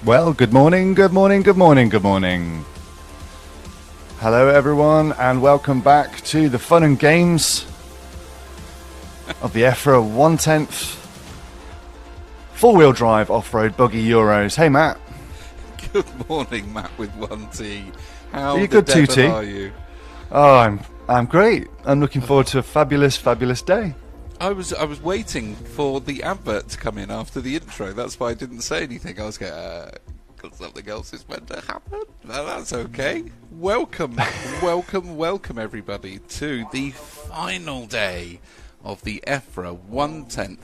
Well, good morning, good morning, good morning, good morning. Hello everyone and welcome back to the fun and games of the EFRA 1/10 four-wheel drive off-road buggy Euros. Hey Matt. Good morning, Matt with 1T. How are you good, 2T? Are you? Oh, I'm great. I'm looking forward to a fabulous day. I was waiting for the advert to come in after the intro. That's why I didn't say anything. I was going, got something else is meant to happen. No, that's okay. Welcome, welcome everybody to the final day of the EFRA 1/10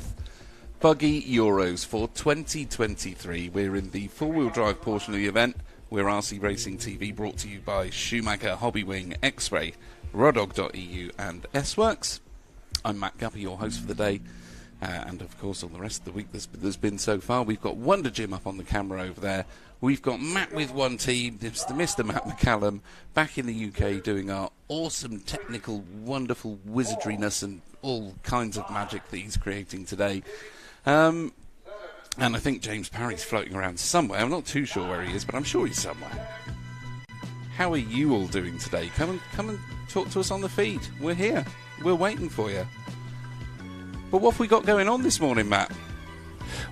Buggy Euros for 2023. We're in the four-wheel drive portion of the event. We're RC Racing TV, brought to you by Schumacher, Hobbywing, X-Ray, Rodog.eu and S-Works. I'm Matt Guppy, your host for the day, and of course all the rest of the week there's been so far. We've got Wonder Jim up on the camera over there. We've got Matt with 1T, Mr. Matt McCallum, back in the UK doing our awesome technical, wonderful wizardriness and all kinds of magic that he's creating today. And I think James Parry's floating around somewhere. I'm not too sure where he is, but I'm sure he's somewhere. How are you all doing today? Come and talk to us on the feed. We're here. We're waiting for you. But what have we got going on this morning, Matt?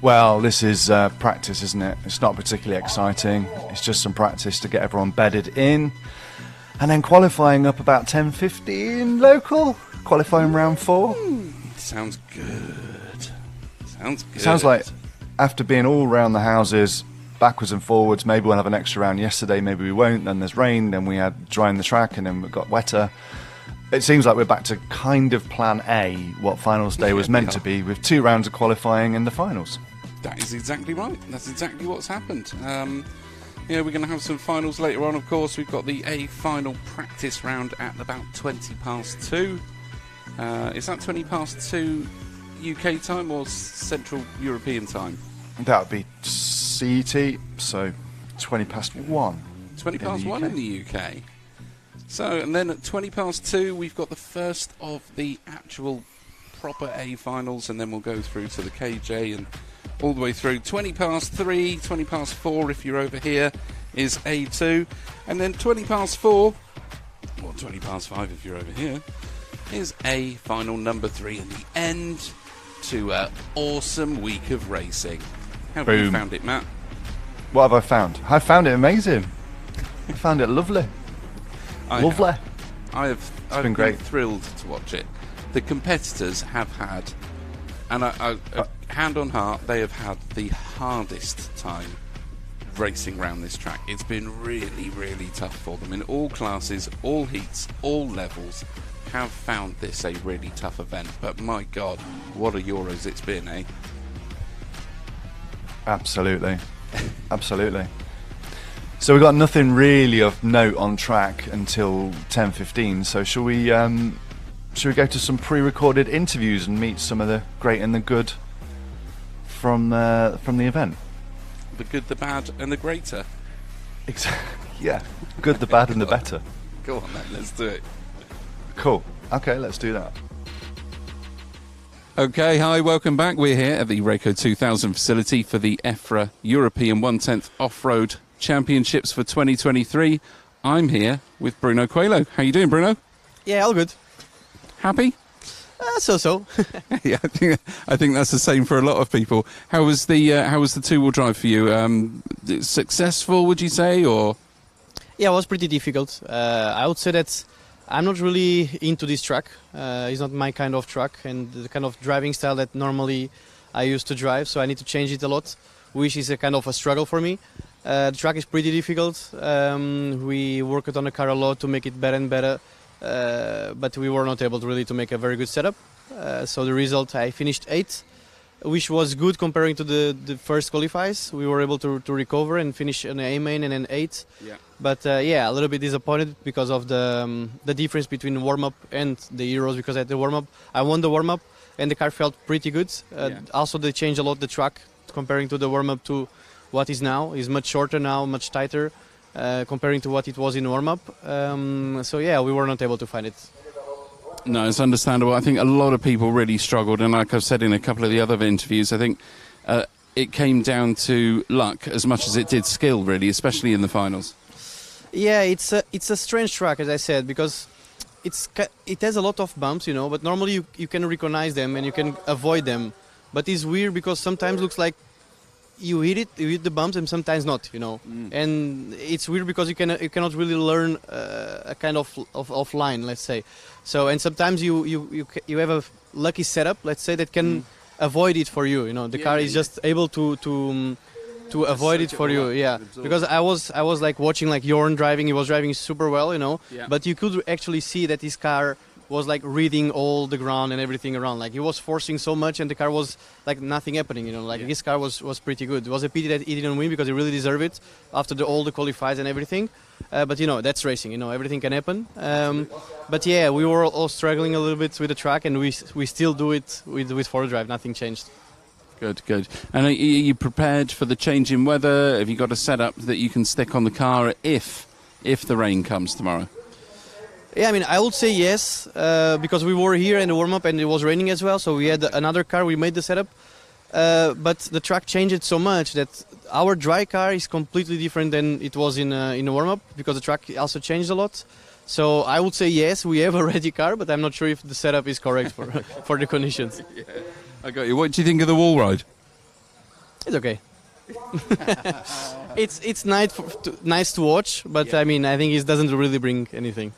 Well, this is practice, isn't it? It's not particularly exciting. It's just some practice to get everyone bedded in. And then qualifying up about 10:15 local. Qualifying round 4. Sounds good. Sounds good. Sounds like after being all round the houses, backwards and forwards, maybe we'll have an extra round yesterday, maybe we won't. Then there's rain, then we had drying the track, and then it got wetter. It seems like we're back to kind of plan A, what finals day was meant to be, with 2 rounds of qualifying in the finals. That is exactly right. That's exactly what's happened. We're going to have some finals later on, of course. We've got the A final practice round at about 2:20. Is that 2:20 UK time or Central European time? That would be CET, so 1:20. 1 in the UK. So, and then at 2:20, we've got the first of the actual proper A finals, and then we'll go through to the KJ and all the way through. 3:20, 4 if you're over here, is A2, and then 4, or 5 if you're over here, is A final number 3, and the end to an awesome week of racing. How have you found it, Matt? What have I found? I found it amazing. I found it lovely. Lovely. I've been great. Thrilled to watch it. The competitors have had, and hand on heart, they have had the hardest time racing around this track. It's been really, really tough for them in all classes, all heats, all levels. Have found this a really tough event, but my God, what a Euros it's been, eh? Absolutely. Absolutely. So we've got nothing really of note on track until 10:15. So shall we go to some pre-recorded interviews and meet some of the great and the good from the event? The good, the bad, and the greater. Exactly. Yeah. Good, the bad, and the better. Go on, then. Let's do it. Cool. Okay, let's do that. Okay, hi, welcome back. We're here at the Rayco 2000 facility for the EFRA European 1/10 Off-Road Championships for 2023. I'm here with Bruno Coelho. How you doing, Bruno? Yeah, all good. Happy? So. Yeah, I think that's the same for a lot of people. How was the two-wheel drive for you? Successful, would you say, or? Yeah, it was pretty difficult. I would say that I'm not really into this track. It's not my kind of track and the kind of driving style that normally I used to drive, so I need to change it a lot, which is a kind of a struggle for me. The track is pretty difficult. We worked on the car a lot to make it better and better, but we were not able to make a very good setup. So the result, I finished 8th, which was good comparing to the first qualifiers. We were able to recover and finish an A main and an 8th. Yeah. But a little bit disappointed because of the difference between warm-up and the Euros, because at the warm-up, I won the warm-up and the car felt pretty good. Also, they changed a lot the track comparing to the warm-up to what is now. Is much shorter now, much tighter, comparing to what it was in warm-up. We were not able to find it. No, it's understandable. I think a lot of people really struggled, and like I've said in a couple of the other interviews, I think it came down to luck as much as it did skill, really, especially in the finals. Yeah, it's a strange track, as I said, because it has a lot of bumps, you know, but normally you can recognize them and you can avoid them. But it's weird because sometimes looks like you hit the bumps, and sometimes not, you know. And it's weird because you cannot really learn a kind of line, let's say. So, and sometimes you have a lucky setup, let's say, that can avoid it for you. You know, the car is just able to avoid it for you. Yeah, because I was like watching like Jorn driving. He was driving super well, you know. Yeah. But you could actually see that his car was like reading all the ground and everything around. Like he was forcing so much, and the car was like nothing happening. You know, like his car was pretty good. It was a pity that he didn't win because he really deserved it after all the qualifiers and everything. But you know, that's racing. You know, everything can happen. But yeah, we were all struggling a little bit with the track, and we still do it with four-wheel drive. Nothing changed. Good. And are you prepared for the change in weather? Have you got a setup that you can stick on the car if the rain comes tomorrow? Yeah, I mean, I would say yes, because we were here in the warm-up and it was raining as well, so we had another car, we made the setup. But the track changed so much that our dry car is completely different than it was in the warm-up, because the track also changed a lot. So I would say yes, we have a ready car, but I'm not sure if the setup is correct for the conditions. Yeah, I got you. What do you think of the wall ride? It's okay. It's nice to watch, but I mean, I think it doesn't really bring anything.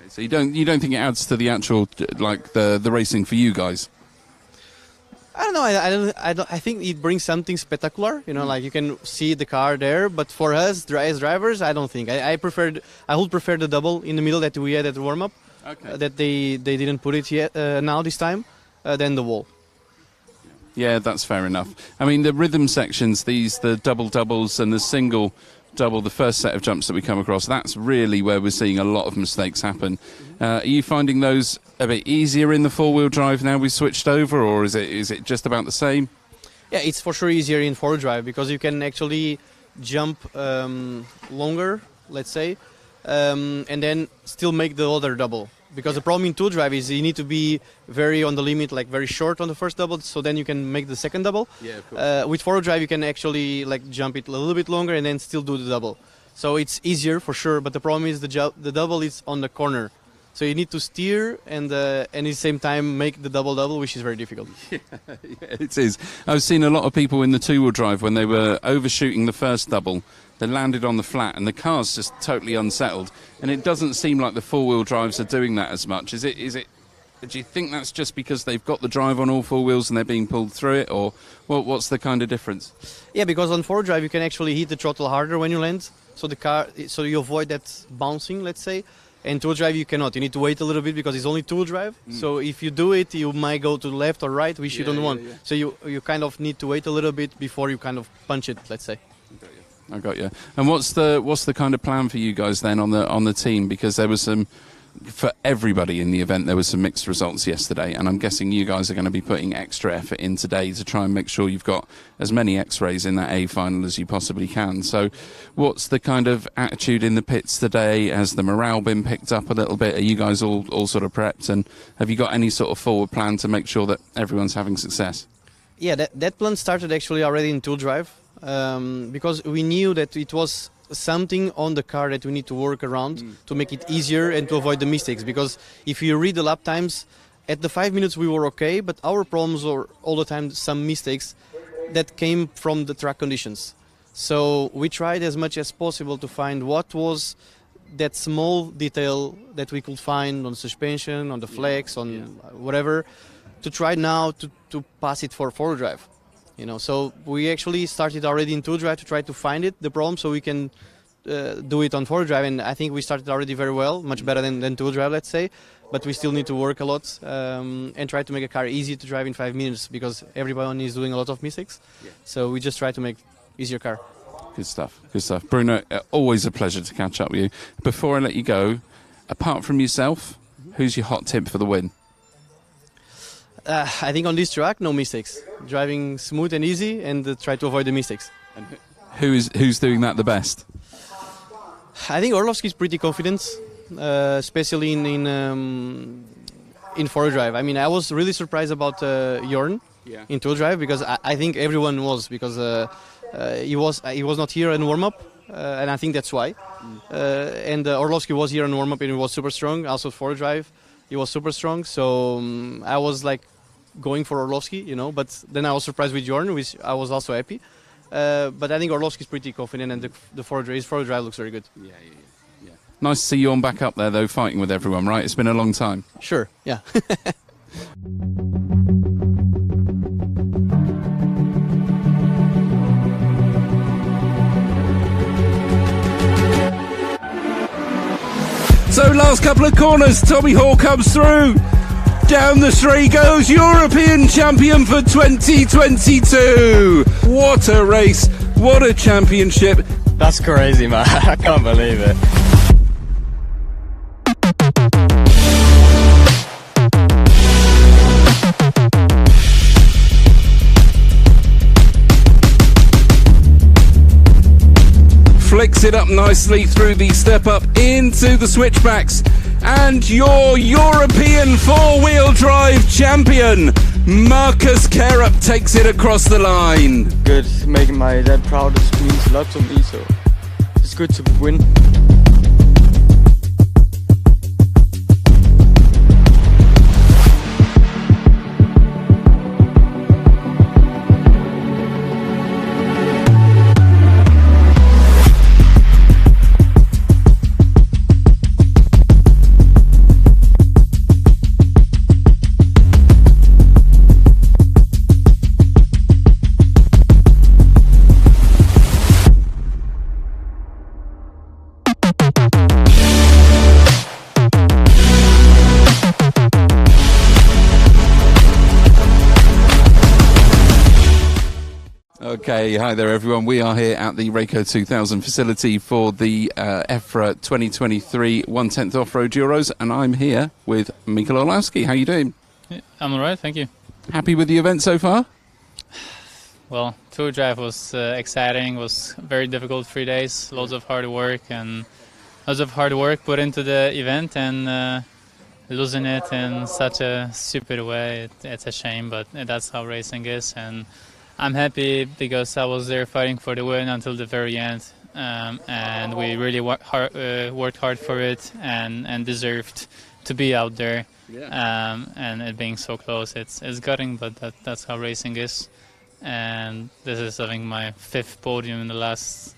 So you don't think it adds to the actual like the racing for you guys? I don't know. I think it brings something spectacular. You know, like you can see the car there. But for us as drivers, I don't think. I would prefer the double in the middle that we had at the warm up. Okay. That they didn't put it yet now this time, than the wall. Yeah, that's fair enough. I mean, the rhythm sections, the doubles and the single double, the first set of jumps that we come across, that's really where we're seeing a lot of mistakes happen. Are you finding those a bit easier in the four-wheel drive now we've switched over, or is it just about the same? Yeah, it's for sure easier in four-wheel drive because you can actually jump longer, let's say, and then still make the other double. Because the problem in two drive is you need to be very on the limit, like very short on the first double, so then you can make the second double. Yeah, of course. With four drive, you can actually like jump it a little bit longer and then still do the double. So it's easier for sure, but the problem is the double is on the corner. So you need to steer and at the same time make the double, which is very difficult. Yeah, it is. I've seen a lot of people in the two-wheel drive when they were overshooting the first double. They landed on the flat and the car's just totally unsettled. And it doesn't seem like the four-wheel drives are doing that as much. Is it? Do you think that's just because they've got the drive on all four wheels and they're being pulled through it, or what's the kind of difference? Yeah, because on four-wheel drive you can actually hit the throttle harder when you land, so you avoid that bouncing, let's say. And two-wheel drive you cannot. You need to wait a little bit because it's only two-wheel drive. So if you do it, you might go to the left or right, which you don't want. Yeah. So you kind of need to wait a little bit before you kind of punch it, let's say. I got you. And what's the kind of plan for you guys then on the team? Because there was some, for everybody in the event, there was some mixed results yesterday, and I'm guessing you guys are going to be putting extra effort in today to try and make sure you've got as many X-rays in that A final as you possibly can. So what's the kind of attitude in the pits today? Has the morale been picked up a little bit? Are you guys all sort of prepped, and have you got any sort of forward plan to make sure that everyone's having success? Yeah, that plan started actually already in tool drive. Because we knew that it was something on the car that we need to work around to make it easier and to avoid the mistakes. Because if you read the lap times, at the 5 minutes we were okay, but our problems were all the time some mistakes that came from the track conditions. So we tried as much as possible to find what was that small detail that we could find on suspension, on the flex, on whatever, to try now to pass it for four-wheel drive. You know, so we actually started already in two drive to try to find the problem, so we can do it on four drive. And I think we started already very well, much better than two drive, let's say. But we still need to work a lot and try to make a car easy to drive in 5 minutes because everyone is doing a lot of mistakes. Yeah. So we just try to make easier car. Good stuff. Bruno, always a pleasure to catch up with you. Before I let you go, apart from yourself, who's your hot tip for the win? I think on this track, no mistakes. Driving smooth and easy, and try to avoid the mistakes. And who's doing that the best? I think Orlovsky is pretty confident, especially in in four-wheel drive. I mean, I was really surprised about Jorn in two-wheel drive because I think everyone was because he was not here in warm-up, and I think that's why. And Orlovsky was here in warm-up and he was super strong. Also four-wheel drive, he was super strong. So I was like going for Orlovsky, but then I was surprised with Jorn, which I was also happy. But I think Orlovsky's pretty confident, and his four-wheel drive looks very good. Yeah. Nice to see you on back up there, though, fighting with everyone, right? It's been a long time. Sure, yeah. So last couple of corners, Tommy Hall comes through. Down the straight goes, European champion for 2022. What a race, what a championship. That's crazy, man. I can't believe it. Flicks it up nicely through the step up into the switchbacks, and your European four-wheel drive champion Marcus Carup takes it across the line. Good, making my dad proud means a lot to me, so it's good to win. Okay, hi there everyone. We are here at the Rayco 2000 facility for the EFRA 2023 1/10th Off-Road Euros, and I'm here with Mikael Orlowski. How are you doing? I'm alright, thank you. Happy with the event so far? Well, tour drive was exciting, was very difficult 3 days, lots of hard work put into the event, and losing it in such a stupid way, it's a shame, but that's how racing is. And I'm happy because I was there fighting for the win until the very end, and we really worked hard for it and deserved to be out there. Yeah. And it being so close, it's gutting, but that's how racing is. And this is, I think, my 5th podium in the last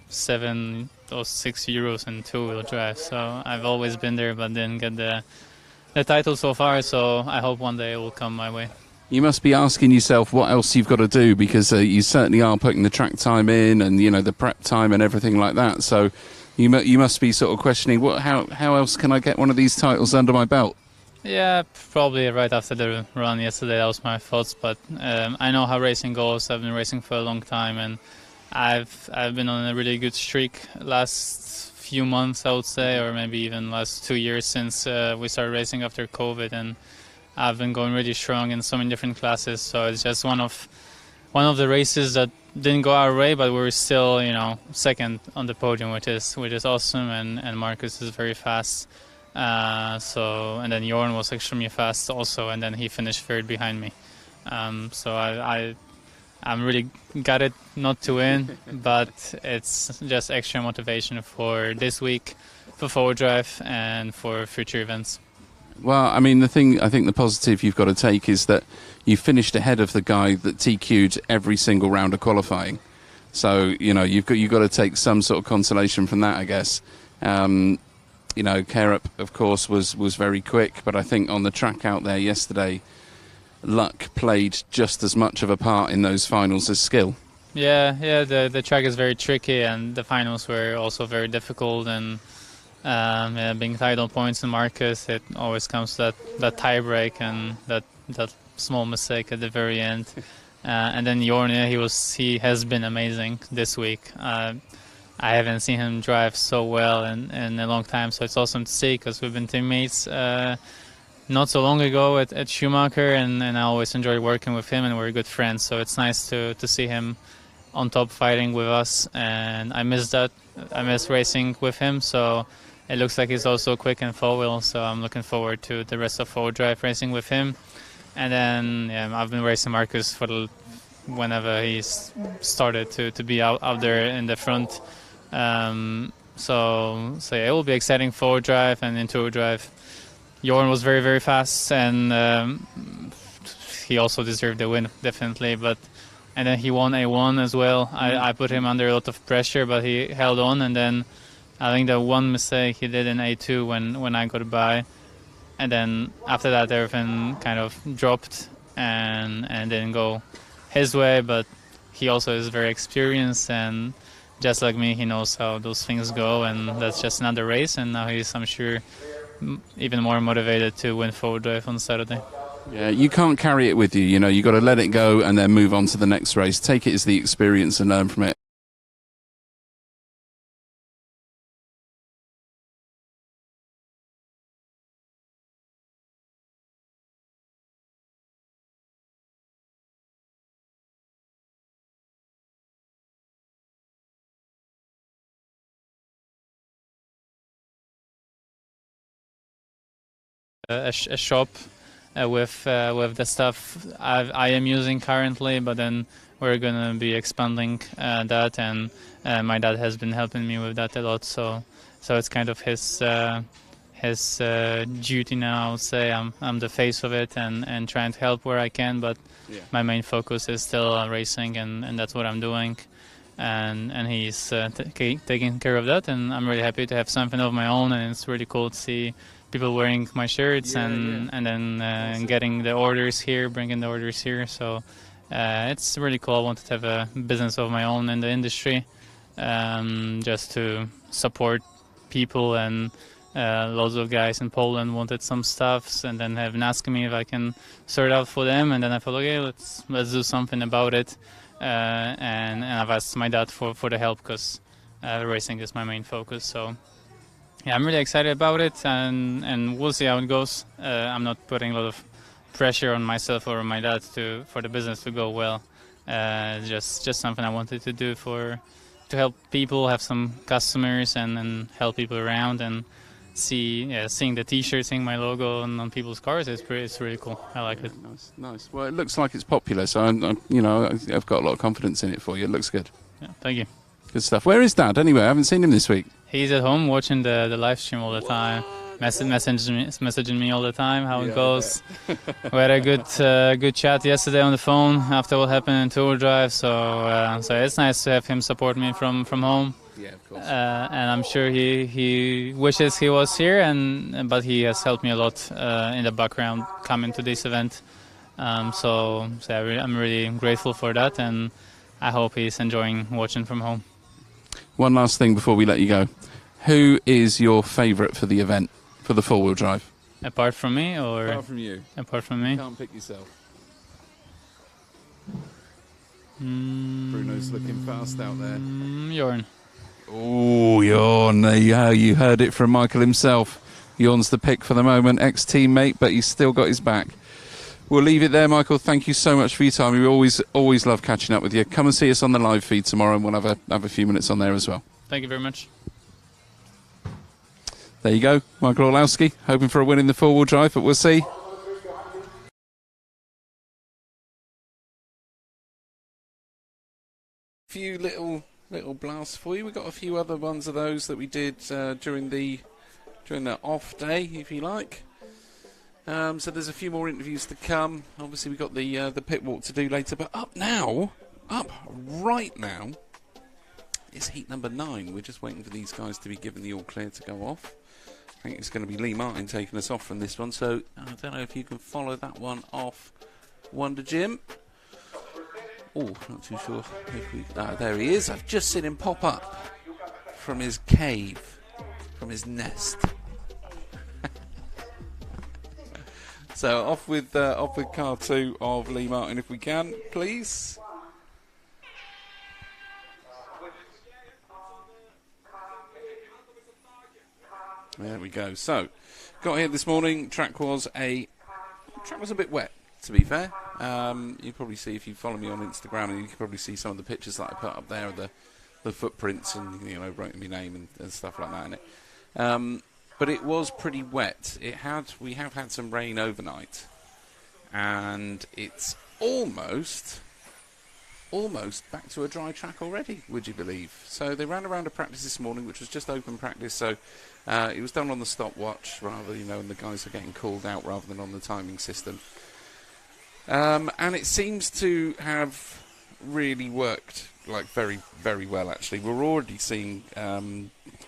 7 or 6 Euros in two-wheel drive. So I've always been there, but didn't get the title so far. So I hope one day it will come my way. You must be asking yourself what else you've got to do, because you certainly are putting the track time in, and the prep time and everything like that. So you must be sort of questioning, how else can I get one of these titles under my belt? Yeah, probably right after the run yesterday, that was my thoughts. But I know how racing goes. I've been racing for a long time, and I've been on a really good streak last few months, I would say, or maybe even last 2 years since we started racing after COVID, and I've been going really strong in so many different classes. So it's just one of the races that didn't go our way, but we're still, second on the podium, which is awesome. And Marcus is very fast. And then Jorn was extremely fast also, and then he finished third behind me. So I'm really gutted not to win, but it's just extra motivation for this week, for forward drive, and for future events. Well, I mean, I think the positive you've got to take is that you finished ahead of the guy that TQ'd every single round of qualifying. So, you've got to take some sort of consolation from that, I guess. Carup, of course, was very quick, but I think on the track out there yesterday, luck played just as much of a part in those finals as skill. Yeah, the track is very tricky, and the finals were also very difficult, and being tied on points in Marcus, it always comes to that tie break and that small mistake at the very end. And then Jorn, he has been amazing this week. I haven't seen him drive so well in a long time, so it's awesome to see, because we've been teammates not so long ago at Schumacher, and I always enjoy working with him, and we're good friends, so it's nice to see him on top fighting with us, and I miss that. I miss racing with him, so it looks like he's also quick in four-wheel, so I'm looking forward to the rest of four drive racing with him. And then I've been racing Marcus for whenever he's started to be out there in the front. So it will be exciting forward drive, and in two drive Jorn was very, very fast, and he also deserved the win, definitely. And then he won A1 as well. I put him under a lot of pressure, but he held on. And then I think the one mistake he did in A2 when I got by, and then after that everything kind of dropped and didn't go his way. But he also is very experienced, and just like me, he knows how those things go. And that's just another race. And now he's, I'm sure, even more motivated to win forward drive on Saturday. Yeah, you can't carry it with you. You know, you got to let it go and then move on to the next race. Take it as the experience and learn from it. A shop with the stuff I am using currently, but then we're gonna be expanding that, and my dad has been helping me with that a lot. So it's kind of his duty now. I would say I'm the face of it and trying to help where I can, but my main focus is still racing, and that's what I'm doing. And he's taking care of that, and I'm really happy to have something of my own, and it's really cool to see people wearing my shirts and then getting the orders here, bringing the orders here. So it's really cool. I wanted to have a business of my own in the industry, just to support people. And loads of guys in Poland wanted some stuffs, and then have been asking me if I can sort out for them. And then I thought, okay, let's do something about it. And I've asked my dad for the help, because racing is my main focus. So yeah, I'm really excited about it, and we'll see how it goes. I'm not putting a lot of pressure on myself or my dad for the business to go well. Just something I wanted to do to help people, have some customers, and help people around, and seeing the T-shirts, seeing my logo on people's cars. It's really cool. I like it. Nice. Well, it looks like it's popular, so I've got a lot of confidence in it for you. It looks good. Yeah, thank you. Good stuff. Where is Dad anyway? I haven't seen him this week. He's at home watching the live stream all the time, messaging me all the time how it goes. We had a good chat yesterday on the phone after what happened in Tour Drive, so it's nice to have him support me from home. Yeah, of course. And I'm sure he wishes he was here, but he has helped me a lot in the background coming to this event. So I'm really grateful for that, and I hope he's enjoying watching from home. One last thing before we let you go. Who is your favourite for the event, for the four-wheel drive? Apart from me, or? Apart from you. Apart from me? You can't pick yourself. Bruno's looking fast out there. Jorn. Oh, Jorn. There you go. You heard it from Michael himself. Jorn's the pick for the moment, ex-teammate, but he's still got his back. We'll leave it there, Michael. Thank you so much for your time. We always love catching up with you. Come and see us on the live feed tomorrow, and we'll have a few minutes on there as well. Thank you very much. There you go, Michael Orlowski, hoping for a win in the four-wheel drive, but we'll see. Few little blasts for you. We've got a few other ones of those that we did during the off day, if you like. So there's a few more interviews to come. Obviously, we've got the pit walk to do later. But up right now, is heat number 9. We're just waiting for these guys to be given the all clear to go off. I think it's going to be Lee Martin taking us off from this one. So I don't know if you can follow that one off, Wonder Jim. Oh, not too sure. There he is. I've just seen him pop up from his cave, from his nest. So off with car 2 of Lee Martin, if we can, please. There we go. So got here this morning. Track was a bit wet, to be fair. You probably see, if you follow me on Instagram, and you can probably see some of the pictures that I put up there of the footprints, and writing my name and stuff like that in it. But it was pretty wet. We have had some rain overnight, and it's almost back to a dry track already, would you believe? So they ran around a practice this morning, which was just open practice, so it was done on the stopwatch, rather, and the guys are getting called out rather than on the timing system. And it seems to have really worked, like, very, very well, actually. We're already seeing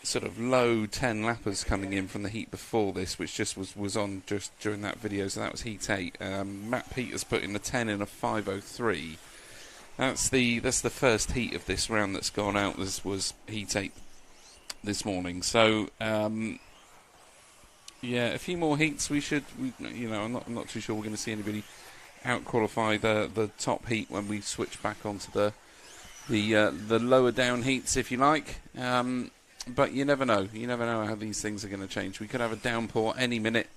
sort of low 10 lappers coming in from the heat before this, which just was on just during that video, so that was heat 8. Matt Peters put in a 10 in a 5:03. That's the first heat of this round that's gone out. This was heat 8 this morning. So yeah, a few more heats. I'm not too sure we're going to see anybody out qualify the top heat when we switch back onto the lower down heats, if you like. But you never know. You never know how these things are going to change. We could have a downpour any minute.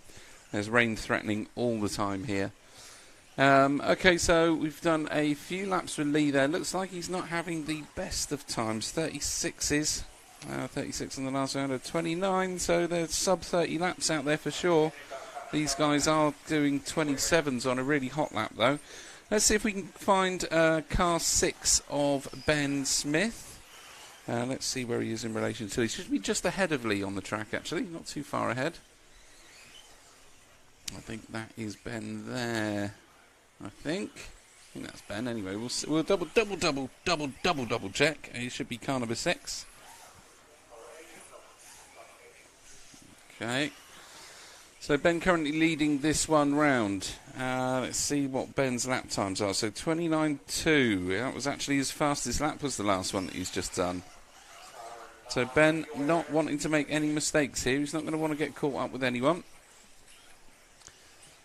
There's rain threatening all the time here. Okay, so we've done a few laps with Lee there. Looks like he's not having the best of times. 36s. 36 in the last round of 29, so there's sub 30 laps out there for sure. These guys are doing 27s on a really hot lap, though. Let's see if we can find car 6 of Ben Smith. Let's see where he is in relation to Lee. Should be just ahead of Lee on the track, actually. Not too far ahead. I think that is Ben there. I think that's Ben. Anyway, we'll double check. He should be car number 6. Okay. So Ben currently leading this one round. Let's see what Ben's lap times are. So 29.2. That was actually his fastest lap, was the last one that he's just done. So Ben not wanting to make any mistakes here. He's not going to want to get caught up with anyone.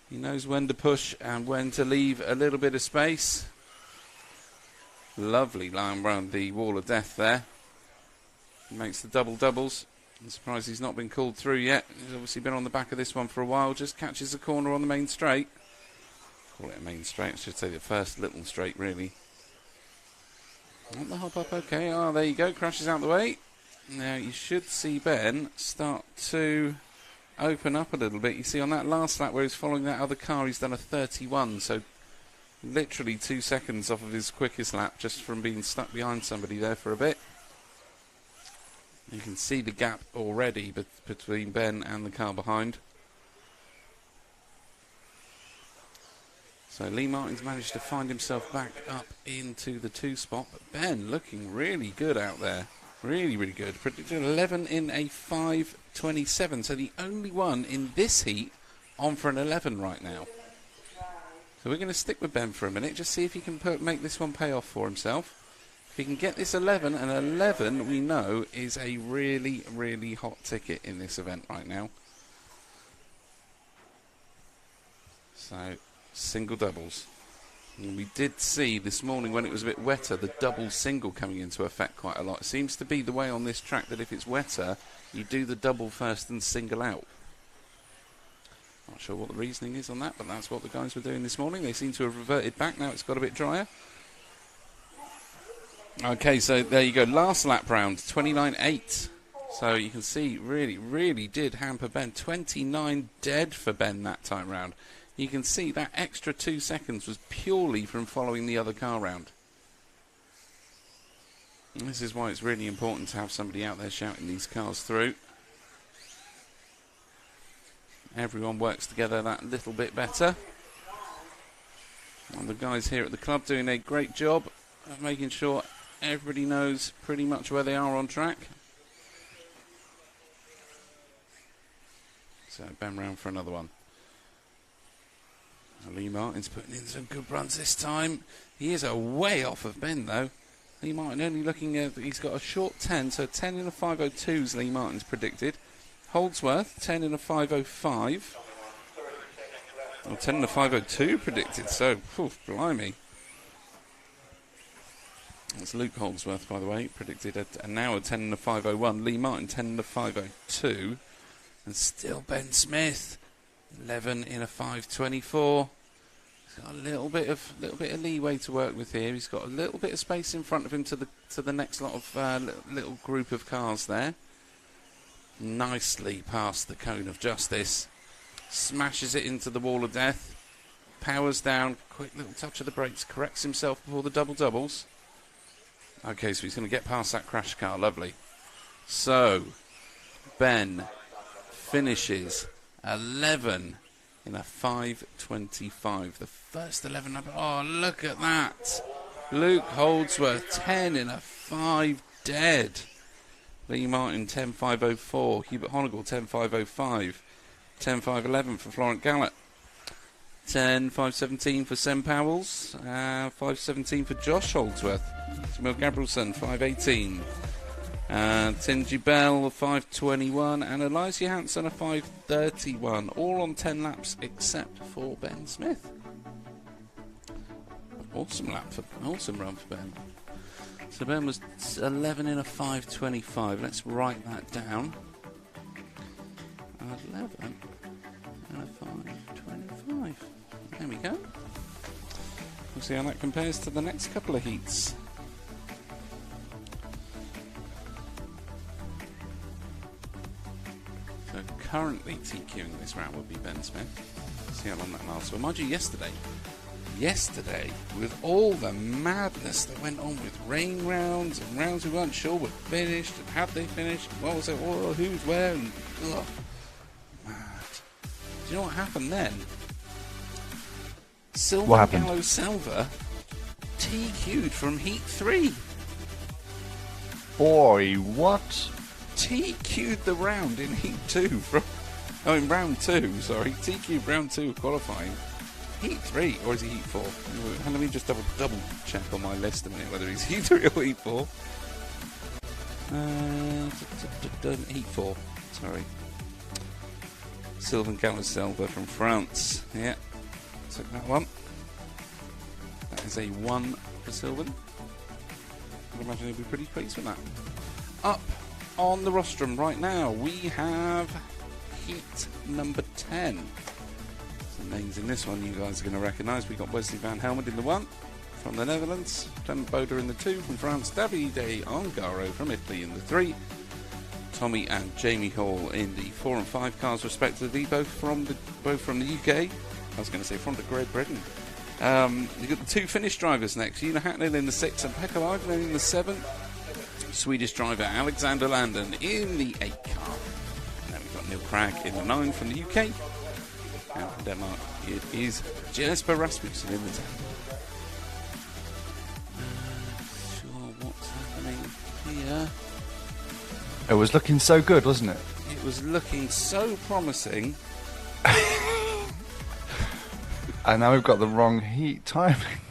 He knows when to push and when to leave a little bit of space. Lovely line round the wall of death there. He makes the doubles. I'm surprised he's not been called through yet. He's obviously been on the back of this one for a while. Just catches the corner on the main straight. Call it a main straight. I should say the first little straight, really. Not the hop up, okay. Oh, there you go. Crashes out the way. Now you should see Ben start to open up a little bit. You see on that last lap where he's following that other car, he's done a 31. So literally 2 seconds off of his quickest lap just from being stuck behind somebody there for a bit. You can see the gap already between Ben and the car behind. So Lee Martin's managed to find himself back up into the 2 spot. But Ben looking really good out there. Really, really good. Predicted 11 in a 5:27. So the only one in this heat on for an 11 right now. So we're going to stick with Ben for a minute. Just see if he can make this one pay off for himself. If he can get this 11, and 11 we know is a really, really hot ticket in this event right now. So, single doubles. And we did see this morning when it was a bit wetter, the double single coming into effect quite a lot. It seems to be the way on this track that if it's wetter, you do the double first and single out. Not sure what the reasoning is on that, but that's what the guys were doing this morning. They seem to have reverted back now it's got a bit drier. Okay, so there you go. Last lap round, 29.8. So you can see, really, really did hamper Ben. 29 dead for Ben that time round. You can see that extra 2 seconds was purely from following the other car round. And this is why it's really important to have somebody out there shouting these cars through. Everyone works together that little bit better. And the guys here at the club doing a great job of making sure everybody knows pretty much where they are on track. So Ben round for another one. Lee Martin's putting in some good runs this time. He is a way off of Ben though. Lee Martin only looking at, he's got a short 10, so 10 in a 5:02's Lee Martin's predicted. Holdsworth, 10 in a 5:05. Well, 10 in a 5:02 predicted, so, blimey. That's Luke Holdsworth, by the way, predicted an hour 10 in a 5:01. Lee Martin, 10 in a 5:02. And still Ben Smith, 11 in a 5:24. He's got a little bit of leeway to work with here. He's got a little bit of space in front of him to the next lot of little group of cars there. nicely past the cone of justice. Smashes it into the wall of death. Powers down. Quick little touch of the brakes. Corrects himself before the double doubles. Okay, so he's going to get past that crash car. Lovely. So, Ben finishes 11 in a 5:25. The first 11 number. Oh, look at that. Luke Holdsworth 10 in a 5 dead. Lee Martin 10.504. Hubert Honegal 10.505. 10.511 for Florent Gallet. 10.517 for Sam Powells. 5.17 for Josh Holdsworth. Jamil Gabrielson 5.18. Tingy Bell 5.21 and Elias Johansson a 5.31. All on 10 laps except for Ben Smith. Awesome run for Ben. So Ben was 11 in a 5.25. Let's write that down. 11 in a 5.25. There we go. We'll see how that compares to the next couple of heats. So currently TQing this round would be Ben Smith. See how long that lasts. Well, mind you, yesterday, with all the madness that went on with rain rounds and rounds we weren't sure were finished and had they finished, what was it, who's where, and mad. Do you know what happened then? Silver Gallo Silva TQ'd from Heat 3. Boy, what? TQ'd the round in Heat 2 in round 2, sorry. TQ'd round 2 of qualifying. Heat 3, or is he Heat 4? Let me just double check on my list a minute whether he's Heat 3 or Heat 4. Heat 4, sorry. Sylvain Gallo Silva from France. Yeah, took that one. That is a 1 for Sylvain. I'd imagine he'll be pretty pleased with that. Up on the rostrum right now, we have Heat number 10. Some names in this one you guys are going to recognise. We've got Wesley Van Helmond in the 1 from the Netherlands, Clement Boda in the 2 from France, Davide Ongaro from Italy in the 3, Tommy and Jamie Hall in the 4 and 5 cars respectively, both from the UK. I was going to say from the Great Britain. You've got the 2 Finnish drivers next, Una Hacknell in the 6 and Pekka Laitinen in the 7. Swedish driver Alexander Landon in the 8 car. And then we've got Neil Cragg in the 9 from the UK. And from Denmark it is Jesper Rasmussen in the 10. Sure what's happening here. It was looking so good, wasn't it? It was looking so promising. And now we've got the wrong heat timing.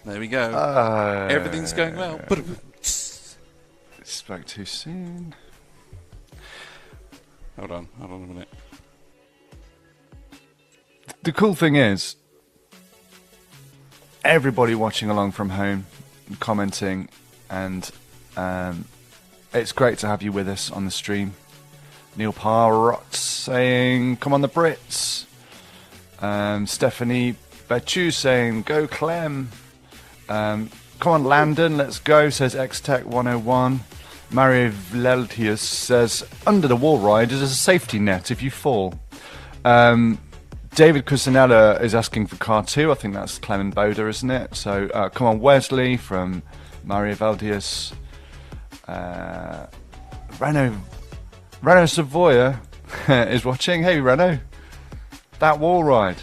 There we go. Everything's going well. Spoke too soon. Hold on a minute. The cool thing is, everybody watching along from home, commenting, and it's great to have you with us on the stream. Neil Parrott saying, come on the Brits. Stephanie Bechu saying, go Clem. Come on Landon, let's go, says X-Tech 101. Mario Vleltius says, under the wall ride is a safety net if you fall. David Cusinella is asking for car 2. I think that's Clement Boda, isn't it? So come on Wesley from Mario Vleltius. Renault Savoia is watching. Hey Renault, that wall ride.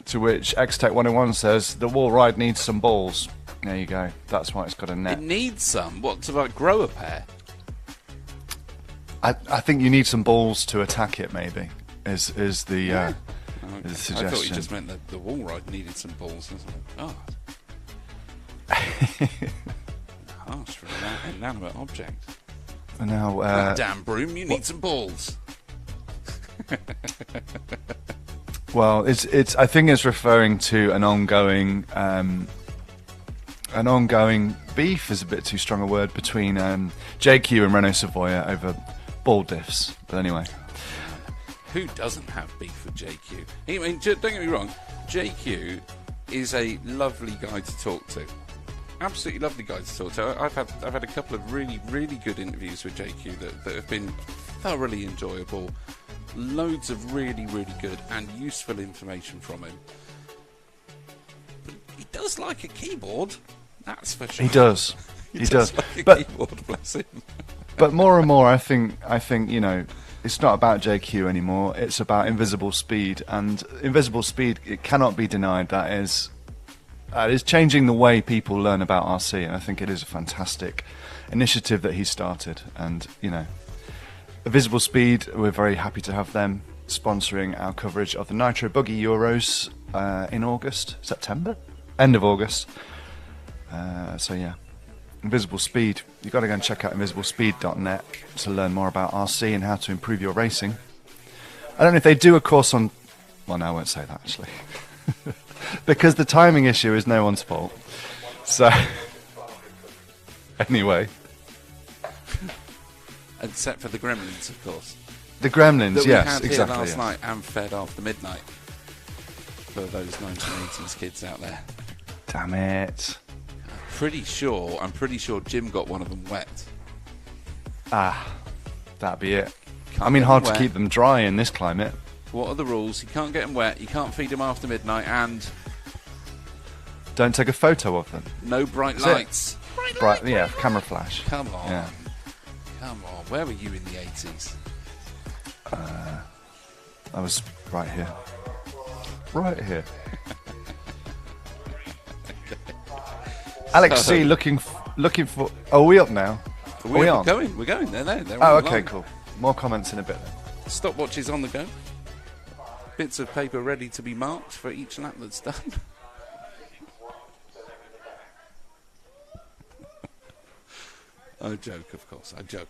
To which X-Tech 101 says, the wall ride needs some balls. There you go. That's why it's got a net. It needs some? What, to like grow a pair? I think you need some balls to attack it, maybe, is the is the suggestion. I thought you just meant that the wall ride needed some balls. Oh. Harsh for an inanimate object. And now, damn broom, you need some balls. Well, it's. I think it's referring to an ongoing beef is a bit too strong a word between JQ and Renault Savoia over ball diffs. But anyway, who doesn't have beef with JQ? I mean, don't get me wrong, JQ is a lovely guy to talk to. absolutely lovely guy to talk to. I've had a couple of really, really good interviews with JQ that have been thoroughly enjoyable. Loads of really, really good and useful information from him. But he does like a keyboard, that's for sure. He does. He does. Like a keyboard, bless him. But more and more, I think it's not about JQ anymore. It's about invisible speed, and invisible speed, it cannot be denied. That is changing the way people learn about RC, and I think it is a fantastic initiative that he started. And Invisible Speed, we're very happy to have them sponsoring our coverage of the Nitro Buggy Euros in September, end of August. So yeah. Invisible Speed, you've got to go and check out invisiblespeed.net to learn more about RC and how to improve your racing. I don't know if they do a course on... Well, no, I won't say that, actually. Because the timing issue is no one's fault. So, anyway. Except for the Gremlins, of course. The Gremlins, that yes, we had exactly. Here last night and fed after midnight. For those 1980s kids out there. Damn it. I'm pretty sure Jim got one of them wet. That'd be it. Can't get hard them to wet. keep them dry in this climate. What are the rules? You can't get them wet, you can't feed them after midnight, and Don't take a photo of them. no bright That's it. lights. Yeah, camera flash. Come on. Yeah. Come on. Where were you in the 80s? I was right here. Right here. Alex C looking for... Oh, are we up now? Are we on? We're going. They're there. They're Oh, on the okay, line. cool. More comments in a bit then. Stopwatch is on the go. Bits of paper ready to be marked for each lap that's done. I joke, of course. I joke.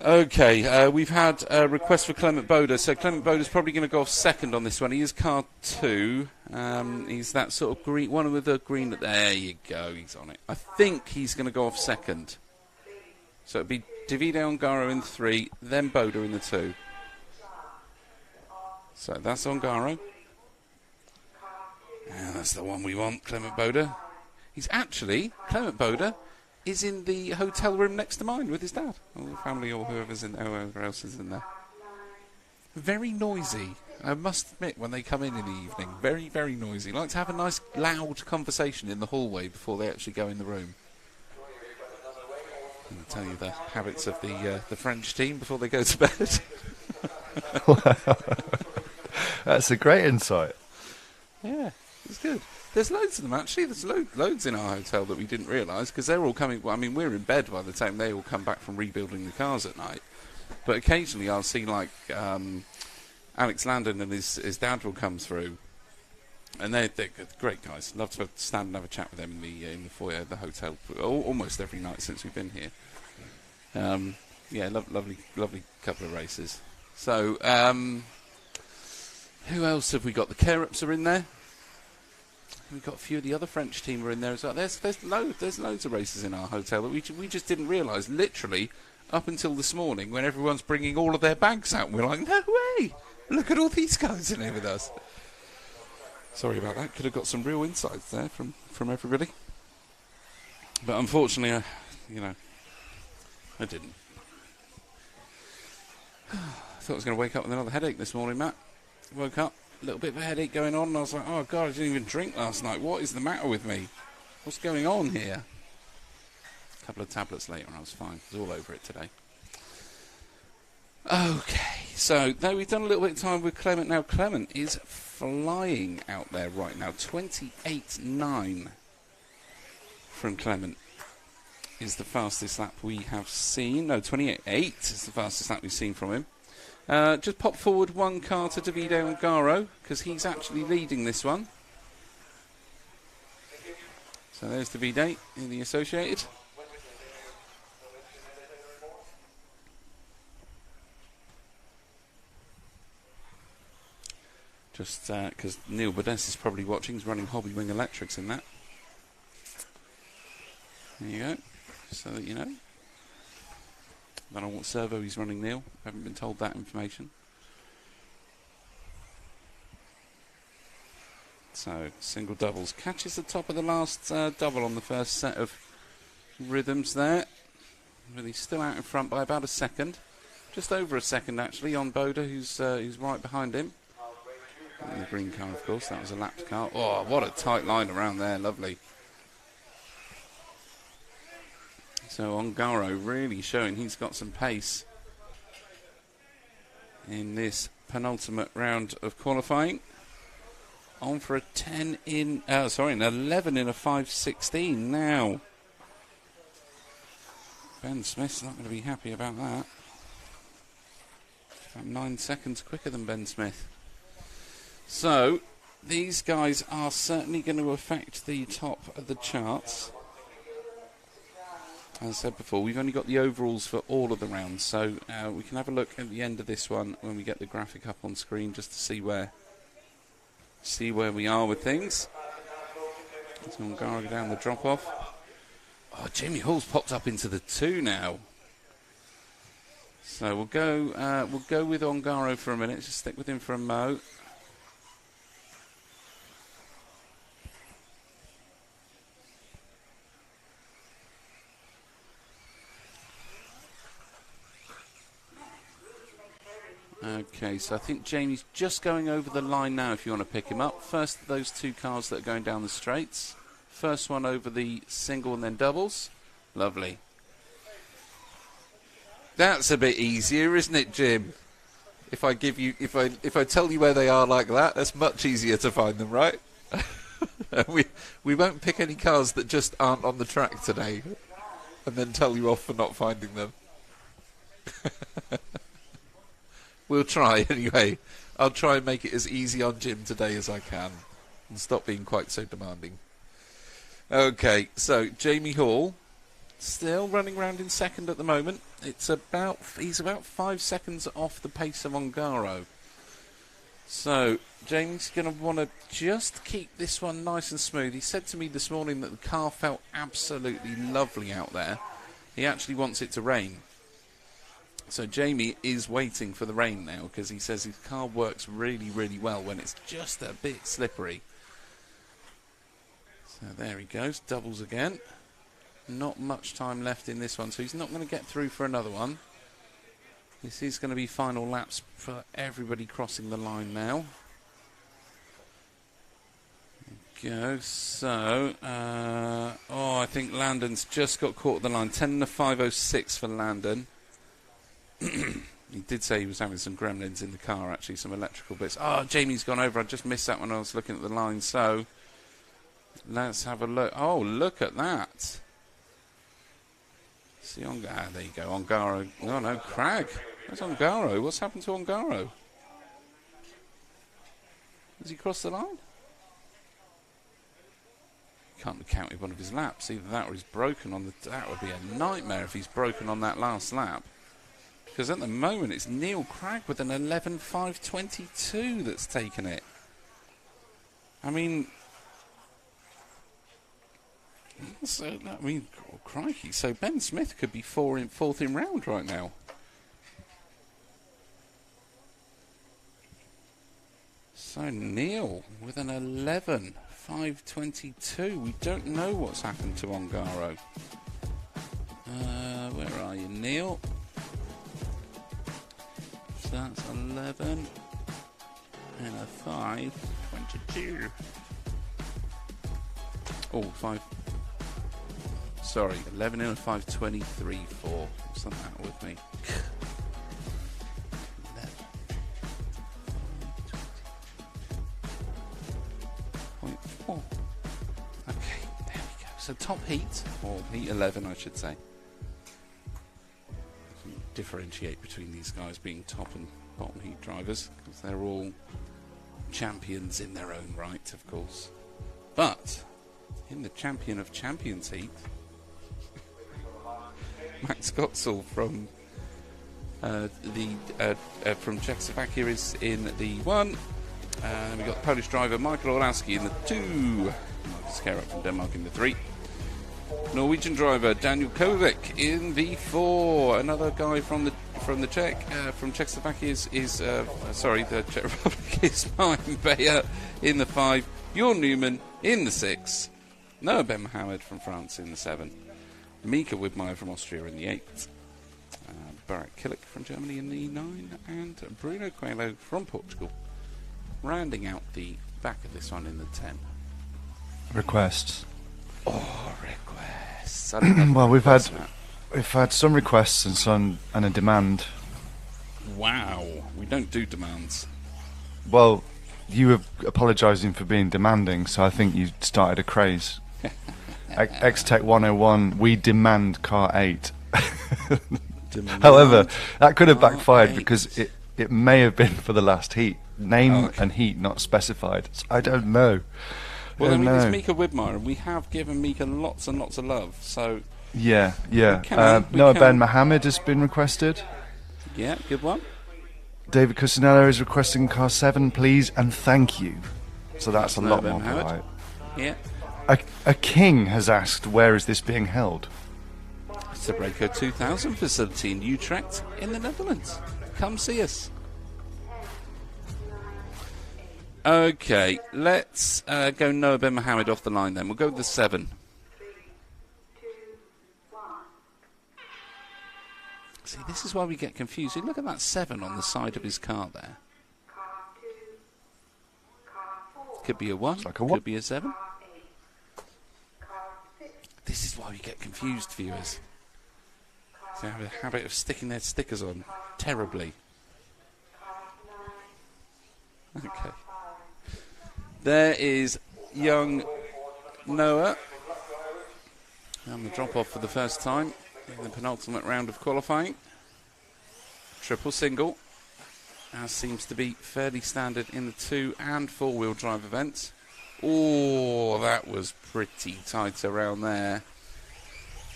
Okay, we've had a request for Clement Boda. So Clement Boda's probably going to go off second on this one. He is car 2. He's that sort of green one with the green. There you go. He's on it. I think he's going to go off second. So it'd be Davide Ongaro in 3, then Boda in the 2. So that's Ongaro. And that's the one we want, Clement Boda. Clement Boda is in the hotel room next to mine with his dad, or the family, or whoever else is in there. Very noisy, I must admit, when they come in the evening. Very, very noisy. Like to have a nice, loud conversation in the hallway before they actually go in the room. I'll tell you the habits of the French team before they go to bed. That's a great insight. Yeah, it's good. There's loads of them, actually. There's loads in our hotel that we didn't realise, because they're all coming... Well, I mean, we're in bed by the time they all come back from rebuilding the cars at night. But occasionally I'll see, like, Alex Landon and his dad will come through. And they're great guys. Love to stand and have a chat with them in the foyer of the hotel almost every night since we've been here. Yeah, lovely couple of races. So, who else have we got? The Care-Ups are in there. We've got a few of the other French team are in there as well. There's loads of races in our hotel that we just didn't realise, literally, up until this morning when everyone's bringing all of their bags out. And we're like, no way! Look at all these guys in here with us. Sorry about that. Could have got some real insights there from everybody. But unfortunately, I didn't. I thought I was going to wake up with another headache this morning, Matt. Woke up, a little bit of a headache going on, and I was like, oh God, I didn't even drink last night. What is the matter with me? What's going on here? A couple of tablets later, and I was fine. I was all over it today. Okay, so now we've done a little bit of time with Clement. Now Clement is flying out there right now. 28.9 from Clement is the fastest lap we have seen. No, 28.8 is the fastest lap we've seen from him. Just pop forward one car to Davide Ongaro, because he's actually leading this one. So there's Davide in the Associated. Just because Neil Bodess is probably watching, he's running Hobby Wing Electrics in that. There you go, so that you know. I don't know what servo he's running, Neil. Haven't been told that information. So, single doubles. Catches the top of the last double on the first set of rhythms there. But he's still out in front by about a second. Just over a second, actually, on Boda, who's right behind him. In the green car, of course. That was a lapped car. Oh, what a tight line around there. Lovely. So, Ongaro really showing he's got some pace in this penultimate round of qualifying. On for a an 11 in a 5.16 now. Ben Smith's not going to be happy about that. About 9 seconds quicker than Ben Smith. So, these guys are certainly going to affect the top of the charts. As I said before, we've only got the overalls for all of the rounds, so we can have a look at the end of this one when we get the graphic up on screen, just to see where we are with things. So Ongaro down the drop-off. Oh, Jamie Hall's popped up into the 2 now. So we'll go with Ongaro for a minute. Just stick with him for a mo. Okay, so I think Jamie's just going over the line now if you want to pick him up. First of those 2 cars that are going down the straights. First one over the single and then doubles. Lovely. That's a bit easier, isn't it, Jim? If I tell you where they are like that, that's much easier to find them, right? we won't pick any cars that just aren't on the track today and then tell you off for not finding them. We'll try anyway. I'll try and make it as easy on Jim today as I can and stop being quite so demanding. Okay, so Jamie Hall still running around in second at the moment. He's about 5 seconds off the pace of Ongaro. So Jamie's going to want to just keep this one nice and smooth. He said to me this morning that the car felt absolutely lovely out there. He actually wants it to rain. So Jamie is waiting for the rain now because he says his car works really, really well when it's just a bit slippery. So there he goes, doubles again. Not much time left in this one, so he's not going to get through for another one. This is going to be final laps for everybody crossing the line now. There we go, so, I think Landon's just got caught at the line. 10 and a 5.06 for Landon. He did say he was having some gremlins in the car, actually, some electrical bits. Oh, Jamie's gone over. I just missed that when I was looking at the line. So, let's have a look. Oh, look at that. See, there you go, Ongaro. Oh, no, Crag. Where's Ongaro? What's happened to Ongaro? Has he crossed the line? Can't have counted one of his laps. Either that or he's broken on the... That would be a nightmare if he's broken on that last lap. Because at the moment it's Neil Cragg with an 11.522 that's taken it. I mean... oh, crikey. So Ben Smith could be fourth in round right now. So Neil with an 11.522. We don't know what's happened to Ongaro. Where are you, Neil? So that's 11 and a 5.22. Oh, 5. Sorry, 11 and a 5.23.4. What's that with me? 11.4. Okay, there we go. So top heat, or heat 11, I should say. Differentiate between these guys being top and bottom heat drivers because they're all champions in their own right, of course. But in the champion of champions heat, Max Gotzel from Czechoslovakia is in the 1, and we've got the Polish driver Michael Orlowski in the 2. Marcus Kerr from Denmark in the 3. Norwegian driver Daniel Kovac in the 4. Another guy from from the from Czechoslovakia is sorry, the Czech Republic is Martin Beyer in the 5, Bjorn Newman in the 6, Noah Ben Mohamed from France in the 7, Mika Widmeyer from Austria in the 8, Barak Killick from Germany in the 9, and Bruno Coelho from Portugal, rounding out the back of this one in the 10. Requests. Oh, requests. Well, we've had some requests and a demand. Wow, we don't do demands. Well, you were apologising for being demanding, so I think you started a craze. X-Tech 101, we demand car 8. However, that could have backfired because it may have been for the last heat. Name and heat not specified. So I don't know. Well, I mean, it's Mika Widmeyer, and we have given Mika lots and lots of love, so... Yeah. Noah Ben Mohamed has been requested. Yeah, good one. David Cusinello is requesting car 7, please, and thank you. So that's a lot more polite. Yeah. A king has asked, where is this being held? It's the Breako 2000 facility in Utrecht in the Netherlands. Come see us. Okay, let's go Noah Ben Mohamed off the line then. We'll go with the 7. See, this is why we get confused. Look at that 7 on the side of his car there. Could be a 1, like a 1. Could be a 7. This is why we get confused, viewers. They have a habit of sticking their stickers on terribly. Okay. There is young Noah on the drop-off for the first time in the penultimate round of qualifying. Triple single, as seems to be fairly standard in the 2- and 4-wheel drive events. Oh, that was pretty tight around there.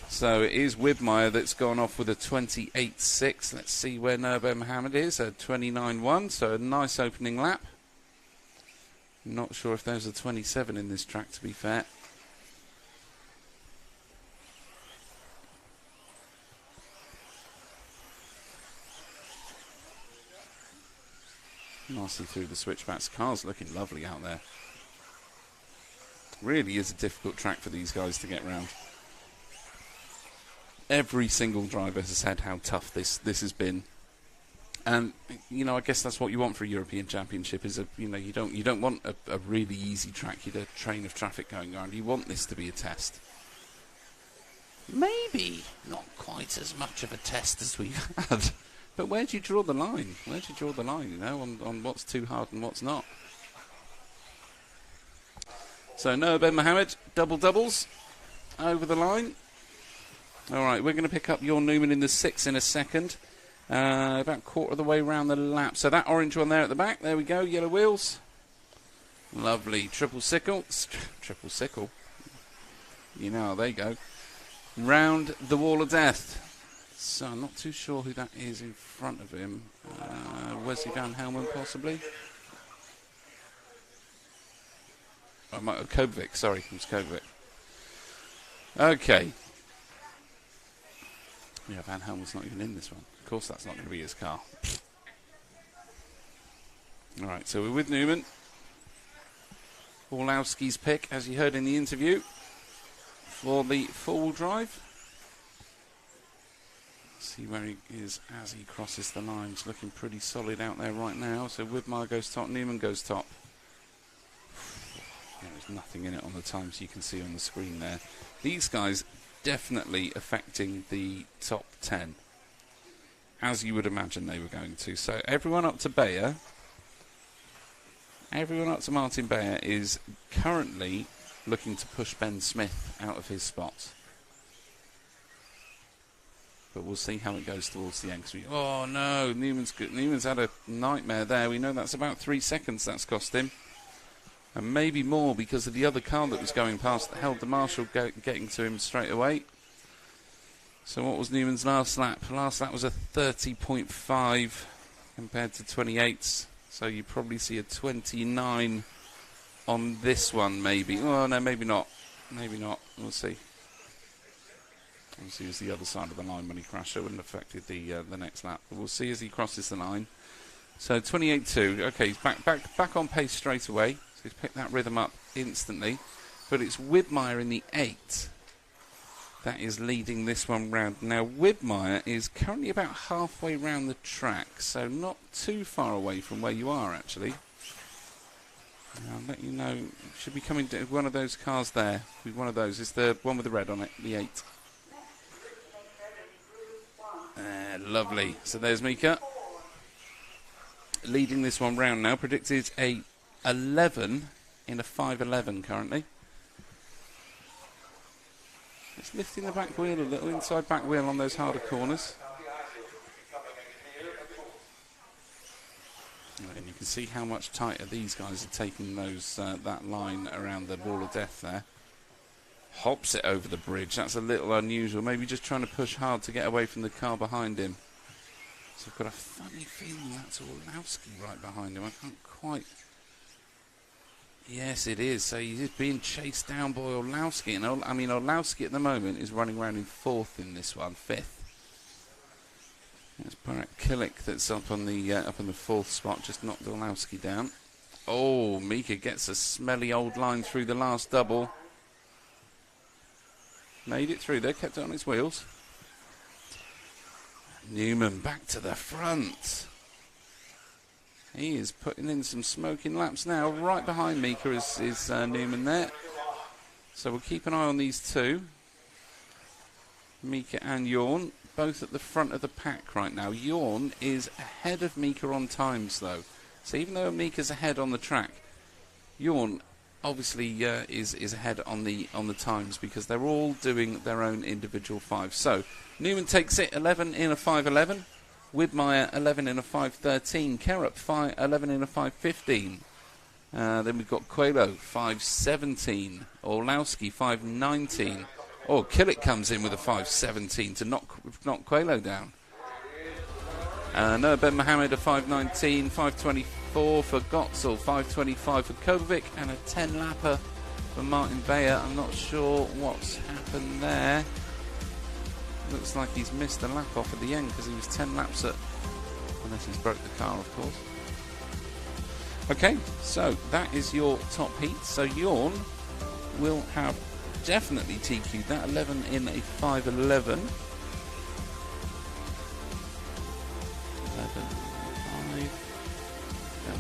So it is Widmeyer that's gone off with a 28.6. Let's see where Noah Ben Mohamed is, a 29.1, so a nice opening lap. Not sure if there's a 27 in this track, to be fair. Nicely through the switchbacks. Car's looking lovely out there. Really is a difficult track for these guys to get round. Every single driver has said how tough this has been. And I guess that's what you want for a European Championship. Is you don't want a really easy track. You need a train of traffic going around. You want this to be a test. Maybe not quite as much of a test as we've had. But where do you draw the line? Where do you draw the line? On what's too hard and what's not. So Noah Ben Mohamed, doubles over the line. All right, we're going to pick up your Newman in the 6 in a second. About quarter of the way around the lap. So that orange one there at the back. There we go, yellow wheels. Lovely. Triple sickle. Triple sickle. There you go. Round the wall of death. So I'm not too sure who that is in front of him. Wesley Van Helmen, possibly. Kovac, sorry. It was Kovac. Okay. Yeah, Van Helmen's not even in this one. Of course that's not going to be his car. Alright, so we're with Newman. Orlowski's pick, as you heard in the interview, for the 4-wheel drive. See where he is as he crosses the lines. Looking pretty solid out there right now. So Widmeyer goes top, Newman goes top. There's nothing in it on the times you can see on the screen there. These guys definitely affecting the top 10, as you would imagine they were going to. So everyone up to Beyer, everyone up to Martin Beyer is currently looking to push Ben Smith out of his spot. But we'll see how it goes towards the end. Oh no, Newman's had a nightmare there. We know that's about 3 seconds that's cost him. And maybe more because of the other car that was going past that held the marshal getting to him straight away. So what was Newman's last lap? Last lap was a 30.5 compared to 28s. So you probably see a 29 on this one maybe. Oh no, maybe not. Maybe not. We'll see. Obviously, it was the other side of the line when he crashed. So it wouldn't have affected the next lap. But we'll see as he crosses the line. So 28.2. Okay, he's back on pace straight away. So he's picked that rhythm up instantly. But it's Widmeyer in the 8 that is leading this one round. Now, Widmeyer is currently about halfway round the track, so not too far away from where you are, actually. I'll let you know. Should be coming to one of those cars there. One of those. It's the one with the red on it, the 8. Lovely. So there's Mika. Leading this one round now. Predicted a 11 in a 5.11 currently. It's lifting the back wheel a little, inside back wheel on those harder corners. And you can see how much tighter these guys are taking those that line around the wall of death there. Hops it over the bridge. That's a little unusual. Maybe just trying to push hard to get away from the car behind him. So I've got a funny feeling that's Orlowski right behind him. I can't quite... Yes, it is. So he's being chased down by Orlowski. And Orlowski at the moment is running around in 4th in this one, 5th. It's Barak Killick that's up on the 4th spot, just knocked Orlowski down. Oh, Mika gets a smelly old line through the last double. Made it through there, kept it on its wheels. Newman back to the front. He is putting in some smoking laps now. Right behind Mika is Newman there. So we'll keep an eye on these two. Mika and Jorn, both at the front of the pack right now. Jorn is ahead of Mika on times though. So even though Mika's ahead on the track, Jorn obviously is ahead on the times because they're all doing their own individual 5. So Newman takes it 11 in a 5.11. Widmeyer 11 in a 5.13. Kerup 11 in a 5.15. Then we've got Coelho 5.17. Orlowski 5.19. Oh, Killick comes in with a 5.17 to knock Coelho down. Noah Ben Mohammed a 5.19, 5.24 for Gotzel, 5.25 for Kovacic, and a 10-lapper for Martin Beyer. I'm not sure what's happened there. Looks like he's missed a lap off at the end because he was 10 laps at... Unless he's broke the car, of course. Okay, so that is your top heat. So Jorn will have definitely TQ'd that. 11 in a 5.11.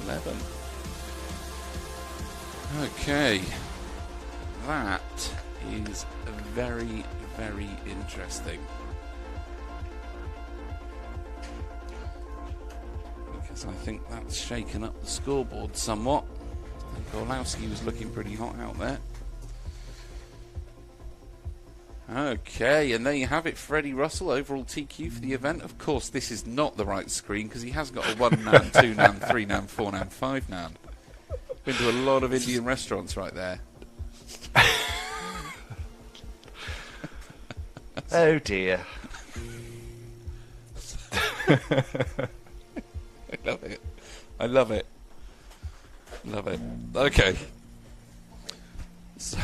11. Okay, that is very, very interesting. Because I think that's shaken up the scoreboard somewhat. I think Orlowski was looking pretty hot out there. Okay, and there you have it, Freddie Russell, overall TQ for the event. Of course, this is not the right screen because he has got a 1 nan, 2 nan, 3 nan, 4 nan, 5 nan. Been to a lot of Indian restaurants right there. Oh dear. I love it. I love it. Love it. Okay. So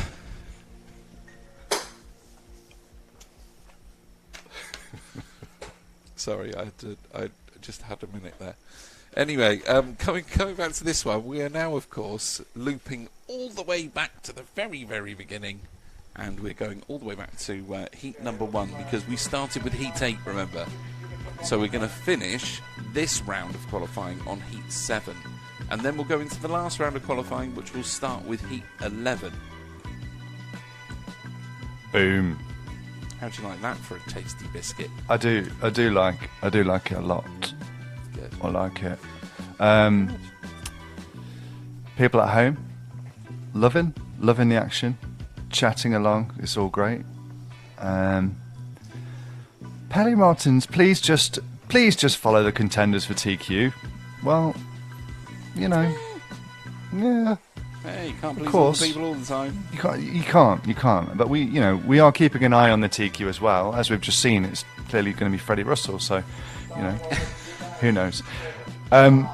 sorry, I just had a minute there. Anyway, coming back to this one, we are now, of course, looping all the way back to the very, very beginning, and we're going all the way back to heat number 1 because we started with heat 8, remember? So we're going to finish this round of qualifying on heat 7, and then we'll go into the last round of qualifying, which will start with heat 11. Boom. How do you like that for a tasty biscuit? I do like it a lot. Good. I like it. People at home, loving the action, chatting along. It's all great. Pelly Martins, please just follow the contenders for TQ. Well, you know, yeah. Hey, you can't please Of all course. the people all the time. You can't. But we are keeping an eye on the TQ as well. As we've just seen, it's clearly going to be Freddie Russell. So, who knows? On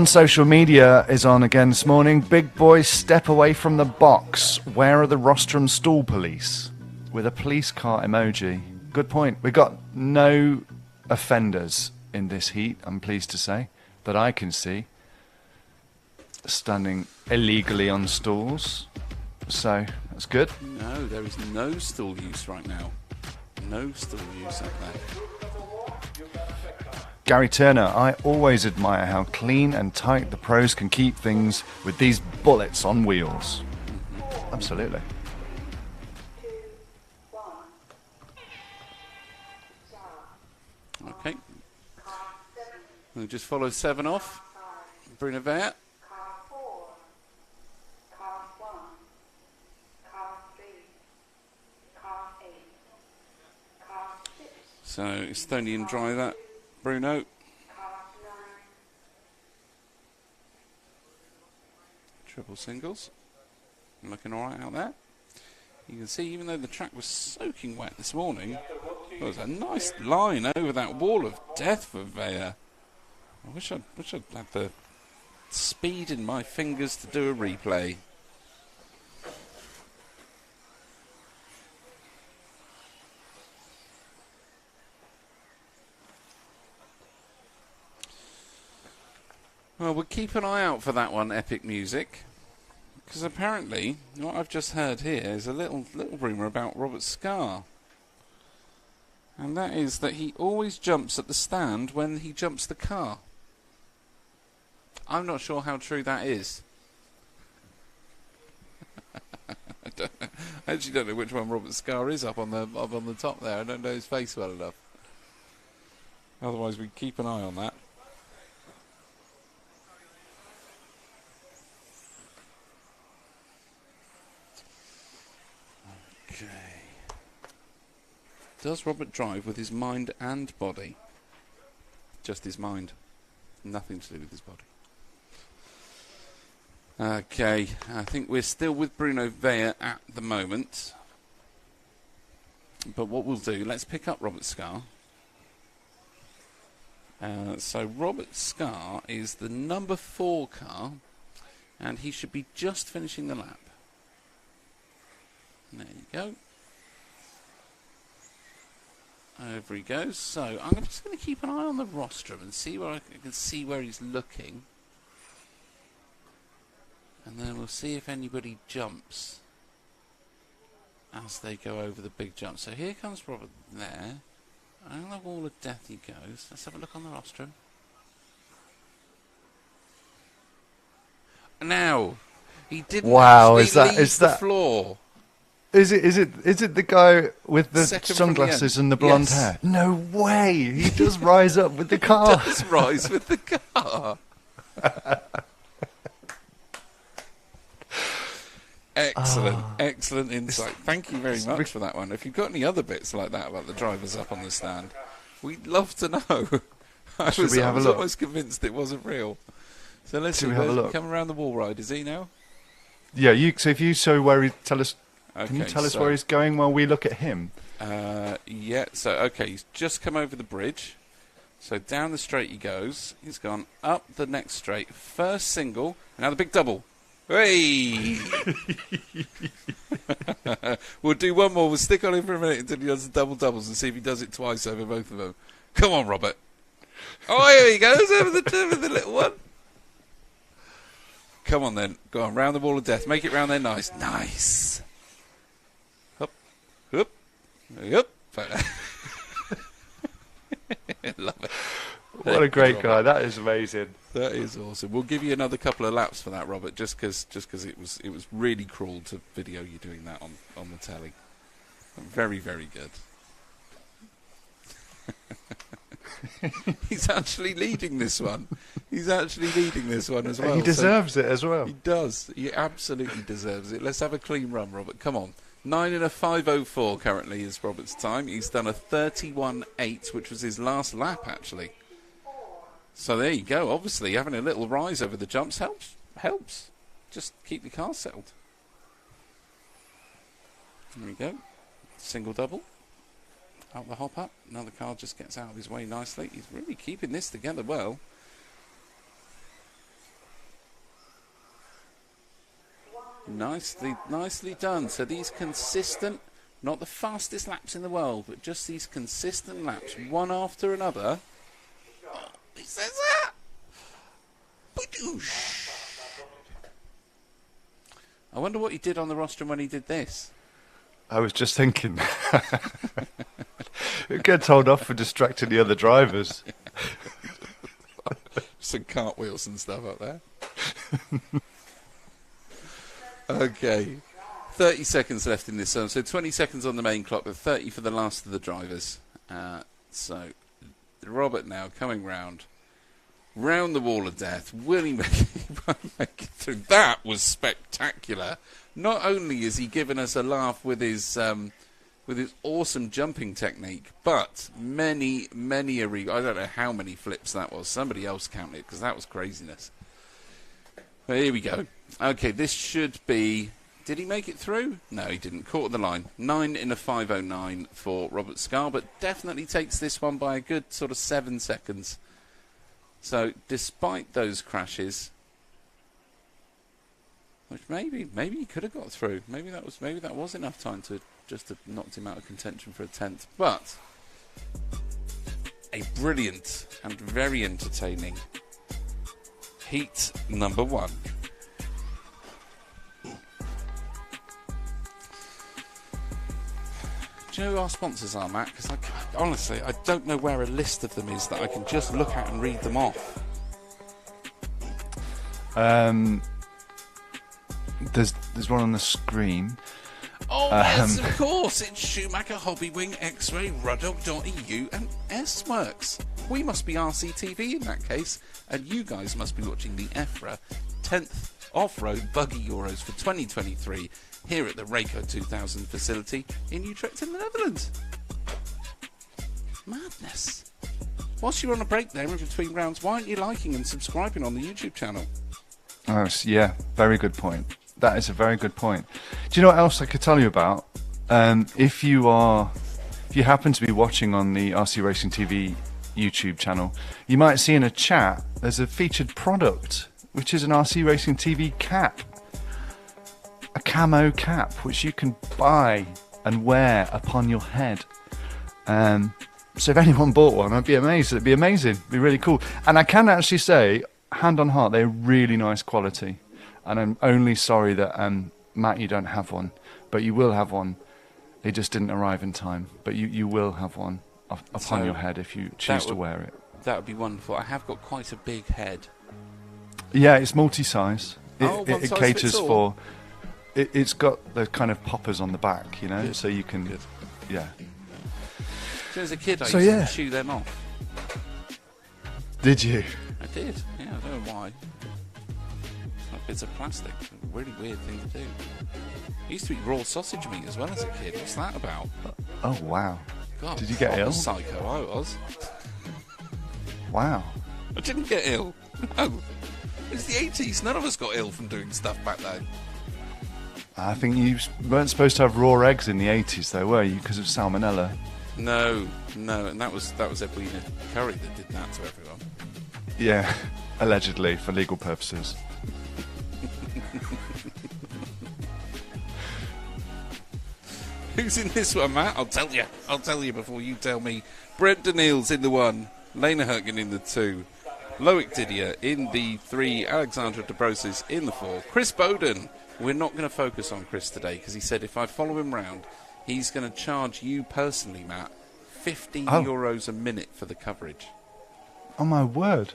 social media is on again this morning. Big boys, step away from the box. Where are the rostrum stool police? with a police car emoji. Good point. We got no offenders in this heat, I'm pleased to say, that I can see, standing illegally on stools. So that's good. No, there is no stool use right now. No stool use up there. Gary Turner, I always admire how clean and tight the pros can keep things with these bullets on wheels. Absolutely. Okay. We'll just follow 7 off. Bruno Vea. So Estonian driver, Bruno. Triple singles. Looking alright out there. You can see, even though the track was soaking wet this morning, there was a nice line over that wall of death for Vea. I wish I'd had the speed in my fingers to do a replay. Well, we'll keep an eye out for that one, Epic Music. Because apparently, what I've just heard here is a little rumour about Robert Scar. And that is that he always jumps at the stand when he jumps the car. I'm not sure how true that is. I actually don't know which one Robert Scar is up on the top there. I don't know his face well enough. Otherwise, we keep an eye on that. Okay. Does Robert drive with his mind and body? Just his mind. Nothing to do with his body. Okay, I think we're still with Bruno Vea at the moment. But what we'll do, let's pick up Robert Scar. So Robert Scar is the number 4 car, and he should be just finishing the lap. There you go. Over he goes. So I'm just going to keep an eye on the rostrum and see where I can see where he's looking. And then we'll see if anybody jumps as they go over the big jump. So here comes Robert there. On the wall of death he goes. Let's have a look on the rostrum. Now, he didn't actually leave the floor. Is it the guy with the Second sunglasses and the blonde hair? No way! He does rise up with the car. He does rise with the car. Excellent, excellent insight. Thank you very much for that one. If you've got any other bits like that about the drivers up on the stand, we'd love to know. I was almost convinced it wasn't real. So let's see. Come around the wall ride. Is he now? Yeah. So if you show where he tell us. Okay, can you tell us where he's going while we look at him? Yeah. So okay, he's just come over the bridge. So down the straight he goes. He's gone up the next straight. First single. And now the big double. Hey! We'll do one more. We'll stick on him for a minute until he does the double doubles and see if he does it twice over both of them. Come on, Robert. Oh, here he goes over the little one. Come on then. Go on, round the wall of death. Make it round there nice. Nice. Up. Up. Up. Love it. What a great guy. That is amazing. That is awesome. We'll give you another couple of laps for that, Robert, just because it was really cruel to video you doing that on the telly. Very, very good. He's actually leading this one. He's actually leading this one as well. He deserves it as well. He does. He absolutely deserves it. Let's have a clean run, Robert. Come on. 9 in a 5:04 currently is Robert's time. He's done a 31.8, which was his last lap, actually. So there you go. Obviously, having a little rise over the jumps helps. Just keep the car settled. There we go. Single double. Out the hop up. Now the car just gets out of his way nicely. He's really keeping this together well. Nicely done. So these consistent Not the fastest laps in the world, but just these consistent laps, one after another. Oh, he says that! Badoosh. I wonder what he did on the rostrum when he did this. I was just thinking. It gets told off for distracting the other drivers. Some cartwheels and stuff up there. Okay. 30 seconds left in this zone. So 20 seconds on the main clock, but 30 for the last of the drivers. So Robert now coming round the wall of death. Will he make it through? That was spectacular. Not only is he given us a laugh with his awesome jumping technique, but many I don't know how many flips that was. Somebody else counted it, because that was craziness. But here we go. Okay, this should be... Did he make it through? No, he didn't. Caught the line. 9 in a 5:09 for Robert Scarr, but definitely takes this one by a good sort of 7 seconds. So, despite those crashes, which maybe he could have got through. Maybe that was enough time to just have knocked him out of contention for a 10th. But a brilliant and very entertaining heat number 1. Do you know who our sponsors are, Matt? Because honestly, I don't know where a list of them is that I can just look at and read them off. There's one on the screen. Oh, yes, of course. It's Schumacher, Hobbywing, X-Ray, Rudog.eu and S-Works. We must be RCTV in that case, and you guys must be watching the EFRA 10th Off-Road Buggy Euros for 2023 here at the Rayco 2000 facility in Utrecht in the Netherlands. Madness. Whilst you're on a break there in between rounds, why aren't you liking and subscribing on the YouTube channel? Oh, yeah, very good point. That is a very good point. Do you know what else I could tell you about? If you happen to be watching on the RC Racing TV YouTube channel, you might see in a chat there's a featured product, which is an RC Racing TV cap. A camo cap, which you can buy and wear upon your head. So if anyone bought one, I'd be amazed. It'd be amazing. It'd be really cool. And I can actually say, hand on heart, they're really nice quality. And I'm only sorry that, Matt, you don't have one. But you will have one. It just didn't arrive in time. But you will have one upon your head if you choose to wear it. That would be wonderful. I have got quite a big head. Yeah, it's multi-size. It size caters fits all. for... It's got the kind of poppers on the back, you know, Good. so you can... Good. Yeah. So as a kid, I So, used yeah. to chew them off. Did you? I did. Yeah, I don't know why. It's like bits of plastic. It's a really weird thing to do. I used to eat raw sausage meat as well as a kid. What's that about? Oh, wow. God, Did you get proper ill? Psycho, I was. Wow. I didn't get ill. No. It's the 80s. None of us got ill from doing stuff back then. I think you weren't supposed to have raw eggs in the 80s, though, were you? Because of salmonella. No, and that was Edwina Curry that did that to everyone. Yeah, allegedly, for legal purposes. Who's in this one, Matt? I'll tell you before you tell me. Brent Daniels in the 1, Lena Hergen in the 2, Loic Didier in the 3, Alexandra Dobroses in the 4, Chris Bowden. We're not going to focus on Chris today because he said if I follow him round, he's going to charge you personally, Matt, €50 a minute for the coverage. Oh, my word.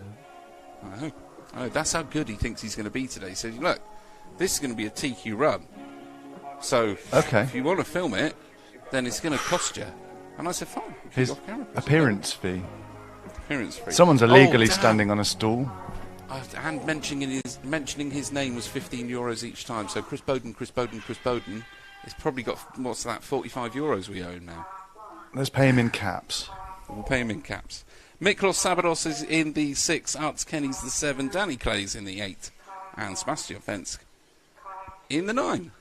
I know. That's how good he thinks he's going to be today. He said, look, this is going to be a TQ run. So if you want to film it, then it's going to cost you. And I said, fine. His off camera. appearance fee. Appearance fee. Someone's illegally damn. standing on a stool. And mentioning his name was €15 each time. So Chris Bowden. It's probably got, what's that, €45 we owe now. Let's pay him in caps. We'll pay him in caps. Miklos Sabados is in the 6, Arts Kenny's the 7, Danny Clay's in the 8, and Sebastian Fensk in the 9.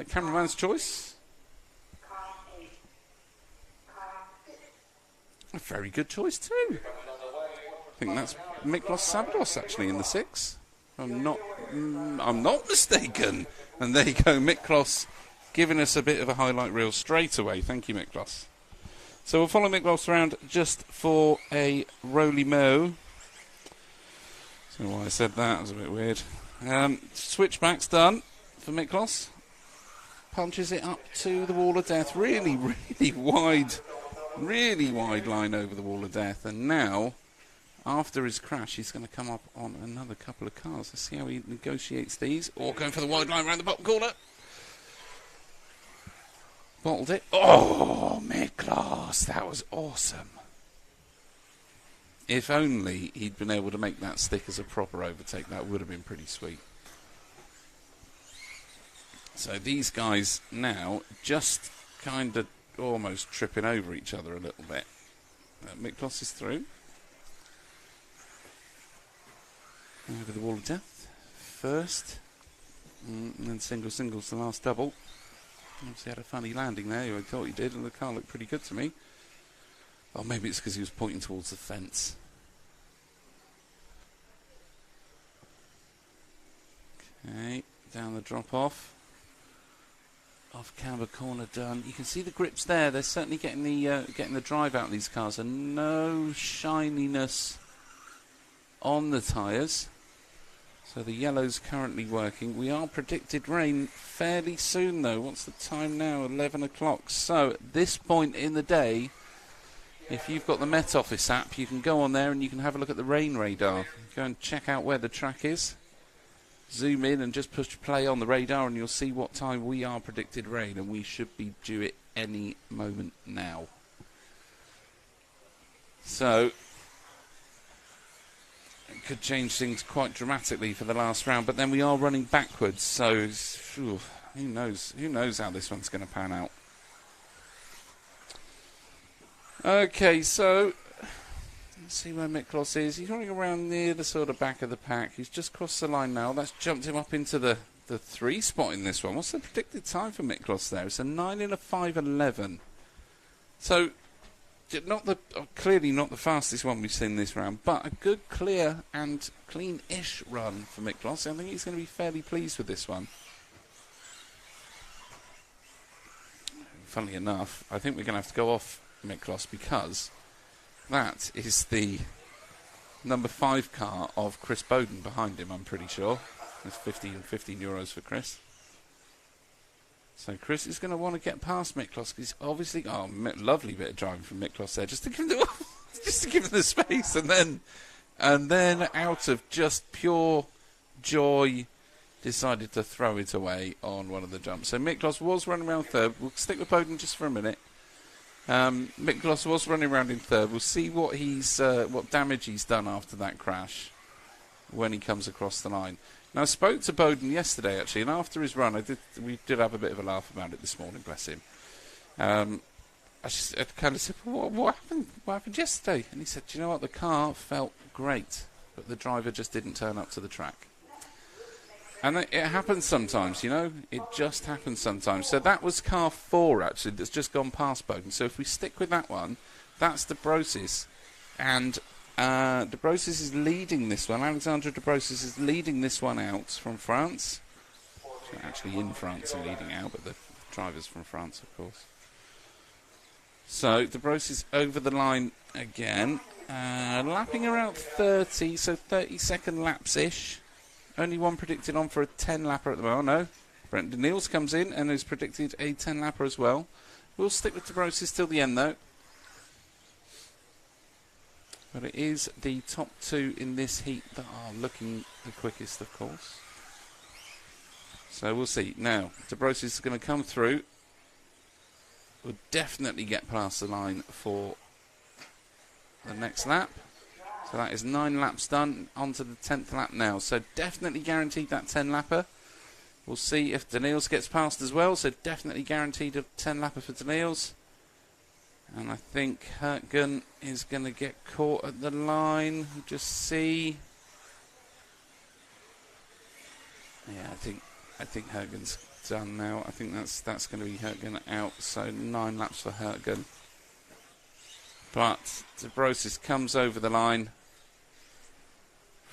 Cameraman's choice. A very good choice too. I think that's Miklos Sabados actually in the 6. I'm not mistaken. And there you go, Miklos giving us a bit of a highlight reel straight away. Thank you, Miklos. So we'll follow Miklos around just for a roly-mo. I don't know why I said that. It was a bit weird. Switchback's done for Miklos. Punches it up to the wall of death. Really wide line over the wall of death. And now, after his crash, he's going to come up on another couple of cars. Let's see how he negotiates these. Or going for the wide line around the bottom corner. Bottled it. Oh, Miklos, that was awesome. If only he'd been able to make that stick as a proper overtake, that would have been pretty sweet. So these guys now just kind of almost tripping over each other a little bit. Miklos is through. Over the wall of death. First. And then singles the last double. Obviously had a funny landing there. I thought he did, and the car looked pretty good to me. Oh, maybe it's because he was pointing towards the fence. Okay, down the drop-off. Off camber corner done. You can see the grips there. They're certainly getting the drive out of these cars, and no shininess on the tyres. So the yellow's currently working. We are predicted rain fairly soon, though. What's the time now? 11 o'clock. So at this point in the day, if you've got the Met Office app, you can go on there and you can have a look at the rain radar. Go and check out where the track is. Zoom in and just push play on the radar and you'll see what time we are predicted rain, and we should be due it any moment now. So it could change things quite dramatically for the last round, but then we are running backwards, so who knows how this one's going to pan out. Okay, so let's see where Miklos is. He's running around near the sort of back of the pack. He's just crossed the line now. That's jumped him up into the 3 spot in this one. What's the predicted time for Miklos there? It's a 9 in a 5:11. So clearly not the fastest one we've seen this round, but a good, clear and clean-ish run for Miklos. I think he's going to be fairly pleased with this one. Funnily enough, I think we're going to have to go off Miklos because that is the number 5 car of Chris Bowden behind him, I'm pretty sure. There's 15 euros for Chris. So Chris is going to want to get past Miklos because he's obviously... Oh, lovely bit of driving from Miklos there, just to give him the space, and then out of just pure joy, decided to throw it away on one of the jumps. So Miklos was running around third. We'll stick with Bowden just for a minute. Miklos was running around in third. We'll see what what damage he's done after that crash when he comes across the line. Now, I spoke to Bowden yesterday, actually, and after his run, we did have a bit of a laugh about it this morning, bless him. I kind of said, what happened? What happened yesterday? And he said, do you know what? The car felt great, but the driver just didn't turn up to the track. And it happens sometimes, you know. It just happens sometimes. So that was car 4, actually, that's just gone past Bowden. So if we stick with that one, that's Debrosis. And Debrosis is leading this one. Alexandre Debrosis is leading this one out from France. Not actually in France and leading out, but the driver's from France, of course. So Debrosis over the line again. Lapping around 30, so 30-second laps-ish. Only one predicted on for a 10-lapper at the moment. No, Brendan Niels comes in and is predicted a 10-lapper as well. We'll stick with Debrosis till the end, though. But it is the top 2 in this heat that are looking the quickest, of course. So we'll see. Now, Debrosis is going to come through. Will definitely get past the line for the next lap. So that is 9 laps done, onto the 10th lap now. So definitely guaranteed that 10-lapper. We'll see if Daniels gets past as well. So definitely guaranteed a 10-lapper for Daniels. And I think Hertgen is going to get caught at the line. We'll just see. Yeah, I think Hertgen's done now. I think that's going to be Hertgen out. So 9 laps for Hertgen. But Debrosis comes over the line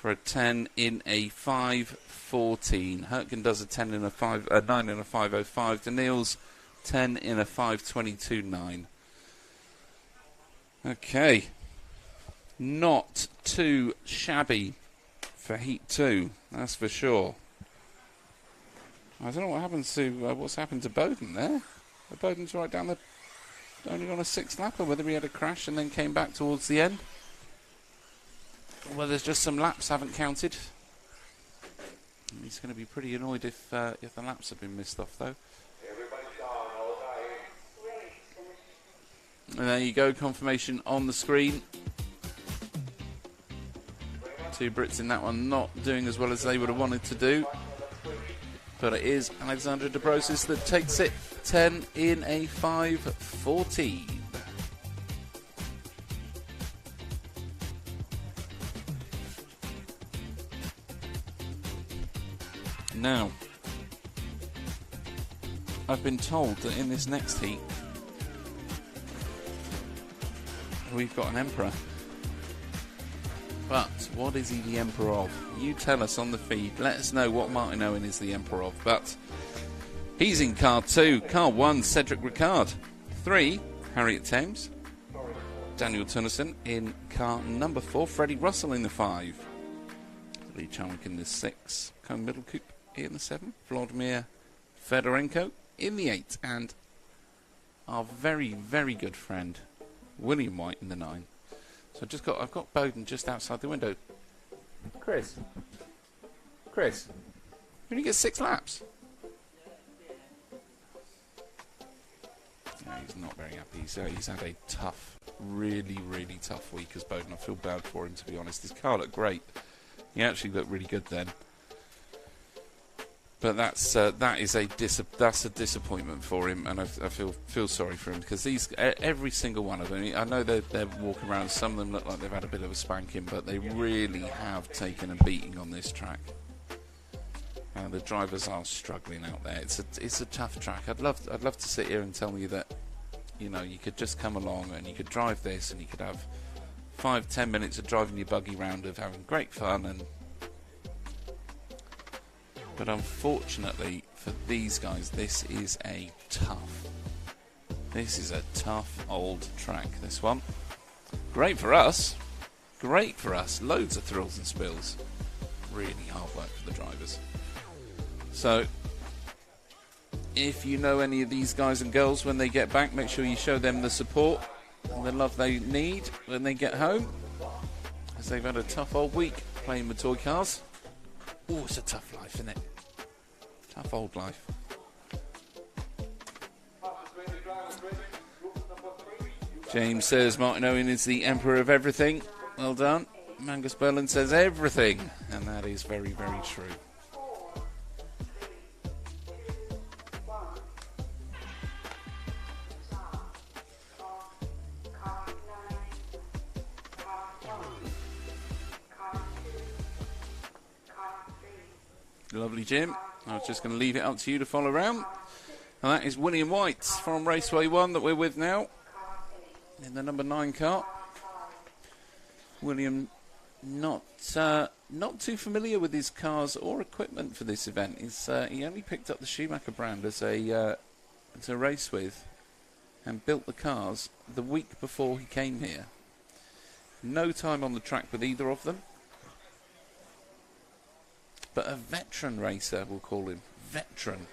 for a 10 in a 5:14. Hurtgen does a 10 in a 9 in a 5:05. Daniil's 10 in a 5:22.9. Okay. Not too shabby for Heat 2, that's for sure. I don't know what happens to what's happened to Bowden there. Bowden's right down the, only on a 6th lapper, whether he had a crash and then came back towards the end. Well, there's just some laps haven't counted. He's going to be pretty annoyed if the laps have been missed off, though. And there you go, confirmation on the screen. 2 Brits in that one, not doing as well as they would have wanted to do. But it is Alexander Dubrosis that takes it, 10 in a 5:14. Now, I've been told that in this next heat, we've got an emperor. But what is he the emperor of? You tell us on the feed. Let us know what Martin Owen is the emperor of. But he's in car 2. Car 1, Cedric Ricard. 3, Harriet Thames. Daniel Tunnison in car number 4. Freddie Russell in the 5. Lee Charwick in the 6. Cone Middlecoop in the 7. Vladimir Fedorenko in the 8. And our very, very good friend William White in the 9. So I've got Bowden just outside the window. Chris, you only get 6 laps. Yeah, he's not very happy. He's had a tough, really, really tough week as Bowden. I feel bad for him, to be honest. His car looked great. He actually looked really good then. But that's a disappointment for him, and I feel sorry for him, because every single one of them, I know they're walking around. Some of them look like they've had a bit of a spanking, but they really have taken a beating on this track. The drivers are struggling out there. It's a tough track. I'd love to sit here and tell you that, you know, you could just come along and you could drive this and you could have 5-10 minutes of driving your buggy round, of having great fun. But unfortunately for these guys, this is a tough old track, this one. Great for us. Loads of thrills and spills. Really hard work for the drivers. So, if you know any of these guys and girls when they get back, make sure you show them the support and the love they need when they get home, as they've had a tough old week playing with toy cars. Oh, it's a tough life, isn't it? Tough old life. James says Martin Owen is the emperor of everything. Well done. Mangus Berlin says everything, and that is very, very true. Lovely, Jim. I was just going to leave it up to you to follow around. And that is William White from Raceway 1 that we're with now, in the number 9 car. William, not too familiar with his cars or equipment for this event. He only picked up the Schumacher brand as a race with, and built the cars the week before he came here. No time on the track with either of them. But a veteran racer, we'll call him. Veteran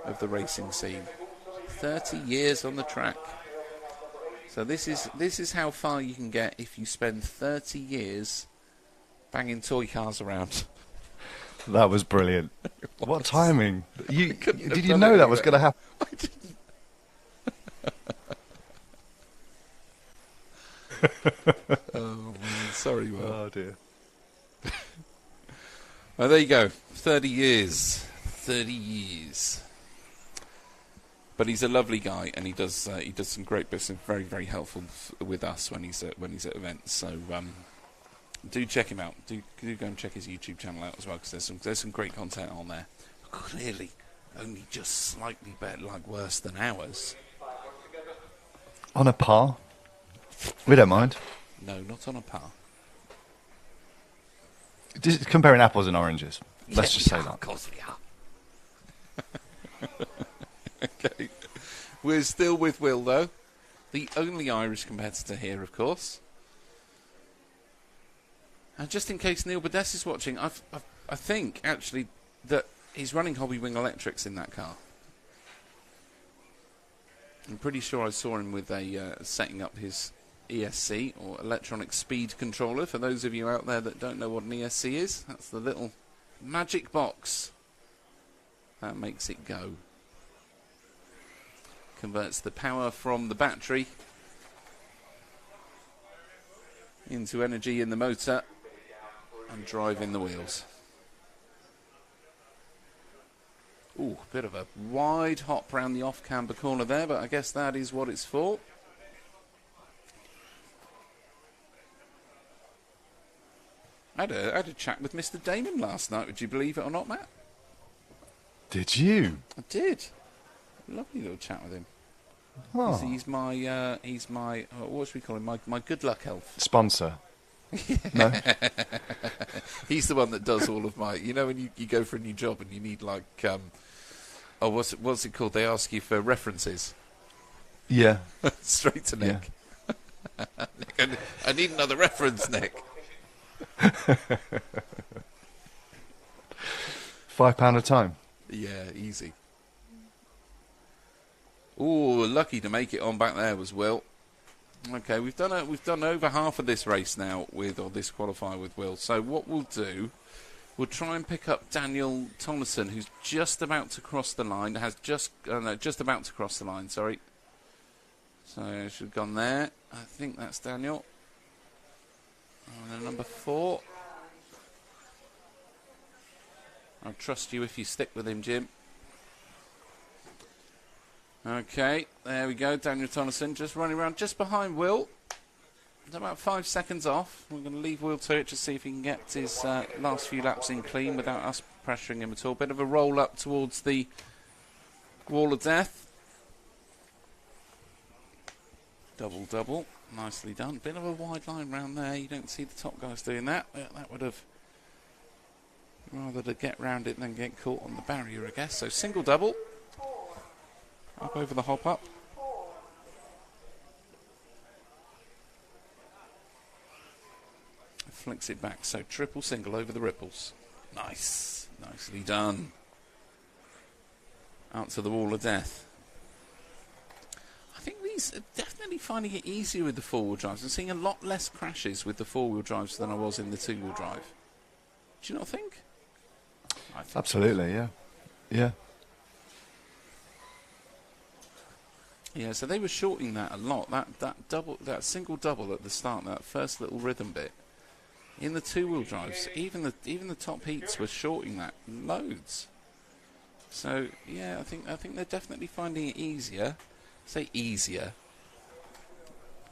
of the racing scene. 30 years on the track. So this is how far you can get if you spend 30 years banging toy cars around. That was brilliant. What timing. Did you know that was going to happen? I didn't. Oh, man. Sorry, Will. Oh, dear. Well, there you go. 30 years. 30 years. But he's a lovely guy, and he does some great bits, and very, very helpful with us when he's at events. So do check him out. Do go and check his YouTube channel out as well, because there's some great content on there. Clearly, only just slightly better, like worse than ours. On a par. We don't mind. No, not on a par. Just comparing apples and oranges. Let's just say Of that. course we are. Okay. We're still with Will, though. The only Irish competitor here, of course. And just in case Neil Bodess is watching, I think, actually, that he's running Hobbywing Electrics in that car. I'm pretty sure I saw him with setting up his ESC, or electronic speed controller. For those of you out there that don't know what an ESC is, that's the little magic box that makes it go. Converts the power from the battery into energy in the motor and driving the wheels. Ooh, a bit of a wide hop round the off-camber corner there, but I guess that is what it's for. I had a chat with Mr. Damon last night, would you believe it or not, Matt? Did you? I did. Lovely little chat with him. Oh. He's my what should we call him? My good luck elf. Sponsor. No? He's the one that does all of my. You know, when you go for a new job and you need like, what's it called? They ask you for references. Yeah. Straight to Nick. Nick, I need another reference, Nick. £5 a time. Yeah, easy. Ooh, lucky to make it on back there was Will. Okay, we've done over half of this race now this qualifier with Will. So what we'll do, we'll try and pick up Daniel Tonneson, who's just about to cross the line. Just about to cross the line. Sorry. So should have gone there. I think that's Daniel. And then number 4. I'll trust you if you stick with him, Jim. Okay, there we go. Daniel Tonneson just running around just behind Will. He's about 5 seconds off. We're going to leave Will to it to see if he can get his last few laps in clean without us pressuring him at all. Bit of a roll up towards the wall of death. Double. Nicely done. Bit of a wide line round there. You don't see the top guys doing that. That would have rather to get round it than get caught on the barrier, I guess. So single double. Up over the hop up. Flicks it back. So triple single over the ripples. Nice. Nicely done. Out to the wall of death. I think these are definitely finding it easier with the four-wheel drives. I'm seeing a lot less crashes with the four-wheel drives than I was in the two-wheel drive. Do you not think? I think Absolutely, yeah. Yeah. Yeah, so they were shorting that a lot. That single double at the start, that first little rhythm bit. In the two-wheel drives, even the top heats were shorting that loads. So yeah, I think they're definitely finding it easier. Say easier,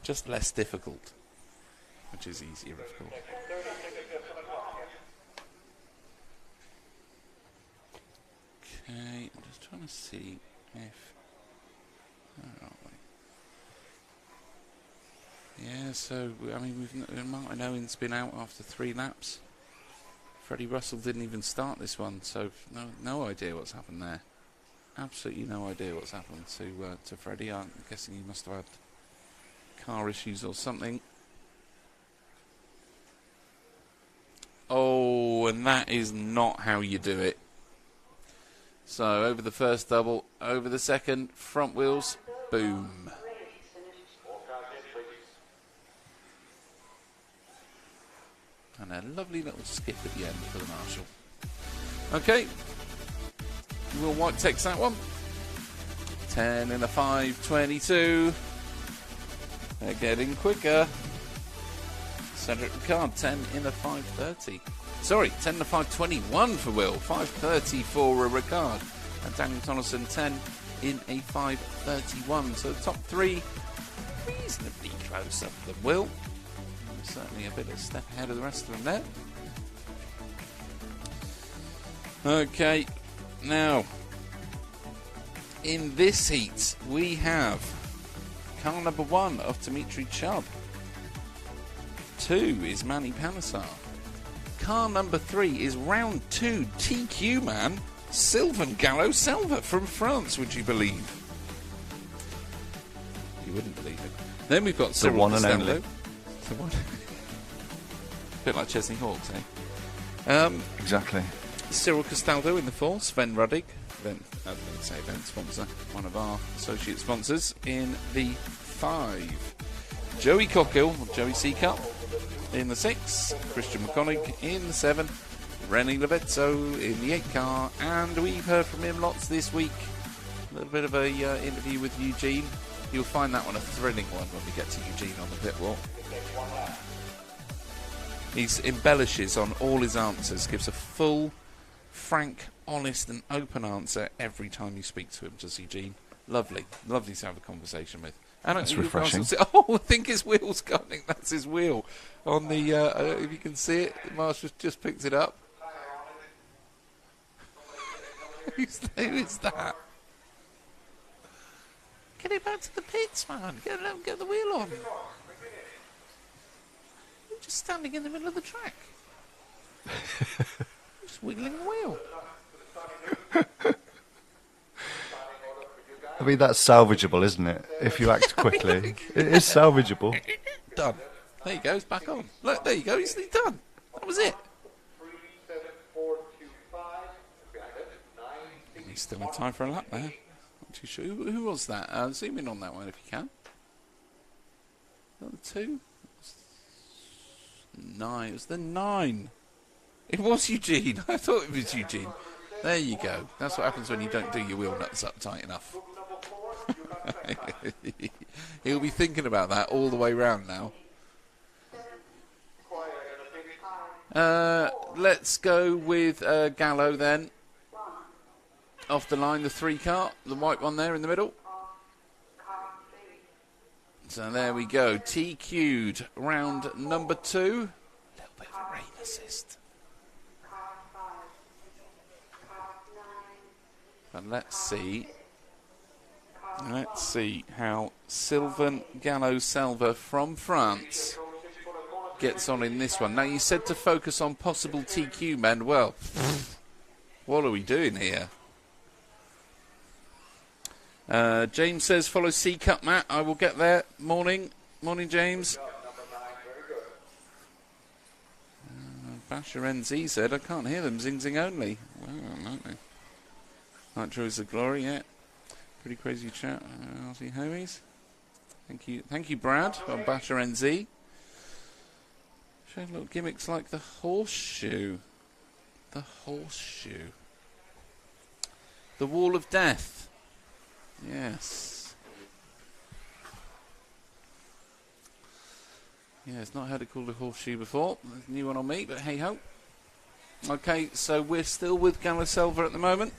just less difficult, which is easier, of course. Okay, I'm just trying to see if. Where are we? Yeah, so I mean, Martin Owen's been out after 3 laps. Freddie Russell didn't even start this one, so no idea what's happened there. Absolutely no idea what's happened to Freddie. I'm guessing he must have had car issues or something. Oh, and that is not how you do it. So over the first double, over the second, front wheels, boom. And a lovely little skip at the end for the marshal. Okay. Will White takes that one. 10 in a 5.22. They're getting quicker. Cedric Ricard, 10 in a 5.30. Sorry, 10 in a 5.21 for Will. 5.30 for Ricard. And Daniel Tonneson, 10 in a 5.31. So the top 3 reasonably close up than Will. Certainly a bit of a step ahead of the rest of them there. Okay, now in this heat we have car number 1 of Dimitri Chubb. 2 is Manny Panesar. car number 3 is round 2 TQ man, Sylvain Gallo-Selva from France, would you believe? You wouldn't believe it. Then we've got Cyril one and Costello. only. The one. Bit like Chesney Hawks, eh? Exactly. Cyril Castaldo in the 4, Sven Ruddig, event sponsor, one of our associate sponsors, in the 5. Joey Cockhill, or Joey Seacup, in the 6. Christian McConaughey in the 7. Rennie Levezzo in the 8 car, and we've heard from him lots this week. A little bit of a interview with Eugene. You'll find that one a thrilling one when we get to Eugene on the pit wall. He embellishes on all his answers, gives a full, frank, honest and open answer every time you speak to him, does Eugene. Lovely to have a conversation with. And that's refreshing. Oh, I think his wheel's going. That's his wheel. On the, if you can see it, Marshall's just picked it up. Who is that? Get it back to the pits, man. Get the wheel on. You're just standing in the middle of the track. Just wiggling the wheel. I mean, that's salvageable, isn't it? If you act quickly. It is salvageable. Done. There you go, it's back on. Look, there you go, he's done. That was it. He's still in time for a lap there. Not too sure. Who was that? Zoom in on that one if you can. Another 2? 9. It was the 9. It was Eugene. I thought it was Eugene. There you go. That's what happens when you don't do your wheel nuts up tight enough. He'll be thinking about that all the way round now. Let's go with Gallo then. Off the line, the 3 car, the white one there in the middle. So there we go. TQ'd round number 2. A little bit of a rain assist. But let's see how Sylvain Gallo-Selva from France gets on in this one. Now, you said to focus on possible TQ men. Well, what are we doing here? James says, follow C-Cup, Matt. I will get there. Morning, James. Basher NZ said, I can't hear them. Zing, zing only. Wow, Nitro is the glory, yeah. Pretty crazy chat. Aussie homies. Thank you, Brad, on Basher NZ. Showing little gimmicks like the horseshoe. The horseshoe. The wall of death. Yes. Yeah, it's not heard it called a horseshoe before. There's a new one on me, but hey ho. Okay, so we're still with Gallo-Selva at the moment.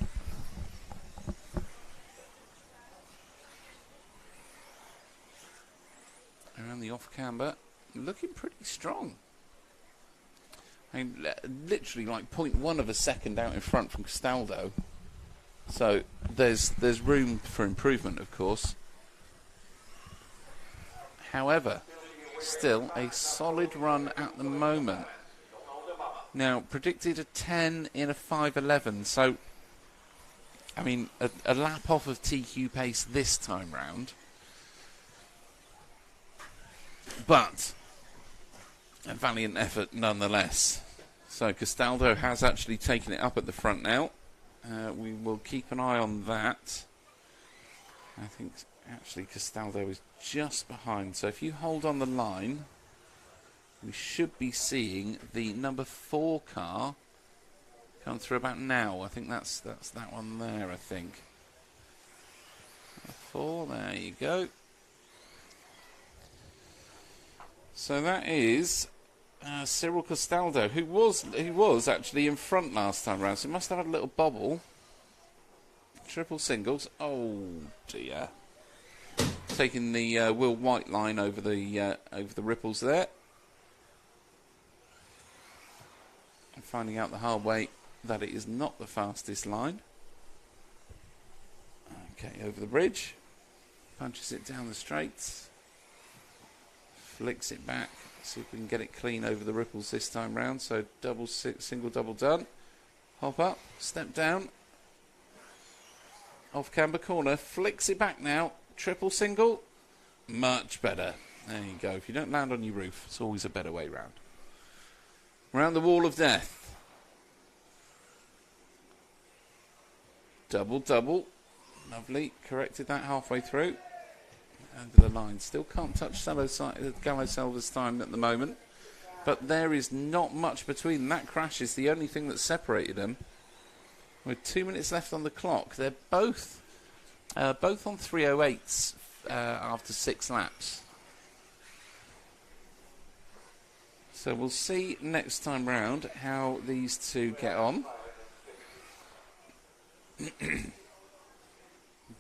Around the off camber, looking pretty strong. I mean, literally like 0.1 of a second out in front from Castaldo. So there's room for improvement, of course. However, still a solid run at the moment. Now, predicted a 10 in a 5.11, so, I mean, a lap off of TQ pace this time round. But a valiant effort nonetheless. So Castaldo has actually taken it up at the front now. We will keep an eye on that. I think actually Castaldo is just behind. So if you hold on the line, we should be seeing the number 4 car come through about now. I think that's that one there, I think. 4, there you go. So that is Cyril Castaldo, who was actually in front last time round, so he must have had a little bobble. Triple singles. Oh dear. Taking the Will White line over the ripples there, and finding out the hard way that it is not the fastest line. Okay, over the bridge, punches it down the straights. Flicks it back. See if we can get it clean over the ripples this time round. So single, double done. Hop up, step down. Off camber corner, flicks it back now. Triple single. Much better. There you go. If you don't land on your roof, it's always a better way round. Round the wall of death. Double, double. Lovely. Corrected that halfway through. Under the line. Still can't touch Gallo Selva's time at the moment. But there is not much between them. That crash is the only thing that separated them. With 2 minutes left on the clock. They're both on 3:08s after 6 laps. So we'll see next time round how these two get on.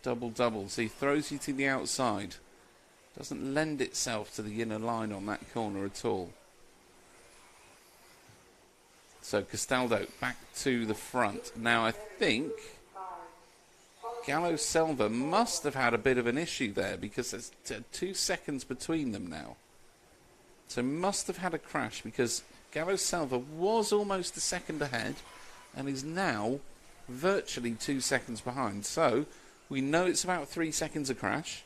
Double double. So he throws you to the outside. Doesn't lend itself to the inner line on that corner at all. So Castaldo back to the front. Now I think Gallo Selva must have had a bit of an issue there because there's 2 seconds between them now. So must have had a crash because Gallo Selva was almost a second ahead and is now virtually 2 seconds behind. So we know it's about 3 seconds a crash.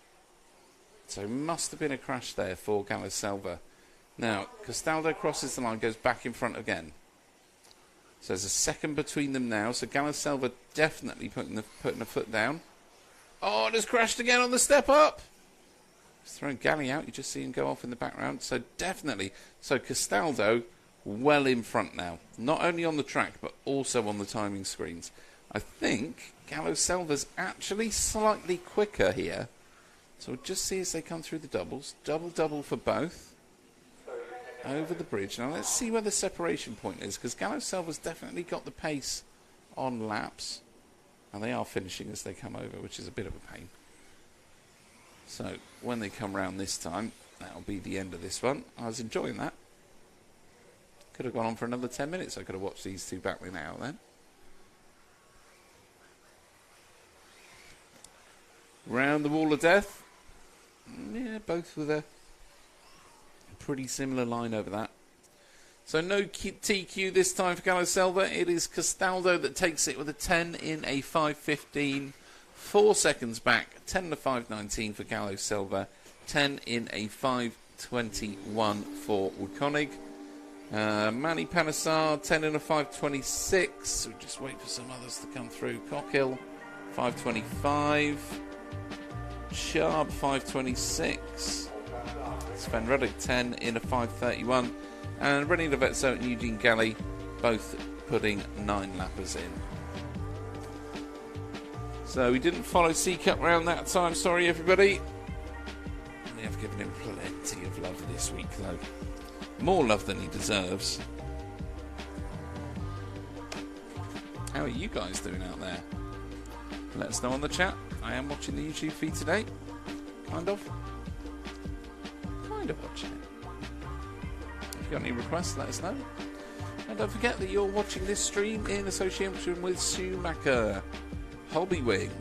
So must have been a crash there for Gallo Selva. Now, Castaldo crosses the line, goes back in front again. So there's a second between them now. So Gallo Selva definitely putting a foot down. Oh, and has crashed again on the step up. He's throwing Galli out. You just see him go off in the background. So definitely. So Castaldo well in front now. Not only on the track, but also on the timing screens. I think Gallo Selva's actually slightly quicker here. So we'll just see as they come through the doubles. Double for both. Over the bridge. Now let's see where the separation point is, because Gallo Selva's definitely got the pace on laps. And they are finishing as they come over, which is a bit of a pain. So when they come round this time, that'll be the end of this one. I was enjoying that. Could have gone on for another 10 minutes. I could have watched these two battling out then. Round the wall of death. Yeah, both with a pretty similar line over that. So no TQ this time for Gallo Selva. It is Castaldo that takes it with a 10 in a 5:15. 4 seconds back. 10 in a 5:19 for Gallo Selva. 10 in a 5:21 for Woodconig. Manny Panesar, 10 in a 5:26. We'll just wait for some others to come through. Cockhill, 5:25. Sharp, 5:26. Sven Ruddock, 10 in a 5:31. And René Levetzo and Eugene Galli both putting 9 lappers in. So we didn't follow C-Cup round that time, sorry everybody. We have given him plenty of love this week though. More love than he deserves. How are you guys doing out there? Let us know on the chat. I am watching the YouTube feed today. Kind of watching it. If you've got any requests, let us know. And don't forget that you're watching this stream in association with Schumacher, Hobbywing,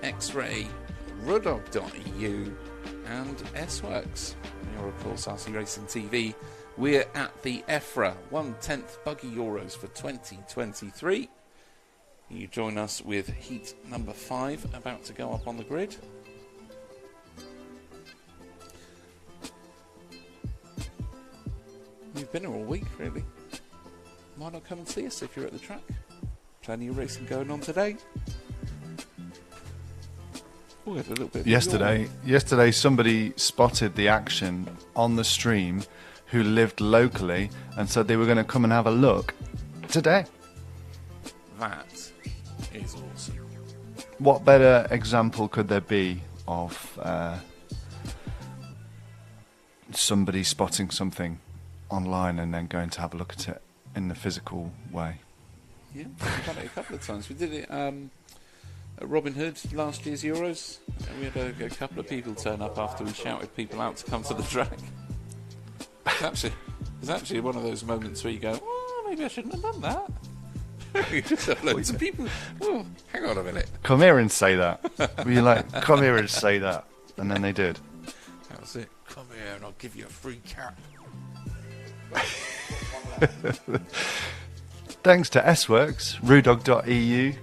X-Ray, Rudog.eu and S-Works. You're of course RC Racing TV. We're at the EFRA 1/10 Buggy Euros for 2023. You join us with heat number 5 about to go up on the grid. You've been here all week, really. Why not come and see us if you're at the track? Plenty of racing going on today. We had a little bit. Yesterday, somebody spotted the action on the stream who lived locally and said they were going to come and have a look today. That is awesome. What better example could there be of somebody spotting something online and then going to have a look at it in the physical way? Yeah, we've done it a couple of times. We did it at Robin Hood last year's Euros. And we had a couple of people turn up after we shouted people out to come to the track. It's actually one of those moments where you go, oh, maybe I shouldn't have done that. You just have loads of people. Oh, hang on a minute. Come here and say that. Were you like, come here and say that? And then they did. That was it. come here and I'll give you a free cap. Thanks to S-Works, Rudog.eu,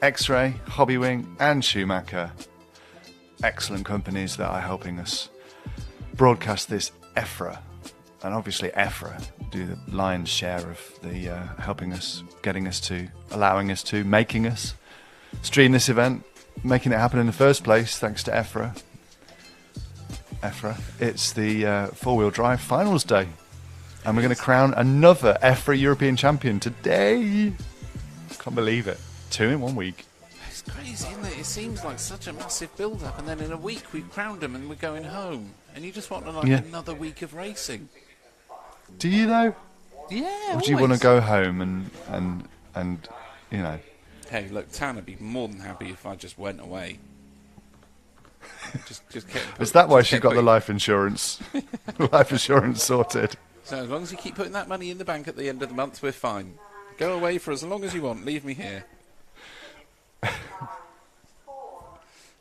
X-Ray, Hobbywing and Schumacher. Excellent companies that are helping us broadcast this EFRA. And obviously EFRA do the lion's share of the helping us, getting us to, allowing us to, making us stream this event, making it happen in the first place, thanks to EFRA. It's the four-wheel drive finals day. And we're going to crown another EFRA European champion today. Can't believe it. 2 in 1 week. It's crazy, isn't it? It seems like such a massive build-up, and then in a week we've crowned them and we're going home. And you just want another week of racing. Do you though? Yeah. Or do you want to go home and you know? Hey, look, Tan would be more than happy if I just went away. just kept. Is that why she got the life insurance? Life insurance sorted. So as long as you keep putting that money in the bank at the end of the month, we're fine. Go away for as long as you want. Leave me here.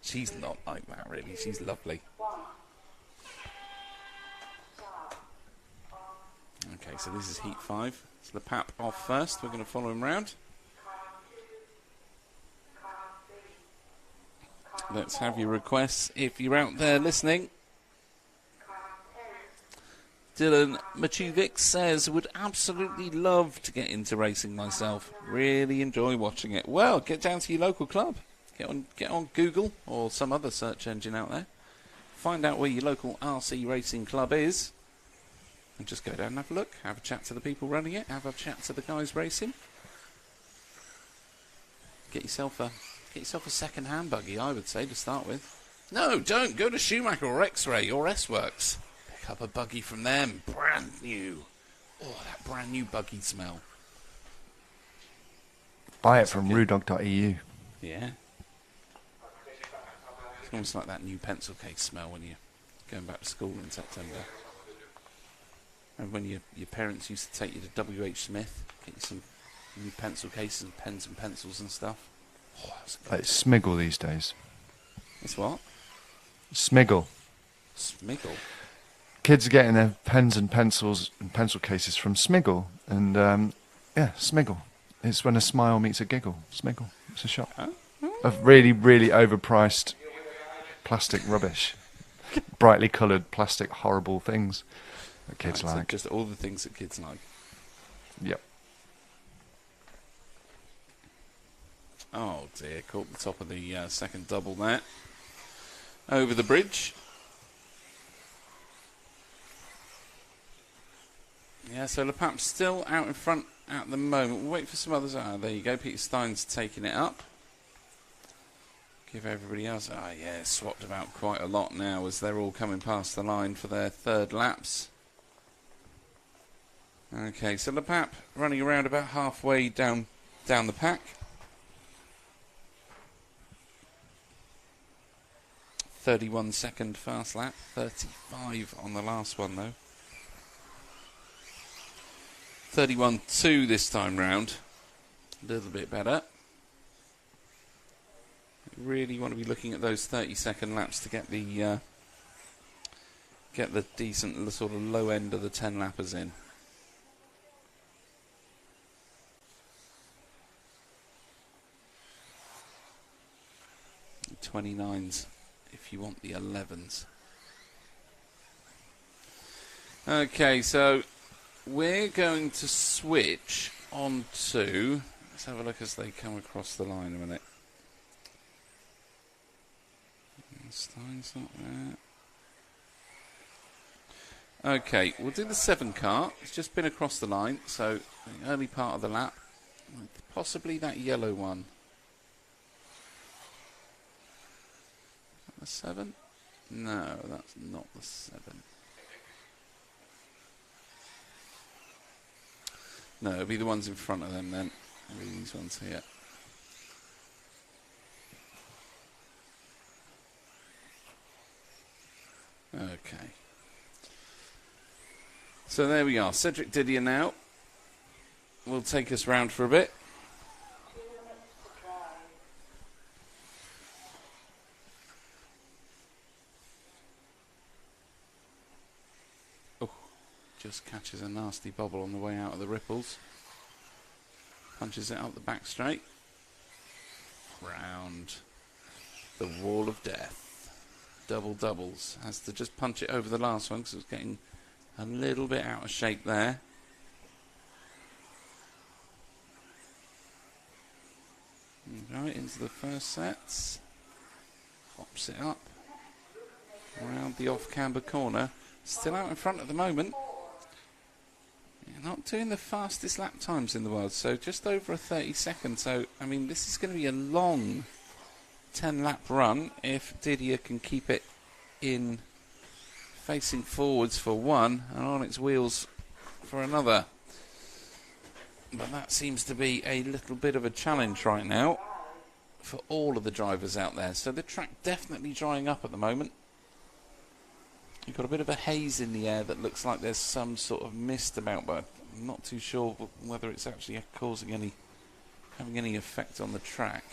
She's not like that, really. She's lovely. Okay, so this is Heat 5. It's Lepap off first. We're going to follow him round. Let's have your requests if you're out there listening. Dylan Machuvic says, would absolutely love to get into racing myself. Really enjoy watching it. Well, get down to your local club. Get on Google or some other search engine out there. Find out where your local RC racing club is. And just go down and have a look. Have a chat to the people running it. Have a chat to the guys racing. Get yourself a second-hand buggy, I would say, to start with. No, don't. Go to Schumacher or X-Ray or S-Works. Pick up a buggy from them. Brand new. Oh, that brand new buggy smell. Buy it from Rudog.eu. Yeah. It's almost like that new pencil case smell when you're going back to school in September. And when your parents used to take you to W.H. Smith, get you some new pencil cases and pens and pencils and stuff. Oh, It's Smiggle these days. It's what? Smiggle. Smiggle? Kids are getting their pens and pencils and pencil cases from Smiggle. And, yeah, Smiggle. It's when a smile meets a giggle. Smiggle. It's a shop. Of really, really overpriced plastic rubbish. Brightly coloured plastic horrible things that kids So like. just all the things that kids like. Yep. Oh dear, caught the top of the second double there. Over the bridge. Yeah, so Lepap's still out in front at the moment. We'll wait for some others. There you go, Peter Stein's taking it up. Give everybody else... yeah, swapped about quite a lot now as they're all coming past the line for their third laps. Okay, so Lepap running around about halfway down the pack. 31-second fast lap, 35 on the last one though. 31.2 this time round, a little bit better. Really want to be looking at those 30-second laps to get the decent sort of low end of the 10 lappers in. '29s. If you want the 11s. Okay, so we're going to switch on to... Let's have a look as they come across the line a minute. Stein's not there. Okay, we'll do the 7 car. It's just been across the line, so the early part of the lap. Possibly that yellow one. The 7? No, that's not the 7. No, it'll be the ones in front of them then. It'll be these ones here. Okay. So there we are. Cedric Didier now will take us round for a bit. just catches a nasty bobble on the way out of the ripples. Punches it up the back straight. Round the wall of death. Double doubles. Has to just punch it over the last one because it was getting a little bit out of shape there. Right into the first set. Hops it up. Around the off-camber corner. Still out in front at the moment. Not doing the fastest lap times in the world, so just over a 30 seconds. So, I mean, this is going to be a long 10-lap run if Didier can keep it in facing forwards for one and on its wheels for another. But that seems to be a little bit of a challenge right now for all of the drivers out there. So the track definitely drying up at the moment. You've got a bit of a haze in the air that looks like there's some sort of mist about, but I'm not too sure whether it's actually having any effect on the track.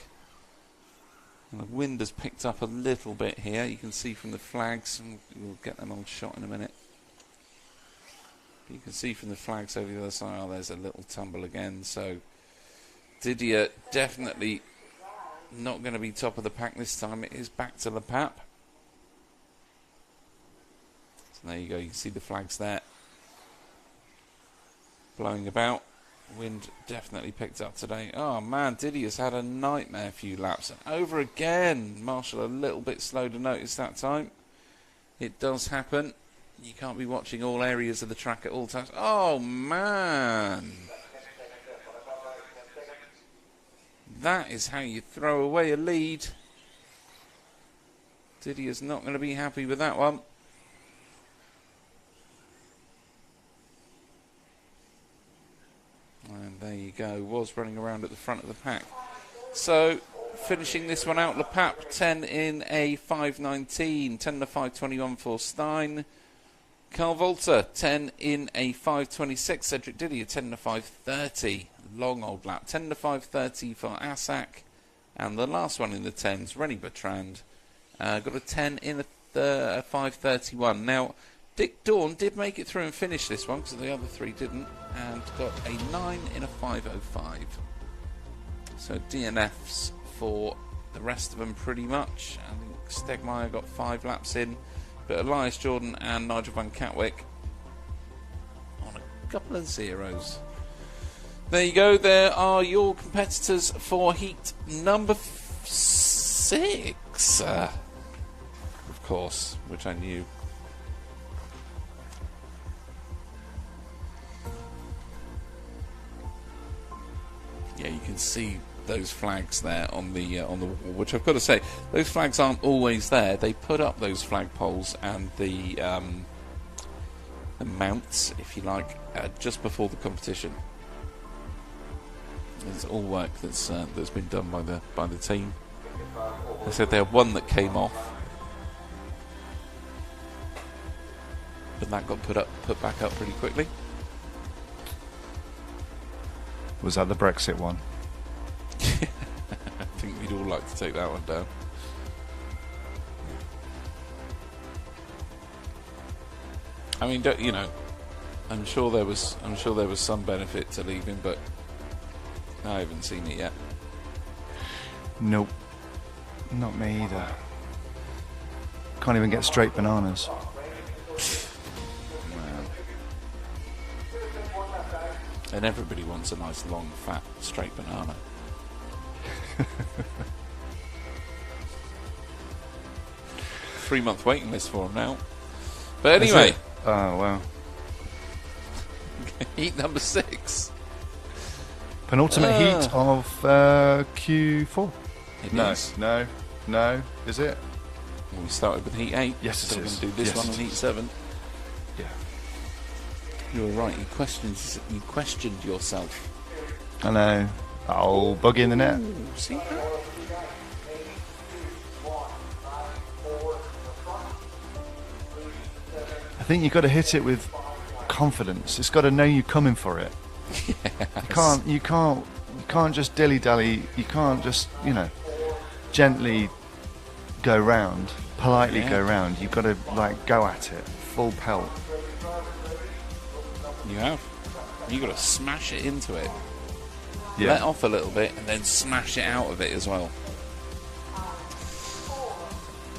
And the wind has picked up a little bit here. You can see from the flags, and we'll get them on shot in a minute. You can see from the flags over the other side, oh, there's a little tumble again. So Didier definitely not going to be top of the pack this time. It is back to Le Pape. There you go, you can see the flags there blowing about. Wind definitely picked up today. Oh man, Didier's had a nightmare few laps. And over again, Marshall a little bit slow to notice that time. It does happen. You can't be watching all areas of the track at all times. Oh man! That is how you throw away a lead. Didier's not going to be happy with that one. And there you go, was running around at the front of the pack. So, finishing this one out, Le Pape 10 in a 5:19, 10 in a 5:21 for Stein. Carl Volter 10 in a 5:26, Cedric Didier 10 in a 5:30, long old lap, 10 in a 5:30 for Assac. And the last one in the 10s, Rennie Bertrand, got a 10 in a 5:31. Now, Dick Dawn did make it through and finish this one because the other three didn't, and got a 9 in a 5:05. So DNFs for the rest of them pretty much. I think Stegmaier got 5 laps in, but Elias Jordan and Nigel van Katwijk on a couple of zeros. There you go, there are your competitors for heat number 6. Of course, which I knew. Yeah, you can see those flags there on the wall, which I've got to say, those flags aren't always there. They put up those flag poles and the mounts, if you like, just before the competition. It's all work that's been done by the team. They said they had one that came off, but that got put back up pretty quickly. Was that the Brexit one? I think we'd all like to take that one down. I mean, you know, I'm sure there was some benefit to leaving, but I haven't seen it yet. Nope, not me either. Can't even get straight bananas. And everybody wants a nice, long, fat, straight banana. 3-month waiting list for them now. But anyway. Oh, wow. Heat number 6. Penultimate heat of Q4. No. Is it? Well, we started with heat 8. Yes, so it we're is. going to do this one in heat 7. Yeah. You were right. You questioned yourself. I know. Oh, Buggy in the net. Ooh, see that? I think you've got to hit it with confidence. It's got to know you're coming for it. Yes. You can't just dilly-dally. You can't just, gently go round, politely go round. You've got to, go at it, full pelt. You have. You got to smash it into it. Yeah. Let off a little bit and then smash it out of it as well.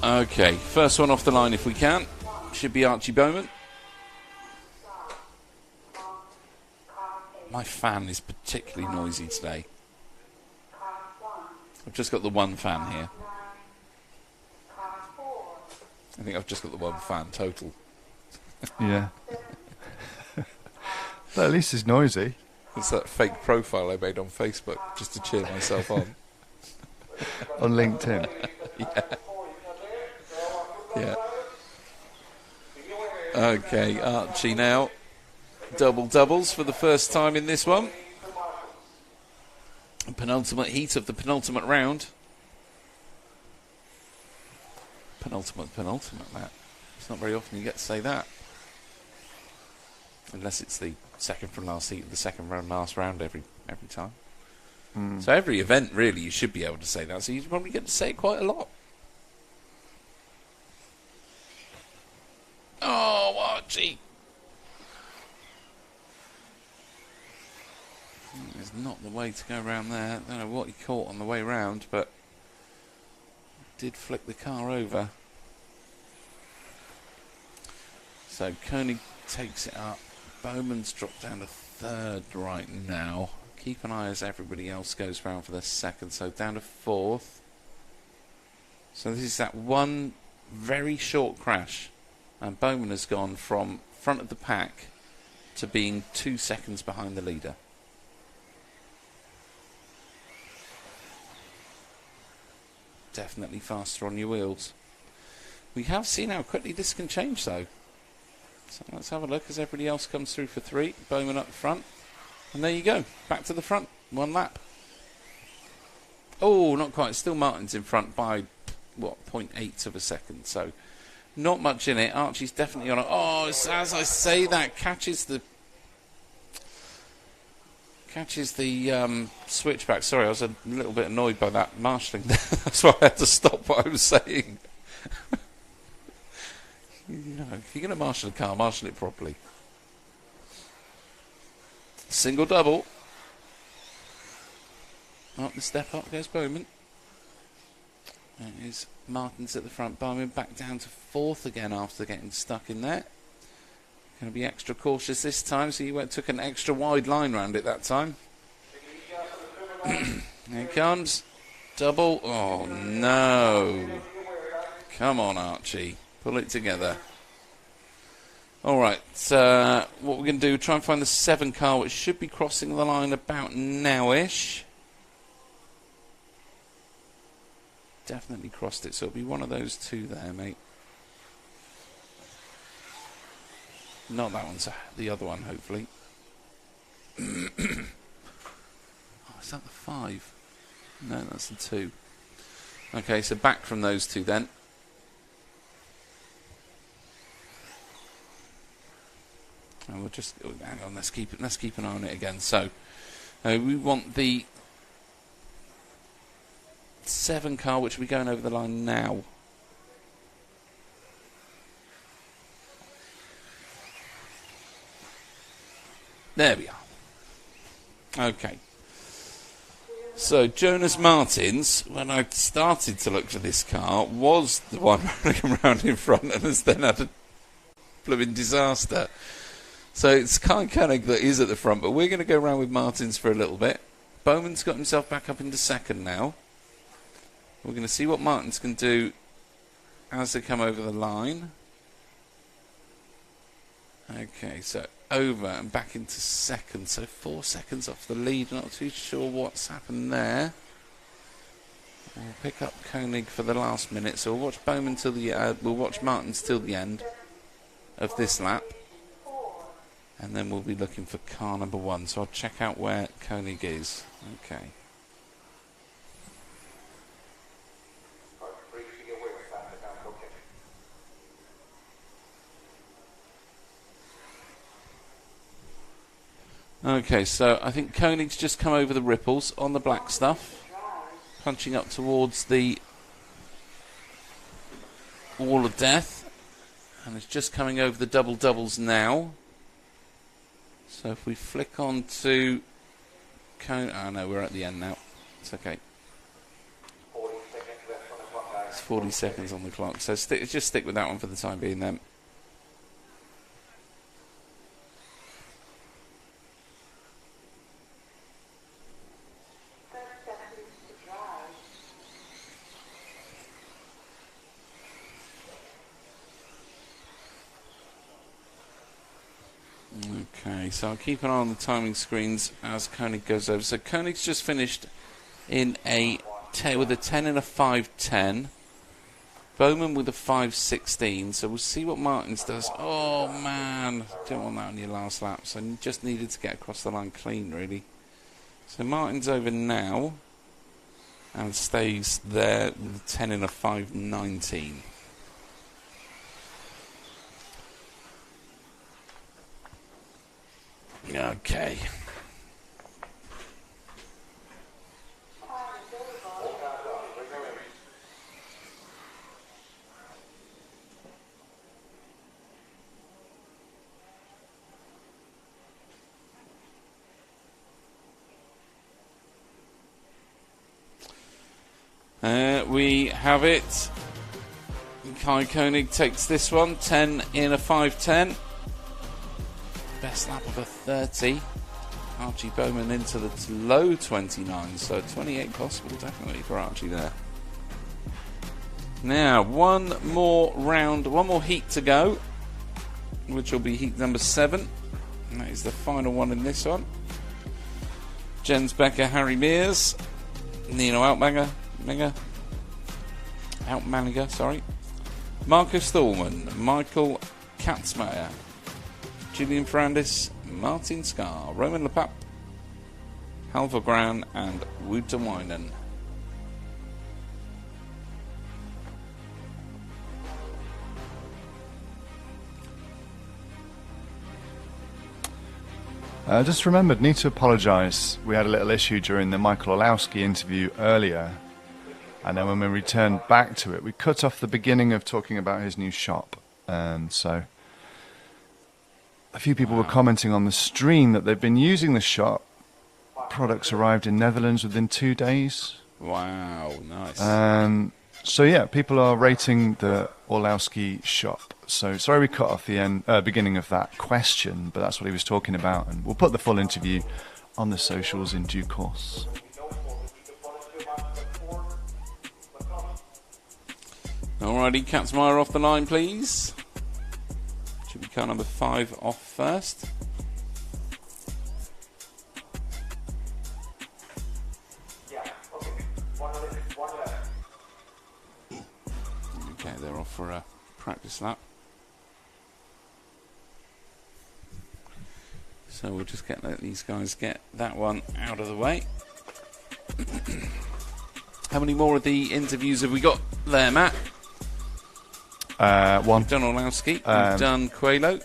Okay, first one off the line if we can. Should be Archie Bowman. My fan is particularly noisy today. I've just got the one fan here. I think I've just got the one fan total. Yeah. But at least it's noisy. It's that fake profile I made on Facebook just to cheer myself on. On LinkedIn. Yeah. Okay, Archie now. Double doubles for the first time in this one. Penultimate heat of the penultimate round. Penultimate, Matt. It's not very often you get to say that. Unless it's the second from last heat of the second from last round every time. So every event, really, you should be able to say that. So you probably get to say it quite a lot. Oh, Archie! It's not the way to go around there. I don't know what he caught on the way round, but did flick the car over. So Koenig takes it up. Bowman's dropped down to third right now. Keep an eye as everybody else goes round for the second. So down to fourth. So this is that one very short crash. And Bowman has gone from front of the pack to being 2 seconds behind the leader. Definitely faster on your wheels. We have seen how quickly this can change though. So let's have a look as everybody else comes through for 3. Bowman up front. And there you go. Back to the front. 1 lap. Oh, not quite. Still Martin's in front by, 0.8 of a second. So not much in it. Archie's definitely on it. Oh, as I say that, catches the switchback. Sorry, I was a little bit annoyed by that marshalling. That's why I had to stop what I was saying. You know, if you're going to marshal a car, marshal it properly. Single double. Up the step up goes Bowman. There is Martins at the front. Bowman back down to fourth again after getting stuck in there. Going to be extra cautious this time, so he took an extra wide line round it that time. Here it comes. Double. Oh, no. Come on, Archie. Pull it together. All right. What we're going to do, try and find the 7 car, which should be crossing the line about now-ish. Definitely crossed it, so it'll be one of those 2 there, mate. Not that one, the other one, hopefully. Oh, is that the 5? No, that's the 2. Okay, so back from those 2 then. And we'll just hang on. Let's keep an eye on it again. So we want the 7 car, which will be going over the line now. There we are. Okay. So Jonas Martins, when I started to look for this car, was the one running around in front and has then had a blooming disaster. So it's Kai Koenig that is at the front, but we're going to go around with Martins for a little bit. Bowman's got himself back up into second now. We're going to see what Martins can do as they come over the line. Okay, so over and back into second, so 4 seconds off the lead. Not too sure what's happened there. We'll pick up Koenig for the last minute, so we'll watch Bowman till the we'll watch Martins till the end of this lap, and then we'll be looking for car number 1. So I'll check out where Koenig is. Okay. Okay, so I think Koenig's just come over the ripples on the black stuff, punching up towards the wall of death, and is just coming over the double doubles now. So if we flick on to... Oh no, we're at the end now. It's okay. It's 40 seconds on the clock. So just stick with that one for the time being then. Okay, so I'll keep an eye on the timing screens as Koenig goes over. So Koenig's just finished in with a 10 and a 5.10. Bowman with a 5.16. So we'll see what Martins does. Oh man, don't want that on your last lap. So you just needed to get across the line clean, really. So Martins over now and stays there with a 10 and a 5.19. Okay. We have it. Kai Koenig takes this one, 10 in a 5.10. Best lap of a 30. Archie Bowman into the low 29, so 28 possible definitely for Archie there. Now, one more heat to go, which will be heat number 7. And that is the final one in this one. Jens Becker, Harry Mears, Nino Outmaniger, sorry. Marcus Thorman, Michael Katzmeyer, Julian Ferrandis, Martin Scar, Roman Lepap, Halvor Gran and Wouter Wynen. Just remembered, need to apologise. We had a little issue during the Michael Olowski interview earlier, and then when we returned back to it, we cut off the beginning of talking about his new shop. So a few people were commenting on the stream that they've been using the shop. Products arrived in Netherlands within 2 days. Wow, nice. So yeah, people are rating the Orlowski shop. So sorry we cut off the beginning of that question, but that's what he was talking about, and we'll put the full interview on the socials in due course. Alrighty, Katzmeyer off the line, please. Should be car number 5 off first. Okay, they're off for a practice lap. So we'll just let these guys get that one out of the way. How many more of the interviews have we got there, Matt? One. We've done Orlowski, we've done Coelho.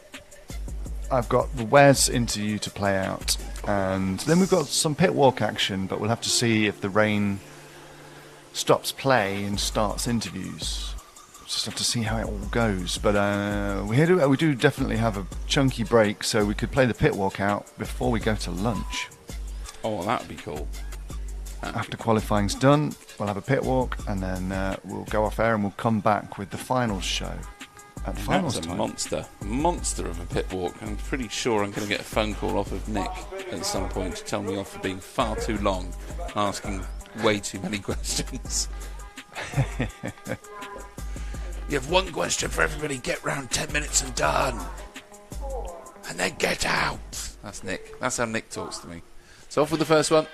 I've got the Wes interview to play out, and then we've got some pit walk action, but we'll have to see if the rain stops play and starts interviews. Just have to see how it all goes. But we do definitely have a chunky break, so we could play the pit walk out before we go to lunch. Oh, that would be cool. After qualifying's done, we'll have a pit walk, and then we'll go off air and we'll come back with the finals show at finals That's a time. monster of a pit walk. I'm pretty sure I'm going to get a phone call off of Nick at some point to tell me off for being far too long, asking way too many questions. You have one question for everybody, get round 10 minutes and done. And then get out. That's Nick. That's how Nick talks to me. So off with the first one.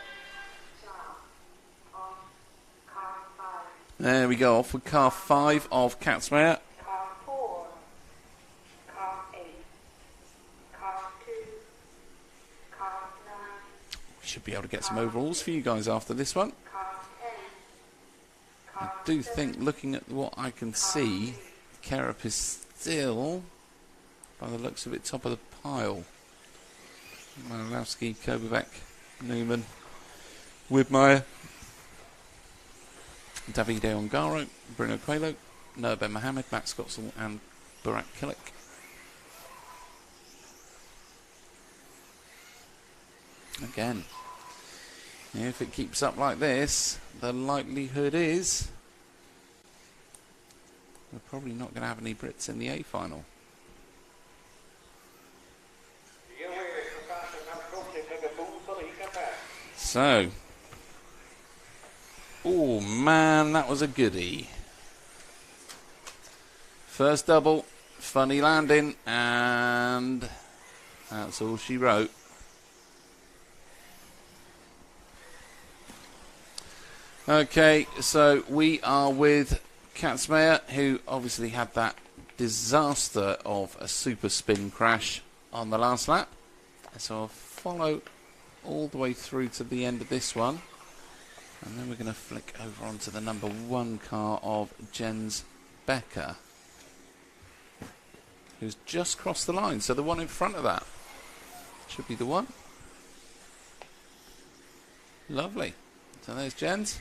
There we go, off with car 5 of Katzmeyer. Car 4, car 8, car 2, car 9, We should be able to get some overalls for you guys after this one. car 10, I car do think, looking at what I can see, Kerup is still, by the looks of it, top of the pile. Malowski, Kovac, Newman, Widmeyer, Davide Ongaro, Bruno Coelho, Noah Ben Mohammed, Max Scottsall and Barak Killick. Again, if it keeps up like this, the likelihood is we're probably not going to have any Brits in the A final. So, oh man, that was a goodie. First double, funny landing, and that's all she wrote. Okay, so we are with Katzmeyer, who obviously had that disaster of a super spin crash on the last lap. So I'll follow all the way through to the end of this one, and then we're going to flick over onto the number 1 car of Jens Becker, who's just crossed the line. So the one in front of that should be the one. Lovely. So there's Jens.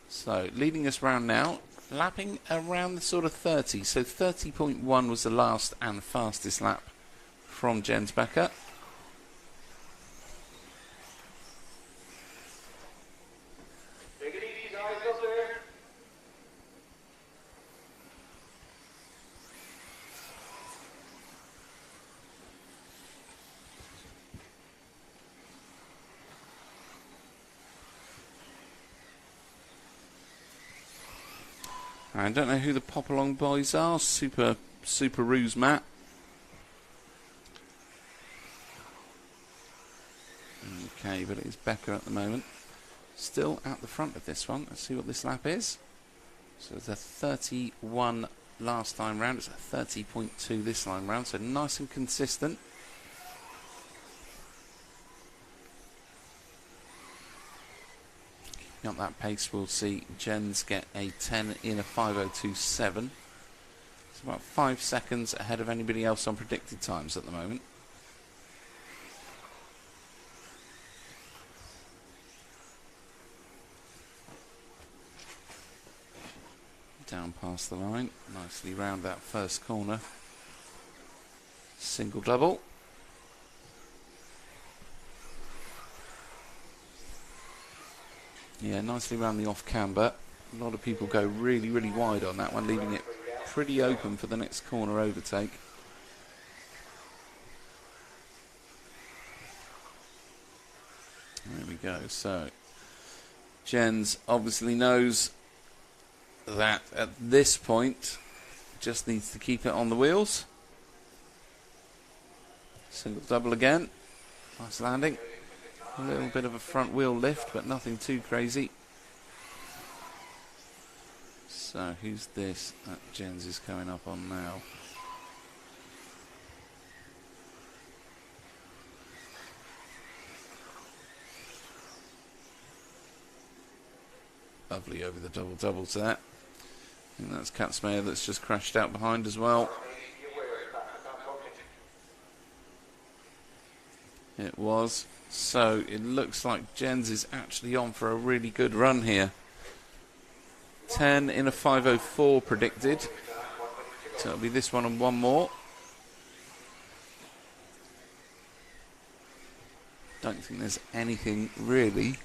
So leading us round now, lapping around the sort of 30. So 30.1 was the last and fastest lap from Jens Becker. Take it easy, guys, up there. I don't know who the pop along boys are. Super Ruse Matt. Okay, but it is Becker at the moment. Still at the front of this one. Let's see what this lap is. So it's a 31 last time round. It's a 30.2 this time round. So nice and consistent. Keeping up that pace, we'll see Jens get a 10 in a 5:02.7. It's about 5 seconds ahead of anybody else on predicted times at the moment. Down past the line, nicely round that first corner. Single double. Yeah, nicely round the off camber. A lot of people go really, really wide on that one, leaving it pretty open for the next corner overtake. There we go. So Jens obviously knows that at this point just needs to keep it on the wheels. Single double again. Nice landing. A little bit of a front wheel lift, but nothing too crazy. So who's this that Jens is coming up on now? Lovely over the doubles there. I think that's Katzmeyer that's just crashed out behind as well. It was. So it looks like Jens is actually on for a really good run here. 10 in a 5:04 predicted. So it'll be this one and one more. Don't think there's anything really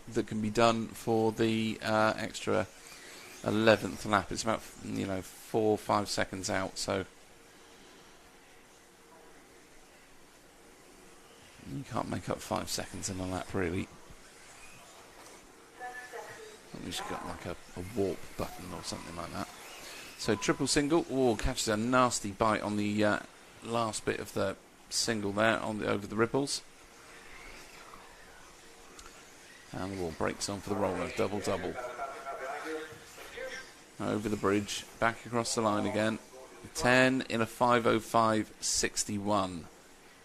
that can be done for the extra 11th lap. It's about 4 or 5 seconds out, so you can't make up 5 seconds in a lap really. We should get like a warp button or something like that. So triple single. Oh, catches a nasty bite on the last bit of the single there on over the ripples. And the wall breaks on for the roller. Double. Over the bridge. Back across the line again. 10 in a 5:05.61.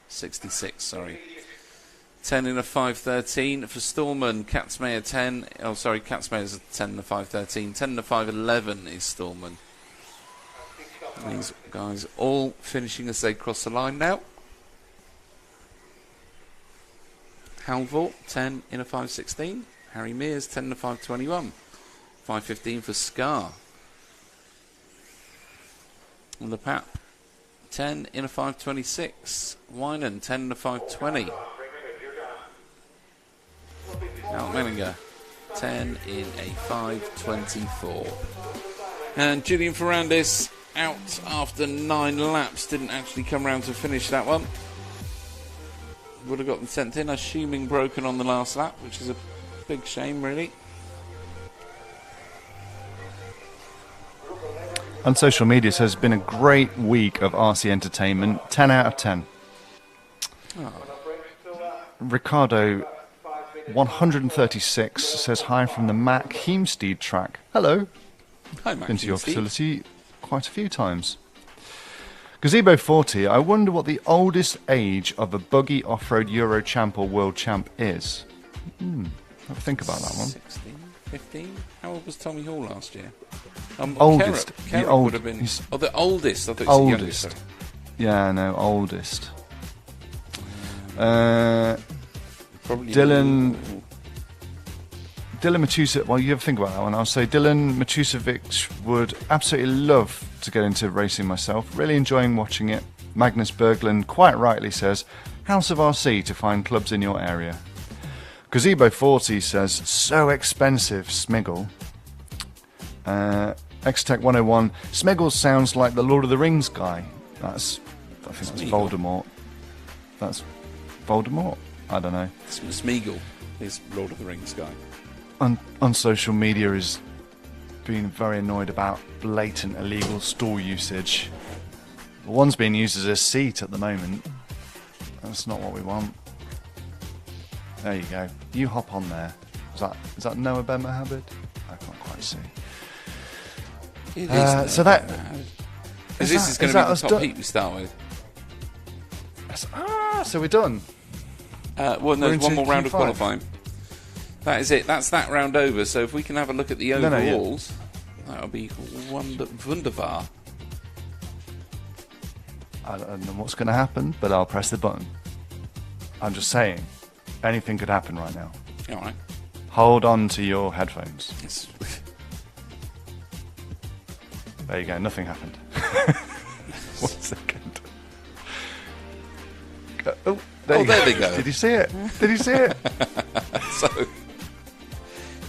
66, sorry. 10 in a 5:13 for Stallman. Katzmeyer 10. Oh, sorry, Katzmeyer's a 10 in a 5:13. 10 in a 5:11 is Stallman. These guys all finishing as they cross the line now. Halvor, 10 in a 5:16. Harry Mears, 10 in a 5:21. 5:15 for Scar. Le Pap, 10 in a 5:26. Winan, 10 in a 5:20. Al Menninger, 10 in a 5:24. And Julian Ferrandis out after 9 laps. Didn't actually come round to finish that one. Would have gotten sent in, assuming broken on the last lap, which is a big shame, really. On social media says it's been a great week of RC entertainment. 10 out of 10. Oh. Ricardo 136 says hi from the Mac Heemsteed track. Hello. Hi, Mac. Been to your facility quite a few times. Gazebo 40, I wonder what the oldest age of a buggy off-road Euro champ or world champ is. Have a think about that one. 16, 15? How old was Tommy Hall last year? Oldest. Kerrop would have been... the oldest. I thought you said youngest. Oldest. Yeah, no, oldest. Probably Dylan Matusevic, well, you have to think about that one. I'll say Dylan Matusevic would absolutely love to get into racing myself. Really enjoying watching it. Magnus Berglund quite rightly says, House of RC to find clubs in your area. Gazebo 40 says, so expensive, Smiggle. X-Tech 101, Smiggle sounds like the Lord of the Rings guy. I think that's Voldemort. That's Voldemort? I don't know. Smeagol is Lord of the Rings guy. On social media is being very annoyed about blatant illegal store usage. The one's being used as a seat at the moment. That's not what we want. There you go. You hop on there. Is that Noah Ben Mohammed? I can't quite see. It is so that this is going to be the top heat we start with. So we're done. Well, there's one more round of qualifying. That is it. That's that round over. So if we can have a look at the overalls, that'll be wunderbar. I don't know what's going to happen, but I'll press the button. I'm just saying, anything could happen right now. All right. Hold on to your headphones. Yes. There you go. Nothing happened. 1 second. Oh, there they go. Did you see it? Did you see it? So,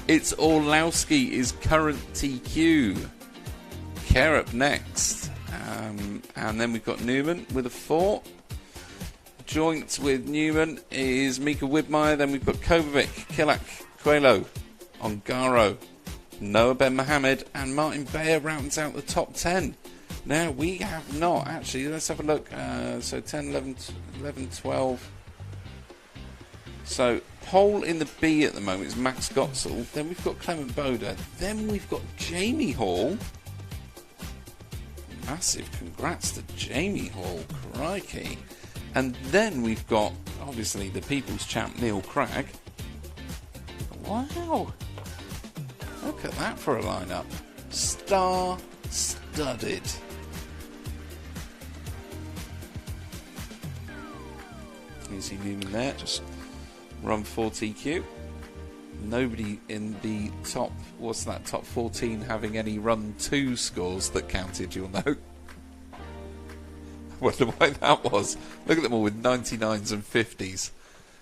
it's Orlowski is current TQ. Kerr up next. And then we've got Newman with a 4. Joint with Newman is Mika Widmeyer. Then we've got Kovacic, Kilak, Coelho, Ongaro, Noah Ben Mohammed, and Martin Bayer rounds out the top 10. Now, we have not, actually, let's have a look. So 10, 11, 12. So, pole in the B at the moment is Max Gotzel. Then we've got Clement Boda. Then we've got Jamie Hall. Massive congrats to Jamie Hall, crikey. And then we've got, obviously, the People's Champ Neil Cragg. Wow. Look at that for a lineup. Star-studded. You see Newman there, just run 4 TQ. Nobody in the top, what's that, top 14 having any run 2 scores that counted, you'll know. I wonder why that was. Look at them all with 99s and 50s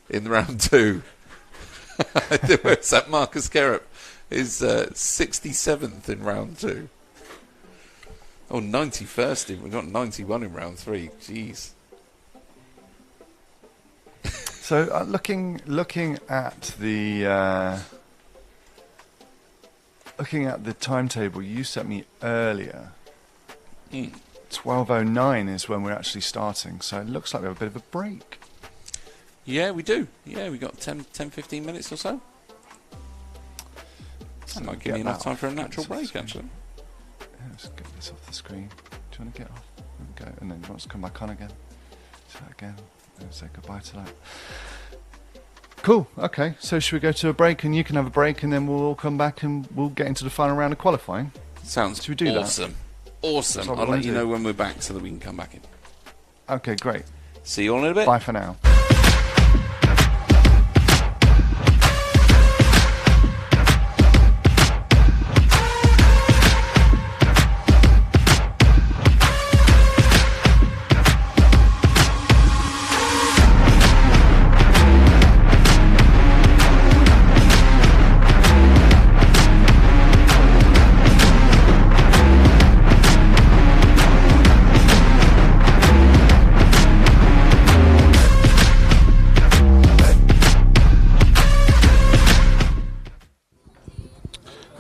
in round 2. Where's that? Marcus Kerrup is 67th in round 2. Oh, 91st. We've got 91 in round 3. Jeez. So looking at the timetable you sent me earlier, 12:09 is when we're actually starting. So it looks like we have a bit of a break. Yeah, we do. Yeah, we got 10-15 minutes or so. So that might give me enough time for a natural break, actually. Yeah, let's get this off the screen. Do you want to get off? There we go. And then let's come back on again. Do that again. And say goodbye to that. Cool. Okay. So should we go to a break and you can have a break and then we'll all come back and we'll get into the final round of qualifying? Sounds should we do awesome. That? Awesome. I'll let you know when we're back so that we can come back in. Okay, great. See you all in a bit. Bye for now.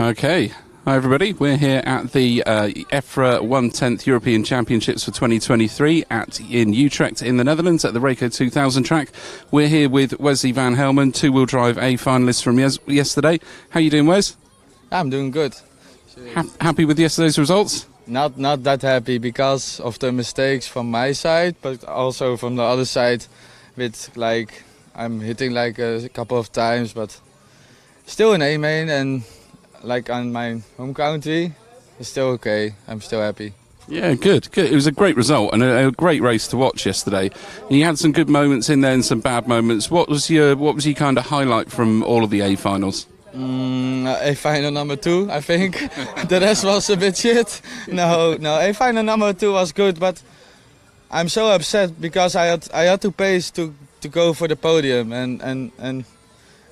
Okay. Hi everybody, we're here at the EFRA 1/10th European Championships for 2023 in Utrecht in the Netherlands at the Reco 2000 track. We're here with Wesley van Helmen, two-wheel drive A finalist from yesterday. How you doing, Wes? I'm doing good. Happy with yesterday's results? Not that happy because of the mistakes from my side, but also from the other side with like I'm hitting like a couple of times, but still an A main and like on my home country, it's still okay. I'm still happy. Yeah, good. It was a great result and a great race to watch yesterday. And you had some good moments in there and some bad moments. What was your kind of highlight from all of the A finals? A final number 2, I think. The rest was a bit shit. No. A final number 2 was good, but I'm so upset because I had to pace to go for the podium, and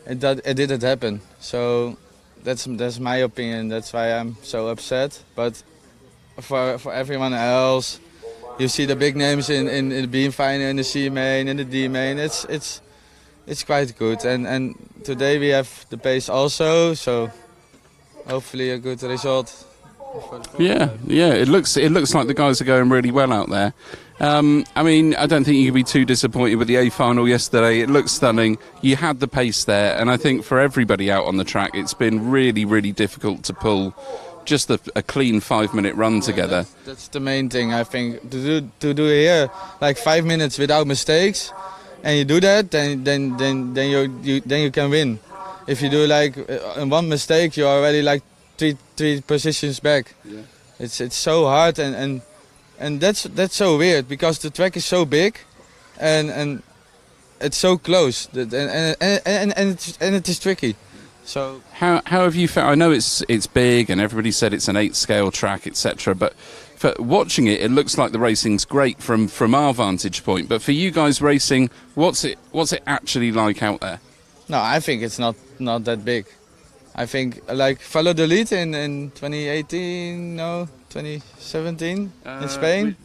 it didn't happen. So that's my opinion. That's why I'm so upset. But for everyone else, you see the big names in the B final, in the C main, in the D main. It's quite good. And today we have the pace also. So hopefully a good result. Yeah. It looks like the guys are going really well out there. I mean, I don't think you can be too disappointed with the A final yesterday. It looks stunning. You had the pace there, and I think for everybody out on the track, it's been really, really difficult to pull just a clean 5-minute run together. That's the main thing, I think. To do here like 5 minutes without mistakes, and you do that, then you can win. If you do like one mistake, you're already like three positions back. Yeah. It's so hard and that's so weird because the track is so big and it's so close and it is tricky. So how have you found? I know it's big and everybody said it's an 8-scale track, etc. But for watching it looks like the racing's great from our vantage point. But for you guys racing, what's it actually like out there? No, I think it's not that big. I think like follow the lead in 2018, no, 2017 in Spain.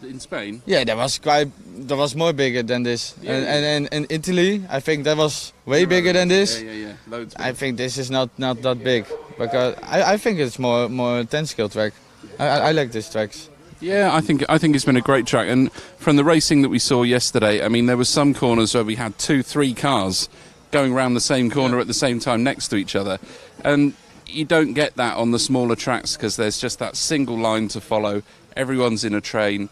In Spain? Yeah, that was more bigger than this. Yeah, and in Italy, I think that was way bigger than this. Yeah. Loads bigger. I think this is not that big because I think it's more 10-scale track. I like these tracks. Yeah, I think it's been a great track. And from the racing that we saw yesterday, I mean, there were some corners where we had 2-3 cars going around the same corner at the same time next to each other, and you don't get that on the smaller tracks because there's just that single line to follow. Everyone's in a train,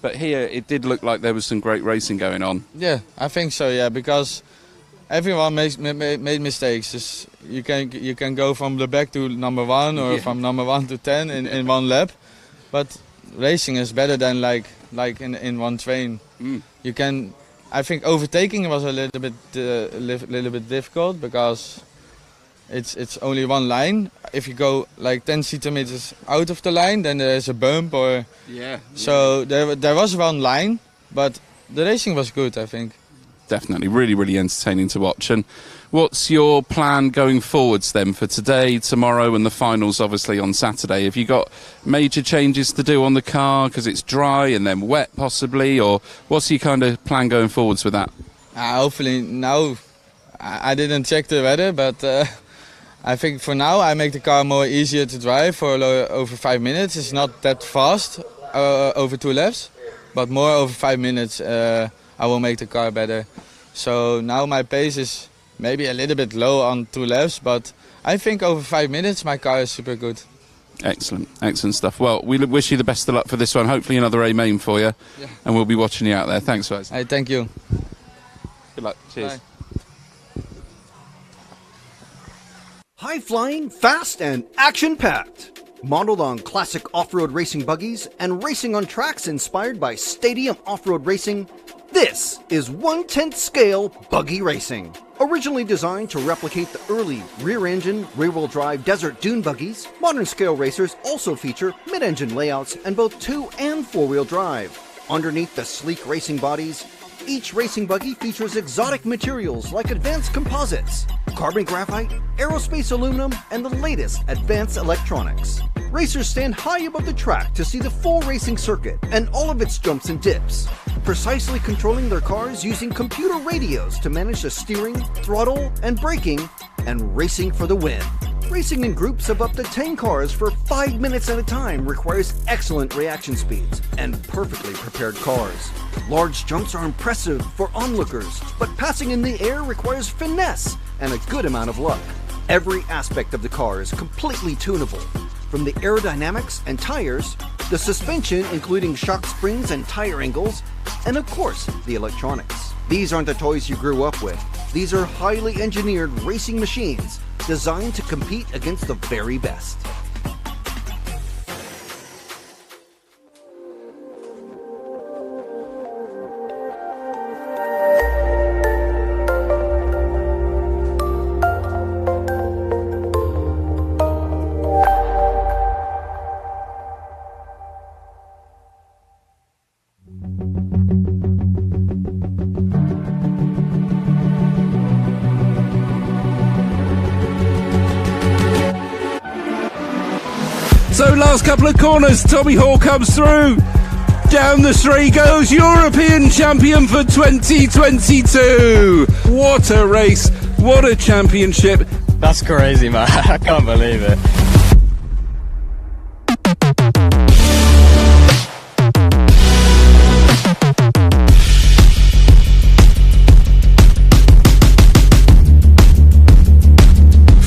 but here it did look like there was some great racing going on. Yeah, I think so. Yeah, because everyone made mistakes. Just you can go from the back to number 1 or from number 1 to 10 in one lap, but racing is better than like in one train. You can. I think overtaking was a little bit difficult because it's only one line. If you go like 10 centimeters out of the line, then there's a bump or So there was one line, but the racing was good, I think. Definitely, really, really entertaining to watch. And what's your plan going forwards then for today, tomorrow, and the finals, obviously on Saturday? Have you got major changes to do on the car because it's dry and then wet, possibly, or what's your kind of plan going forwards with that? Hopefully now. I didn't check the weather, but I think for now I make the car more easier to drive for over 5 minutes. It's not that fast over 2 laps, but more over 5 minutes. I will make the car better. So now my pace is maybe a little bit low on 2 laps, but I think over 5 minutes my car is super good. Excellent stuff. Well, we wish you the best of luck for this one. Hopefully another A main for you, and we'll be watching you out there. Thanks, guys. Hey, thank you. Good luck. Cheers. Bye. High-flying, fast, and action-packed. Modeled on classic off-road racing buggies and racing on tracks inspired by stadium off-road racing, this is 1/10th scale buggy racing. Originally designed to replicate the early rear-engine, rear-wheel drive desert dune buggies, modern scale racers also feature mid-engine layouts and both 2- and 4-wheel drive. Underneath the sleek racing bodies, each racing buggy features exotic materials like advanced composites, carbon graphite, aerospace aluminum, and the latest advanced electronics. Racers stand high above the track to see the full racing circuit and all of its jumps and dips, precisely controlling their cars using computer radios to manage the steering, throttle, and braking, and racing for the win. Racing in groups of up to 10 cars for 5 minutes at a time requires excellent reaction speeds and perfectly prepared cars. Large jumps are impressive for onlookers, but passing in the air requires finesse and a good amount of luck. Every aspect of the car is completely tunable, from the aerodynamics and tires, the suspension including shock springs and tire angles, and of course, the electronics. These aren't the toys you grew up with. These are highly engineered racing machines designed to compete against the very best. So last couple of corners, Tommy Hall comes through. Down the straight goes, European champion for 2022. What a race, what a championship. That's crazy, man. I can't believe it.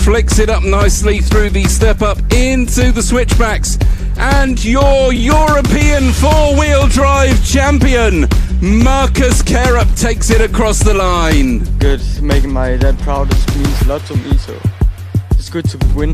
Flicks it up nicely through the step up into the switchbacks, and your European four-wheel drive champion Marcus Carup takes it across the line. Good, making my dad proud means a lot to me, so it's good to win.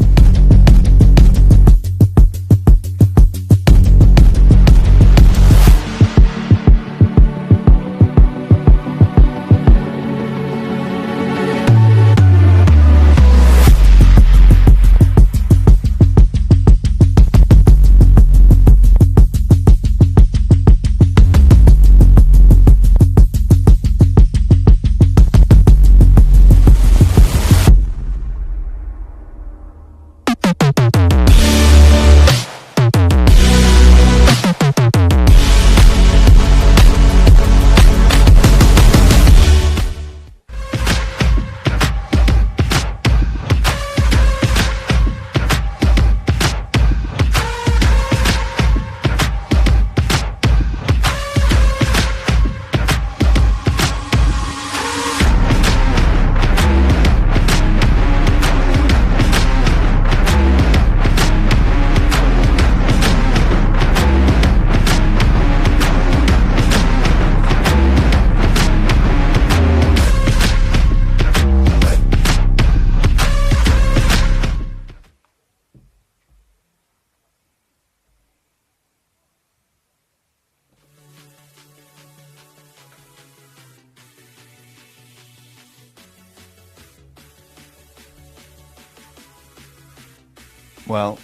Well,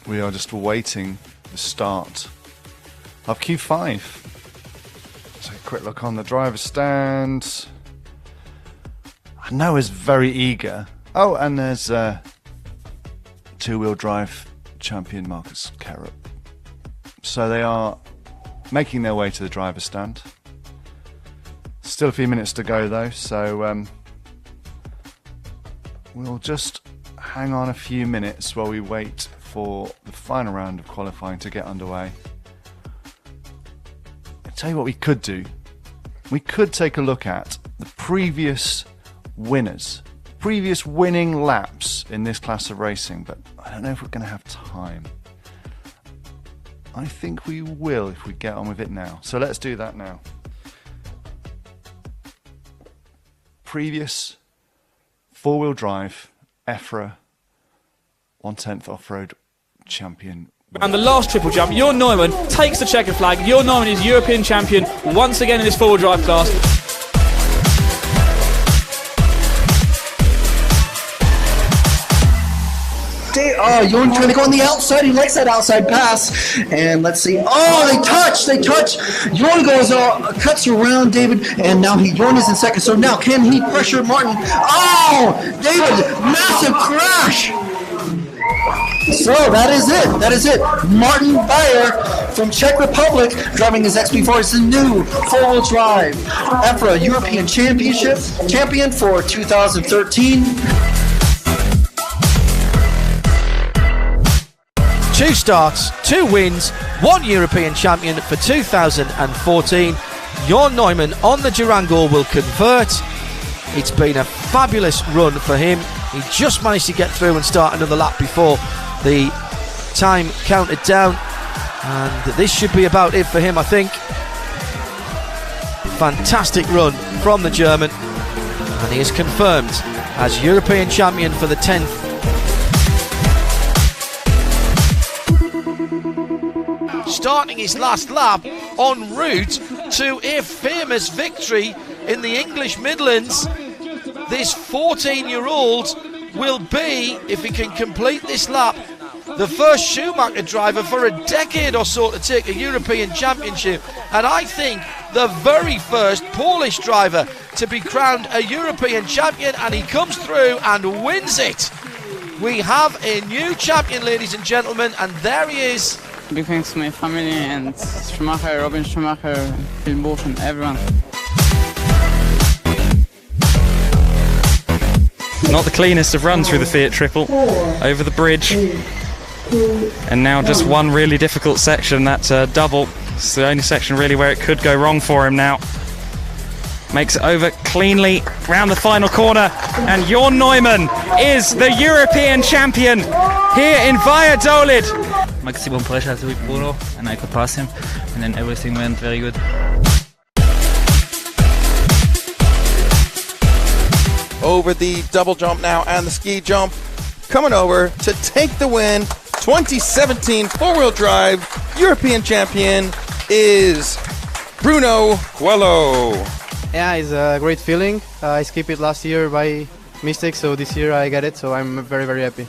we are just awaiting the start of Q5. So a quick look on the driver's stand. Noah's very eager. Oh, and there's two-wheel drive champion Marcus Carup. So they are making their way to the driver's stand. Still a few minutes to go though, so we'll just hang on a few minutes while we wait for the final round of qualifying to get underway. I'll tell you what we could do. We could take a look at the previous winners, previous winning laps in this class of racing, but I don't know if we're going to have time. I think we will if we get on with it now. So let's do that now. Previous four-wheel drive EFRA 1/10 off-road champion. And the last triple jump, Jorn Neumann takes the checkered flag. Jorn Neumann is European champion once again in this four-wheel drive class. Jorn trying to go on the outside. He likes that outside pass. And let's see. Oh, they touch. Jorn goes, cuts around David, and now Jorn is in second. So now can he pressure Martin? Oh, David, massive crash. So that is it. Martin Bayer from Czech Republic driving his XP4. It's the new four-wheel drive EFRA European champion for 2013. 2 starts, 2 wins, 1 European champion for 2014. Jon Neumann on the Durango will convert. It's been a fabulous run for him. He just managed to get through and start another lap before the time counted down. And this should be about it for him, I think. Fantastic run from the German. And he is confirmed as European champion for the 10th. Starting his last lap en route to a famous victory in the English Midlands. This 14-year-old will be, if he can complete this lap, the first Schumacher driver for a decade or so to take a European championship, and I think the very first Polish driver to be crowned a European champion, and he comes through and wins it. We have a new champion, ladies and gentlemen, and there he is. Big thanks to my family and Schumacher, Robin Schumacher, Phil Bosch and everyone. Not the cleanest of runs through the Fiat Triple, over the bridge, and now just one really difficult section, that double. It's the only section really where it could go wrong for him now. Makes it over cleanly round the final corner, and Jon Neumann is the European champion here in Valladolid. Maximum pressure to Bruno, and I could pass him, and then everything went very good. Over the double jump now and the ski jump, coming over to take the win. 2017 four-wheel drive European champion is Bruno Coelho. Yeah, it's a great feeling. I skipped it last year by mistake, so this year I got it, so I'm very, very happy.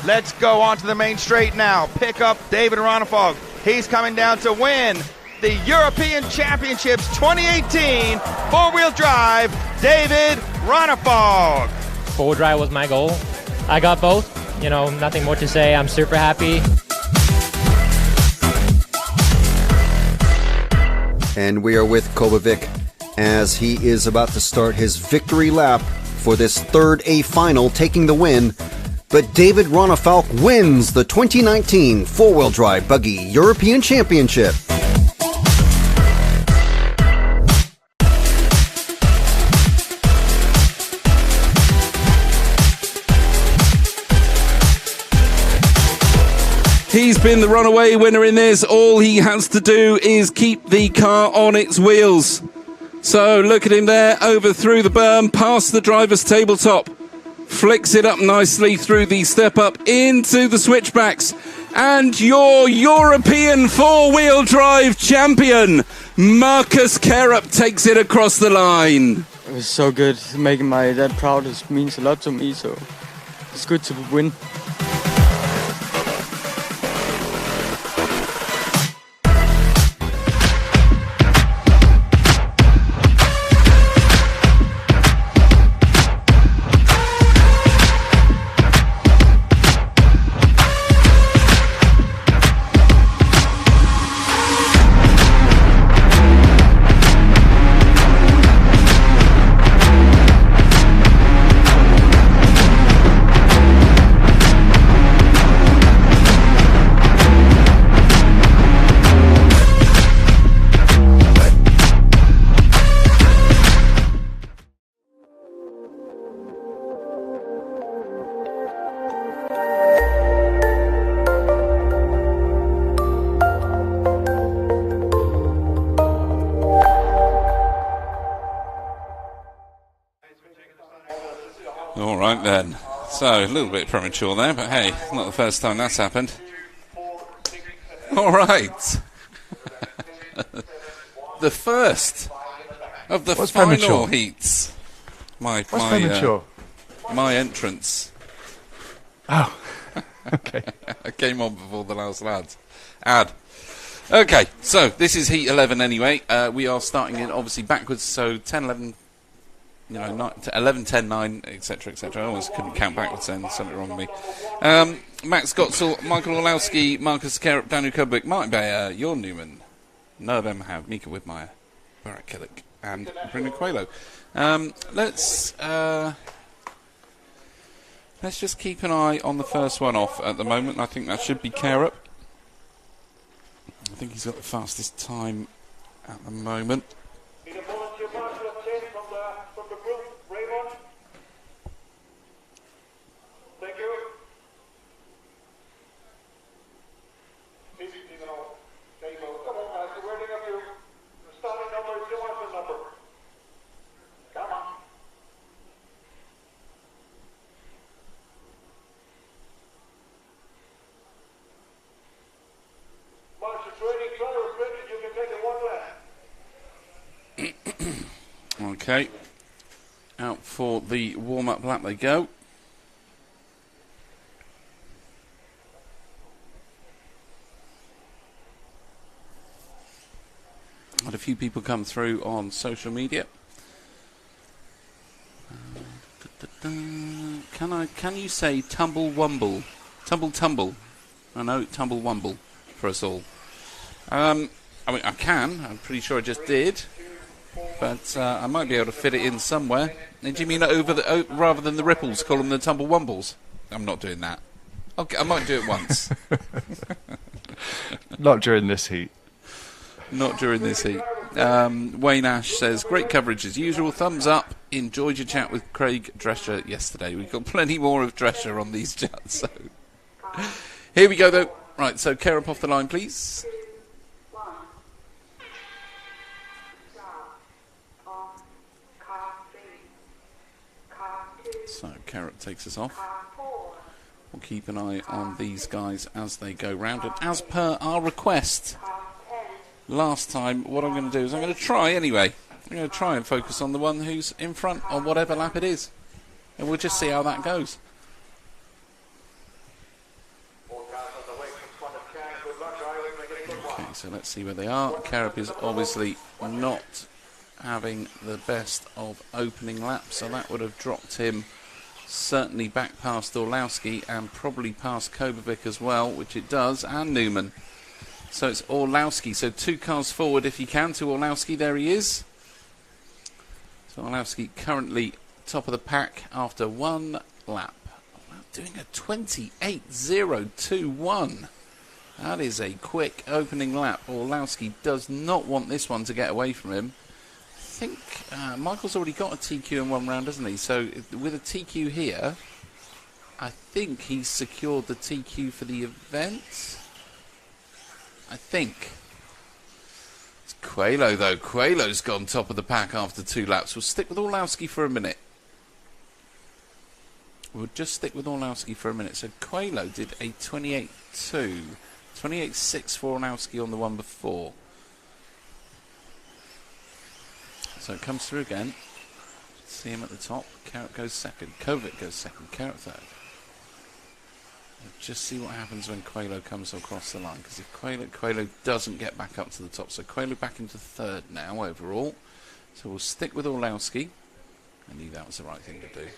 Let's go on to the main straight now. Pick up David Ronefog. He's coming down to win the European Championships 2018 four-wheel drive. David Ronefog. Four-wheel drive was my goal. I got both. You know, nothing more to say. I'm super happy. And we are with Kovacic as he is about to start his victory lap for this third A final, taking the win. But David Ronefalk wins the 2019 four-wheel drive buggy European Championship. He's been the runaway winner in this. All he has to do is keep the car on its wheels. So look at him there, over through the berm, past the driver's tabletop. Flicks it up nicely through the step up into the switchbacks. And your European four-wheel drive champion, Marcus Kerup, takes it across the line. It was so good. Making my dad proud means a lot to me, so it's good to win. All right then. So a little bit premature there, but hey, not the first time that's happened. All right. The first of the What's final premature? heats. What's premature? My entrance. Oh, okay. I came on before the last lads. Okay, so this is heat 11 anyway. We are starting in obviously backwards, so 10, 11, 11, 10, 9, etc., etc. I always couldn't count backwards then, something wrong with me. Max Gotzel, Michael Orlowski, Marcus Kerup, Daniel Kubik, Martin Bayer, Jon Neumann, Noah Bemhav, Mika Widmeyer, Barak Killick, and Bruno Coelho. Let's Let's just keep an eye on the first one off at the moment. I think that should be Carup. I think he's got the fastest time at the moment. Need a volunteer marshal of 10 from the group. Raymond. Thank you. Easy, There you go. Come on, guys. We're waiting on you. The starting number is your marshal number. Come on. Marshal training, driver's ready. You can take it one lap. Okay. Out for the warm-up lap they go. Had a few people come through on social media. Can you say tumble wumble? Tumble. I know tumble wumble for us all. I mean, I can. I'm pretty sure I just did. But I might be able to fit it in somewhere. Do you mean rather than the ripples, call them the tumble wumbles? I'm not doing that. Okay, I might do it once. Not during this heat. Not during this heat. Wayne Ash says, great coverage as usual. Thumbs up. Enjoyed your chat with Craig Drescher yesterday. We've got plenty more of Drescher on these chats. So. Here we go, though. Right, so Carup off the line, please. So Carup takes us off. We'll keep an eye on these guys as they go round. And as per our request last time, what I'm going to do is I'm going to try anyway. I'm going to try and focus on the one who's in front on whatever lap it is. And we'll just see how that goes. Okay, so let's see where they are. Carup is obviously not having the best of opening laps, so that would have dropped him certainly back past Orlowski and probably past Kovacic as well, which it does, and Newman. So it's Orlowski, so 2 cars forward if he can to Orlowski. There he is. So Orlowski currently top of the pack after 1 lap. Doing a 28.021. That is a quick opening lap. Orlowski does not want this one to get away from him. I think Michael's already got a TQ in 1 round, hasn't he? So with a TQ here, I think he's secured the TQ for the event. I think. It's Coelho, though. Coelho's gone top of the pack after 2 laps. We'll stick with Orlowski for a minute. We'll just stick with Orlowski for a minute. So Coelho did a 28.2. 28.6 for Orlowski on the one before. So it comes through again. See him at the top. Carup goes second. Kovacic goes second. Carup third. We'll just see what happens when Coelho comes across the line. Because if Coelho doesn't get back up to the top. So Coelho back into third now overall. So we'll stick with Orlowski. I knew that was the right thing to do.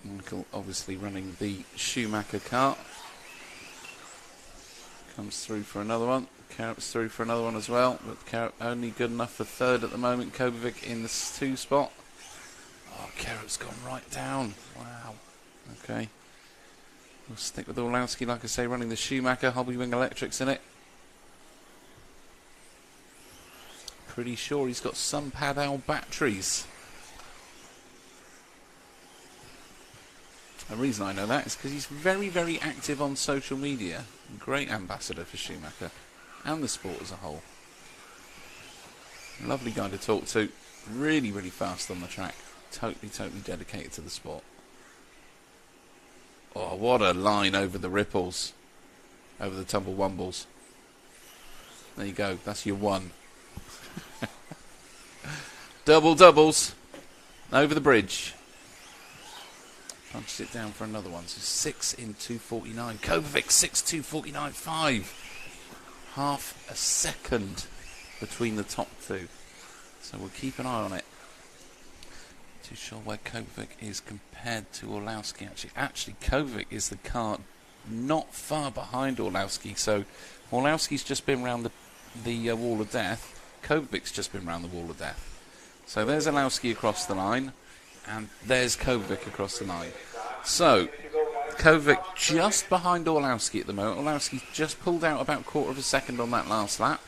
Michael obviously running the Schumacher car. Comes through for another one. Carup's through for another one as well. But Carup only good enough for third at the moment. Kovacic in the 2 spot. Oh, Carup's gone right down. Wow. Okay. We'll stick with Orlowski, like I say, running the Schumacher. Hobbywing Electrics in it. Pretty sure he's got some Padal batteries. The reason I know that is because he's very, very active on social media. Great ambassador for Schumacher and the sport as a whole. Lovely guy to talk to. Really, really fast on the track. Totally dedicated to the sport. Oh, what a line over the ripples. Over the tumble wumbles. There you go. That's your 1. Doubles. Over the bridge. Punched it down for another one. So 6 in 2:49. Kovacic 6:2:49.5. Half a second between the top 2. So we'll keep an eye on it. Too sure where Kovacic is compared to Orlowski. Actually, Kovacic is the car not far behind Orlowski. So Orlowski's just been round the wall of death. Kovic's just been round the wall of death. So there's Olowski across the line, and there's Kovic across the line. So Kovic just behind Olowski at the moment. Olowski's just pulled out about 1/4 of a second on that last lap.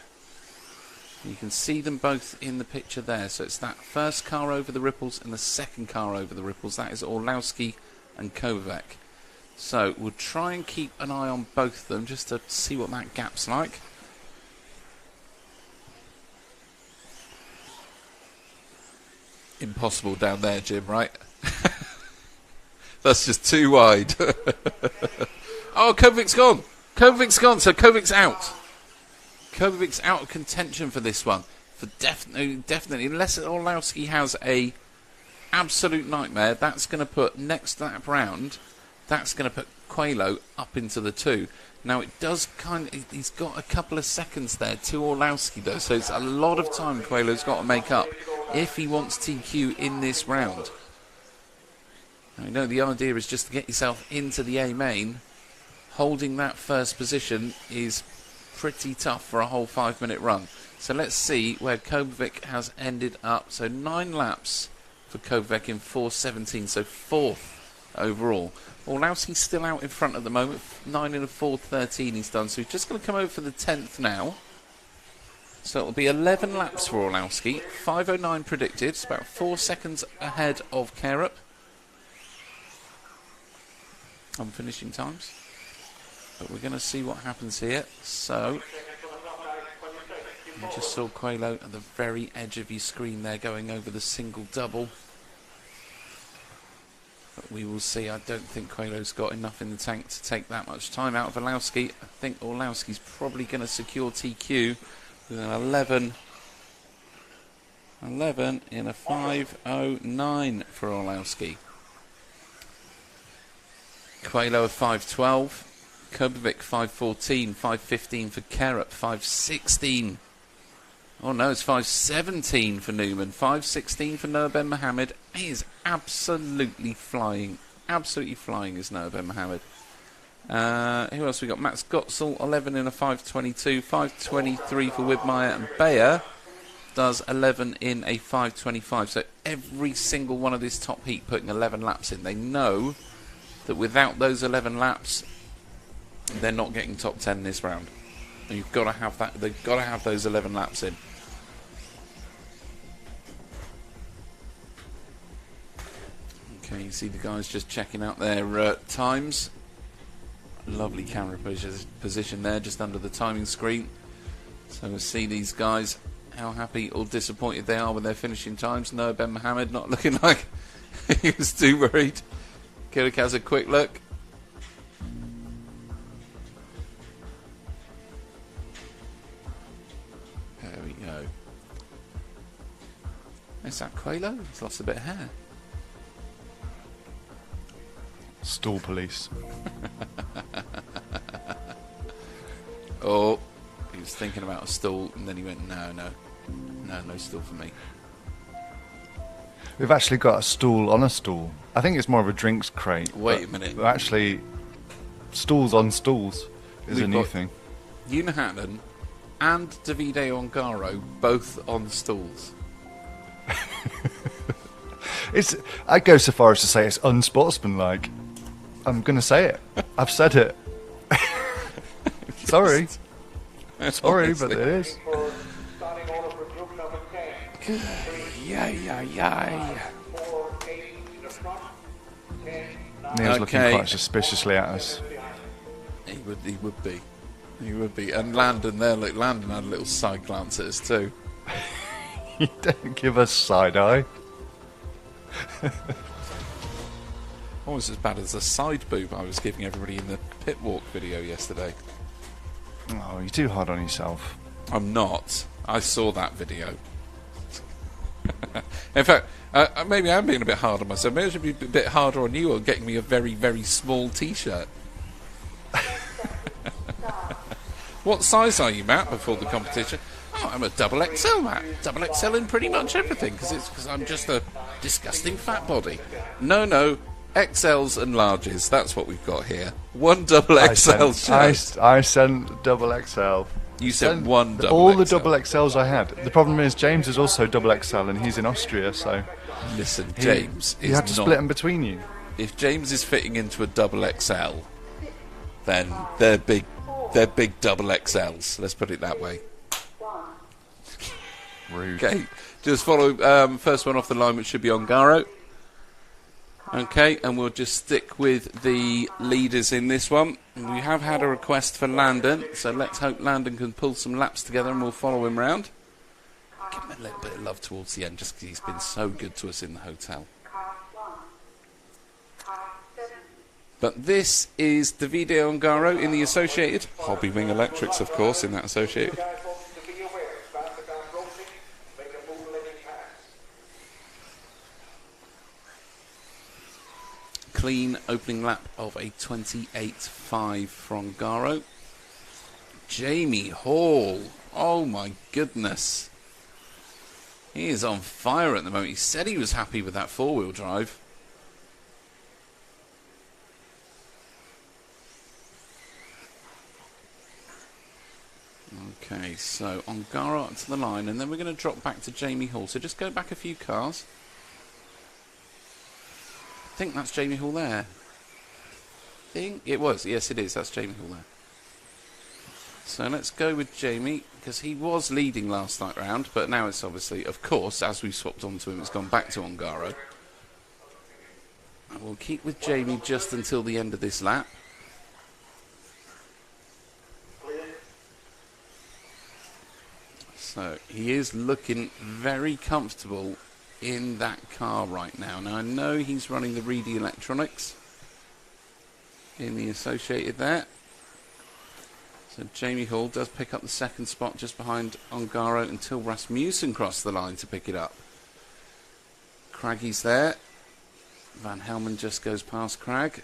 You can see them both in the picture there. So it's that first car over the ripples and the second car over the ripples. That is Olowski and Kovic. So we'll try and keep an eye on both of them just to see what that gap's like. Impossible down there, Jim, right? That's just too wide. Oh, Kovic's gone. Kovic's gone, so Kovic's out. Kovic's out of contention for this one. For definitely, unless Olowski has a absolute nightmare, that's going to put next lap round, that's going to put Coelho up into the 2. Now it does he's got a couple of seconds there to Olowski though, so it's a lot of time Coelho's got to make up if he wants TQ in this round. Now, you know, the idea is just to get yourself into the A main. Holding that first position is pretty tough for a whole 5-minute run. So let's see where Kovic has ended up. So 9 laps for Kovic in 4:17, so 4th overall. Olowski's still out in front at the moment, 9 in a 4:13 he's done, so he's just going to come over for the 10th now. So it'll be 11 laps for Olowski, 5:09 predicted, it's about 4 seconds ahead of Carup on finishing times. But we're going to see what happens here. So you just saw Coelho at the very edge of your screen there going over the single double. But we will see. I don't think Coelho's got enough in the tank to take that much time out of Olowski. I think Olowski's probably going to secure TQ with an 11 in a 5:09 for Olowski. Coelho 5:12. Kovic 5:14, 5:15 for Carup, 5:16. Oh no, it's 5:17 for Newman, 5:16 for Noah Ben Mohammed. He is absolutely flying. Absolutely flying is Noah Ben Mohammed. Who else we got? Max Gotzel, 11 in a 5:22, 5:23 for Widmeyer, and Bayer does 11 in a 5:25. So every single one of this top heat putting 11 laps in. They know that without those 11 laps, they're not getting top 10 this round. And you've got to have that. They've got to have those 11 laps in. Okay, you see the guys just checking out their times. Lovely camera position there, just under the timing screen. So we'll see these guys, how happy or disappointed they are with their finishing times. Noah Ben Mohammed not looking like he was too worried. Kirik has a quick look. There we go. Is that Coelho? He's lost a bit of hair. Stall police. Oh, he was thinking about a stall and then he went, no stall for me. We've actually got a stall on a stall. I think it's more of a drinks crate. Wait a minute. Actually, stalls on stalls is a new thing. Yoon Hatton and Davide Ongaro both on stalls. I'd go so far as to say it's unsportsmanlike. I'm going to say it. I've said it. Sorry. Sorry, but it is. Neil's looking quite suspiciously at us. He would be. And Landon there, look, Landon had a little side glance at us too. You don't give us side eye. Almost as bad as the side boob I was giving everybody in the pit walk video yesterday. Oh, you're too hard on yourself. I'm not. I saw that video. In fact, maybe I'm being a bit hard on myself. Maybe I should be a bit harder on you on getting me a very, very small t-shirt. What size are you, Matt, before the competition? Oh, I'm a double XL, Matt. Double XL in pretty much everything, because I'm just a disgusting fat body. No, XLs and larges, that's what we've got here. One double XL shirt. I sent double XL. You said one double All the XL. double XLs I had. The problem is James is also double XL and he's in Austria, so... Listen, James You is have to not- split them between you. If James is fitting into a double XL, then they're big double XLs. Let's put it that way. Rude. Okay, just follow first one off the line, which should be Ongaro. Okay, and we'll just stick with the leaders in this one. We have had a request for Landon, so let's hope Landon can pull some laps together and we'll follow him round. Give him a little bit of love towards the end, just because he's been so good to us in the hotel. But this is Davide Ongaro in the Associated. Hobby Wing Electrics, of course, in that Associated. Clean opening lap of a 28.5 from Ongaro. Jamie Hall. Oh my goodness. He is on fire at the moment. He said he was happy with that four-wheel drive. Okay, so Ongaro up to the line, and then we're going to drop back to Jamie Hall. So just go back a few cars. I think that's Jamie Hall there. It was. Yes, it is. That's Jamie Hall there. So let's go with Jamie, because he was leading last night round, but now it's obviously, of course, as we swapped onto him, it's gone back to Ongaro. And we'll keep with Jamie just until the end of this lap. So he is looking very comfortable in that car right now. Now I know he's running the Reedy electronics in the Associated there. So Jamie Hall does pick up the second spot just behind Ongaro until Rasmussen crossed the line to pick it up. Craggy's there. Van Helmen just goes past Crag.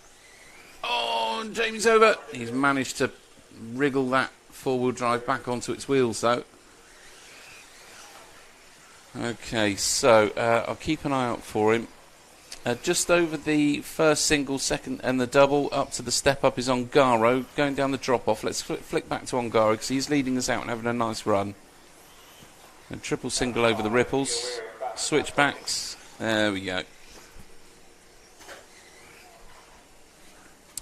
Oh, and Jamie's over. He's managed to wriggle that four-wheel drive back onto its wheels though. Okay, so I'll keep an eye out for him. Just over the first single, second and the double, up to the step up is Ongaro, going down the drop-off. Let's flick back to Ongaro because he's leading us out and having a nice run. And triple single over the ripples. Switchbacks. There we go.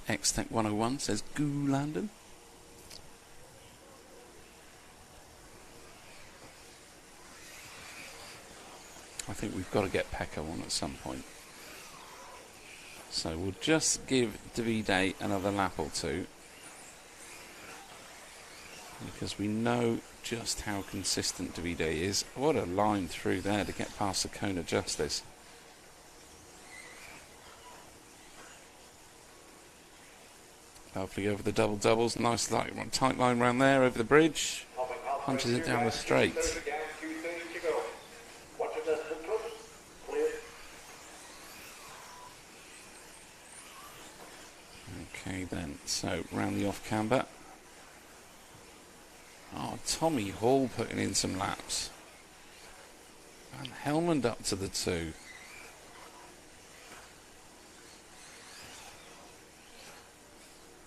X-Tech 101 says, "Goo, Landon." I think we've got to get Pecco on at some point. So we'll just give Davide another lap or two, because we know just how consistent Davide is. What a line through there to get past the cone of justice. Lovely over the double doubles. Nice tight line round there over the bridge. Punches it down the straight. Okay then, so round the off camber. Oh, Tommy Hall putting in some laps. Van Helmond up to the 2.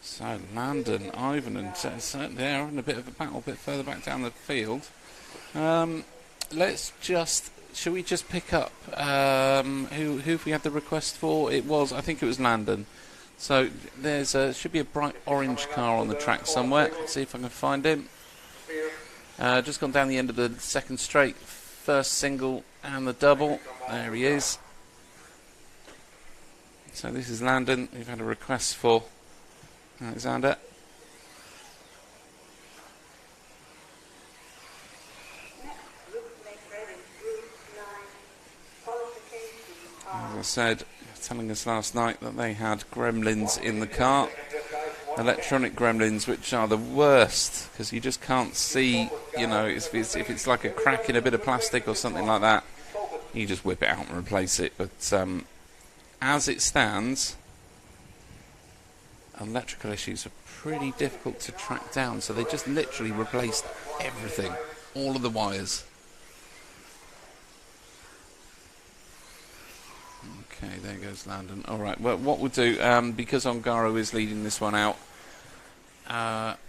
So Landon, Ivan and they're having a bit of a battle a bit further back down the field. Let's just, shall we just pick up who have we had the request for? I think it was Landon. So there's should be a bright orange car on the track somewhere. Let's see if I can find him. Just gone down the end of the second straight. First single and the double. There he is. So this is Landon. We've had a request for Alexander. As I said, telling us last night that they had gremlins in the car, electronic gremlins, which are the worst because you just can't see, you know, if it's like a crack in a bit of plastic or something like that, you just whip it out and replace it. But as it stands, electrical issues are pretty difficult to track down, so they just literally replaced everything, all of the wires. Okay, there goes Landon. Alright, well, what we'll do, because Ongaro is leading this one out,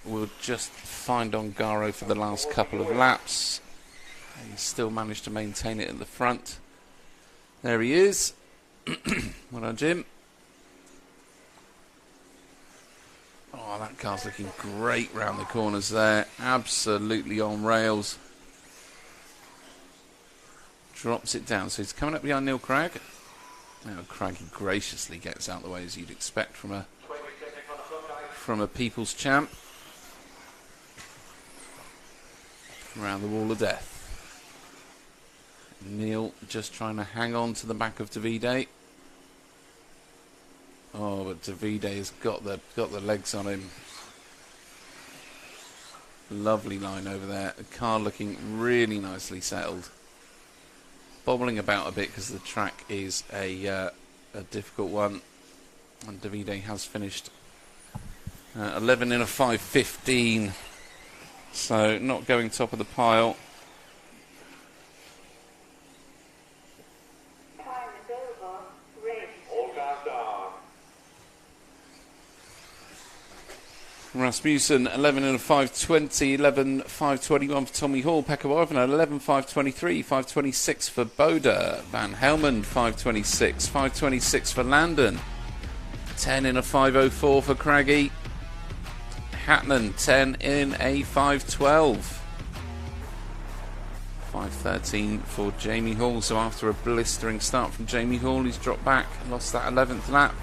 We'll just find Ongaro for the last couple of laps. He still managed to maintain it at the front. There he is. Well done, Jim. Oh, that car's looking great round the corners there. Absolutely on rails. Drops it down. So he's coming up behind Neil Cragg. Now Craggy graciously gets out the way, as you'd expect from a people's champ. Around the wall of death. Neil just trying to hang on to the back of Davide. Oh, but Davide has got the legs on him. Lovely line over there. The car looking really nicely settled. Bobbling about a bit because the track is a difficult one. And Davide has finished 11 in a 5:15. So not going top of the pile. Rasmussen 11 in a 5:20, 11:5:21 for Tommy Hall. Pekka Voivinen 11:5:23, 5:26 for Boda. Van Helmond 5:26, 5:26 for Landon. 10 in a 5:04 for Craggy. Hatton 10 in a 5:12. 5:13 for Jamie Hall. So after a blistering start from Jamie Hall, he's dropped back, lost that 11th lap.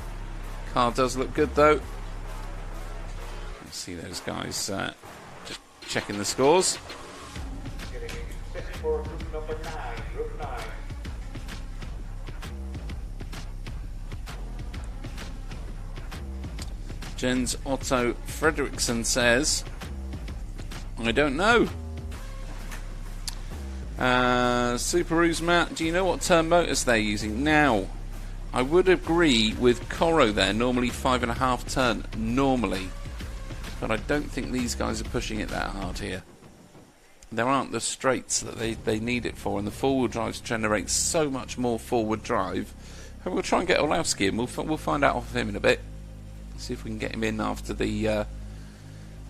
Car does look good though. See those guys just checking the scores. Jens Otto Fredriksson says, I don't know. Superoos Matt, do you know what turn motors they're using? Now, I would agree with Coro there, normally 5.5 turn, normally. But I don't think these guys are pushing it that hard here. There aren't the straights that they need it for, and the four-wheel drives generate so much more forward drive. And we'll try and get Olowski in. We'll find out off of him in a bit. See if we can get him in after the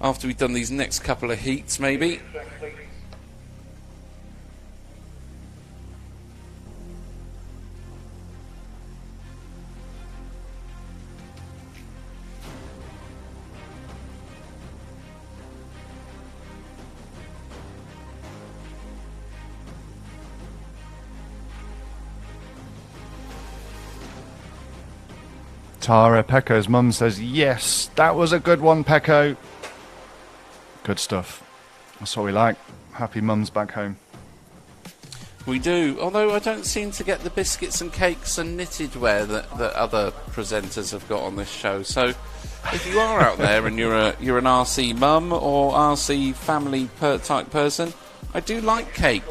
after we've done these next couple of heats, maybe. Tara Pecco's mum says, yes, that was a good one, Pecco. Good stuff. That's what we like. Happy mums back home. We do, although I don't seem to get the biscuits and cakes and knitted wear that other presenters have got on this show. So if you are out there and you're an RC mum or RC family type person, I do like cake.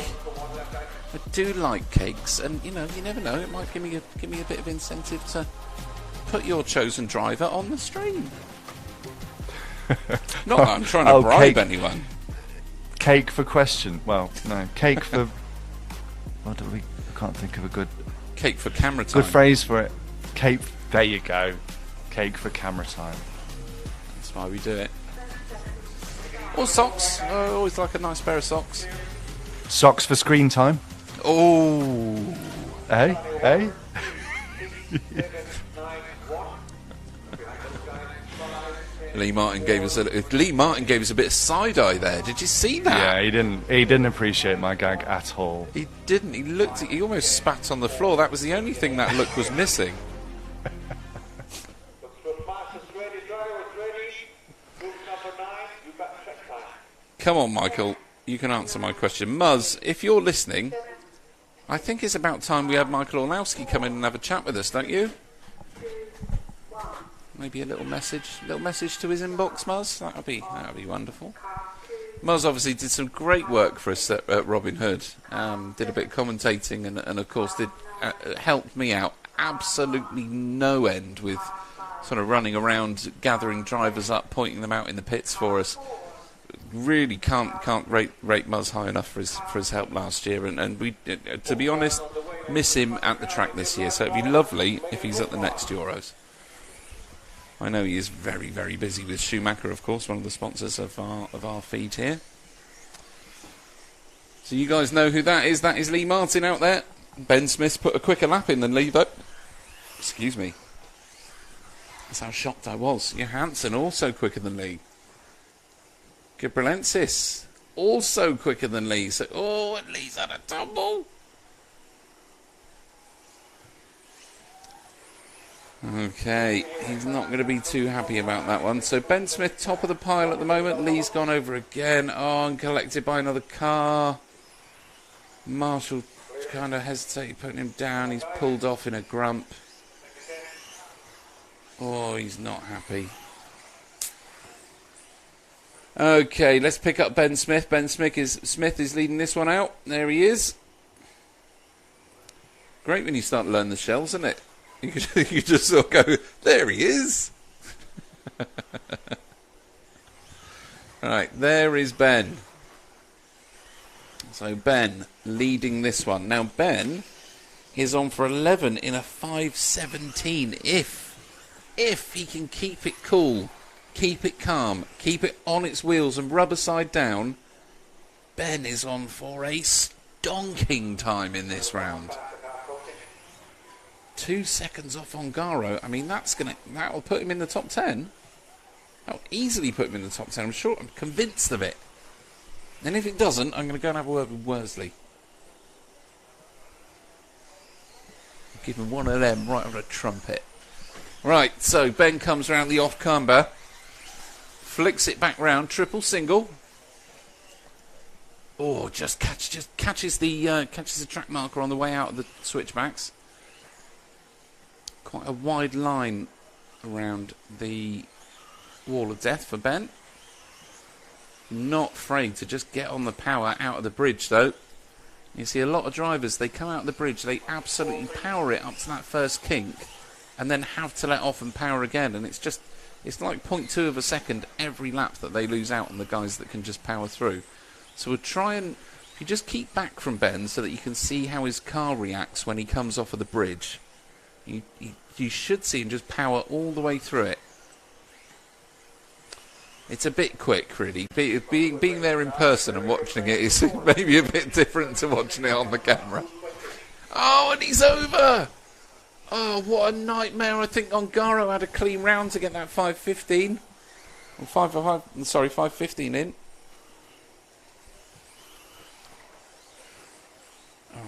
I do like cakes, and you never know, it might give me a bit of incentive to put your chosen driver on the stream. Not that I'm trying to bribe anyone. Cake for question. Well, no. Cake for... What do we... I can't think of a good... Cake for camera time. Good phrase for it. Cake... There you go. Cake for camera time. That's why we do it. Or socks. I always like a nice pair of socks. Socks for screen time. Oh. Hey? Hey? Lee Martin gave us a bit of side eye there. Did you see that? Yeah, he didn't appreciate my gag at all. He didn't. He almost spat on the floor. That was the only thing that look was missing. Come on, Michael. You can answer my question. Muzz, if you're listening, I think it's about time we had Michael Orlowski come in and have a chat with us, don't you? Maybe a little message to his inbox, Muzz. That'd be wonderful. Muzz obviously did some great work for us at Robin Hood. Did a bit of commentating and of course did helped me out absolutely no end with sort of running around, gathering drivers up, pointing them out in the pits for us. Really can't rate Muzz high enough for his help last year, and we, to be honest, miss him at the track this year. So it'd be lovely if he's at the next Euros. I know he is very, very busy with Schumacher, of course, one of the sponsors of our feed here. So you guys know who that is. That is Lee Martin out there. Ben Smith put a quicker lap in than Lee, though. Excuse me. That's how shocked I was. Johansson also quicker than Lee. Gabrielensis also quicker than Lee. So, and Lee's had a tumble. Okay, he's not going to be too happy about that one. So Ben Smith, top of the pile at the moment. Lee's gone over again. And collected by another car. Marshall kind of hesitated, putting him down. He's pulled off in a grump. He's not happy. Okay, let's pick up Ben Smith. Ben Smith is leading this one out. There he is. Great when you start to learn the shells, isn't it? You just sort of go, there he is. Right, there is Ben. So Ben leading this one. Now Ben is on for 11 in a 5:17. If he can keep it cool, keep it calm, keep it on its wheels and rubber side down, Ben is on for a stonking time in this round. 2 seconds off on Garo. I mean, that'll put him in the top 10. That'll easily put him in the top 10. I'm convinced of it. And if it doesn't, I'm going to go and have a word with Worsley. Give him one of them right on the trumpet. Right, so Ben comes round the off camber, flicks it back round, triple single. Just catches the track marker on the way out of the switchbacks. Quite a wide line around the wall of death for Ben. Not afraid to just get on the power out of the bridge, though. You see a lot of drivers, they come out of the bridge, they absolutely power it up to that first kink, and then have to let off and power again, and it's like 0.2 of a second every lap that they lose out on the guys that can just power through. So we'll try and, if you just keep back from Ben so that you can see how his car reacts when he comes off of the bridge, you should see him just power all the way through it. It's a bit quick, really. Being there in person and watching it is maybe a bit different to watching it on the camera. And he's over! What a nightmare. I think Ongaro had a clean round to get that 5:15. 5:15 in.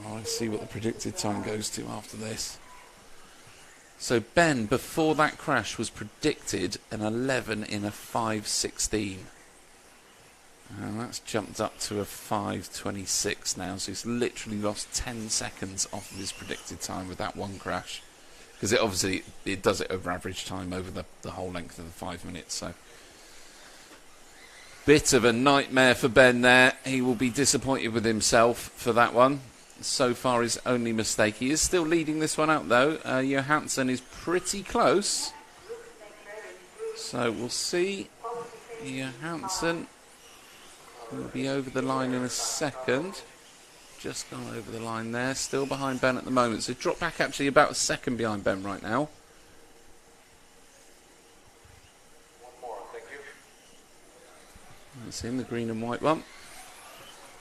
Let's see what the predicted time goes to after this. So Ben, before that crash, was predicted an 11 in a 5:16. And that's jumped up to a 5:26 now, so he's literally lost 10 seconds off of his predicted time with that one crash. Because it does it over average time over the whole length of the 5 minutes. So bit of a nightmare for Ben there. He will be disappointed with himself for that one. So far his only mistake. He is still leading this one out, though. Johansson is pretty close. So we'll see. Johansson will be over the line in a second. Just gone over the line there. Still behind Ben at the moment. So drop back actually about a second behind Ben right now. That's him, the green and white one.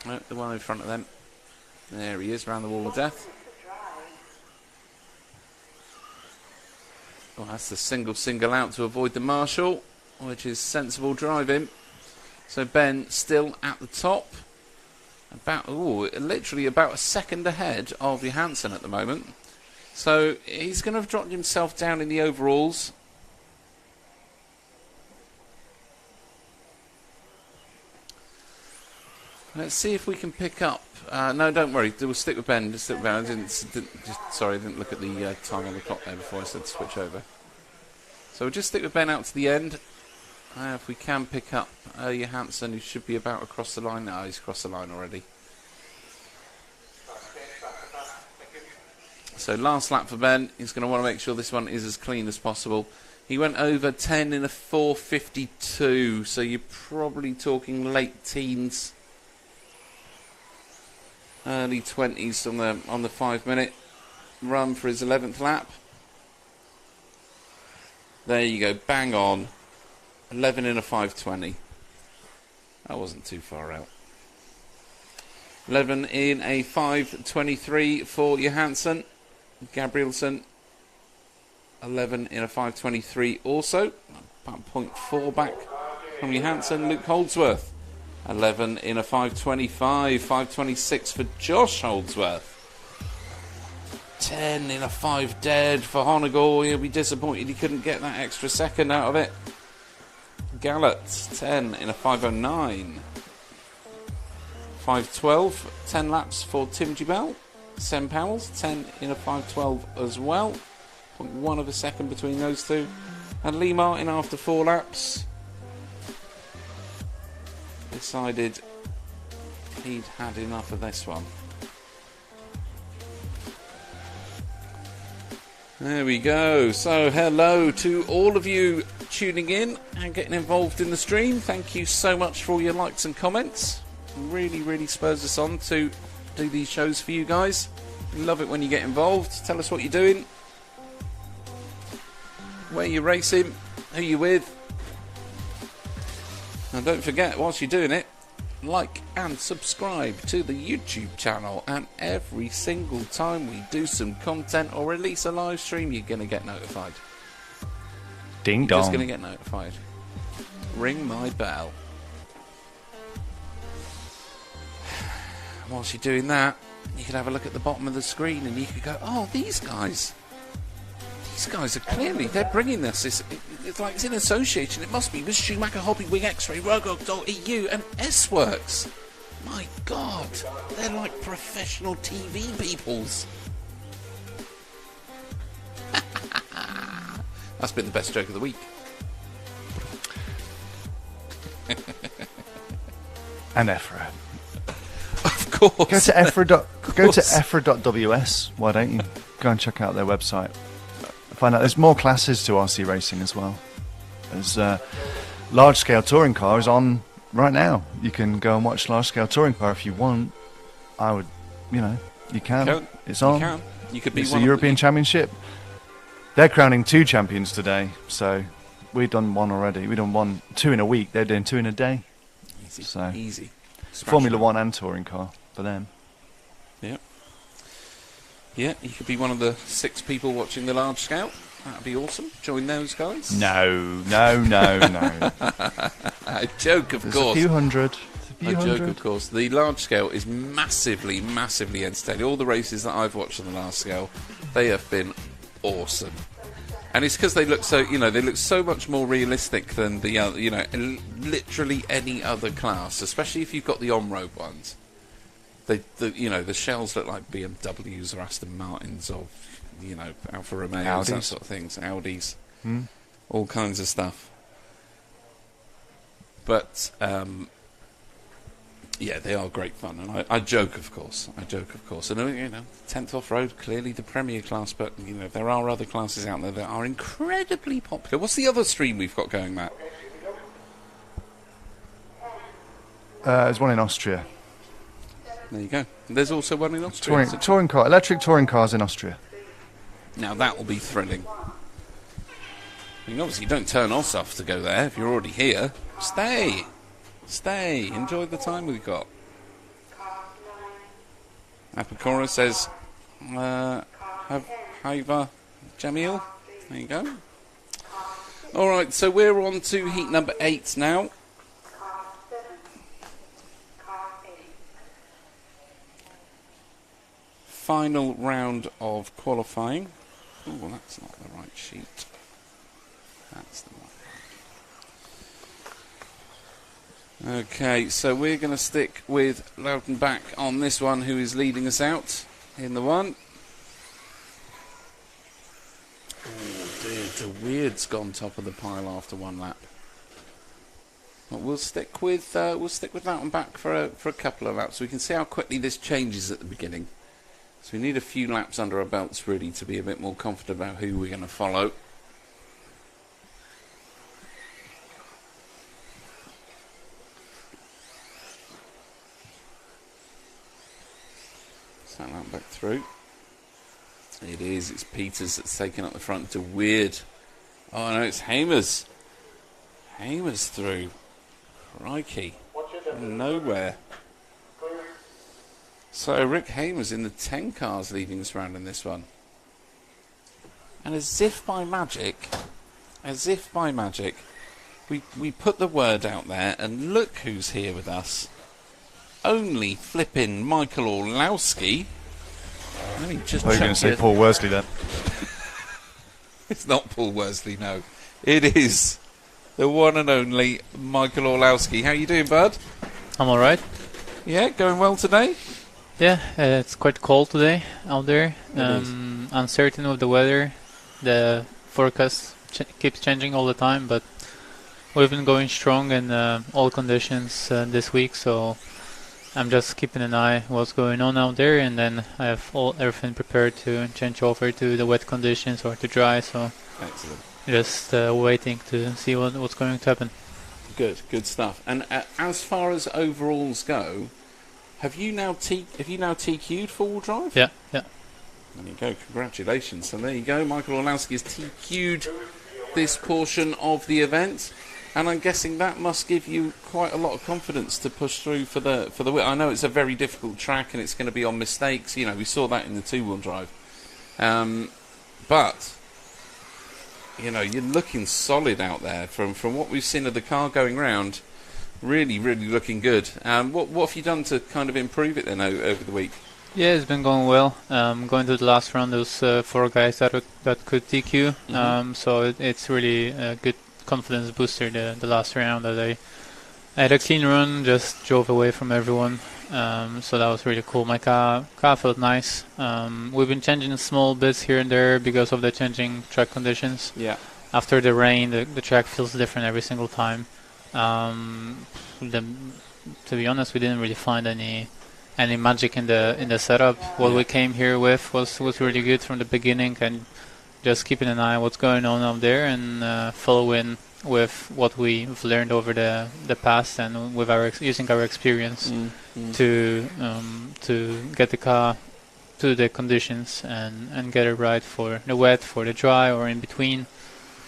The one in front of them. There he is, round the wall of death. That's the single out to avoid the marshal, which is sensible driving. So Ben still at the top. Literally about a second ahead of Johansson at the moment. So he's going to have dropped himself down in the overalls. Let's see if we can pick up. No, don't worry. We'll stick with Ben. Just stick with Ben. I didn't look at the time on the clock there before I said to switch over. So we'll just stick with Ben out to the end. If we can pick up Johansson, who should be about across the line. No, he's crossed the line already. So last lap for Ben. He's going to want to make sure this one is as clean as possible. He went over 10 in a 4:52, so you're probably talking late teens, early 20s on the 5 minute run for his 11th lap. There you go, bang on. 11 in a 5:20. That wasn't too far out. 11 in a 5:23 for Johansson. Gabrielsen, 11 in a 5:23 also. About 0.4 back from Johansson. Luke Holdsworth, 11 in a 5:25. 5:26 for Josh Holdsworth. 10 in a 5 dead for Honegor. He'll be disappointed he couldn't get that extra second out of it. Gallett, 10 in a 5:09. 5:12, 10 laps for Tim Gibel. Sam Powell's 10 in a 5:12 as well. 0.1 of a second between those two. And Lee Martin, after 4 laps, decided he'd had enough of this one. There we go. So hello to all of you tuning in and getting involved in the stream. Thank you so much for all your likes and comments. Really spurs us on to do these shows for you guys. We love it when you get involved. Tell us what you're doing, where you're racing, who you're with. And don't forget, whilst you're doing it, like and subscribe to the YouTube channel, and every single time we do some content or release a live stream, you're going to get notified. Ding You're dong. just going to get notified. Ring my bell. Whilst you're doing that, you could have a look at the bottom of the screen and you could go, oh, these guys are clearly, they're bringing this. It's like it's in association. It must be with Schumacher Hobby, Wing X-Ray, Rogo.eu and S-Works. My God, they're like professional TV peoples. That's been the best joke of the week. And EFRA. Of course. Go to EFRA.ws. Why don't you? Go and check out their website. Find out there's more classes to RC racing as well. There's large scale touring car is on right now. You can go and watch large scale touring car if you want. I would, you can. It's on. You can. You could be it's one the of European Championship. They're crowning 2 champions today, so we've done 1 already. We've done 2 in a week. They're doing 2 in a day. Easy. So Easy. Formula 1 and touring car for them. Yeah. Yeah, you could be one of the 6 people watching the large scale. That'd be awesome. Join those guys. No. I joke, of There's course. A few hundred. I joke, of course. The large scale is massively entertaining. All the races that I've watched on the large scale, they have been awesome. And it's because they look so, they look so much more realistic than the other, literally any other class, especially if you've got the on-road ones. The shells look like BMWs or Aston Martins or, Alfa Romeos, that sort of things, Audis, all kinds of stuff. But, yeah, they are great fun, and I joke, of course. And 10th off-road, clearly the Premier class, but there are other classes out there that are incredibly popular. What's the other stream we've got going, Matt? There's one in Austria. There you go. There's also one in Austria. Touring car, electric touring cars in Austria. Now that will be thrilling. Obviously you don't turn us off to go there if you're already here. Stay. Enjoy the time we've got. Apicora says, Haiva Jamil. There you go. Alright, so we're on to heat number 8 now. Final round of qualifying. Oh, that's not the right sheet. That's the one. Okay, so we're going to stick with Loudenbach on this one, who is leading us out in the one. Oh dear, the Weird's gone top of the pile after 1 lap. But we'll stick with Loudenbach for a couple of laps. We can see how quickly this changes at the beginning. So we need a few laps under our belts really to be a bit more confident about who we're going to follow. So that back through. It is. It's Peters that's taken up the front to Weird. Oh no, it's Hamers. Hamers through. Crikey. Nowhere. So Rick Hamers in the 10 cars leading this round in this one. And as if by magic, we put the word out there, and look who's here with us. Only flipping Michael Orlowski. Let me just I was going to say Paul Worsley then. It's not Paul Worsley, no. It is the one and only Michael Orlowski. How you doing, bud? I'm alright. Yeah, going well today? Yeah, it's quite cold today out there. It is. Uncertain with the weather. The forecast keeps changing all the time, but we've been going strong in all conditions this week, so I'm just keeping an eye what's going on out there, and then I have everything prepared to change over to the wet conditions or to dry, so excellent. Just waiting to see what's going to happen. Good stuff. And as far as overalls go, have you now TQ'd four-wheel drive? Yeah. There you go. Congratulations. So there you go. Michael Orlowski has TQ'd this portion of the event, and I'm guessing that must give you quite a lot of confidence to push through for the win. I know it's a very difficult track, and it's going to be on mistakes. You know, we saw that in the two-wheel drive, but you know, you're looking solid out there from what we've seen of the car going round. Really looking good. What have you done to kind of improve it then over the week? Yeah, it's been going well. Going to the last round, there was 4 guys that could TQ. So it's really a good confidence booster. The last round that I had a clean run, just drove away from everyone. So that was really cool. My car felt nice. We've been changing small bits here and there because of the changing track conditions. Yeah. After the rain, the track feels different every single time. To be honest, we didn't really find any magic in the setup. What we came here with was really good from the beginning, and just keeping an eye on what's going on out there and following with what we've learned over the past and with using our experience to get the car to the conditions and get it right for the wet, for the dry, or in between.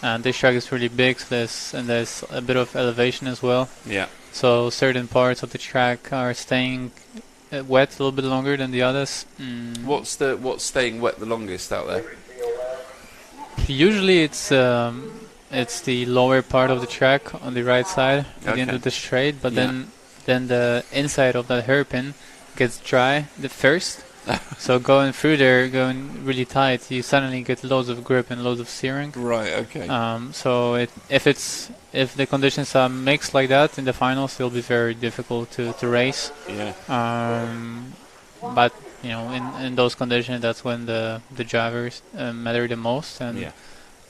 And this track is really big, so there's a bit of elevation as well. Yeah. So certain parts of the track are staying wet a little bit longer than the others. What's staying wet the longest out there? Usually it's the lower part of the track on the right side at the end of the straight, but then the inside of that hairpin gets dry the first. So going through there, going really tight, you suddenly get loads of grip and loads of steering. Right. Okay. So if the conditions are mixed like that in the finals, it'll be very difficult to race. Yeah. But you know, in those conditions, that's when the drivers matter the most, and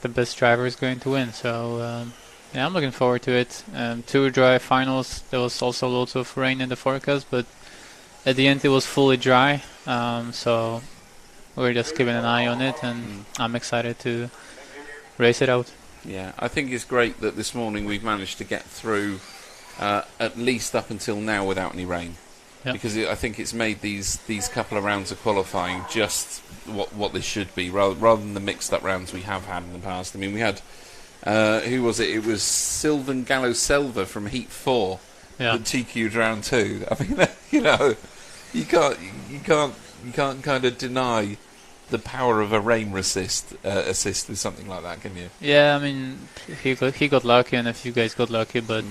the best driver is going to win. So yeah, I'm looking forward to it. Tour dry finals, there was also lots of rain in the forecast, but at the end it was fully dry. So we're just keeping an eye on it, and I'm excited to race it out. Yeah, I think it's great that this morning we've managed to get through at least up until now without any rain. Yep. Because I think it's made these couple of rounds of qualifying just what they should be, rather than the mixed up rounds we have had in the past. I mean, we had who was it? It was Sylvan Gallo Selva from Heat 4 that TQ'd round 2. I mean, you know, you can't kind of deny the power of a rain assist with something like that, can you? Yeah, I mean, he got lucky, and a few guys got lucky, but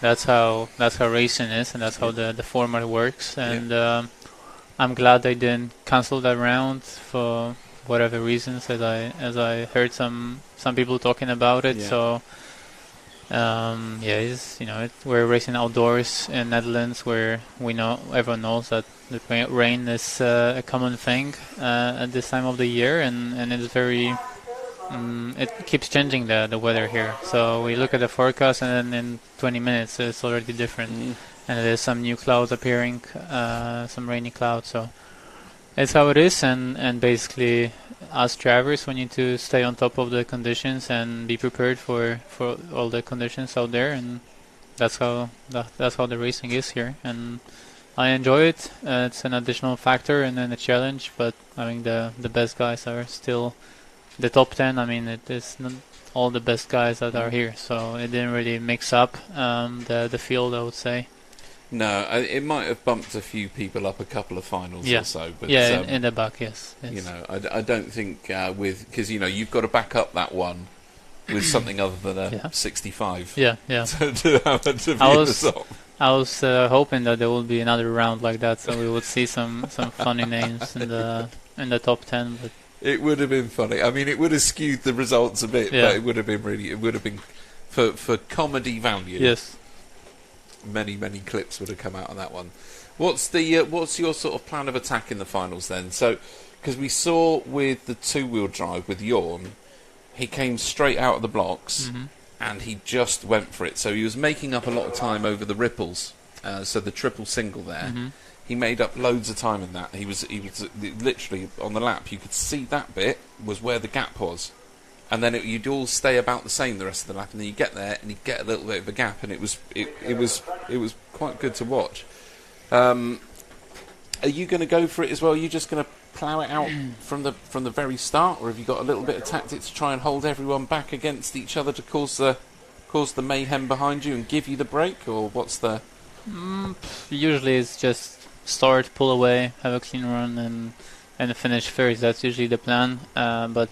that's how racing is, and that's how the format works. And I'm glad they didn't cancel that round for whatever reasons, as I heard some people talking about it. So we're racing outdoors in Netherlands, where everyone knows that the rain is a common thing at this time of the year, and it's very it keeps changing the weather here. So we look at the forecast, and then in 20 minutes it's already different, and there's some new clouds appearing, some rainy clouds. So it's how it is, and basically us drivers, we need to stay on top of the conditions and be prepared for all the conditions out there, and that's how the racing is here. And I enjoy it. It's an additional factor and then a challenge, but I think the best guys are still the top 10. I mean, it is not all the best guys that are here, so it didn't really mix up the field, I would say. No, it might have bumped a few people up a couple of finals or so. But, in the back, yes. You know, I don't think because you've got to back up that one with something other than a 65. Yeah. I was hoping that there would be another round like that, so we would see some funny names in the top 10. But it would have been funny. I mean, it would have skewed the results a bit, but it would have been for comedy value. Yes. Many clips would have come out on that one. What's your sort of plan of attack in the finals then? So, because we saw with the two-wheel drive with Jorn, he came straight out of the blocks and he just went for it. So he was making up a lot of time over the ripples. So the triple single there, he made up loads of time in that. He was literally on the lap. You could see that bit was where the gap was. And then you'd all stay about the same the rest of the lap, and then you get there and you get a little bit of a gap, and it was quite good to watch. Are you going to go for it as well? Are you just going to plough it out from the very start, or have you got a little bit of tactics to try and hold everyone back against each other to cause the mayhem behind you and give you the break, or what's the? Usually it's just start, pull away, have a clean run, and finish first. That's usually the plan. But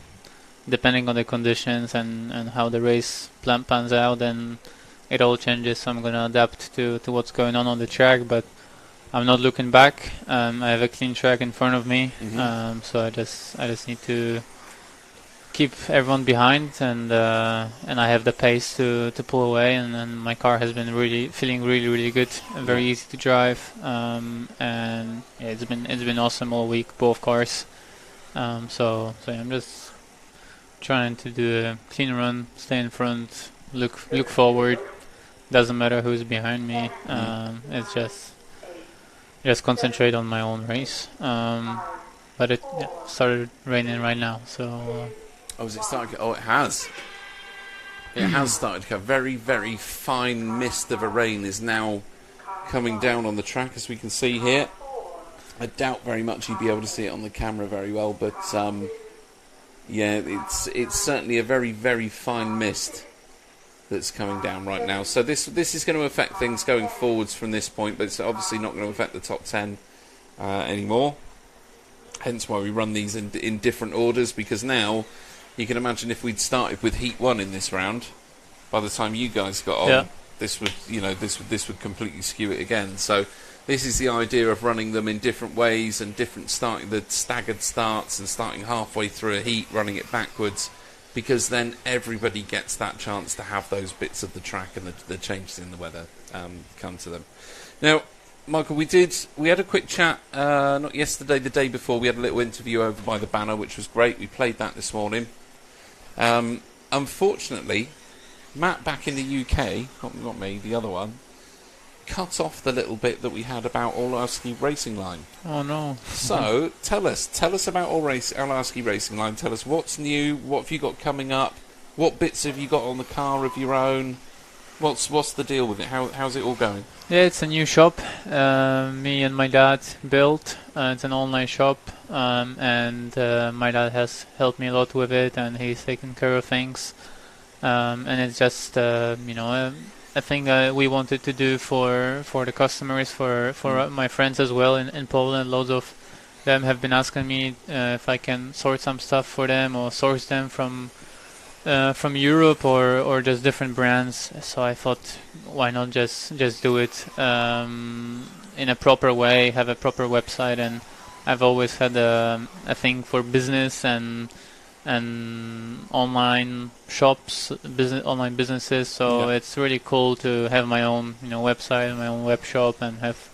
depending on the conditions and how the race plan pans out, then it all changes. So I'm going to adapt to what's going on the track, but I'm not looking back. I have a clean track in front of me, so I just need to keep everyone behind, and I have the pace to pull away, and my car has been feeling really good and very easy to drive, and it's been awesome all week, both cars. So I'm just trying to do a clean run, stay in front, look forward. Doesn't matter who's behind me. It's just concentrate on my own race. But it started raining right now, so. Is it starting? Oh, it has. It has started to come. Very, very fine mist of a rain is now coming down on the track, as we can see here. I doubt very much you'd be able to see it on the camera very well, but yeah, it's certainly a very, very fine mist that's coming down right now. So this is going to affect things going forwards from this point, but it's obviously not going to affect the top 10 anymore. Hence why we run these in different orders, because now you can imagine if we'd started with Heat 1 in this round, by the time you guys got on, this would completely skew it again. So this is the idea of running them in different ways and starting the staggered starts and starting halfway through a heat, running it backwards, because then everybody gets that chance to have those bits of the track and the changes in the weather come to them. Now, Michael, we had a quick chat, not yesterday, the day before. We had a little interview over by the banner, which was great. We played that this morning. Unfortunately, Matt back in the UK, not me, the other one, cut off the little bit that we had about Orlowski Racing Line. Oh no. So tell us about Orlowski Racing Line. Tell us what's new, what have you got coming up, what bits have you got on the car of your own, what's the deal with it, how's it all going? Yeah, it's a new shop me and my dad built. It's an online shop, and my dad has helped me a lot with it, and he's taken care of things, and it's just a thing we wanted to do for the customers, for my friends as well in Poland. Loads of them have been asking me if I can sort some stuff for them or source them from Europe or just different brands. So I thought, why not just do it in a proper way, have a proper website. And I've always had a thing for business and online shops, online businesses. So it's really cool to have my own website, my own web shop, and have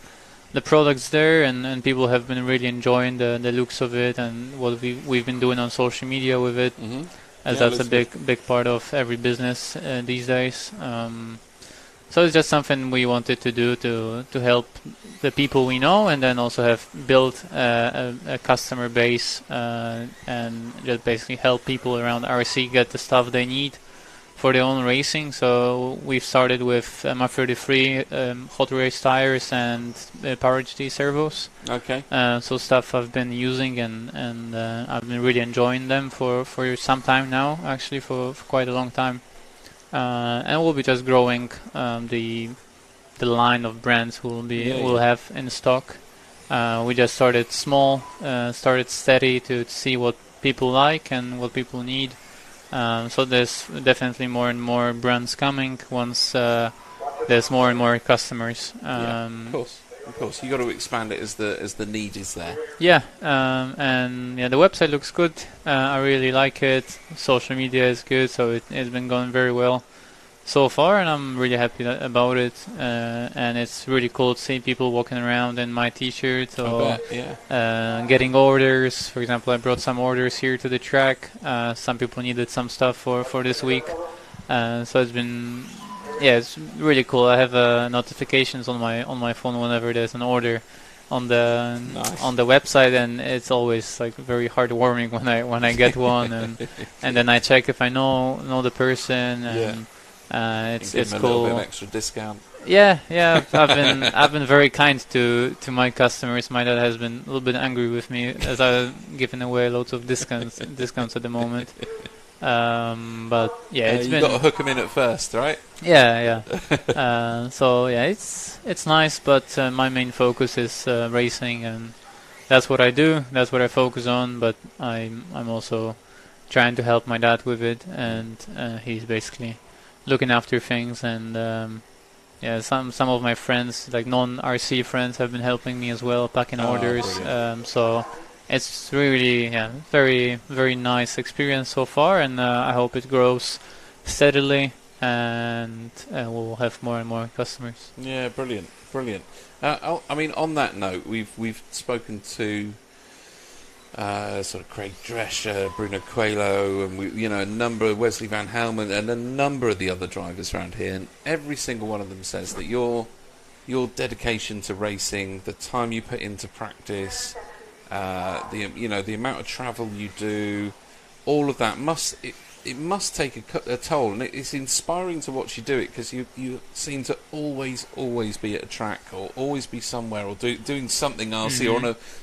the products there. And people have been really enjoying the looks of it and what we've been doing on social media with it. As that's a big part of every business these days. So it's just something we wanted to do to help the people we know, and then also have built a customer base and just basically help people around RC get the stuff they need for their own racing. So we've started with MR33 hot race tires and Power GT servos. Okay. So stuff I've been using and I've been really enjoying them for some time now, actually for quite a long time. And we'll be just growing the line of brands we'll have in stock. We just started small, started steady to see what people like and what people need. So there's definitely more and more brands coming once there's more and more customers. Of course, you got to expand it as the need is there. Yeah, and the website looks good. I really like it. Social media is good, so it's been going very well so far, and I'm really happy about it. And it's really cool to see people walking around in my t-shirt or getting orders. For example, I brought some orders here to the track. Some people needed some stuff for this week, so it's been it's really cool. I have notifications on my phone whenever there's an order on the website, and it's always like very heartwarming when I get one, and then I check if I know the person. And it's give them cool. A little bit of extra discount. Yeah. I've been very kind to my customers. My dad has been a little bit angry with me as I've given away loads of discounts at the moment. But it's you've been got to hook them in at first, right? Yeah. So it's nice, but my main focus is racing, and that's what I do. That's what I focus on. But I'm also trying to help my dad with it, and he's basically looking after things. And some of my friends, like non-RC friends, have been helping me as well, packing orders. So it's really very, very nice experience so far, and I hope it grows steadily, and we'll have more and more customers. Yeah, brilliant. I mean, on that note, we've spoken to sort of Craig Drescher, Bruno Coelho, and a number of Wesley Van Helmen, and a number of the other drivers around here, and every single one of them says that your dedication to racing, the time you put into practice, the amount of travel you do, all of that must take a toll, and it's inspiring to watch you do it, because you seem to always be at a track, or always be somewhere, or doing something RC. Or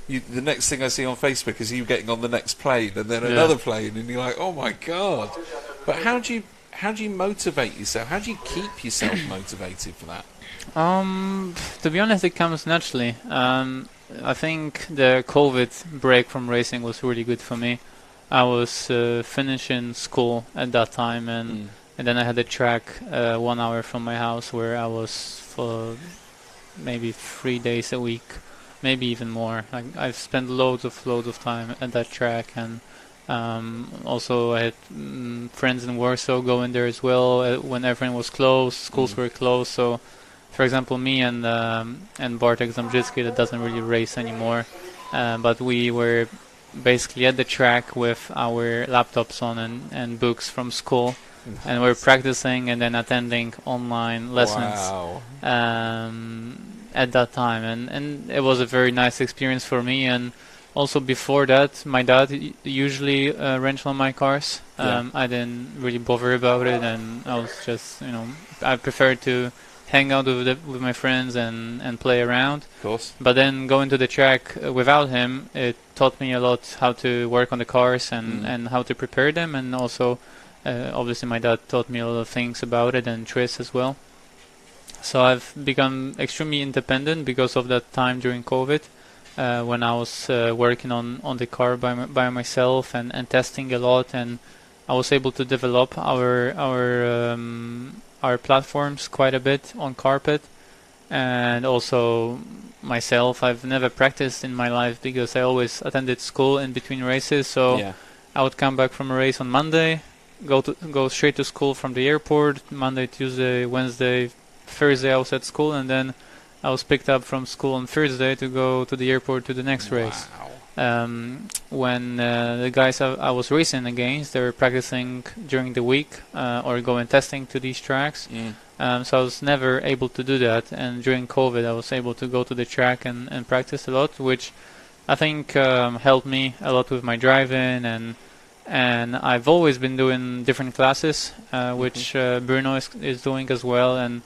the next thing I see on Facebook is you getting on the next plane, and then another plane, and you're like, oh my god! But how do you motivate yourself? How do you keep yourself motivated for that? To be honest, it comes naturally. I think the COVID break from racing was really good for me. I was finishing school at that time, and then I had a track 1 hour from my house where I was for maybe 3 days a week, maybe even more. I've spent loads of time at that track, and also I had friends in Warsaw going there as well when everything was closed, schools were closed. So, for example, me and Bartek Zambrzycki, that doesn't really race anymore, but we were basically at the track with our laptops on and books from school, and we're practicing and then attending online lessons at that time, and it was a very nice experience for me. And also before that, my dad usually rented on my cars. I didn't really bother about it, and I was just I preferred to hang out with my friends and play around. Of course. But then going to the track without him, it taught me a lot how to work on the cars and how to prepare them, and also obviously my dad taught me a lot of things about it, and Tris as well. So I've become extremely independent because of that time during COVID, when I was working on the car by myself and testing a lot, and I was able to develop our platforms quite a bit on carpet. And also myself, I've never practiced in my life because I always attended school in between races. So I would come back from a race on Monday, go straight to school from the airport. Monday, Tuesday, Wednesday, Thursday I was at school, and then I was picked up from school on Thursday to go to the airport to the next race. When the guys I was racing against, they were practicing during the week or going testing to these tracks. So I was never able to do that, and during COVID I was able to go to the track and practice a lot, which I think helped me a lot with my driving, and and I've always been doing different classes, which Bruno is doing as well, and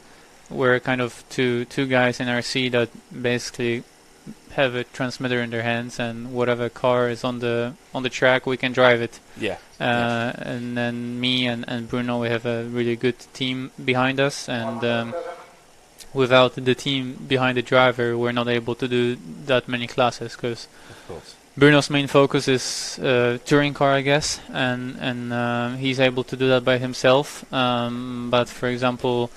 we're kind of two guys in RC that basically have a transmitter in their hands, and whatever car is on the track, we can drive it. And then me and Bruno, we have a really good team behind us, and without the team behind the driver, we're not able to do that many classes, because Bruno's main focus is touring car, I guess, and he's able to do that by himself. But for example,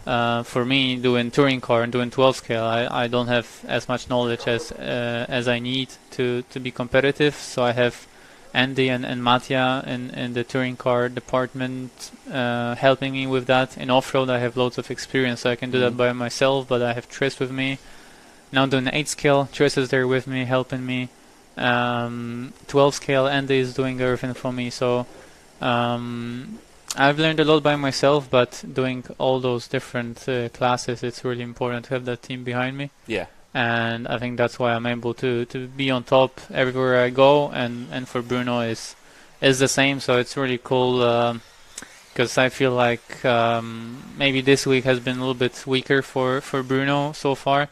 for me, doing touring car and doing 12 scale, I don't have as much knowledge as I need to be competitive. So I have Andy and Mattia in the touring car department helping me with that. In off-road, I have loads of experience, so I can do that by myself, but I have Tris with me. Now doing 8 scale, Tris is there with me, helping me. 12 scale, Andy is doing everything for me. So I've learned a lot by myself, but doing all those different classes, it's really important to have that team behind me. Yeah. And I think that's why I'm able to be on top everywhere I go, and for Bruno is the same. So it's really cool, because I feel like maybe this week has been a little bit weaker for Bruno so far.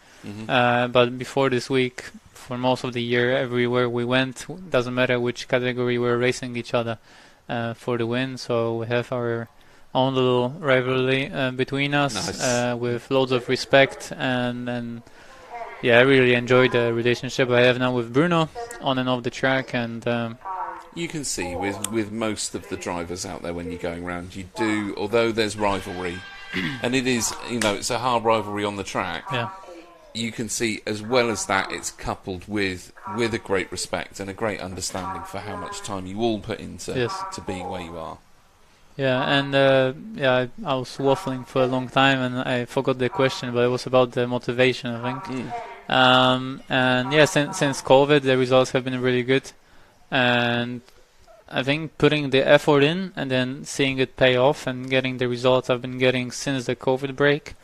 But before this week, for most of the year, everywhere we went, doesn't matter which category, we're racing each other for the win. So we have our own little rivalry between us, with loads of respect, and yeah, I really enjoyed the relationship I have now with Bruno on and off the track. And you can see with most of the drivers out there when you're going around, you do, although there's rivalry, and it is, it's a hard rivalry on the track. Yeah. You can see, as well as that, it's coupled with a great respect and a great understanding for how much time you all put into to being where you are. Yeah, and I was waffling for a long time, and I forgot the question, but it was about the motivation, I think. And yeah, since COVID, the results have been really good, and I think putting the effort in and then seeing it pay off and getting the results I've been getting since the COVID break.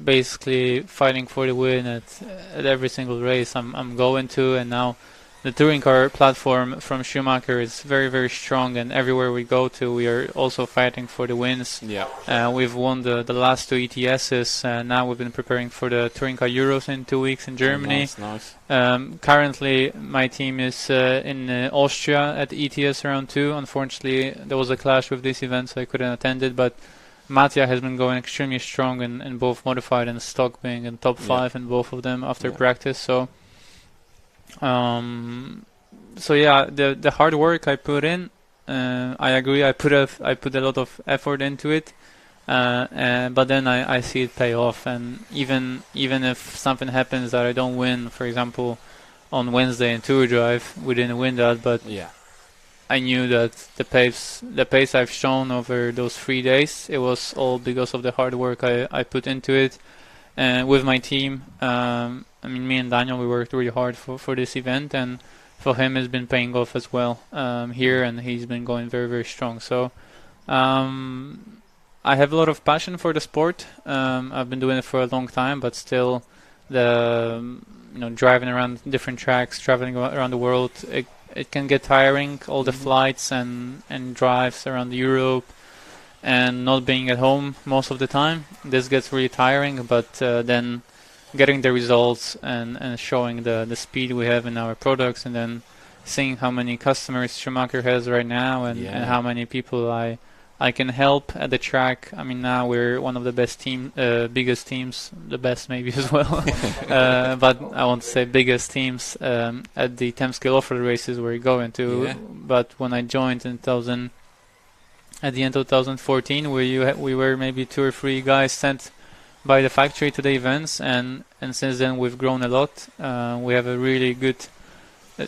Basically fighting for the win at every single race I'm going to, and now the touring car platform from Schumacher is very, very strong, and everywhere we go to, we are also fighting for the wins. We've won the last 2 ETSs, and now we've been preparing for the touring car Euros in 2 weeks in Germany. Nice. Currently, my team is in Austria at ETS round 2. Unfortunately, there was a clash with this event, so I couldn't attend it, but Mattia has been going extremely strong in both modified and stock, being in top 5 in both of them after practice. So yeah, the hard work I put in, I agree, I put a lot of effort into it, but then I see it pay off, and even if something happens that I don't win, for example on Wednesday in Tour Drive, we didn't win that, but I knew that the pace I've shown over those 3 days, it was all because of the hard work I put into it, and with my team. I mean, me and Daniel, we worked really hard for this event, and for him it's been paying off as well here, and he's been going very, very strong. So I have a lot of passion for the sport. I've been doing it for a long time, but still driving around different tracks, traveling around the world, it can get tiring, all the flights and drives around Europe, and not being at home most of the time. This gets really tiring, but then getting the results and showing the speed we have in our products, and then seeing how many customers Schumacher has right now, and how many people I can help at the track. I mean, now we're one of the biggest teams, the best maybe as well, but I want to say biggest teams at the 10 scale off-road races we're going to. But when I joined at the end of 2014, we were maybe 2 or 3 guys sent by the factory to the events, and since then we've grown a lot. We have a really good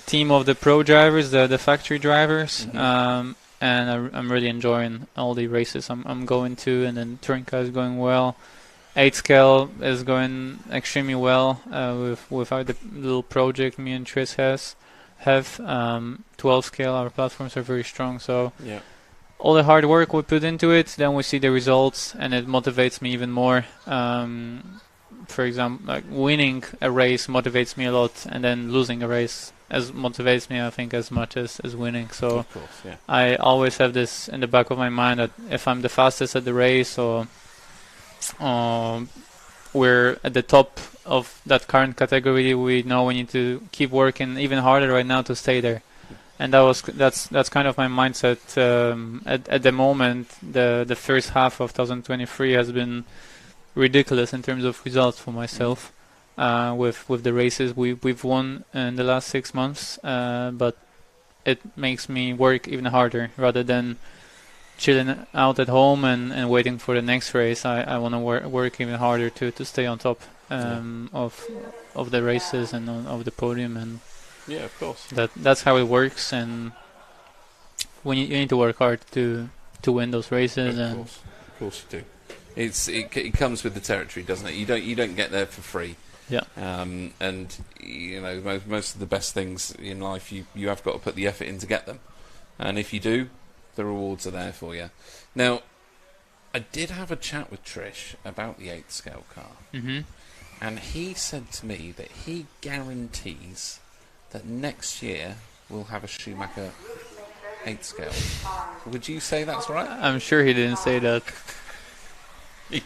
team of the pro drivers, the factory drivers, and I'm really enjoying all the races I'm going to, and then touring car is going well. 8 scale is going extremely well with our little project me and Tris have. 12 scale, our platforms are very strong, so all the hard work we put into it, then we see the results, and it motivates me even more. For example, like winning a race motivates me a lot, and then losing a race as motivates me, I think, as much as winning. So Of course, yeah. I always have this in the back of my mind that if I'm the fastest at the race, or we're at the top of that current category, we know we need to keep working even harder right now to stay there. And that's kind of my mindset at the moment. The first half of 2023 has been ridiculous in terms of results for myself. With the races we've won in the last 6 months, but it makes me work even harder rather than chilling out at home and waiting for the next race. I want to work even harder to stay on top of the races and of the podium, and yeah, of course. That's how it works. And when you need to work hard to win those races. Of course you do. It comes with the territory, doesn't it? You don't get there for free. Yeah. And you know, most of the best things in life, you have got to put the effort in to get them, and if you do, the rewards are there for you. Now, I did have a chat with Trish about the 8th scale car, and he said to me that he guarantees that next year we'll have a Schumacher 8th scale. Would you say that's right? I'm sure he didn't say that. He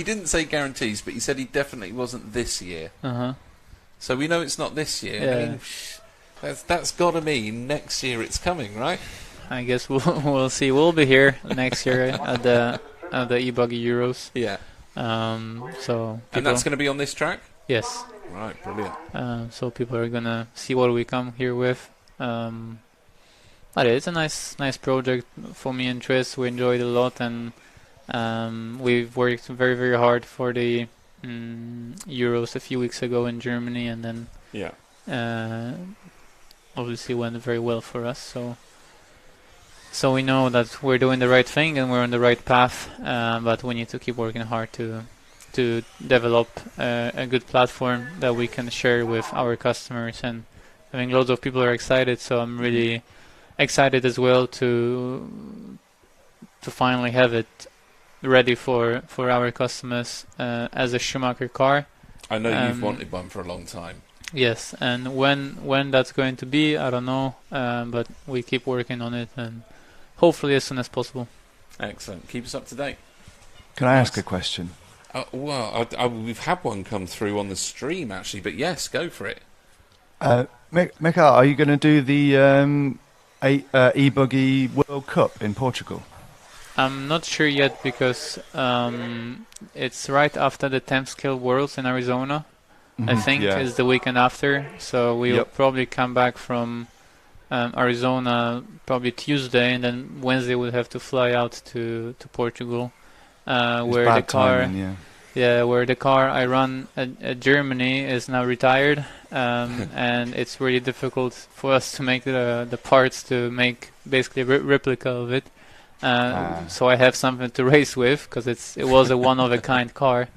didn't say guarantees, but he said he definitely wasn't this year. So we know it's not this year. Yeah. I mean, that's got to mean next year it's coming, right? I guess we'll see. We'll be here next year at the eBuggy Euros. Yeah. So and that's going to be on this track? Yes. Right, brilliant. So people are gonna see what we come here with. But it's a nice project for me and Tris. We enjoyed it a lot, and we've worked very, very hard for the Euros a few weeks ago in Germany, and then obviously went very well for us. So we know that we're doing the right thing and we're on the right path, but we need to keep working hard to develop a good platform that we can share with our customers. And I think loads of people are excited, so I'm really excited as well to finally have it ready for our customers as a Schumacher car. I know you've wanted one for a long time. Yes, and when that's going to be, I don't know, but we keep working on it, and hopefully as soon as possible. Excellent. Keep us up to date. Can I ask a question? Well, we've had one come through on the stream, actually, but yes, go for it. Mikael, are you going to do the eBuggy World Cup in Portugal? I'm not sure yet, because it's right after the 10th Scale Worlds in Arizona. I think is the weekend after, so we'll probably come back from Arizona probably Tuesday, and then Wednesday we'll have to fly out to Portugal, where the car where the car I run at Germany is now retired, and it's really difficult for us to make the parts to make basically a replica of it. So I have something to race with, because it was a one-of-a-kind car.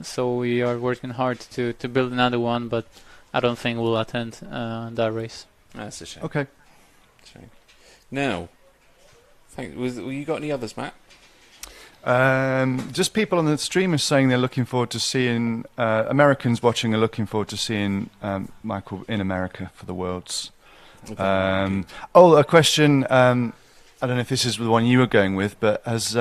So we are working hard to build another one, but I don't think we'll attend that race. That's a shame. Okay. Shame. Now, you got any others, Matt? Just people on the stream are saying they're looking forward to seeing Americans watching are looking forward to seeing Michael in America for the Worlds. A question. I don't know if this is the one you were going with, but has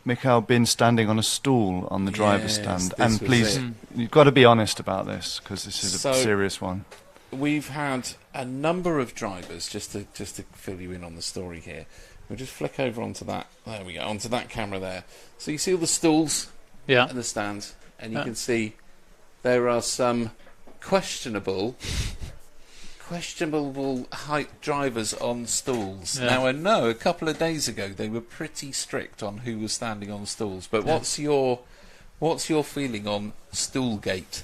Mikael been standing on a stool on the driver's stand? And please, you've got to be honest about this, because this is a serious one. We've had a number of drivers, just to fill you in on the story here. We'll just flick over onto that. There we go, onto that camera there. So you see all the stools and the stands, and you can see there are some questionable height drivers on stools. Now, I know a couple of days ago they were pretty strict on who was standing on stools, but what's your feeling on Stoolgate?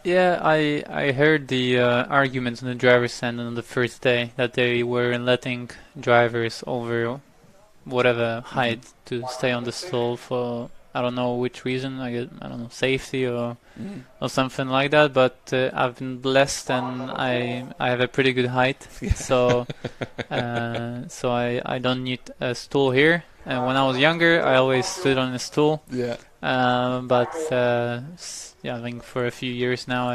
Yeah, I heard the arguments on the driver's stand on the first day, that they were letting drivers over whatever height to stay on the stool for I don't know which reason. I don't know, safety or something like that. But I've been blessed, and I have a pretty good height, so I don't need a stool here. And when I was younger, I always stood on a stool. Yeah. But I think for a few years now,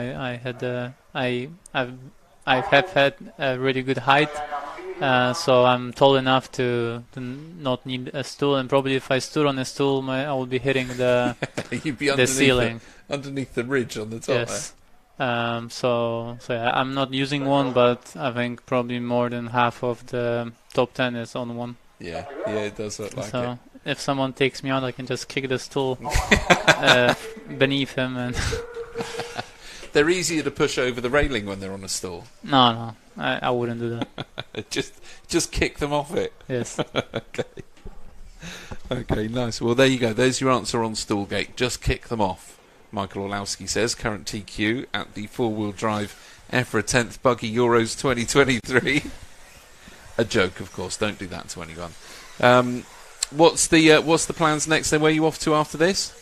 I've I have had a really good height, so I'm tall enough to not need a stool. And probably if I stood on a stool, I would be hitting the You'd be the ceiling. underneath the ridge on the top. Yes. So yeah, I'm not using one, but I think probably more than half of the top 10 is on one. Yeah, it does look like So it. if someone takes me out, I can just kick the stool beneath him. And They're easier to push over the railing when they're on a stool. no, I wouldn't do that. just kick them off it. Yes. Okay, nice. Well, there you go. There's your answer on Stoolgate. Just kick them off, Michael Orlowski says. Current TQ at the four-wheel drive EFRA 10th Buggy Euros 2023. A joke, of course. Don't do that to anyone. What's the plans next then? Where are you off to after this?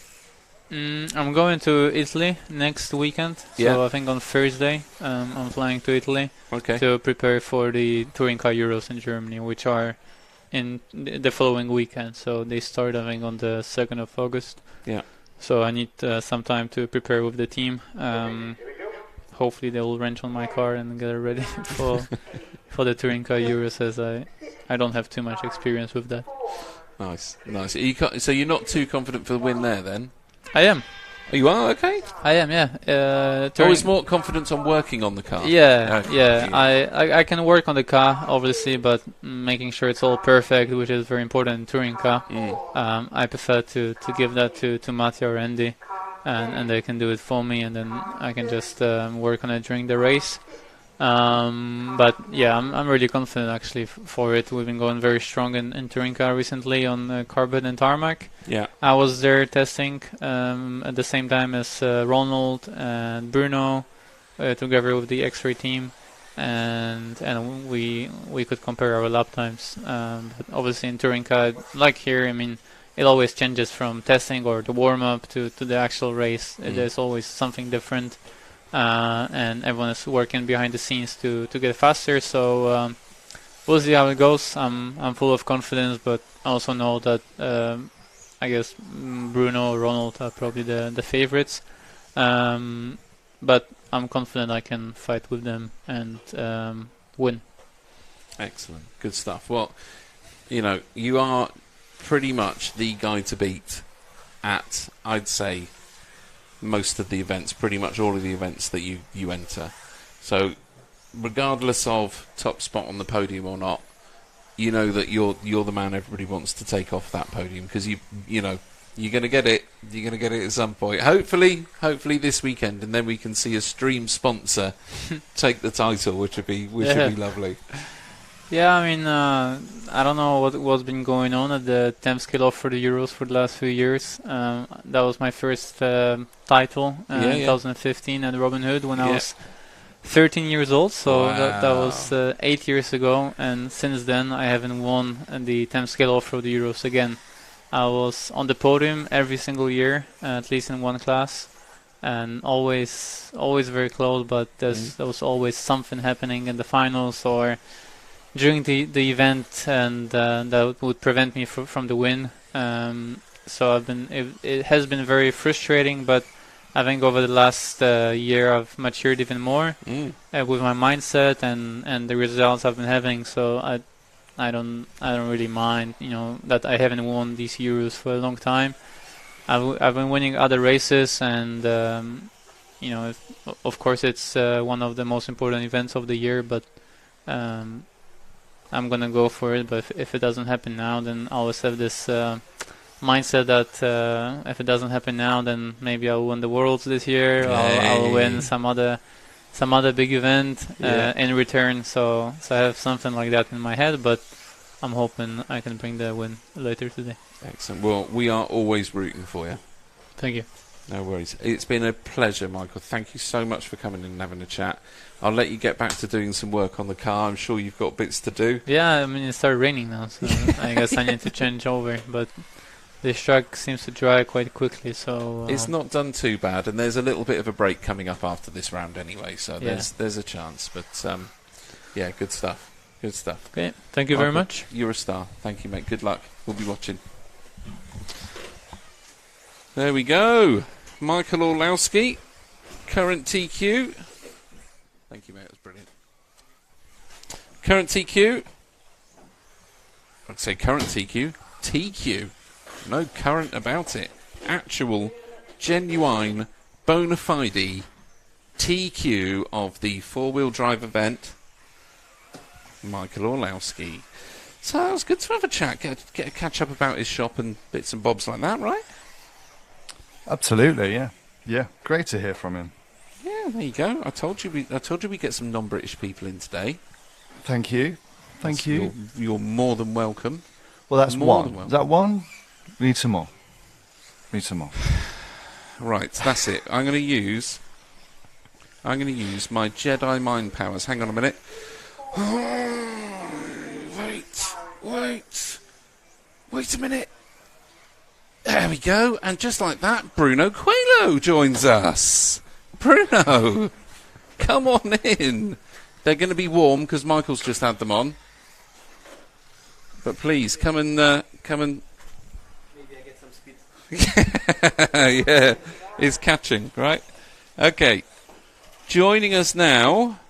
I'm going to Italy next weekend. Yeah. So I think on Thursday I'm flying to Italy to prepare for the Touring Car Euros in Germany, which are in the following weekend. So they start, I think, on the 2nd of August. Yeah. So I need some time to prepare with the team. Hopefully they will wrench on my car and get it ready for the Touring Car Euros, as I don't have too much experience with that. Nice. So you're not too confident for the win there, then? I am. Oh, you are? Okay. I am, yeah. Always more confidence on working on the car. Yeah. I can work on the car, obviously, but making sure it's all perfect, which is very important in touring car. I prefer to give that to Mattia or Andy, and they can do it for me, and then I can just work on it during the race. But yeah, I'm really confident actually for it. We've been going very strong in touring car recently on carpet and tarmac. Yeah, I was there testing at the same time as Ronald and Bruno, together with the X-ray team, and we could compare our lap times. But obviously in touring car, like here, I mean, it always changes from testing or the warm up to the actual race. There's always something different. And everyone is working behind the scenes to get faster. So we'll see how it goes. I'm full of confidence, but I also know that I guess Bruno or Ronald are probably the favorites. But I'm confident I can fight with them and win. Excellent, good stuff. Well, you are pretty much the guy to beat at, I'd say, most of the events, pretty much all of the events that you enter. So regardless of top spot on the podium or not, you know that you're the man everybody wants to take off that podium, because you're going to get it. You're going to get it at some point. Hopefully this weekend, and then we can see a stream sponsor take the title, which would be lovely. Yeah, I mean, I don't know what's been going on at the 10th scale off for the Euros for the last few years. That was my first title in 2015 at Robin Hood when I was 13 years old. So that was 8 years ago, and since then I haven't won the 10th scale off for the Euros again. I was on the podium every single year, at least in one class, and always very close. But there was always something happening in the finals or during the event, and that would prevent me from the win. So it has been very frustrating, but I think over the last year I've matured even more with my mindset and the results I've been having. So I don't really mind, that I haven't won these Euros for a long time. I've been winning other races, and of course it's one of the most important events of the year, but I'm gonna go for it. But if it doesn't happen now, then I always have this mindset that if it doesn't happen now, then maybe I'll win the Worlds this year. I'll win some other big event in return. So I have something like that in my head, but I'm hoping I can bring the win later today. Excellent. Well, we are always rooting for you. Thank you. No worries. It's been a pleasure, Michael. Thank you so much for coming in and having a chat. I'll let you get back to doing some work on the car. I'm sure you've got bits to do. Yeah, I mean, it started raining now, so I guess I need to change over. But this truck seems to dry quite quickly, so... It's not done too bad, and there's a little bit of a break coming up after this round anyway, so there's a chance. But, yeah, good stuff. Good stuff. Okay, thank you very much. You're a star. Thank you, mate. Good luck. We'll be watching. There we go. Michael Orlowski, current TQ. Thank you, mate. It was brilliant. Current TQ. I'd say current TQ. TQ. No current about it. Actual, genuine, bona fide TQ of the four-wheel drive event. Michael Orlowski. So it was good to have a chat, get a catch up about his shop and bits and bobs like that, right? Absolutely, yeah. Yeah, great to hear from him. Yeah, there you go. I told you we get some non-British people in today. Thank you. Thank you. You're more than welcome. Well, that's more one. Than welcome. Is that one? We need some more. Right, that's it. I'm going to use my Jedi mind powers. Hang on a minute. Wait a minute. There we go. And just like that, Bruno Coelho joins us. Bruno, come on in. They're going to be warm because Michael's just had them on. But please, come and... Maybe I get some speed. Yeah, it's catching, right? Okay. Joining us now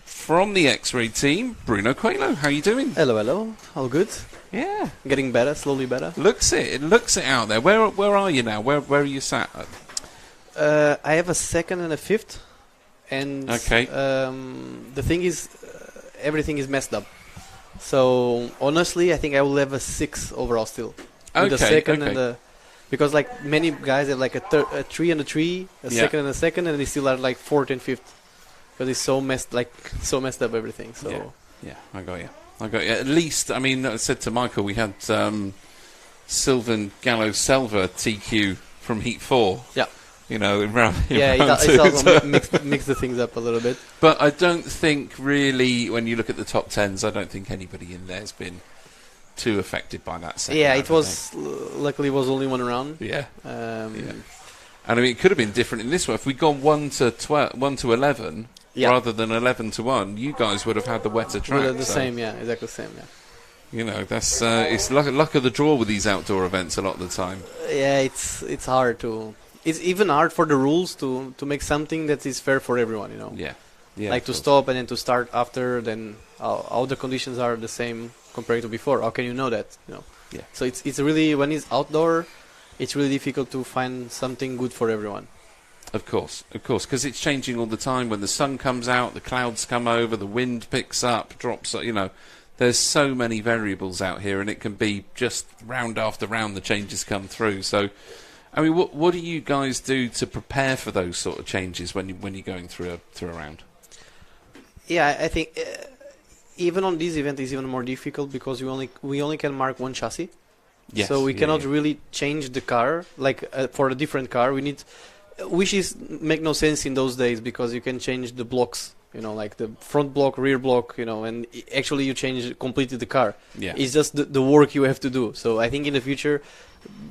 from the X-Ray team, Bruno Coelho. How are you doing? Hello. All good? Yeah. Getting better, slowly better. It looks it out there. Where are you now? Where are you sat? I have a second and a fifth. And okay. The thing is, everything is messed up. So honestly, I think I will have a 6 overall still. With the second and the, because like many guys have like a 3 and a 3, a second and a second, and they still are like 4th and 5th because it's so messed up everything. So yeah, I got you. At least, I mean, I said to Michael, we had Sylvan Gallo Selva TQ from Heat 4. Yeah. You know, in round it's also mix the things up a little bit. But I don't think really, when you look at the top 10s, I don't think anybody in there has been too affected by that second. Yeah, it was, luckily it was only one round. Yeah. And I mean, it could have been different in this one. If we'd gone 1 to 11, rather than 11 to 1, you guys would have had the wetter track. Same, yeah, exactly the same, yeah. You know, that's it's luck of the draw with these outdoor events a lot of the time. Yeah, it's hard to... It's even hard for the rules to make something that is fair for everyone, you know. Yeah. Like to stop and then to start after, then all the conditions are the same compared to before. How can you know that? You know. Yeah. So it's really, when it's outdoor, it's really difficult to find something good for everyone. Of course, because it's changing all the time. When the sun comes out, the clouds come over, the wind picks up, drops. You know, there's so many variables out here, and it can be just round after round the changes come through. So. I mean, what do you guys do to prepare for those sort of changes when you're going through a round? Yeah, I think even on this event is even more difficult because we only can mark one chassis. Yes, so we cannot really change the car like for a different car. We need, which is make no sense in those days because you can change the blocks. You know, like the front block, rear block. You know, and actually you change completely the car. Yeah. It's just the work you have to do. So I think in the future.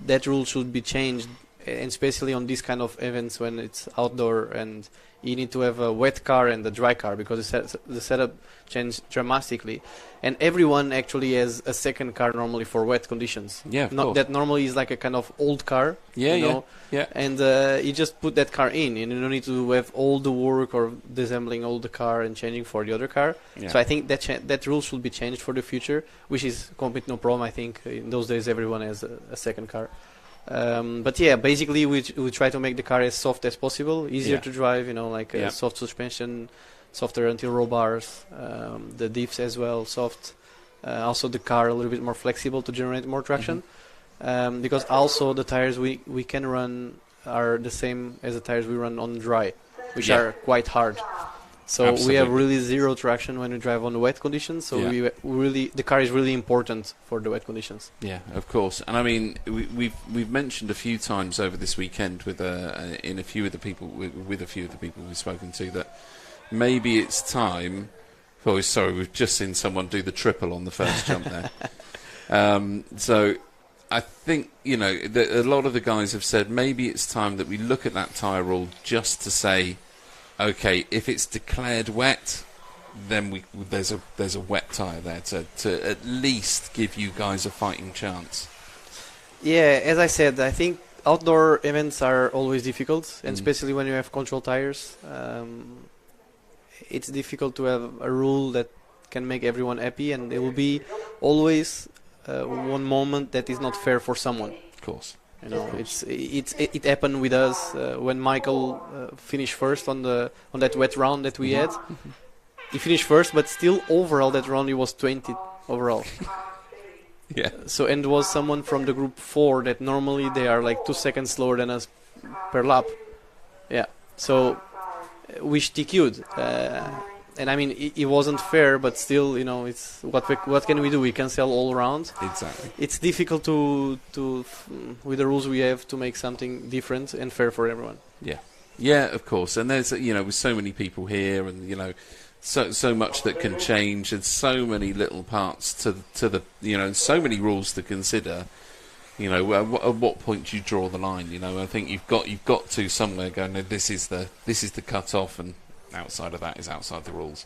That rule should be changed, and especially on these kind of events when it's outdoor and you need to have a wet car and a dry car because the setup changed dramatically. And everyone actually has a second car normally for wet conditions. Yeah, of course. That normally is like a kind of old car. Yeah, you know? yeah. And you just put that car in, and you don't need to have all the work or disassembling all the car and changing for the other car. Yeah. So I think that rule should be changed for the future, which is complete no problem. I think in those days everyone has a second car. But yeah, basically we try to make the car as soft as possible, easier to drive. You know, like soft suspension, softer until roll bars, the diffs as well, soft. Also the car a little bit more flexible to generate more traction. Because also the tires we can run are the same as the tires we run on dry, which are quite hard. So we have really zero traction when we drive on the wet conditions. So the car is really important for the wet conditions. Yeah, of course. And I mean, we've mentioned a few times over this weekend with a few of the people we've spoken to that maybe it's time. Oh, sorry, we've just seen someone do the triple on the first jump there. So I think, you know, a lot of the guys have said maybe it's time that we look at that tyre rule just to say, okay, if it's declared wet, then there's a wet tyre there to at least give you guys a fighting chance. Yeah, as I said, I think outdoor events are always difficult, and especially when you have control tires. it's difficult to have a rule that can make everyone happy, and there will be always one moment that is not fair for someone. Of course. You know, it happened with us when Michael finished first on that wet round that we had. He finished first, but still overall that round he was 20th overall. Yeah. So, and was someone from the group 4 that normally they are like 2 seconds slower than us per lap. Yeah. So we TQ'd. And I mean, it wasn't fair, but still, you know, it's what can we do? We cancel all rounds. Exactly. It's difficult to with the rules we have to make something different and fair for everyone. Yeah. Yeah, of course. And there's, you know, with so many people here, and you know, so much that can change, and so many little parts to the you know, so many rules to consider. You know, at what point do you draw the line? You know, I think you've got to somewhere go, no, this is the cut off, and outside of that is outside the rules.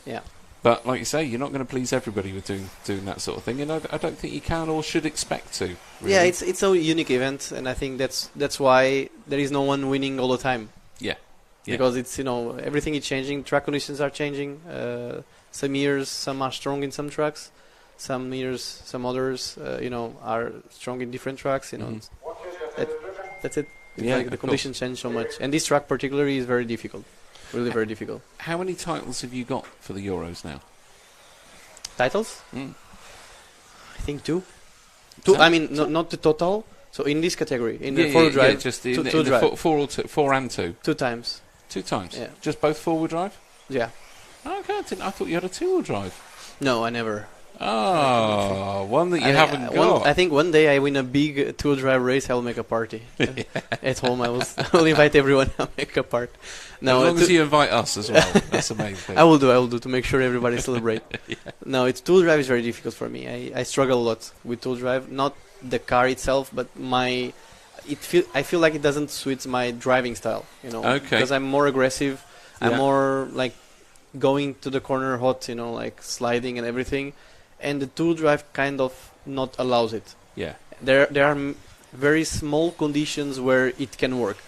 Yeah. But like you say, you're not going to please everybody with doing that sort of thing, and I don't think you can or should expect to. Really. Yeah, it's a unique event, and I think that's why there is no one winning all the time. Yeah. Because it's, you know, everything is changing. Track conditions are changing. Some years, some are strong in some tracks. Some years, some others, you know, are strong in different tracks. You know, that's it. It's like the conditions change so much, and this track particularly is very difficult. Really very difficult. How many titles have you got for the Euros now? Titles? I think 2. I mean, not the total. So in this category, in the four-wheel drive, just two in the drive. 4 and 2. 2 times. 2 times. Yeah. Just both 4-wheel drive. Yeah. Okay, I thought you had a 2-wheel drive. No, I never. Oh, one that you haven't got. I think one day I win a big 2-wheel drive race. I will make a party at home. I will invite everyone. I'll make a party. No, as long as you invite us as well. That's amazing. I will do to make sure everybody celebrate. Yeah. No, 2-wheel drive is very difficult for me. I struggle a lot with 2-wheel drive. Not the car itself, but I feel like it doesn't suit my driving style. You know, because I'm more aggressive. I'm more like going to the corner hot. You know, like sliding and everything. And the 2-wheel drive kind of not allows it. Yeah. There are very small conditions where it can work.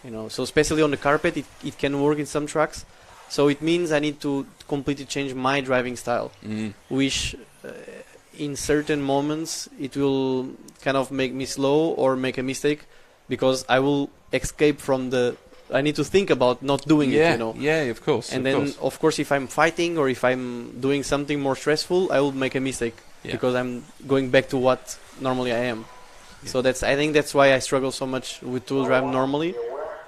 You know, so especially on the carpet, it can work in some tracks. So it means I need to completely change my driving style, which in certain moments it will kind of make me slow or make a mistake, because I will escape from I need to think about not doing it, you know. Yeah, of course. And of course, if I'm fighting or if I'm doing something more stressful, I will make a mistake because I'm going back to what normally I am. Yeah. So I think that's why I struggle so much with 2-wheel drive normally.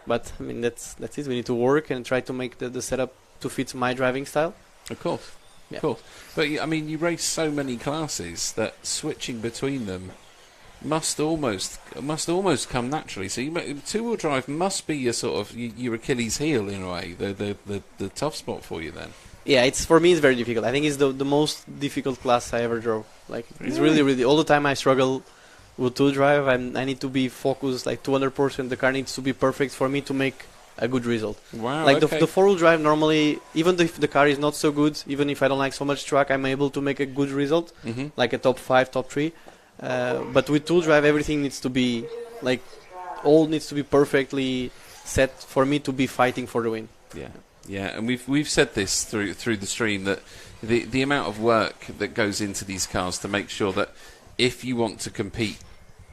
But I mean, that's it. We need to work and try to make the setup to fit my driving style. Of course. Of course. But I mean, you race so many classes that switching between them must almost come naturally. So 2-wheel drive must be your sort of your Achilles heel in a way, the tough spot for you then. Yeah, for me it's very difficult. I think it's the most difficult class I ever drove. Like it's really all the time I struggle with 2-wheel drive. I need to be focused like 200%. The car needs to be perfect for me to make a good result. Wow. Like the 4-wheel drive normally, even if the car is not so good, even if I don't like so much track, I'm able to make a good result, like a top 5, top 3. But with 2-wheel drive, everything needs to be like all needs to be perfectly set for me to be fighting for the win. Yeah, and we've said this through the stream that the amount of work that goes into these cars to make sure that if you want to compete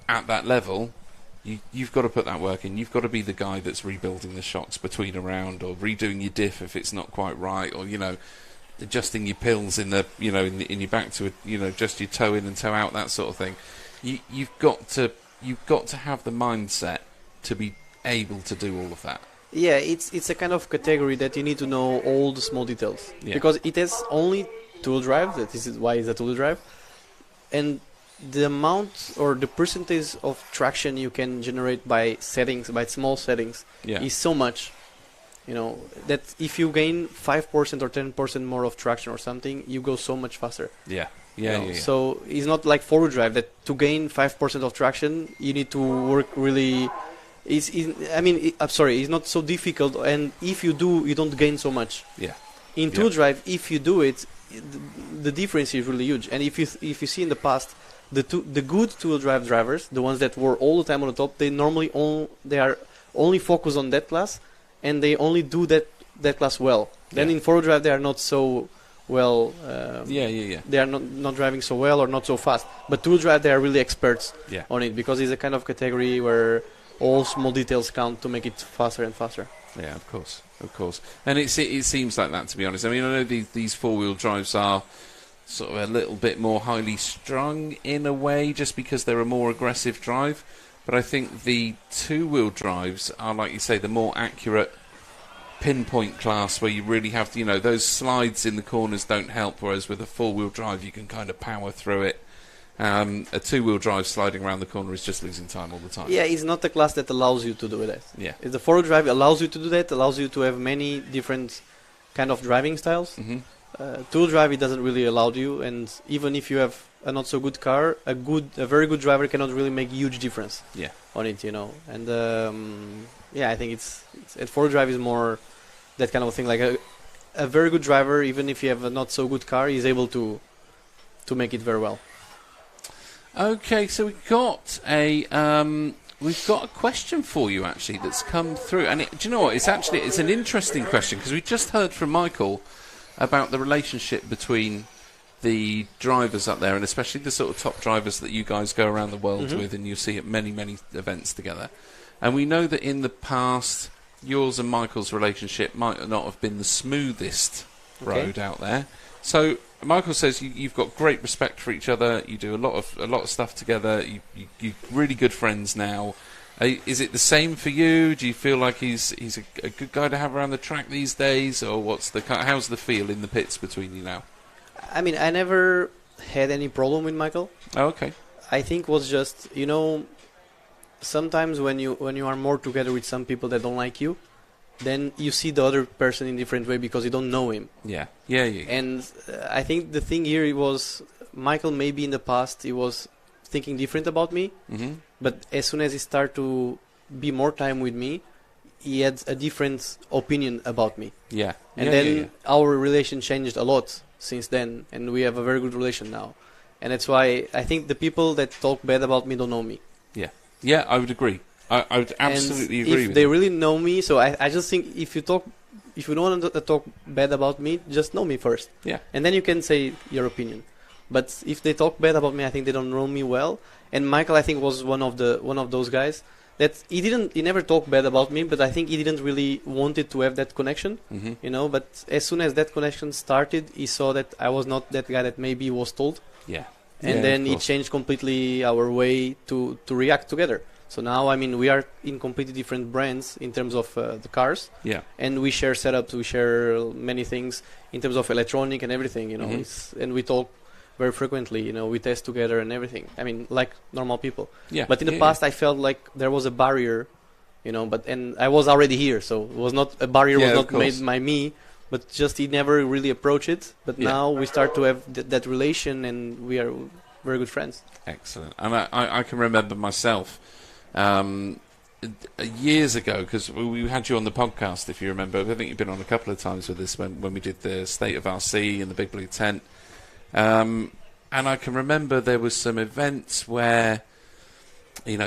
at that level, you've got to put that work in. You've got to be the guy that's rebuilding the shocks between a round, or redoing your diff if it's not quite right, or adjusting your pills in the in your back to just your toe in and toe out, that sort of thing. You've got to have the mindset to be able to do all of that. Yeah, it's a kind of category that you need to know all the small details, because it has only 2-wheel drive. That is why it's a 2-wheel drive, and the amount or the percentage of traction you can generate by small settings is so much. That if you gain 5% or 10% more of traction or something, you go so much faster. Yeah. So it's not like 4-wheel drive that to gain 5% of traction, you need to work really. It's not so difficult, and if you do, you don't gain so much. Yeah. In 2-wheel drive, if you do it, the difference is really huge. And if you see in the past, the good 2-wheel drive drivers, the ones that were all the time on the top, they normally they are only focused on that class. And they only do that that class well. Then in four-wheel drive they are not so well. They are not driving so well or not so fast. But two-wheel drive they are really experts on it, because it's a kind of category where all small details count to make it faster and faster. Yeah, of course. And it seems like that, to be honest. I mean, I know these four-wheel drives are sort of a little bit more highly strung in a way, just because they're a more aggressive drive. But I think the two-wheel drives are, like you say, the more accurate pinpoint class, where you really have to, those slides in the corners don't help, whereas with a four-wheel drive you can kind of power through it. A two-wheel drive sliding around the corner is just losing time all the time. Yeah, it's not the class that allows you to do that. Yeah. The four-wheel drive allows you to do that, allows you to have many different kind of driving styles. Two-wheel drive, it doesn't really allow you, and even if you have a not so good car, a very good driver cannot really make huge difference on it, And I think it's four-wheel drive is more that kind of thing. Like a very good driver, even if you have a not so good car, is able to make it very well. Okay, so we've got a question for you actually that's come through, and do you know what? It's an interesting question, because we just heard from Michael about the relationship between the drivers up there, and especially the sort of top drivers that you guys go around the world with, and you see at many events together. And we know that in the past, yours and Michael's relationship might not have been the smoothest road out there. So Michael says you've got great respect for each other. You do a lot of stuff together. You're really good friends now. Is it the same for you? Do you feel like he's a good guy to have around the track these days, or how's the feel in the pits between you now? I mean, I never had any problem with Michael. Oh, okay. I think it was just, sometimes when you are more together with some people that don't like you, then you see the other person in a different way because you don't know him. Yeah. And I think the thing here was Michael, maybe in the past he was thinking different about me, but as soon as he started to be more time with me, he had a different opinion about me. And then our relation changed a lot since then, and we have a very good relation now. And that's why I think the people that talk bad about me don't know me. Yeah, I would agree. I would absolutely agree with you. If they really know me, so I just think if you don't want to talk bad about me, just know me first. Yeah. And then you can say your opinion. But if they talk bad about me, I think they don't know me well. And Michael, I think, was one of those guys that he never talked bad about me, but I think he didn't really wanted to have that connection, But as soon as that connection started, he saw that I was not that guy that maybe was told. And then it changed completely our way to react together. So now, I mean, we are in completely different brands in terms of the cars. And we share setups, we share many things in terms of electronic and everything, and we talk very frequently, we test together and everything. I mean, like normal people. But in the past, I felt like there was a barrier, and I was already here, so it was not a barrier was not made by me, but just he never really approached it. But now we start to have that relation, and we are very good friends. Excellent. And I can remember myself years ago, because we had you on the podcast, if you remember. I think you've been on a couple of times with us when we did the State of RC and the Big Blue Tent. And I can remember there was some events where,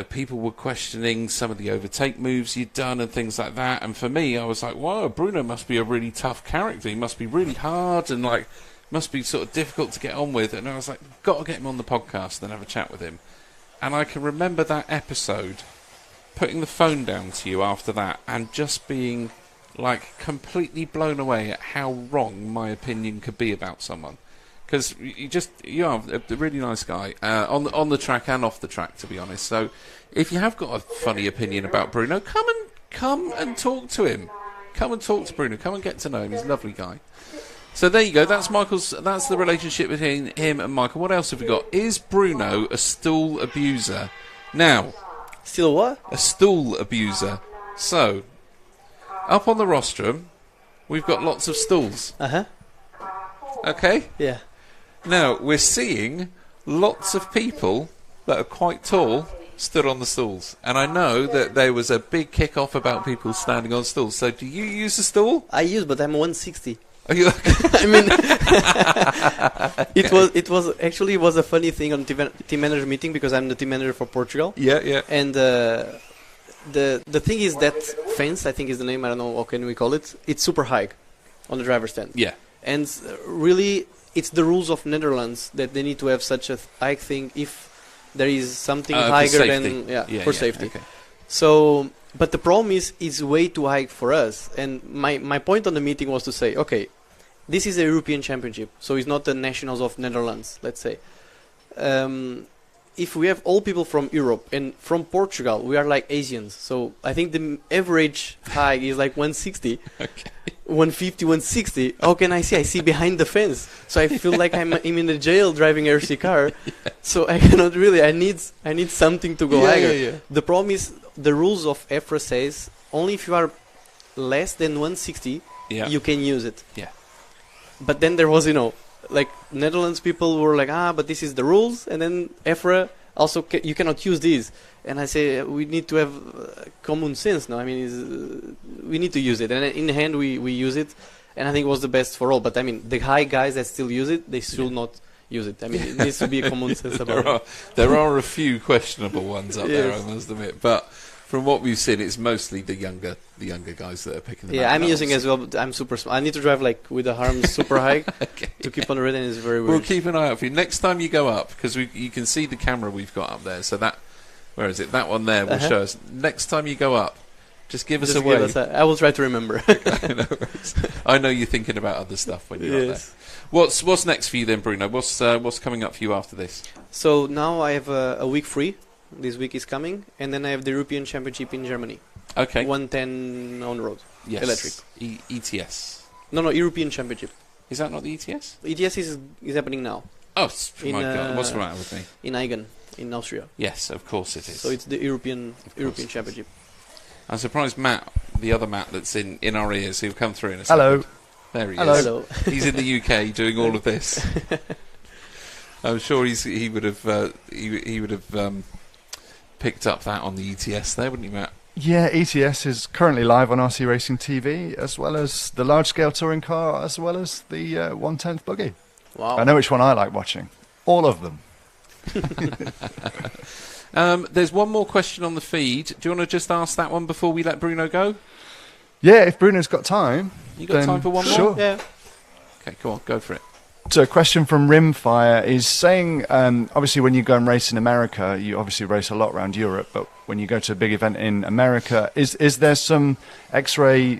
people were questioning some of the overtake moves you'd done and things like that. And for me, I was like, wow, Bruno must be a really tough character. He must be really hard and must be sort of difficult to get on with. And I was like, got to get him on the podcast and have a chat with him. And I can remember that episode, putting the phone down to you after that and just being completely blown away at how wrong my opinion could be about someone. Because you are a really nice guy on the track and off the track, to be honest. So if you have got a funny opinion about Bruno, come and talk to him. Come and talk to Bruno. Come and get to know him. He's a lovely guy. So there you go. That's That's the relationship between him and Michael. What else have we got? Is Bruno a stool abuser? Now, still what? A stool abuser. So up on the rostrum, we've got lots of stools. Okay. Yeah. Now, we're seeing lots of people that are quite tall stood on the stools. And I know that there was a big kick-off about people standing on stools. So do you use a stool? I use, but I'm 160. Are you? I mean, it was a funny thing on team manager meeting, because I'm the team manager for Portugal. Yeah. And the thing is that fence, I think is the name. I don't know what can we call it. It's super high on the driver's stand. Yeah. And really, it's the rules of Netherlands that they need to have such a high thing if there is something higher than for safety. Okay. So, but the problem is it's way too high for us. And my point on the meeting was to say, okay, this is a European Championship, so it's not the nationals of Netherlands, let's say. If we have all people from Europe and from Portugal, we are like Asians. So I think the average height is like 160, 150, 160. How can I see? I see behind the fence. So I feel like I'm in a jail driving a RC car. So I cannot really. I need something to go higher. The problem is the rules of EFRA says only if you are less than 160, you can use it. Yeah. But then there was, like Netherlands people were like, but this is the rules, and then EFRA also you cannot use these. And I say we need to have common sense now. I mean, we need to use it, and in the hand we use it, and I think it was the best for all. But I mean, the high guys that still use it, they should not use it. I mean, it needs to be a common sense about it. There are a few questionable ones up there, I must admit, but. From what we've seen, it's mostly the younger guys that are picking them up. Yeah, I'm using as well, but I'm super small. I need to drive like with the arms super high to keep on the road, and it's very weird. We'll keep an eye out for you. Next time you go up, because you can see the camera we've got up there, so that, where is it? That one there will show us. Next time you go up, just give us a wave. I will try to remember. I know you're thinking about other stuff when you're up there. What's next for you then, Bruno? What's coming up for you after this? So now I have a week free. This week is coming, and then I have the European Championship in Germany. Okay. 110 on road. Yes. Electric. ETS. No, European Championship. Is that not the ETS? ETS is happening now. Oh, my God. What's the matter with me? In Aigen, in Austria. Yes, of course it is. So it's the European Championship. I'm surprised Matt, the other Matt that's in our ears, who'll come through in a second. Hello. There he is. Hello. He's in the UK doing all of this. I'm sure he would have picked up that on the ETS there, wouldn't you, Matt? Yeah, ETS is currently live on RC Racing TV, as well as the large-scale touring car, as well as the 1/10th Buggy. Wow. I know which one I like watching. All of them. There's one more question on the feed. Do you want to just ask that one before we let Bruno go? Yeah, if Bruno's got time. You got time for one more? Sure. Yeah. Okay, go on, go for it. So a question from Rimfire is saying, obviously when you go and race in America, you obviously race a lot around Europe, but when you go to a big event in America, is there some X-Ray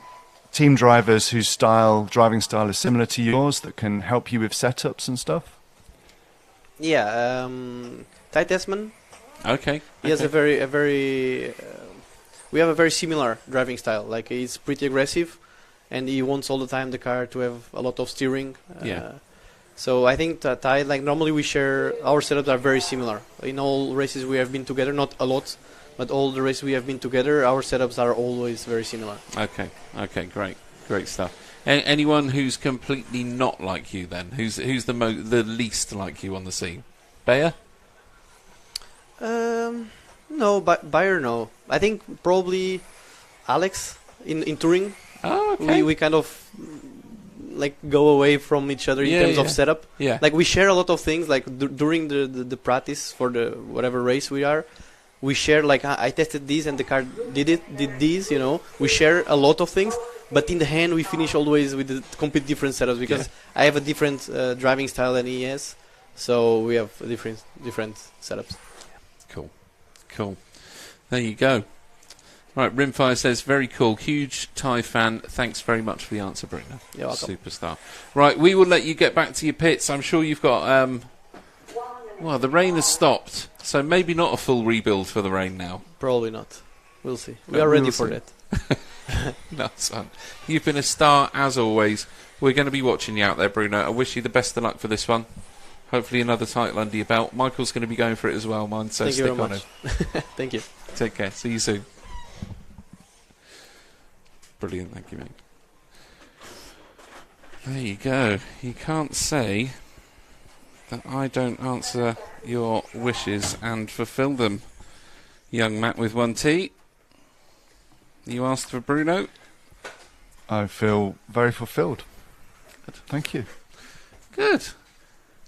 team drivers whose driving style is similar to yours that can help you with setups and stuff? Yeah, Ty Tesman. Okay. He has a very we have a very similar driving style. Like he's pretty aggressive, and he wants all the time the car to have a lot of steering. So I think that normally we share, our setups are very similar. In all races we have been together, not a lot, but all the races we have been together, our setups are always very similar. Okay, great stuff. Anyone who's completely not like you then? Who's the least like you on the scene? Bayer? No, Bayer no. I think probably Alex in touring. Oh, okay. We kind of like go away from each other in terms of setup. Yeah. Like we share a lot of things. Like during the practice for the whatever race we are, we share like I tested this and the car did this. We share a lot of things. But in the hand, we finish always with the complete different setups because I have a different driving style than he has, so we have different setups. Cool. There you go. Right, Rimfire says, very cool. Huge Thai fan. Thanks very much for the answer, Bruno. You're welcome. Superstar. Right, we will let you get back to your pits. I'm sure you've got... well, the rain has stopped, so maybe not a full rebuild for the rain now. Probably not. We'll see. We are ready for that. No, son. You've been a star, as always. We're going to be watching you out there, Bruno. I wish you the best of luck for this one. Hopefully another title under your belt. Michael's going to be going for it as well, man, so stick on him. Thank you. Take care. See you soon. Brilliant, thank you, mate. There you go. You can't say that I don't answer your wishes and fulfill them. Young Matt with 1T. You asked for Bruno. I feel very fulfilled. Thank you. Good.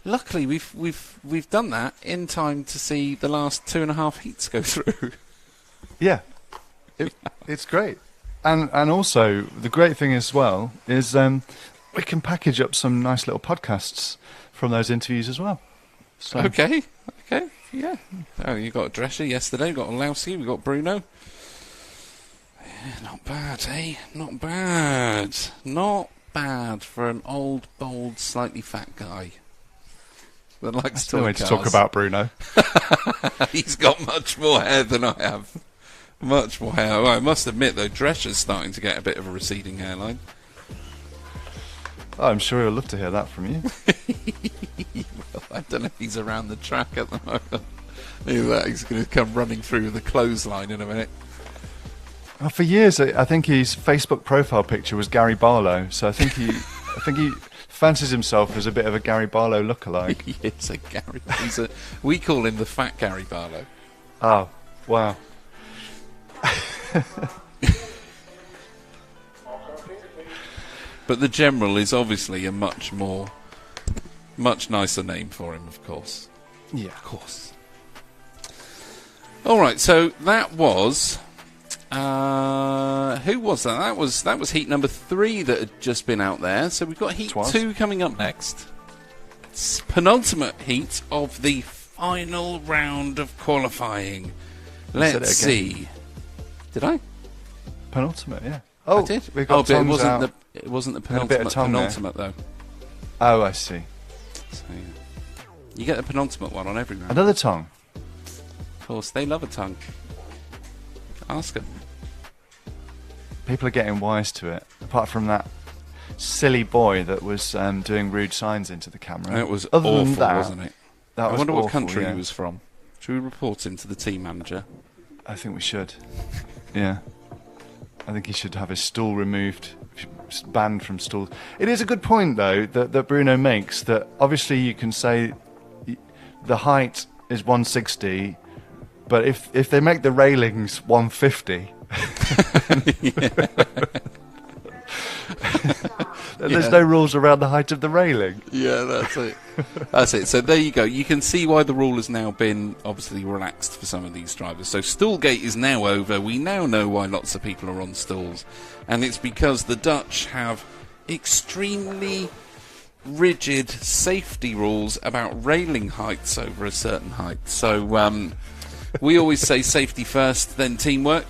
Luckily, we've done that in time to see the last 2.5 heats go through. Yeah, it's great. And also, the great thing as well is we can package up some nice little podcasts from those interviews as well. So. Okay, yeah. Oh, you got a Drescher yesterday, you got a Lousy, we got Bruno. Yeah, not bad, eh? Not bad. Not bad for an old, bold, slightly fat guy that likes That's no way to talk about Bruno. He's got much more hair than I have. Much more hair. Well, I must admit, though, Drescher's starting to get a bit of a receding hairline. Oh, I'm sure he'll love to hear that from you. Well, I don't know if he's around the track at the moment. He's going to come running through the clothesline in a minute. Well, for years, I think his Facebook profile picture was Gary Barlow, so I think he fancies himself as a bit of a Gary Barlow lookalike. He is a Gary. We call him the Fat Gary Barlow. Oh, wow. But the General is obviously a much nicer name for him, of course. Yeah, of course. All right, so that was who was that? That was heat number 3 that had just been out there. So we've got heat 2 coming up next. It's penultimate heat of the final round of qualifying. Let's see. Did I? Penultimate, yeah. Oh, I did. We got but it wasn't the penultimate though. Oh, I see. So, yeah. You get the penultimate one on every round. Another tongue. Of course, they love a tongue. Ask them. People are getting wise to it. Apart from that silly boy that was doing rude signs into the camera. It was Other awful, than that, wasn't it? I wonder what country he was from. Should we report him to the team manager? I think we should. Yeah. I think he should have his stool removed, banned from stools. It is a good point, though, that Bruno makes, that obviously you can say the height is 160, but if they make the railings 150... There's no rules around the height of the railing. Yeah, that's it. That's it. So there you go. You can see why the rule has now been obviously relaxed for some of these drivers. So Stoolgate is now over. We now know why lots of people are on stools. And it's because the Dutch have extremely rigid safety rules about railing heights over a certain height. So we always say safety first, then teamwork.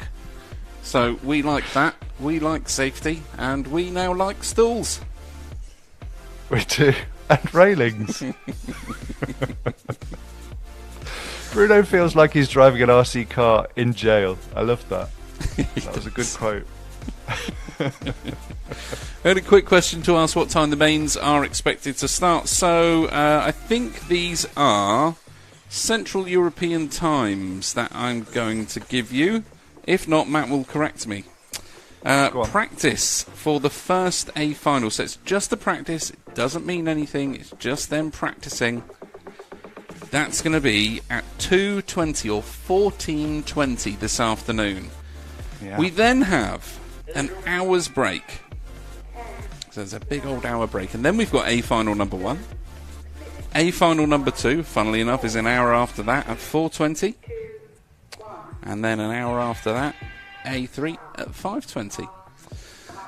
So we like that. We like safety, and we now like stools. We do. And railings. Bruno feels like he's driving an RC car in jail. I love that. That was a good quote. Only quick question to ask what time the mains are expected to start. So I think these are Central European times that I'm going to give you. If not, Matt will correct me. Practice for the first A final. So it's just a practice. It doesn't mean anything. It's just them practicing. That's going to be at 2:20 or 14:20 this afternoon. Yeah. We then have an hour's break. So there's a big old hour break. And then we've got A final number 1. A final number 2, funnily enough, is an hour after that at 4:20. And then an hour after that, A3 at 5:20.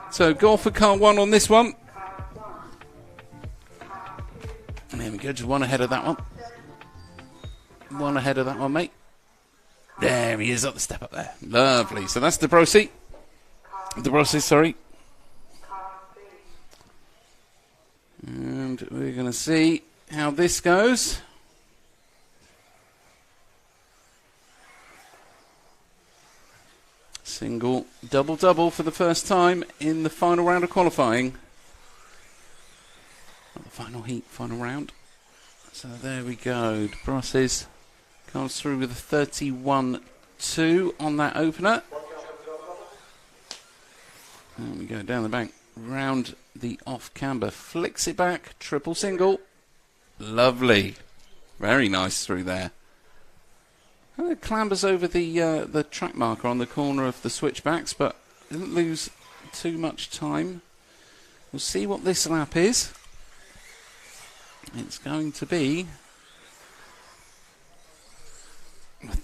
So go for car 1 on this one. And there we go, just one ahead of that one. One ahead of that one, mate. There he is, up the step up there. Lovely. So that's Debrossi. Sorry. And we're going to see how this goes. Single, double for the first time in the final round of qualifying. Not the final heat, final round. So there we go. Debrossi comes through with a 31.2 on that opener. And we go down the bank, round the off camber, flicks it back, triple single. Lovely. Very nice through there. And it clambers over the track marker on the corner of the switchbacks, but didn't lose too much time. We'll see what this lap is. It's going to be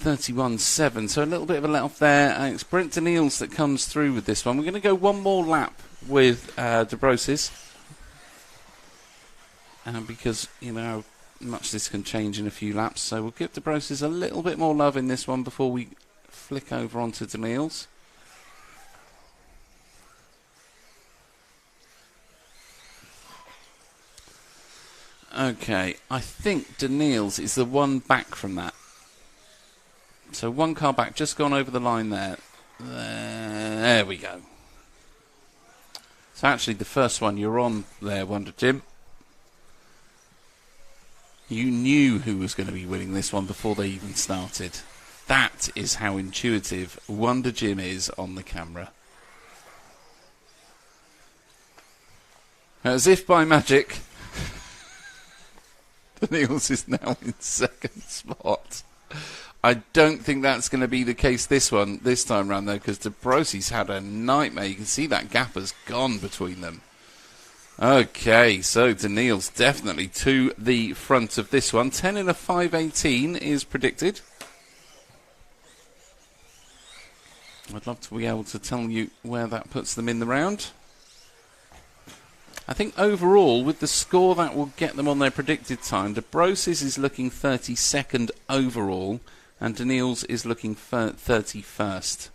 31.7, so a little bit of a let off there. It's Brent Daniels that comes through with this one. We're going to go one more lap with De Brosses. Because, you know, how much this can change in a few laps. So we'll give De Brosses a little bit more love in this one before we flick over onto Daniels. Okay, I think Daniels is the one back from that. So one car back, just gone over the line there. There we go. So actually the first one you're on there, Wonder Jim. You knew who was going to be winning this one before they even started. That is how intuitive Wonder Jim is on the camera. As if by magic, Daniels is now in second spot. I don't think that's going to be the case this time round though, because De Brosses had a nightmare. You can see that gap has gone between them. Okay, so Daniels definitely to the front of this one. 10 in a 5.18 is predicted. I'd love to be able to tell you where that puts them in the round. I think overall, with the score, that will get them on their predicted time. De Brosses is looking 32nd overall, and Daniels is looking 31st.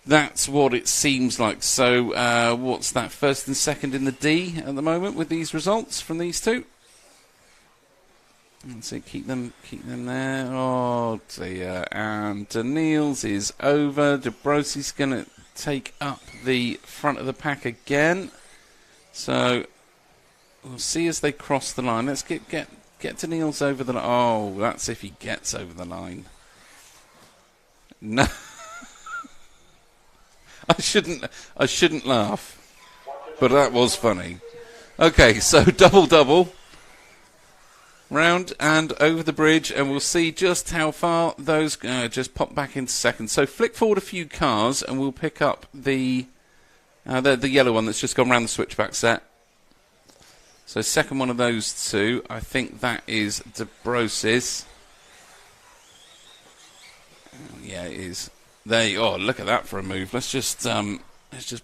That's what it seems like. So, what's that? First and second in the D at the moment with these results from these two. Let's see, keep them there. Oh dear. And Daniels is over. De Brosses is going to take up the front of the pack again. So we'll see as they cross the line. Let's get Daniels over the line. Oh, that's if he gets over the line. No. I shouldn't laugh, but that was funny. Okay, so double round and over the bridge, and we'll see just how far those just pop back into second. So flick forward a few cars, and we'll pick up the yellow one that's just gone round the switchback set. So second one of those two, I think that is De Brosses. Yeah, it is. Oh, look at that for a move. Let's just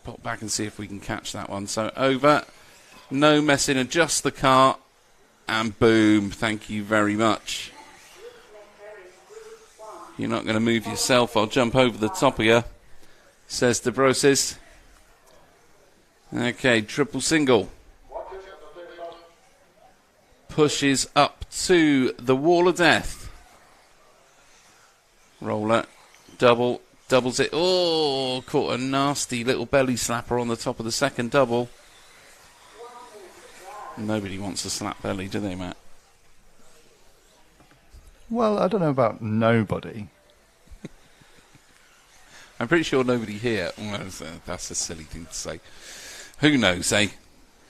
pop back and see if we can catch that one. So over, no messing, adjust the car, and boom. Thank you very much. You're not going to move yourself. I'll jump over the top of you, says De Brosses. Okay, triple single. Pushes up to the wall of death. Roller, doubles it. Oh, caught a nasty little belly slapper on the top of the second double. Nobody wants a slap belly, do they, Matt? Well, I don't know about nobody. I'm pretty sure nobody here. Well, that's a silly thing to say. Who knows, eh?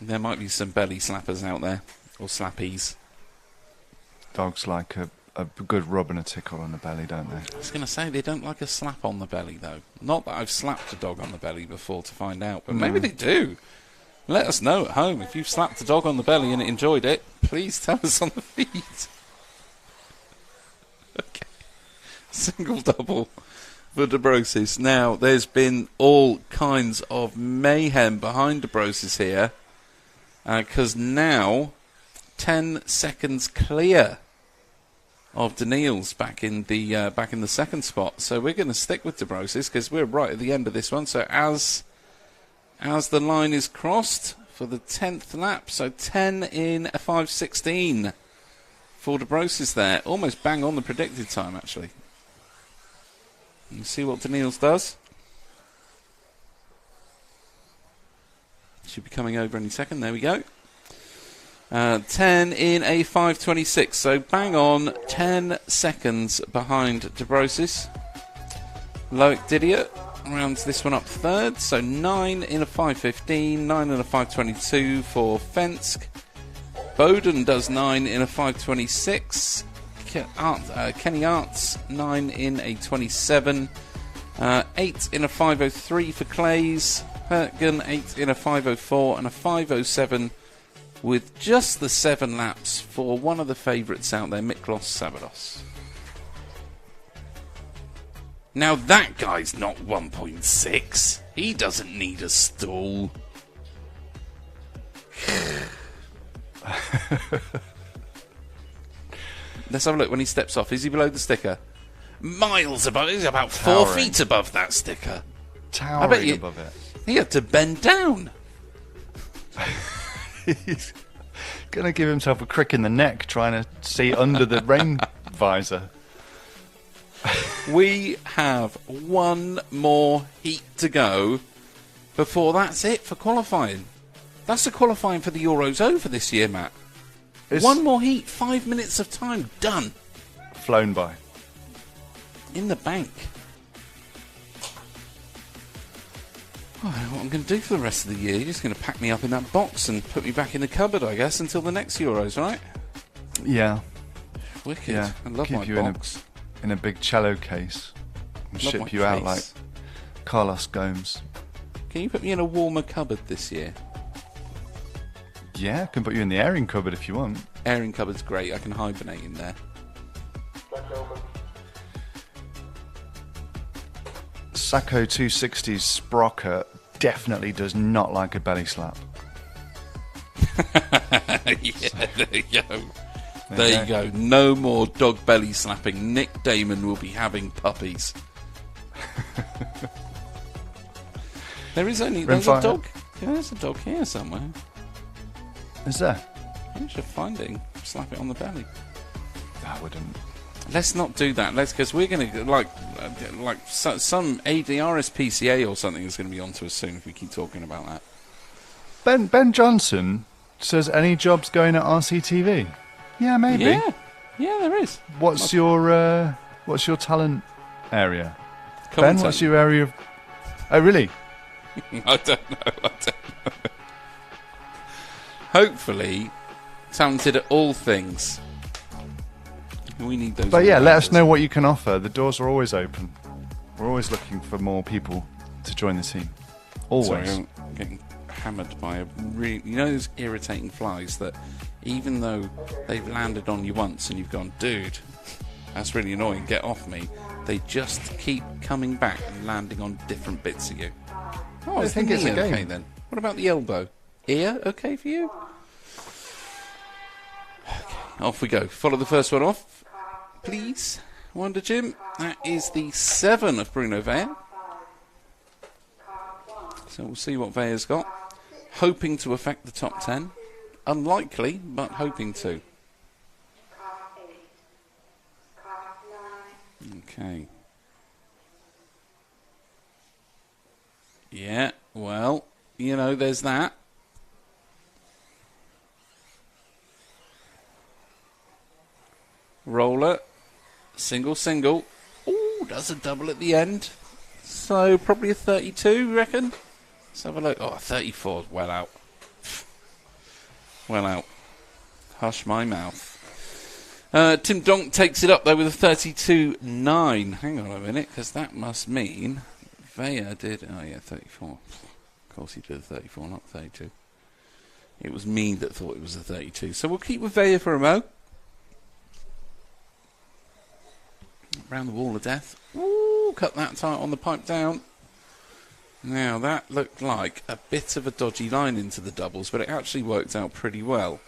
There might be some belly slappers out there. Or slappies. Dogs like a good rub and a tickle on the belly, don't they? I was going to say, they don't like a slap on the belly, though. Not that I've slapped a dog on the belly before to find out, but maybe they do. Let us know at home. If you've slapped a dog on the belly and enjoyed it, please tell us on the feed. Okay. Single double for De Brosses. Now, there's been all kinds of mayhem behind De Brosses here, because now 10 seconds clear of Daniels back in the second spot. So we're going to stick with De Brosses because we're right at the end of this one. So as the line is crossed for the 10th lap, so 10 in a 5.16 for De Brosses there. Almost bang on the predicted time, actually. You see what Daniels does? Should be coming over any second. There we go. 10 in a 5.26, so bang on 10 seconds behind De Brosses. Loic Didier rounds this one up third, so 9 in a 5.15, 9 in a 5.22 for Fensk. Bowden does 9 in a 5.26. Kenny Arts 9 in a 27. 8 in a 5.03 for Clays. Hertgen 8 in a 5.04 and a 5.07. With just the 7 laps for one of the favourites out there, Miklos Sabados. Now that guy's not 1.6. He doesn't need a stall. Let's have a look when he steps off. Is he below the sticker? Miles above. He's about 4 feet above that sticker. Towering above it. He had to bend down. He's going to give himself a crick in the neck trying to see under the rain visor. We have one more heat to go before that's it for qualifying. That's the qualifying for the Euros over this year, Matt. One more heat, 5 minutes of time, done. Flown by. In the bank. Oh, I don't know what I'm going to do for the rest of the year. You're just going to pack me up in that box and put me back in the cupboard, I guess, until the next Euros, right? Yeah. Wicked. Yeah. I love Keep my you box. in a big cello case. And Love ship my you out case. like Carlos Gomes. Can you put me in a warmer cupboard this year? Yeah, I can put you in the airing cupboard if you want. Airing cupboard's great. I can hibernate in there. Sacco 260's sprocket definitely does not like a belly slap. Yeah, there you go. There you go. No more dog belly slapping. Nick Damon will be having puppies. There's a dog. Yeah, there's a dog here somewhere. Is there? I should find it and slap it on the belly. I wouldn't. Let's not do that. Because we're going to like some ADRS PCA or something is going to be on to us soon if we keep talking about that. Ben Johnson says any jobs going at RCTV. Yeah, maybe. Yeah, there is. What's your talent area? Ben, Commentating. what's your area of... Oh, really? I don't know. Hopefully, talented at all things. We need those. But yeah, let us know what you can offer. The doors are always open. We're always looking for more people to join the team. Always. Sorry, I'm getting hammered by those irritating flies that even though they've landed on you once and you've gone, dude, that's really annoying, get off me, they just keep coming back and landing on different bits of you. Oh, I think it's a game. Okay then. What about the elbow? Ear okay for you? Okay, off we go. Follow the first one off, please. Wonder Jim. That is the 7 of Bruno Vea. So we'll see what Vea's got. Hoping to affect the top 10. Unlikely, but hoping to. Okay. Yeah, well, there's that. Roller. Single. Ooh, does a double at the end. So probably a 32, you reckon? Let's have a look. Oh, 34. Well out. Well out. Hush my mouth. Tim Donk takes it up, though, with a 32.9. Hang on a minute, because that must mean Vea did... Oh, yeah, 34. Of course he did a 34, not 32. It was me that thought it was a 32. So we'll keep with Vea for a mo. Round the wall of death. Ooh, cut that tight on the pipe down. Now, that looked like a bit of a dodgy line into the doubles, but it actually worked out pretty well.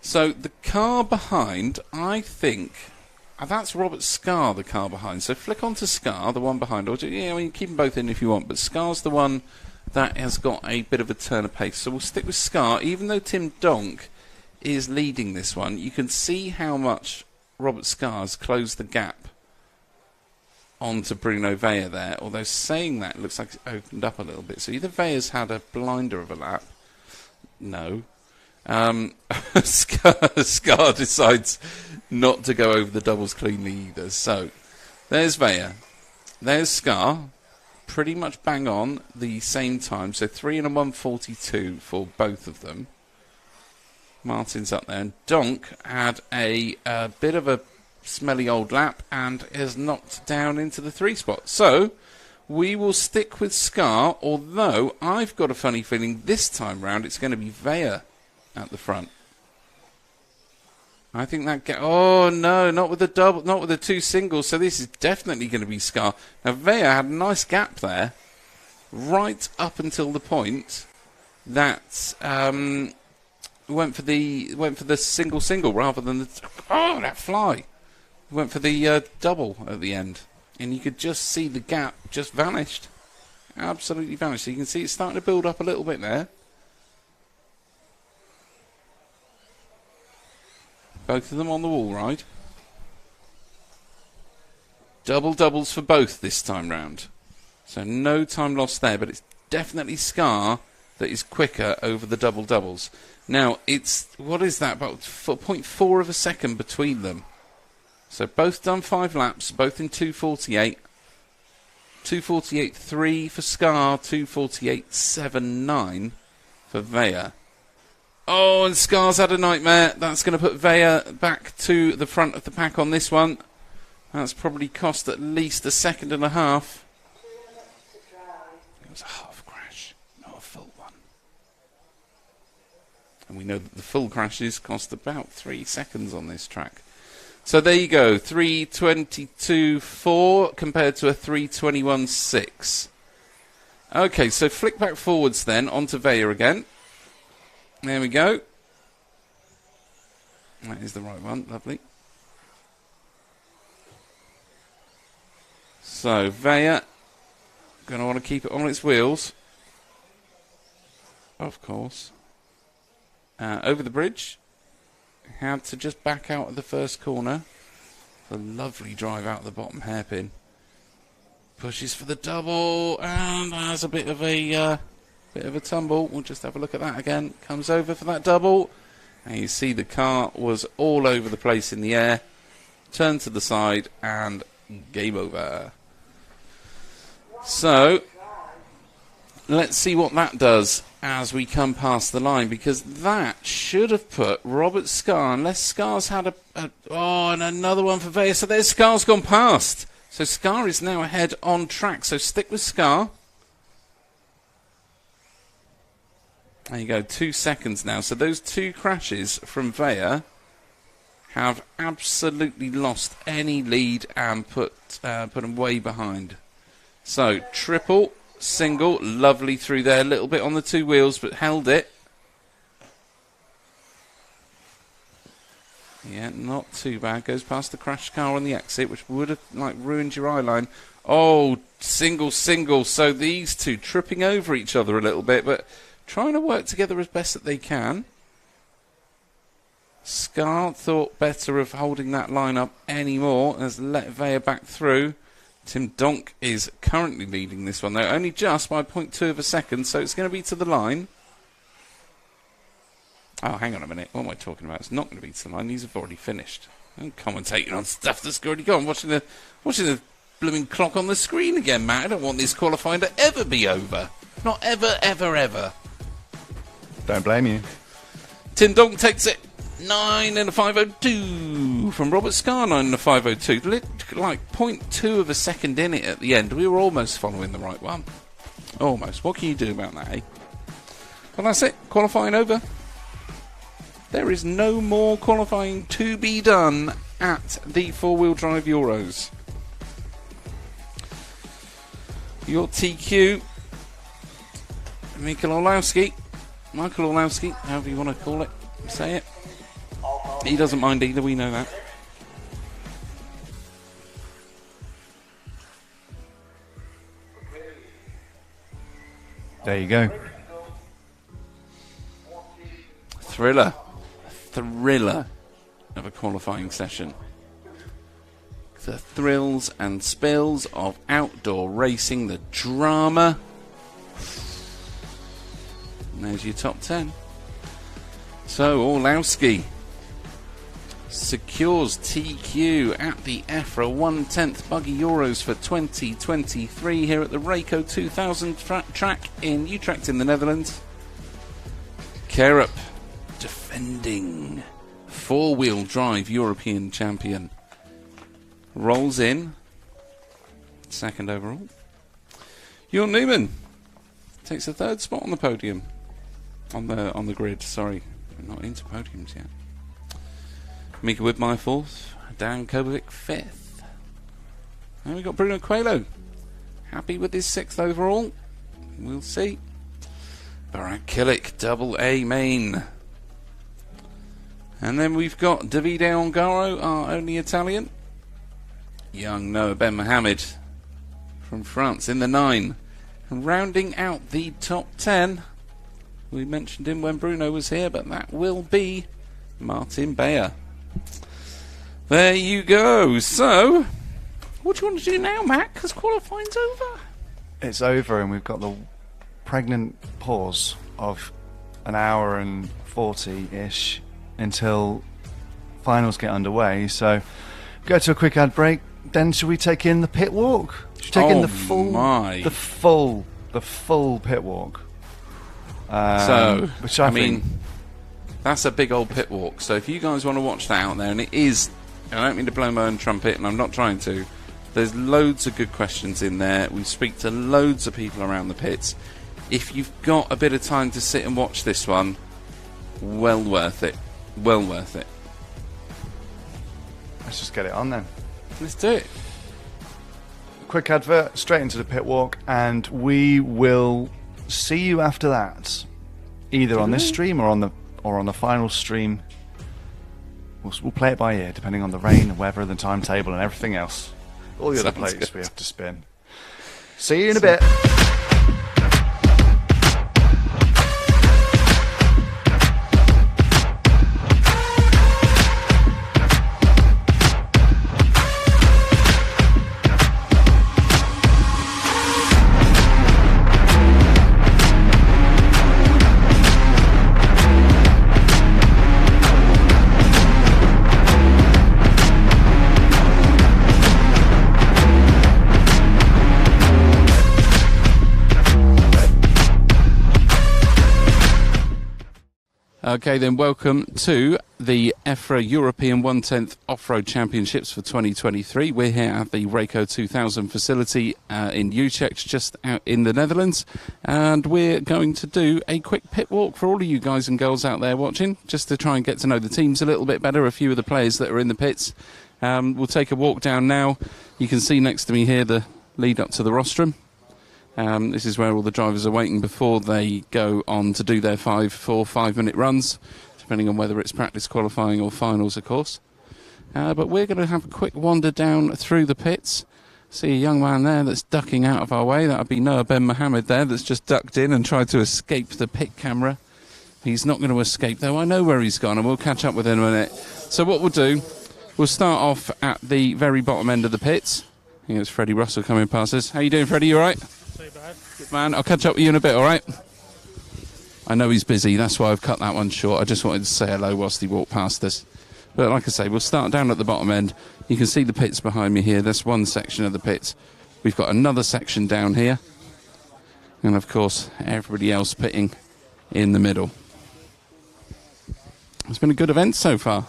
So, the car behind, I think... that's Robert Scar, the car behind. So, flick on to Scar, the one behind. Or, keep them both in if you want, but Scar's the one that has got a bit of a turn of pace. So, we'll stick with Scar. Even though Tim Donk is leading this one, you can see how much Robert Scar's closed the gap onto Bruno Vea there, although saying that, it looks like it's opened up a little bit. So either Vea's had a blinder of a lap. No. Scar decides not to go over the doubles cleanly either. So there's Vea. There's Scar. Pretty much bang on the same time. So 3 and a 1:42 for both of them. Martin's up there. And Donk had a bit of a smelly old lap and is knocked down into the 3 spot. So we will stick with Scar, although I've got a funny feeling this time round it's going to be Vea at the front. I think that oh no, not with the double, not with the two singles. So this is definitely going to be Scar. Now Vea had a nice gap there, right up until the point that went for the single rather than the that fly. Went for the double at the end, and you could just see the gap just vanished, absolutely vanished. So you can see it's starting to build up a little bit there. Both of them on the wall ride. Double doubles for both this time round. So no time lost there, but it's definitely Scar that is quicker over the double doubles. Now, it's, what is that, about 0.4 of a second between them. So both done 5 laps, both in 2:48. 2:48.3 for Scar, 2:48.79 for Vea. Oh, and Scar's had a nightmare. That's going to put Vea back to the front of the pack on this one. That's probably cost at least a second and a half. It was a half crash, not a full one. And we know that the full crashes cost about 3 seconds on this track. So there you go, 3:22.4 compared to a 3:21.6. Okay, so flick back forwards then onto Vea again. There we go. That is the right one, lovely. So Vea, going to want to keep it on its wheels. Of course. Over the bridge. Had to just back out of the first corner. A lovely drive out the bottom hairpin. Pushes for the double and has a bit of a tumble. We'll just have a look at that again. Comes over for that double. And you see the car was all over the place in the air. Turned to the side and game over. So, let's see what that does as we come past the line, because that should have put Robert Scar, unless Scar's had and another one for Vea. So there's Scar's gone past. So Scar is now ahead on track. So stick with Scar. There you go, 2 seconds now. So those 2 crashes from Vea have absolutely lost any lead and put them way behind. So triple, single, lovely through there, a little bit on the 2 wheels, but held it. Yeah, not too bad. Goes past the crash car on the exit, which would have ruined your eye line. Oh, single. So these 2 tripping over each other a little bit, but trying to work together as best that they can. Scar thought better of holding that line up anymore, has let Vea back through. Tim Donk is currently leading this one, though, only just by 0.2 of a second, so it's going to be to the line. Oh, hang on a minute. What am I talking about? It's not going to be to the line. These have already finished. I'm commentating on stuff that's already gone. Watching the blooming clock on the screen again, Matt. I don't want this qualifying to ever be over. Not ever. Don't blame you. Tim Donk takes it. 9 and a 5:02 from Robert Scar. 9 and a 5:02. Like 0.2 of a second in it at the end. We were almost following the right one. Almost. What can you do about that, eh? Well, that's it. Qualifying over. There is no more qualifying to be done at the 4-wheel drive Euros. Your TQ, Michael Orlowski, however you want to call it, say it. He doesn't mind either, we know that. There you go. Thriller of a qualifying session. The thrills and spills of outdoor racing, the drama. And there's your top 10. So Orlowski secures TQ at the EFRA 1/10 Buggy Euros for 2023 here at the Rayco 2000 track in Utrecht in the Netherlands. Kerup, defending 4-wheel drive European champion, rolls in second overall. Jon Newman takes the 3rd spot on the podium, on the grid. Sorry, we're not into podiums yet. Mika Widmeyer 4th. Dan Kovacic 5th. And we've got Bruno Coelho. Happy with his 6th overall. We'll see. Barak Kilic, double A main. And then we've got Davide Ongaro, our only Italian. Young Noah Ben Mohamed from France in the 9. And rounding out the top 10, we mentioned him when Bruno was here, but that will be Martin Beyer. There you go. So, what do you want to do now, Matt? Because qualifying's over. It's over, and we've got the pregnant pause of an hour and 40-ish until finals get underway. So, go to a quick ad break. Then, should we take in the pit walk? Should we take in the full pit walk? Which I mean, that's a big old pit walk. So if you guys want to watch that out there, and it is, I don't mean to blow my own trumpet, and I'm not trying to. There's loads of good questions in there. We speak to loads of people around the pits. If you've got a bit of time to sit and watch this one, well worth it. Well worth it. Let's just get it on then. Let's do it. Quick advert, straight into the pit walk, and we will see you after that. Either on this stream or on the final stream. We'll play it by ear, depending on the rain, the weather, the timetable, and everything else. All the other plates we have to spin. See you in a bit. Okay, then welcome to the EFRA European 1/10 Off-Road Championships for 2023. We're here at the Rayco 2000 facility in Utrecht, just out in the Netherlands. And we're going to do a quick pit walk for all of you guys and girls out there watching, just to try and get to know the teams a little bit better, a few of the players that are in the pits. We'll take a walk down now. You can see next to me here the lead up to the rostrum. This is where all the drivers are waiting before they go on to do their 5-minute runs, depending on whether it's practice qualifying or finals, of course. But we're going to have a quick wander down through the pits. See a young man there that's ducking out of our way. That would be Noah Ben Mohamed there, that's just ducked in and tried to escape the pit camera. He's not going to escape, though. I know where he's gone, and we'll catch up with him in a minute. So what we'll do, we'll start off at the very bottom end of the pits. I think it's Freddie Russell coming past us. How you doing, Freddie? You all right? Good man. I'll catch up with you in a bit, all right? I know he's busy, that's why I've cut that one short. I just wanted to say hello whilst he walked past us. But like I say, we'll start down at the bottom end. You can see the pits behind me here. That's one section of the pits. We've got another section down here. And, of course, everybody else pitting in the middle. It's been a good event so far.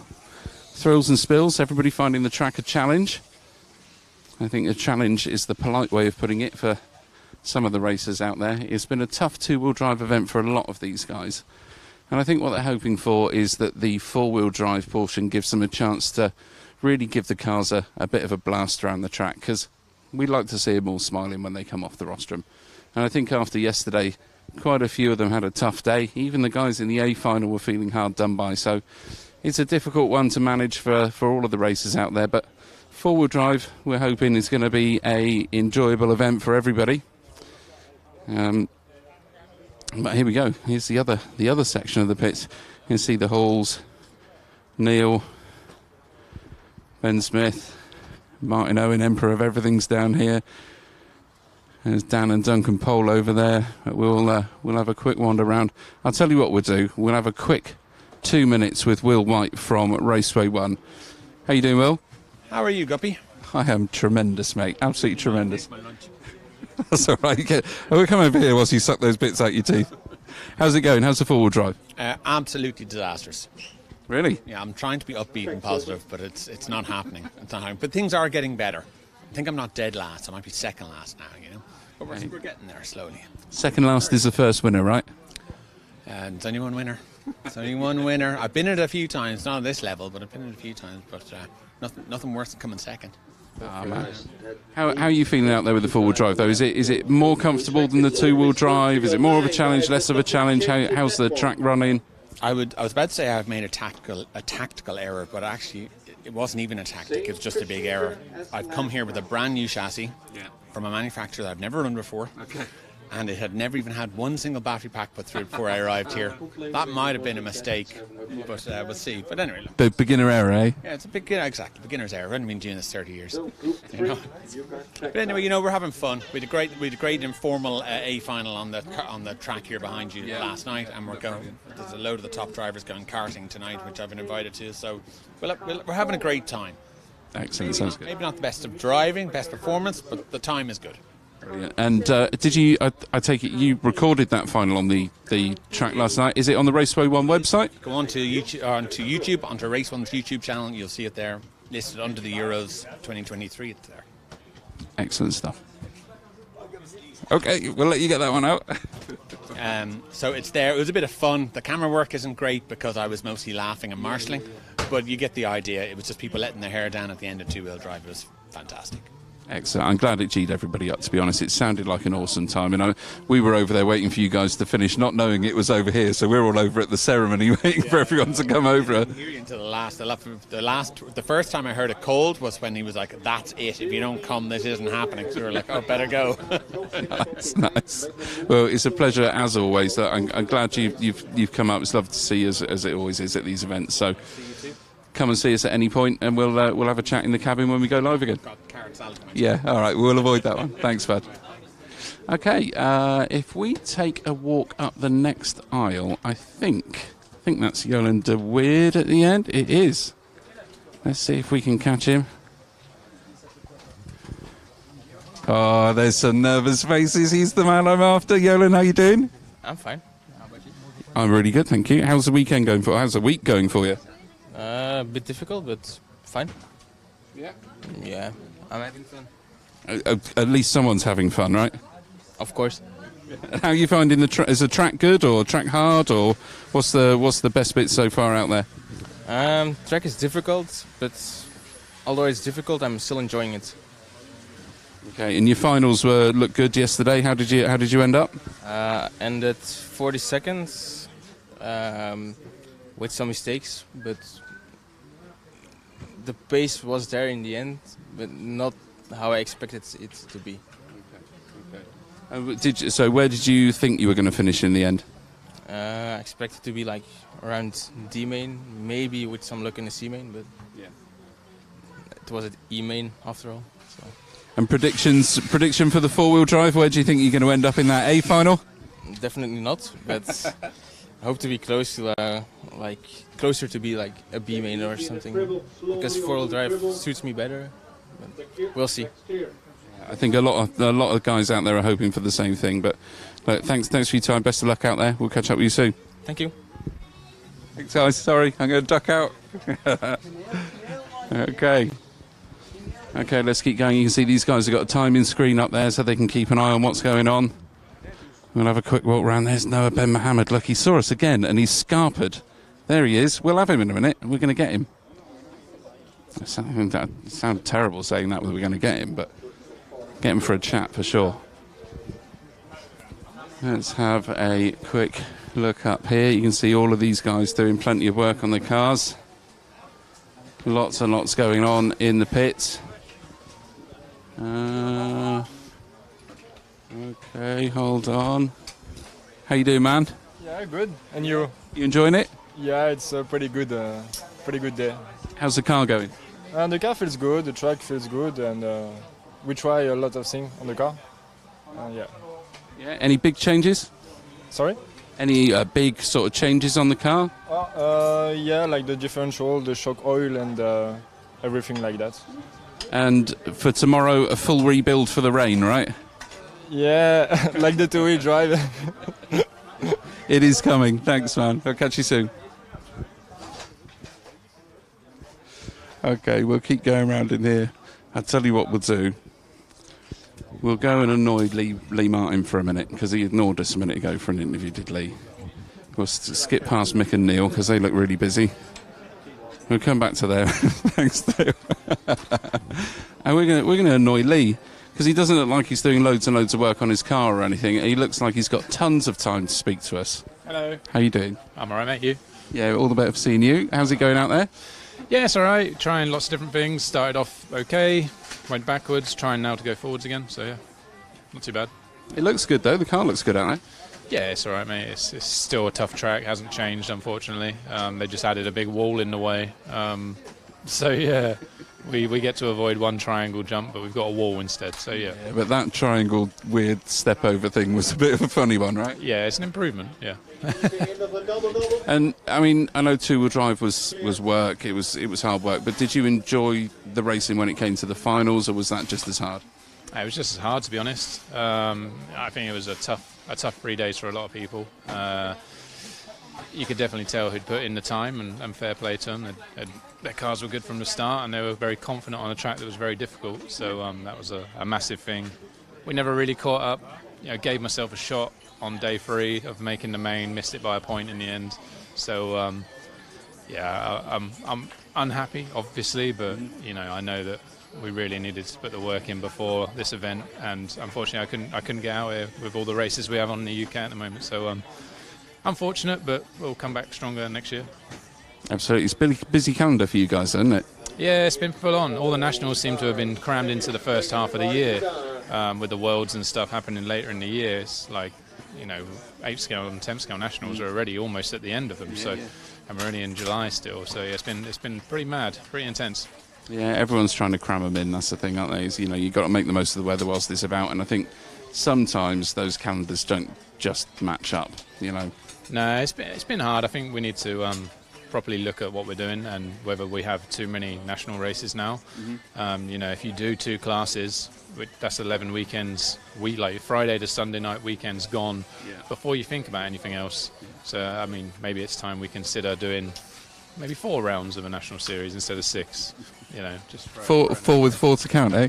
Thrills and spills, everybody finding the track a challenge. I think a challenge is the polite way of putting it for some of the racers out there. It's been a tough two-wheel drive event for a lot of these guys. And I think what they're hoping for is that the four-wheel drive portion gives them a chance to really give the cars a bit of a blast around the track, because we like to see them all smiling when they come off the rostrum. And I think after yesterday, quite a few of them had a tough day. Even the guys in the A final were feeling hard done by. So it's a difficult one to manage for all of the racers out there. But four-wheel drive, we're hoping, is going to be a enjoyable event for everybody. But here we go. Here's the other section of the pits. You can see the Halls, Neil, Ben Smith, Martin Owen, Emperor of Everything's down here. There's Dan and Duncan Pole over there. We'll have a quick wander around. I'll tell you what we'll do. We'll have a quick 2 minutes with Will White from Raceway 1. How you doing, Will? How are you, Guppy? I am tremendous, mate. Absolutely tremendous. That's all right. We'll come over here whilst you suck those bits out your teeth. How's it going? How's the four-wheel drive? Absolutely disastrous. Really? Yeah, I'm trying to be upbeat and positive, but it's not happening. It's not happening. But things are getting better. I think I'm not dead last. I might be second last now, you know. But we're getting there slowly. Second last is the first winner, right? There's only one winner. There's only one winner. I've been in it a few times, not at this level, but I've been in it a few times. But nothing worse than coming second. Man. How are you feeling out there with the four-wheel drive, though? Is it more comfortable than the two-wheel drive? Is it more of a challenge, less of a challenge? How's the track running? I was about to say I've made a tactical error, but actually it wasn't even a tactic. It was just a big error. I've come here with a brand new chassis from a manufacturer that I've never run before. Okay. And it had never even had one single battery pack put through before I arrived here. That might have been a mistake, but we'll see. But anyway, look. The beginner error, eh? Yeah, it's a exactly beginner's error. I haven't been doing this 30 years. You know? But anyway, we're having fun. We had a great informal A final on the track here behind you last night, and there's a load of the top drivers going karting tonight, which I've been invited to. So we're having a great time. Excellent, sounds good. Maybe not the best of driving, best performance, but the time is good. Brilliant. And did you? I take it you recorded that final on the track last night. Is it on the Raceway One website? Go on to YouTube, onto Race One's YouTube channel. And you'll see it there, listed under the Euros 2023. It's there. Excellent stuff. Okay, we'll let you get that one out. So it's there. It was a bit of fun. The camera work isn't great because I was mostly laughing and marshalling, but you get the idea. It was just people letting their hair down at the end of two-wheel drive. It was fantastic. Excellent. I'm glad it G'd everybody up, to be honest. It sounded like an awesome time. And we were over there waiting for you guys to finish, not knowing it was over here. So we're all over at the ceremony waiting for everyone to come over. I didn't hear you until the first time I heard it cold was when he was like, "That's it. If you don't come, this isn't happening." So we were like, "Oh, better go." Nice. Well, it's a pleasure as always. I'm glad you've come up. It's lovely to see you as it always is at these events. So come and see us at any point, and we'll have a chat in the cabin when we go live again. Yeah, all right, we'll avoid that one. Thanks, bud. Okay, if we take a walk up the next aisle, I think that's Jolan de Weird at the end. It is. Let's see if we can catch him. Oh, there's some nervous faces. He's the man I'm after. Jolan, how you doing? I'm fine. How about you? I'm really good, thank you. How's the weekend going for? How's the week going for you? A bit difficult, but fine. Yeah. Yeah, I'm having fun. At least someone's having fun, right? Of course. How are you finding is the track good or track hard, or what's the best bit so far out there? Track is difficult, but although it's difficult, I'm still enjoying it. Okay, and your finals looked good yesterday. How did you end up? Ended 40 seconds with some mistakes, but the pace was there in the end, but not how I expected it to be. Okay. So where did you think you were going to finish in the end? I expected to be like around D main, maybe with some luck in the C main, but it was at E main after all. So. And prediction for the four-wheel drive, where do you think you're going to end up in that A final? Definitely not, but I hope to be close to closer to be like a B main or something, because four-wheel drive suits me better. But we'll see. I think a lot of guys out there are hoping for the same thing. But thanks for your time. Best of luck out there. We'll catch up with you soon. Thank you. Thanks, guys. Sorry, I'm going to duck out. Okay, let's keep going. You can see these guys have got a timing screen up there so they can keep an eye on what's going on. We'll have a quick walk around. There's Noah Ben Mohammed. Look, he saw us again, and he's scarpered. There he is. We'll have him in a minute. We're going to get him. It sounds terrible saying that we're going to get him, but get him for a chat for sure. Let's have a quick look up here. You can see all of these guys doing plenty of work on the cars. Lots and lots going on in the pit. Okay, hold on. How you doing, man? Yeah, good. And you? You enjoying it? Yeah, it's a pretty good day. How's the car going? The car feels good, the track feels good, and we try a lot of things on the car. Yeah. Any big changes? Sorry? Any big sort of changes on the car? Yeah, like the differential, the shock oil, and everything like that. And for tomorrow, a full rebuild for the rain, right? Yeah, like the two-wheel drive. It is coming. Thanks, man. I'll catch you soon. Okay, we'll keep going around in here. I'll tell you what we'll do. We'll go and annoy Lee Martin for a minute, because he ignored us a minute ago for an interview, did Lee? We'll skip past Mick and Neil because they look really busy. We'll come back to there. Thanks, Neil. And we're gonna annoy Lee because he doesn't look like he's doing loads and loads of work on his car or anything. He looks like he's got tons of time to speak to us. Hello. How you doing? I'm alright, mate. You? Yeah, all the better for seeing you. How's it going out there? Yeah, it's alright. Trying lots of different things. Started off okay, went backwards, trying now to go forwards again. So yeah, not too bad. It looks good though. The car looks good out there. Yeah, it's alright, mate. It's still a tough track. Hasn't changed, unfortunately. They just added a big wall in the way. So yeah, we get to avoid one triangle jump, but we've got a wall instead. So yeah. But that triangle weird step over thing was a bit of a funny one, right? Yeah, it's an improvement. Yeah. And I mean, I know two-wheel drive was work. It was hard work. But did you enjoy the racing when it came to the finals, or was that just as hard? It was just as hard, to be honest. I think it was a tough 3 days for a lot of people. You could definitely tell who'd put in the time, and fair play to them. Their cars were good from the start, and they were very confident on a track that was very difficult. So that was a massive thing. We never really caught up. Gave myself a shot on day 3 of making the main, missed it by a point in the end. So I'm unhappy, obviously, but I know that we really needed to put the work in before this event, and unfortunately I couldn't get out here with all the races we have on in the UK at the moment. So unfortunate, but we'll come back stronger next year. Absolutely. It's been a busy calendar for you guys, isn't it? Yeah, it's been full on. All the nationals seem to have been crammed into the first half of the year, with the Worlds and stuff happening later in the year. It's like 8th scale and 10th scale nationals are already almost at the end of them. And we're only in July still. So yeah, it's been pretty mad, pretty intense. Yeah, everyone's trying to cram them in. That's the thing, aren't they? You've got to make the most of the weather whilst it's about. And I think sometimes those calendars don't just match up. No, it's been hard. I think we need to properly look at what we're doing and whether we have too many national races now. If you do 2 classes, that's 11 weekends. Like Friday to Sunday night weekends gone before you think about anything else. So I mean, maybe it's time we consider doing maybe 4 rounds of a national series instead of 6. Just four with 4 to count, eh?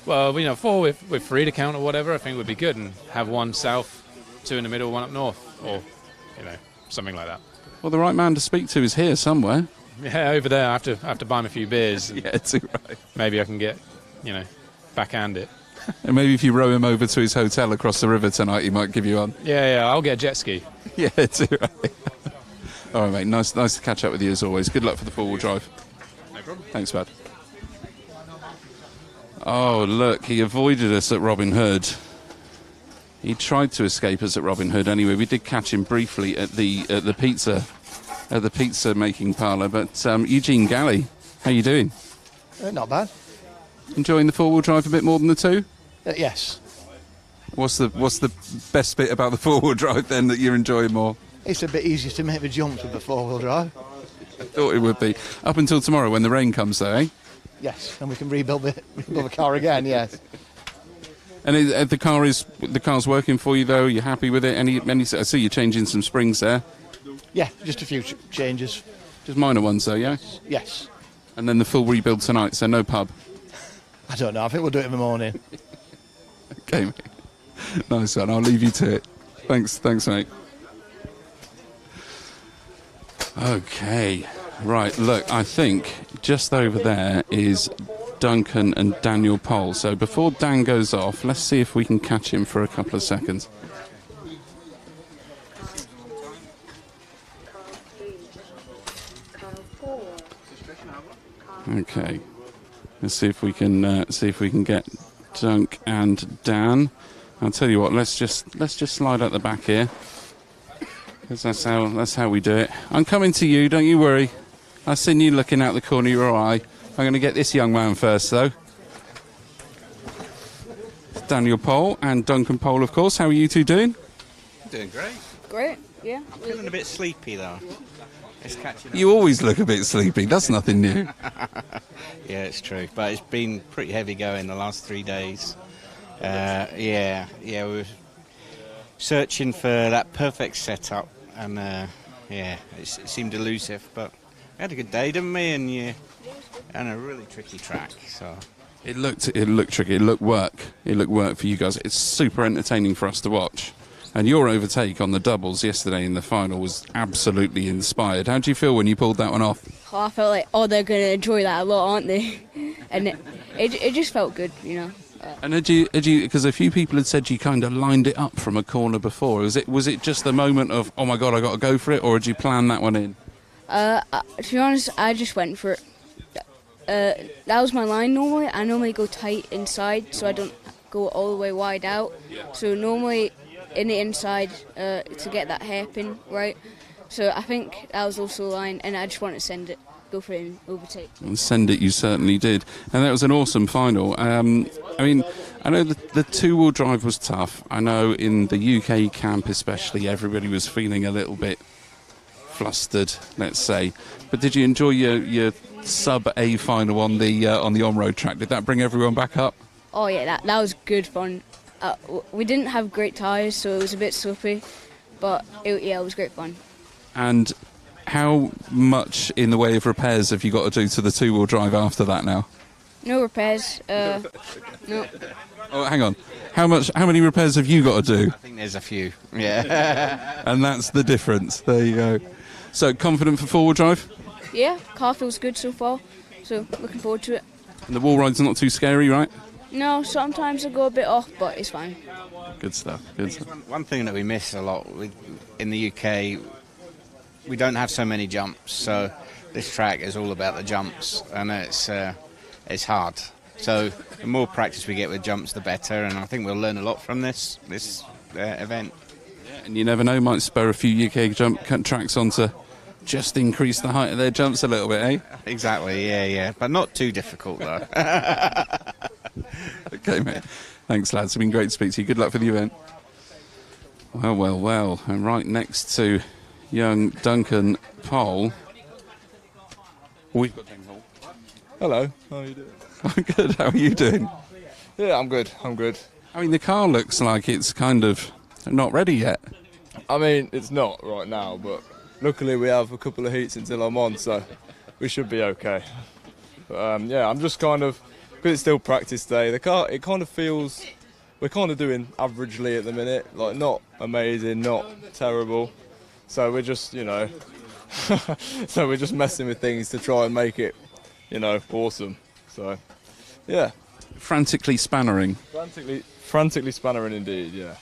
Well, 4 with 3 to count or whatever. I think would be good, and have 1 south, 2 in the middle, 1 up north, or something like that. Well, the right man to speak to is here somewhere. Yeah, over there. I have to buy him a few beers. Yeah, too right. Maybe I can get, backhand it. And maybe if you row him over to his hotel across the river tonight, he might give you on. Yeah, I'll get a jet ski. Yeah, too right. All right, mate. Nice to catch up with you as always. Good luck for the 4-wheel drive. No problem. Thanks, bud. Oh, look, he avoided us at Robin Hood. He tried to escape us at Robin Hood. Anyway, we did catch him briefly at the pizza making parlour. But Eugene Galley, how you doing? Not bad. Enjoying the 4-wheel drive a bit more than the 2? Yes. What's the best bit about the 4-wheel drive then that you're enjoying more? It's a bit easier to make the jumps with the 4-wheel drive. I thought it would be. Up until tomorrow when the rain comes, though, eh? Yes, and we can rebuild the car again. Yes. And the car's working for you though. You're happy with it? Any? I see you're changing some springs there. Yeah, just a few changes. Just minor ones though, yeah. Yes. And then the full rebuild tonight. So no pub. I don't know. I think we'll do it in the morning. Okay, mate. Nice one. I'll leave you to it. Thanks, mate. Okay. Right. Look, I think just over there is Duncan and Daniel Pole. So before Dan goes off, let's see if we can catch him for a couple of seconds. Okay, let's see if we can get Dunk and Dan. I'll tell you what. Let's just slide out the back here, because that's how we do it. I'm coming to you. Don't you worry. I've seen you looking out the corner of your eye. I'm going to get this young man first, though. Daniel Pole and Duncan Pole, of course. How are you two doing? Doing great. Great, yeah. I'm feeling a bit sleepy, though. It's catching up. You always look a bit sleepy. That's nothing new. Yeah, it's true. But it's been pretty heavy going the last 3 days. We were searching for that perfect setup, and it seemed elusive, but we had a good day, didn't we? And a really tricky track. So it looked tricky. It looked work for you guys. It's super entertaining for us to watch. And your overtake on the doubles yesterday in the final was absolutely inspired. How do you feel when you pulled that one off? Oh, I felt like, they're going to enjoy that a lot, aren't they? And it just felt good, you know. And had you, because a few people had said you kind of lined it up from a corner before. Was it just the moment of, oh my God, I got to go for it, or did you plan that one in? To be honest, I just went for it. That was my line normally. I normally go tight inside, so I don't go all the way wide out. So normally in the inside to get that hairpin right. So I think that was also a line, and I just wanted to send it, go for it and overtake. And send it, you certainly did. And that was an awesome final. I mean, I know the two-wheel drive was tough. I know in the UK camp especially, everybody was feeling a little bit flustered, let's say. But did you enjoy your sub-A final on the on-road track? Did that bring everyone back up? Oh yeah, that was good fun. We didn't have great tyres, so it was a bit slippy, but it was great fun. And how much in the way of repairs have you got to do to the two-wheel drive after that now? No repairs. No. Oh, hang on. How many repairs have you got to do? I think there's a few. Yeah. And that's the difference. There you go. So confident for four-wheel drive? Yeah, car feels good so far, so looking forward to it. And the wall ride's not too scary, right? No, sometimes I go a bit off, but it's fine. Good stuff. Good stuff. One thing that we miss a lot in the UK, we don't have so many jumps. So this track is all about the jumps, and it's hard. So the more practice we get with jumps, the better. And I think we'll learn a lot from this event. Yeah, and you never know, might spur a few UK jump tracks on to just increase the height of their jumps a little bit, eh? Exactly. Yeah. But not too difficult though. Okay, mate. Thanks, lads. It's been great to speak to you. Good luck for the event. Well. And right next to young Duncan Pole, we've got James Hall. Hello. How are you doing? I'm good. How are you doing? Yeah, I'm good. I mean, the car looks like it's kind of not ready yet. I mean, it's not right now, but luckily we have a couple of heats until I'm on, so we should be okay. But, I'm just kind of, because it's still practice day, the car, it kind of feels, we're kind of doing averagely at the minute, like not amazing, not terrible. So we're just, so we're just messing with things to try and make it, awesome. So, yeah. Frantically spannering. Frantically spannering indeed, yeah.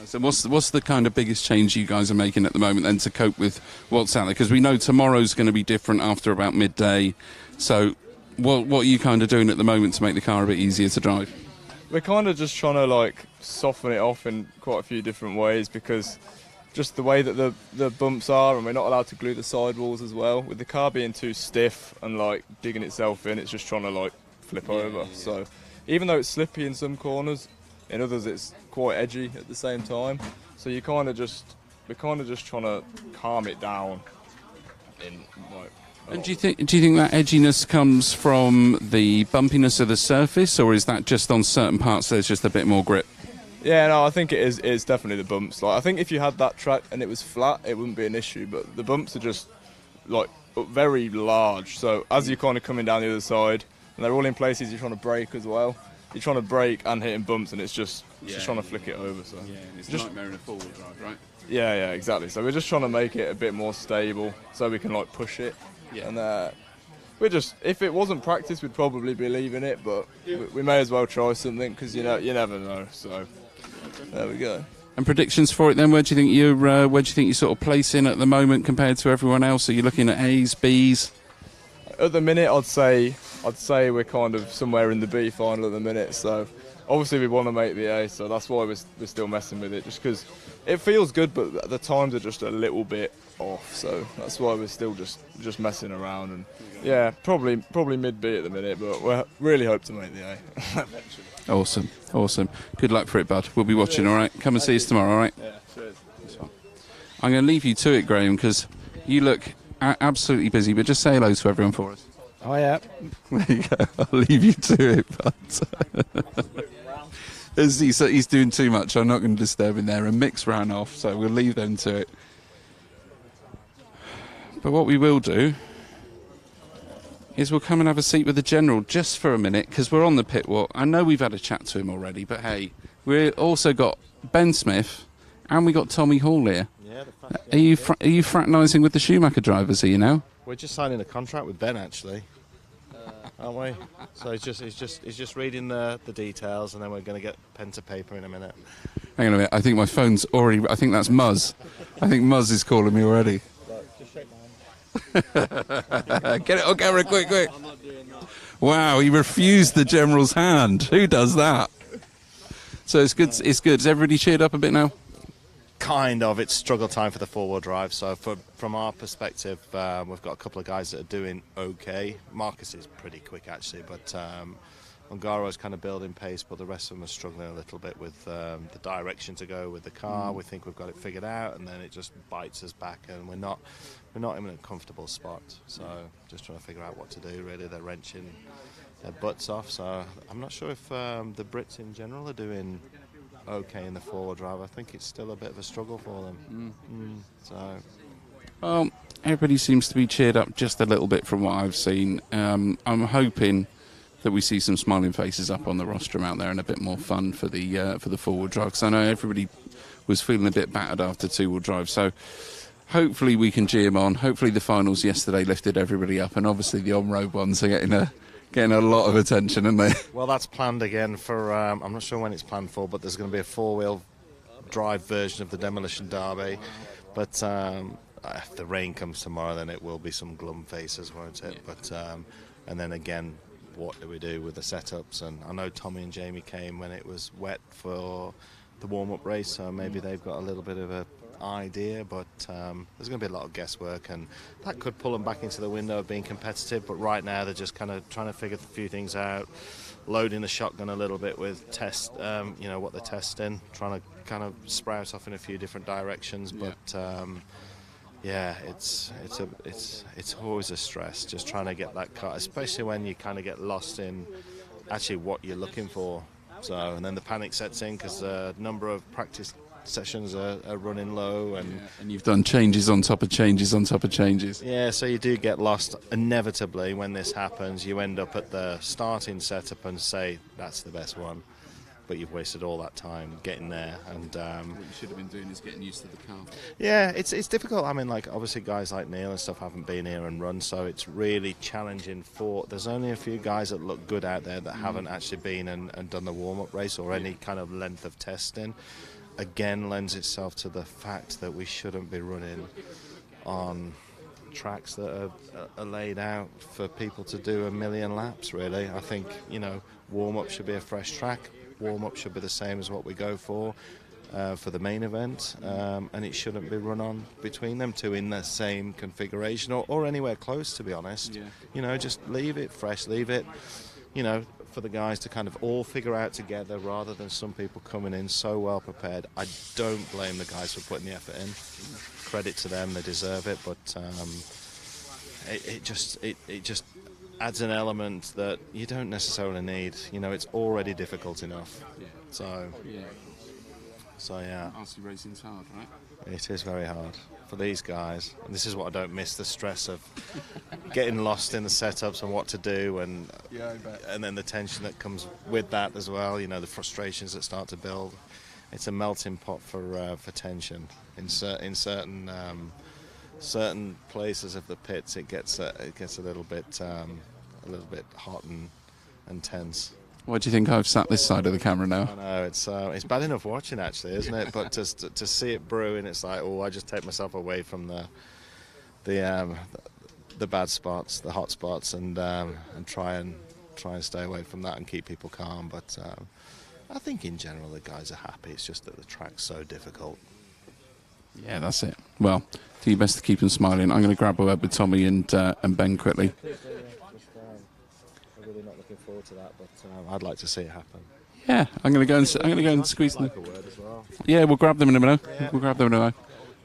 So what's the kind of biggest change you guys are making at the moment then to cope with what's out there? Because we know tomorrow's going to be different after about midday. So what are you kind of doing at the moment to make the car a bit easier to drive? We're kind of just trying to soften it off in quite a few different ways, because just the way that the bumps are, and we're not allowed to glue the sidewalls as well. With the car being too stiff and digging itself in, it's just trying to flip over. Yeah. So even though it's slippy in some corners, in others it's quite edgy at the same time. So we're kind of just trying to calm it down. And do you think that edginess comes from the bumpiness of the surface, or is that just on certain parts there's just a bit more grip? Yeah, no, I think it is. It's definitely the bumps. I think if you had that track and it was flat, it wouldn't be an issue. But the bumps are just very large. So as you're kind of coming down the other side, and they're all in places you're trying to brake as well. You're trying to brake and hitting bumps, and it's just trying to flick it over. So yeah, it's just a nightmare in a four-wheel drive, right? Yeah, exactly. So we're just trying to make it a bit more stable, so we can push it. Yeah. And if it wasn't practice, we'd probably be leaving it, but we may as well try something, because you never know. So there we go. And predictions for it then? Where do you think you sort of place in at the moment compared to everyone else? Are you looking at A's, B's? At the minute, I'd say we're kind of somewhere in the B final at the minute. So obviously we want to make the A, so that's why we're still messing with it, just because it feels good, but the times are just a little bit off. So that's why we're still just messing around. And yeah, probably mid B at the minute, but we really hope to make the A. Awesome. Good luck for it, bud. We'll be watching, all right? Come and see us tomorrow, all right? Yeah, cheers. I'm going to leave you to it, Graham, because you look absolutely busy, but just say hello to everyone for us. Oh, yeah. There you go. I'll leave you to it, bud. He's doing too much. I'm not going to disturb him there. And Mick's ran off, so we'll leave them to it. But what we will do is we'll come and have a seat with the General just for a minute, because we're on the pit walk. I know we've had a chat to him already, but hey, we've also got Ben Smith And we got Tommy Hall here. Yeah, Are you fraternising with the Schumacher drivers? Are you now? We're just signing a contract with Ben, actually, aren't we? So he's just reading the details, and then we're going to get pen to paper in a minute. Hang on a minute. I think my phone's already. I think that's Muzz. I think Muzz is calling me already. Just shake my hand. Get it on camera, quick. Wow, he refused the general's hand. Who does that? So it's good. It's good. Is everybody cheered up a bit now? Kind of. It's struggle time for the four-wheel drive. So from our perspective, we've got a couple of guys that are doing okay. Marcus is pretty quick, actually, but Ungaro's kind of building pace, but the rest of them are struggling a little bit with the direction to go with the car. We think we've got it figured out, and then it just bites us back, and we're not in a comfortable spot. So just trying to figure out what to do, really. They're wrenching their butts off. So I'm not sure if the Brits in general are doing okay in the four-wheel drive. I think it's still a bit of a struggle for them. So, everybody seems to be cheered up just a little bit from what I've seen. I'm hoping that we see some smiling faces up on the rostrum out there and a bit more fun for the four-wheel drive. Because I know everybody was feeling a bit battered after two-wheel drive. So hopefully we can cheer them on. Hopefully the finals yesterday lifted everybody up, and obviously the on-road ones are getting a lot of attention, aren't they? Well, that's planned again for, I'm not sure when it's planned for, but there's going to be a four-wheel drive version of the Demolition Derby. But if the rain comes tomorrow, then it will be some glum faces, won't it? But and then again, what do we do with the setups? And I know Tommy and Jamie came when it was wet for the warm-up race, so maybe they've got a little bit of a idea, but there's going to be a lot of guesswork, and that could pull them back into the window of being competitive. But right now they're just kind of trying to figure a few things out, loading the shotgun a little bit with what they're testing, trying to kind of sprout off in a few different directions. But it's always a stress just trying to get that car, especially when you kind of get lost in actually what you're looking for. So, and then the panic sets in because the number of practice sessions are running low, and you've done changes on top of changes on top of changes. Yeah, so you do get lost inevitably when this happens. You end up at the starting setup and say that's the best one, but you've wasted all that time getting there. And what you should have been doing is getting used to the car. Yeah, it's difficult. I mean, like, obviously guys like Neil and stuff haven't been here and run, so it's really challenging there's only a few guys that look good out there that haven't actually been and done the warm-up race or any kind of length of testing. Again, lends itself to the fact that we shouldn't be running on tracks that are laid out for people to do a million laps, really. I think, warm-up should be a fresh track. Warm-up should be the same as what we go for the main event, and it shouldn't be run on between them two in the same configuration or anywhere close, to be honest. Just leave it fresh, leave it, for the guys to kind of all figure out together rather than some people coming in so well prepared. I don't blame the guys for putting the effort in. Credit to them, they deserve it, but it just adds an element that you don't necessarily need. It's already difficult enough. So yeah. RC racing's hard, right? It is very hard for these guys, and this is what I don't miss, the stress of getting lost in the setups and what to do, and then the tension that comes with that as well, the frustrations that start to build. It's a melting pot for tension in certain places of the pits. It gets a little bit hot and tense. What do you think? I've sat this side of the camera now. I know, it's bad enough watching, actually, isn't it? But to see it brewing, it's like, I just take myself away from the bad spots, the hot spots, and try and stay away from that and keep people calm. But I think in general the guys are happy. It's just that the track's so difficult. Yeah, that's it. Well, do your best to keep them smiling. I'm going to grab a word with Tommy and Ben quickly. I'm really not looking forward to that, but I'd like to see it happen. Yeah, I'm going to go and squeeze them. Yeah, we'll grab them in a minute. We'll grab them in a minute.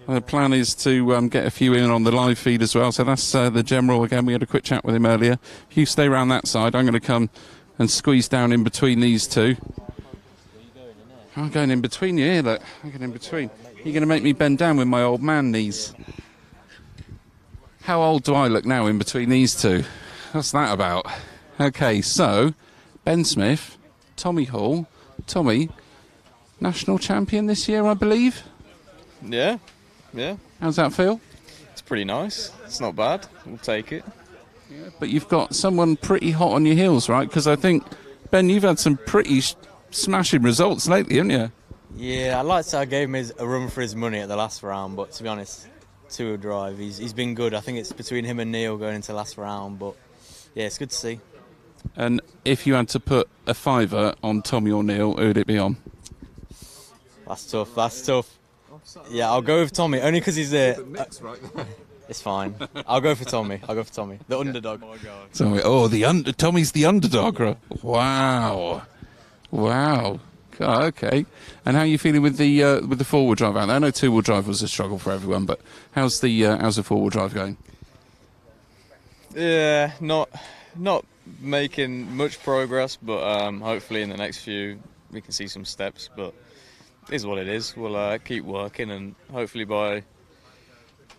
The plan is to get a few in on the live feed as well. So that's the General again. We had a quick chat with him earlier. If you stay around that side, I'm going to come and squeeze down in between these two. I'm going in between you here, look. I'm going in between. You're going to make me bend down with my old man knees. How old do I look now in between these two? What's that about? Okay, so Ben Smith, Tommy Hall. Tommy, national champion this year, I believe. Yeah, yeah. How's that feel? It's pretty nice. It's not bad. We'll take it. But you've got someone pretty hot on your heels, right? Because I think, Ben, you've had some pretty smashing results lately, haven't you? Yeah, I'd like to say I gave him a run for his money at the last round, but to be honest, two-wheel drive, he's been good. I think it's between him and Neil going into the last round, but yeah, it's good to see. And if you had to put a fiver on Tommy or Neil, who would it be on? That's tough. Yeah, I'll go with Tommy, only because he's there. It's fine. I'll go for Tommy. The underdog. Oh, my God. Tommy's the underdog. Right? Wow. God, okay. And how are you feeling with the four-wheel drive out there? I know two-wheel drive was a struggle for everyone, but how's the four-wheel drive going? Yeah, not making much progress, but hopefully in the next few we can see some steps. But it is what it is. We'll keep working, and hopefully by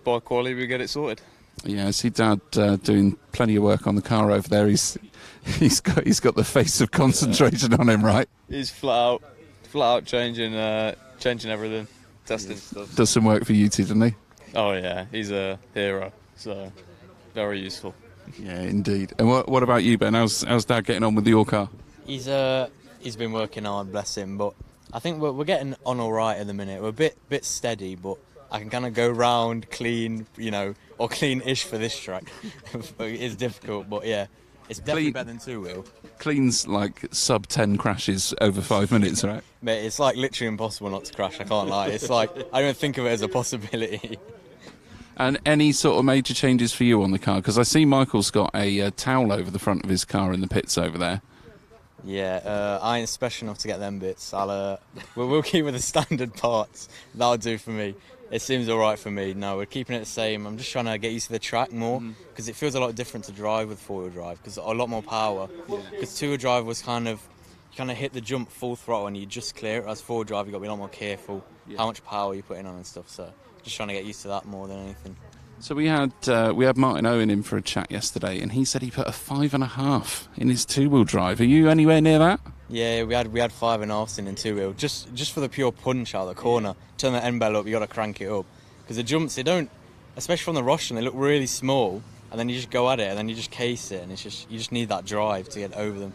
quality we get it sorted. Yeah, I see Dad doing plenty of work on the car over there. He's got the face of concentration on him, right? He's flat out changing everything, testing stuff. Does some work for you two, doesn't he? Oh yeah, he's a hero, so very useful. Yeah, indeed. And what about you, Ben? How's Dad getting on with your car? He's been working hard, bless him, but I think we're getting on all right at the minute. We're a bit steady, but I can kind of go round clean, or clean-ish for this track. It's difficult, but yeah, it's definitely better than two-wheel. Clean's like sub 10 crashes over 5 minutes, right? Mate, it's like literally impossible not to crash, I can't lie. It's like, I don't think of it as a possibility. And any sort of major changes for you on the car? Because I see Michael's got a towel over the front of his car in the pits over there. Yeah, I ain't special enough to get them bits. We'll keep with the standard parts. That'll do for me. It seems all right for me. No, we're keeping it the same. I'm just trying to get used to the track more because it feels a lot different to drive with four-wheel drive because a lot more power. Because two-wheel drive was you kind of hit the jump full throttle and you just clear it. As four-wheel drive, you've got to be a lot more careful how much power you're putting on and stuff. So just trying to get used to that more than anything. So we had Martin Owen in for a chat yesterday, and he said he put a 5.5 in his two-wheel drive. Are you anywhere near that? Yeah, we had 5.5s in two-wheel, just for the pure punch out of the corner. Turn the end bell up, you got to crank it up because the jumps they don't, especially from the Russian, they look really small, and then you just go at it and then you just case it, and you just need that drive to get over them.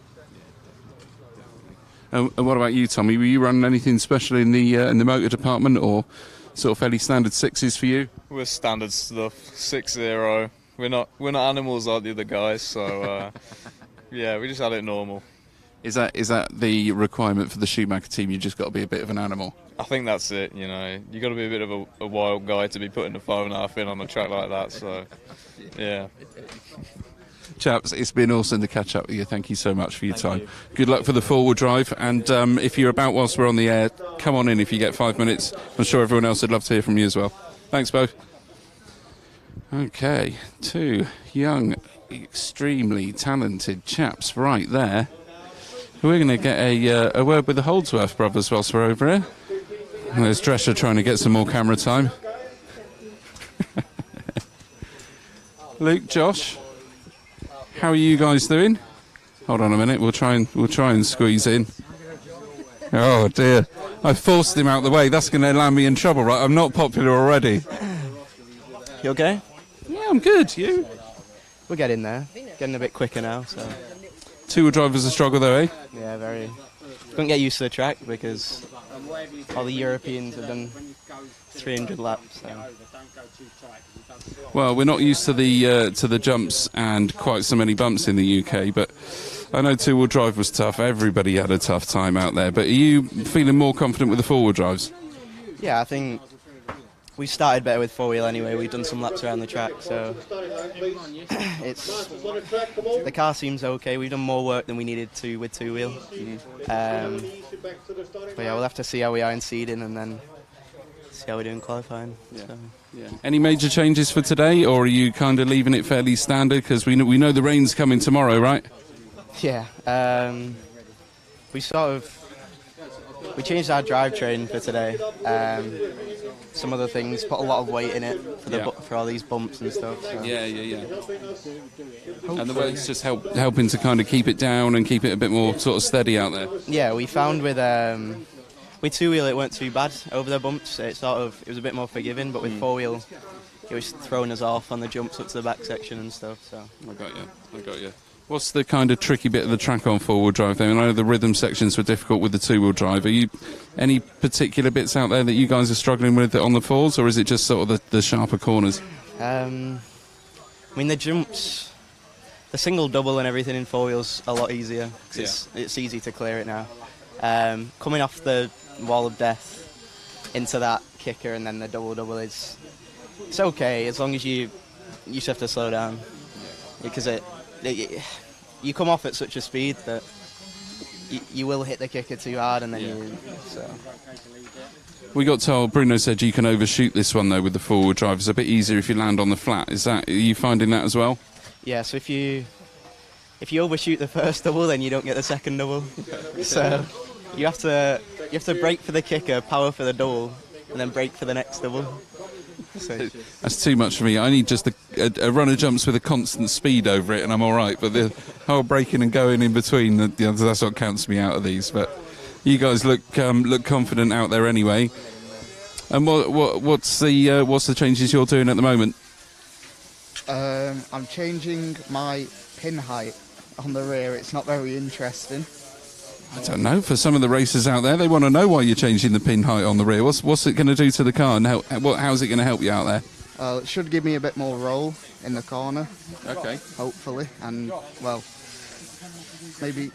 And what about you, Tommy? Were you running anything special in the motor department, or sort of fairly standard sixes for you? We're standard stuff, 6.0. We're not animals like the other guys, so yeah, we just had it normal. Is that the requirement for the Schumacher team? You just got to be a bit of an animal. I think that's it. You got to be a bit of a wild guy to be putting a 5.5 in on a track like that. So, yeah. Chaps, it's been awesome to catch up with you. Thank you so much for your time. Good luck for the four-wheel drive, and if you're about whilst we're on the air, come on in if you get 5 minutes. I'm sure everyone else would love to hear from you as well. Thanks, both. Okay, two young, extremely talented chaps right there. We're going to get a word with the Holdsworth brothers whilst we're over here. And there's Drescher trying to get some more camera time. Luke, Josh, how are you guys doing? Hold on a minute, we'll try and squeeze in. Oh dear, I forced him out the way. That's going to land me in trouble, right? I'm not popular already. You okay? Yeah, I'm good. You? We're getting there. Getting a bit quicker now, so. Two-wheel drive was a struggle though, eh? Yeah, very. Couldn't get used to the track because all the Europeans have done 300 laps. So. Well, we're not used to the jumps and quite so many bumps in the UK, but I know two-wheel drive was tough. Everybody had a tough time out there. But are you feeling more confident with the four-wheel drives? Yeah, I think we started better with four-wheel anyway. We've done some laps around the track, so the car seems okay. We've done more work than we needed to with two-wheel. But yeah, we'll have to see how we are in seeding and then see how we do in qualifying. Yeah. So. Yeah. Any major changes for today, or are you kind of leaving it fairly standard? Because we know the rain's coming tomorrow, right? Yeah. We changed our drivetrain for today. Some other things, put a lot of weight in it for all these bumps and stuff. So. Yeah. And the weight's just helping to kind of keep it down and keep it a bit more sort of steady out there. Yeah, we found with with two-wheel it weren't too bad over the bumps. It was a bit more forgiving, but with four-wheel it was throwing us off on the jumps up to the back section and stuff. So I got you. What's the kind of tricky bit of the track on four-wheel drive then? I know the rhythm sections were difficult with the two-wheel drive. Are you any particular bits out there that you guys are struggling with on the fours, or is it just sort of the sharper corners? I mean, the jumps, the single, double and everything in four-wheel's a lot easier, because it's easy to clear it now. Coming off the wall of death into that kicker and then the double it's okay, as long as you just have to slow down, because you come off at such a speed that you will hit the kicker too hard, and then We got told, Bruno said you can overshoot this one though with the four-wheel drive. It's a bit easier if you land on the flat. Are you finding that as well? Yeah, so if you overshoot the first double, then you don't get the second double. So you have to brake for the kicker, power for the double, and then brake for the next double. So That's too much for me. I need just a runner jumps with a constant speed over it, and I'm all right. But the whole braking and going in between, that's what counts me out of these. But you guys look confident out there anyway. And what's the changes you're doing at the moment? I'm changing my pin height on the rear. It's not very interesting. I don't know. For some of the racers out there, they want to know why you're changing the pin height on the rear. What's it going to do to the car, and how's it going to help you out there? It should give me a bit more roll in the corner. Okay. Hopefully, and maybe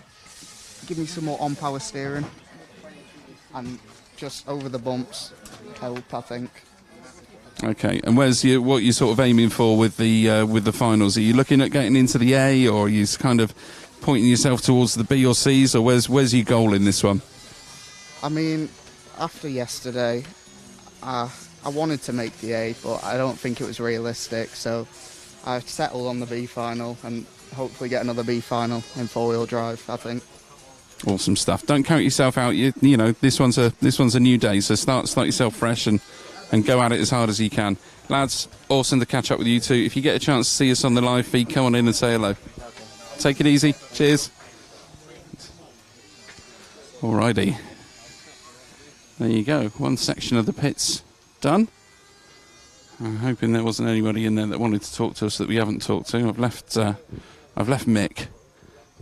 give me some more on-power steering, and just over the bumps help, I think. Okay. And what you're sort of aiming for with the finals? Are you looking at getting into the A, or are you kind of pointing yourself towards the B or C's, or where's your goal in this one? I mean, after yesterday, I wanted to make the A, but I don't think it was realistic, so I settled on the B final and hopefully get another B final in four-wheel drive, I think. Awesome stuff. Don't count yourself out. You know, this one's a new day, so start yourself fresh and go at it as hard as you can. Lads, awesome to catch up with you two. If you get a chance to see us on the live feed, come on in and say hello. Take it easy. Cheers. Alrighty. There you go. One section of the pits done. I'm hoping there wasn't anybody in there that wanted to talk to us that we haven't talked to. I've left Mick,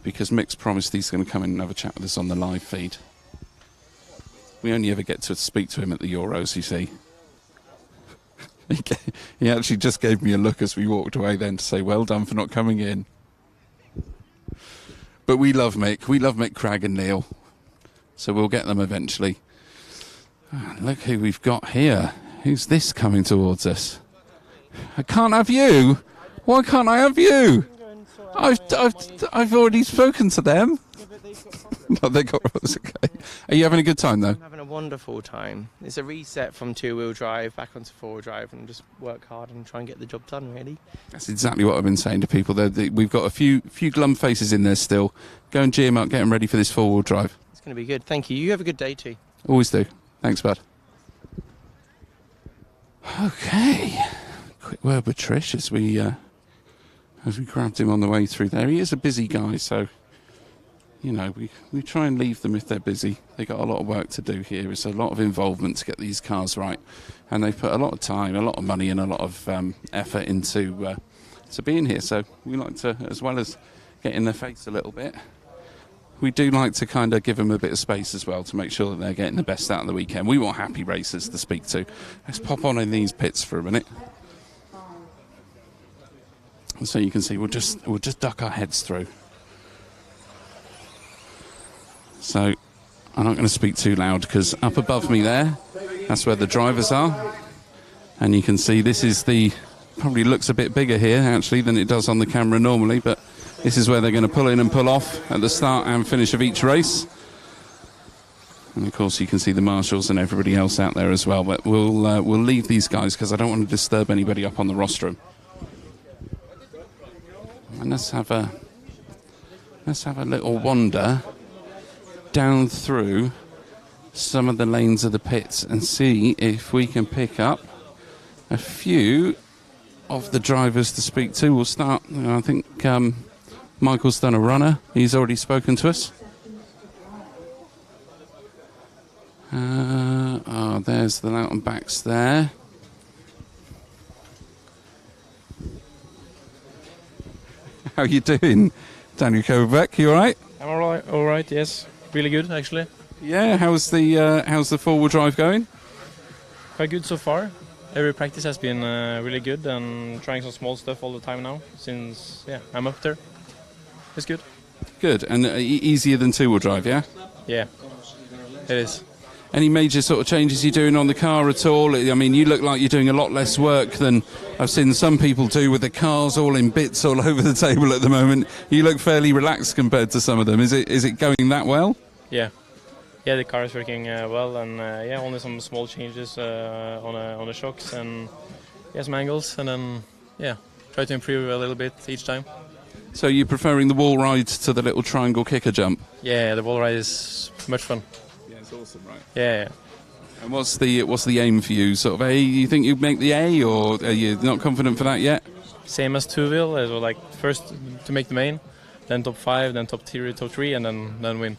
because Mick's promised he's going to come in and have a chat with us on the live feed. We only ever get to speak to him at the Euros, you see. He actually just gave me a look as we walked away then to say, well done for not coming in. But we love Mick. We love Mick, Cragg and Neil. So we'll get them eventually. Look who we've got here. Who's this coming towards us? I can't have you. Why can't I have you? I've already spoken to them. No, they got us. Okay. Are you having a good time though? I'm having a wonderful time. It's a reset from two-wheel drive back onto four-wheel drive, and just work hard and try and get the job done. Really. That's exactly what I've been saying to people. We've got a few glum faces in there still. Go and G 'em up, get them ready for this four-wheel drive. It's going to be good. Thank you. You have a good day too. Always do. Thanks, bud. Okay. Quick word with Trish as we grabbed him on the way through there. He is a busy guy, so you know, we try and leave them if they're busy. They got a lot of work to do here. It's a lot of involvement to get these cars right, and they've put a lot of time, a lot of money, and a lot of effort into to being here. So we like to, as well as get in their face a little bit, we do like to kind of give them a bit of space as well to make sure that they're getting the best out of the weekend. We want happy racers to speak to. Let's pop on in these pits for a minute. So you can see we'll just duck our heads through. So I'm not going to speak too loud, because up above me there, that's where the drivers are. And you can see this is probably looks a bit bigger here actually than it does on the camera normally, but this is where they're going to pull in and pull off at the start and finish of each race. And of course you can see the marshals and everybody else out there as well, but we'll leave these guys because I don't want to disturb anybody up on the rostrum. And let's have a little wander down through some of the lanes of the pits and see if we can pick up a few of the drivers to speak to. We'll start, I think Michael's done a runner. He's already spoken to us. There's the mountain backs there. How you doing, Daniel Kovac? You all right? I'm all right. Yes, really good actually. Yeah. How's the four-wheel drive going? Quite good so far. Every practice has been really good, and trying some small stuff all the time now. Since I'm up there. It's good. Good, and easier than two-wheel drive, yeah? Yeah, it is. Any major sort of changes you're doing on the car at all? I mean, you look like you're doing a lot less work than I've seen some people do with the cars all in bits all over the table at the moment. You look fairly relaxed compared to some of them. Is it going that well? Yeah, the car is working well, and only some small changes on the shocks and some angles, and then try to improve a little bit each time. So you're preferring the wall ride to the little triangle kicker jump? Yeah, the wall ride is much fun. Yeah, it's awesome, right? Yeah. And what's the aim for you? Sort of A? You think you'd make the A, or are you not confident for that yet? Same as two-wheel, so like first to make the main, then top 5, then top 3, and then win.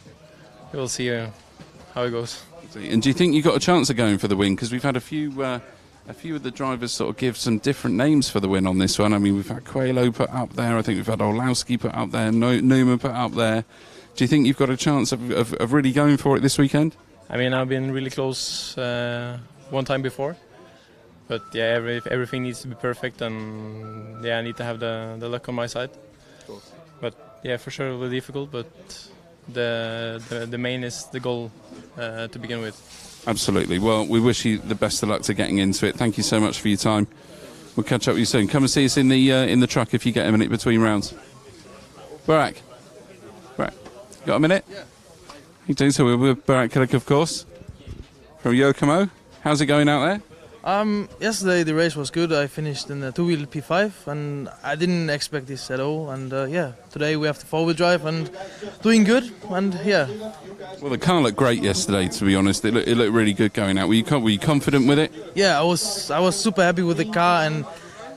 We'll see how it goes. And do you think you got a chance of going for the win? Because we've had a few of the drivers sort of give some different names for the win on this one. I mean, we've had Coelho put up there. I think we've had Olowski put up there. Newman put up there. Do you think you've got a chance of really going for it this weekend? I mean, I've been really close one time before. But everything needs to be perfect, and I need to have the luck on my side. Of course. But for sure it will be difficult, but the main is the goal to begin with. Absolutely. Well, we wish you the best of luck to getting into it. Thank you so much for your time. We'll catch up with you soon. Come and see us in the truck if you get a minute between rounds. Barak, got a minute? Yeah. You doing? So we're with Barak Kilik, of course, from Yokomo. How's it going out there? Yesterday the race was good. I finished in the two-wheel P5, and I didn't expect this at all. And today we have the four-wheel drive and doing good. And Well, the car looked great yesterday. To be honest, it looked really good going out. Were you confident with it? Yeah, I was super happy with the car, and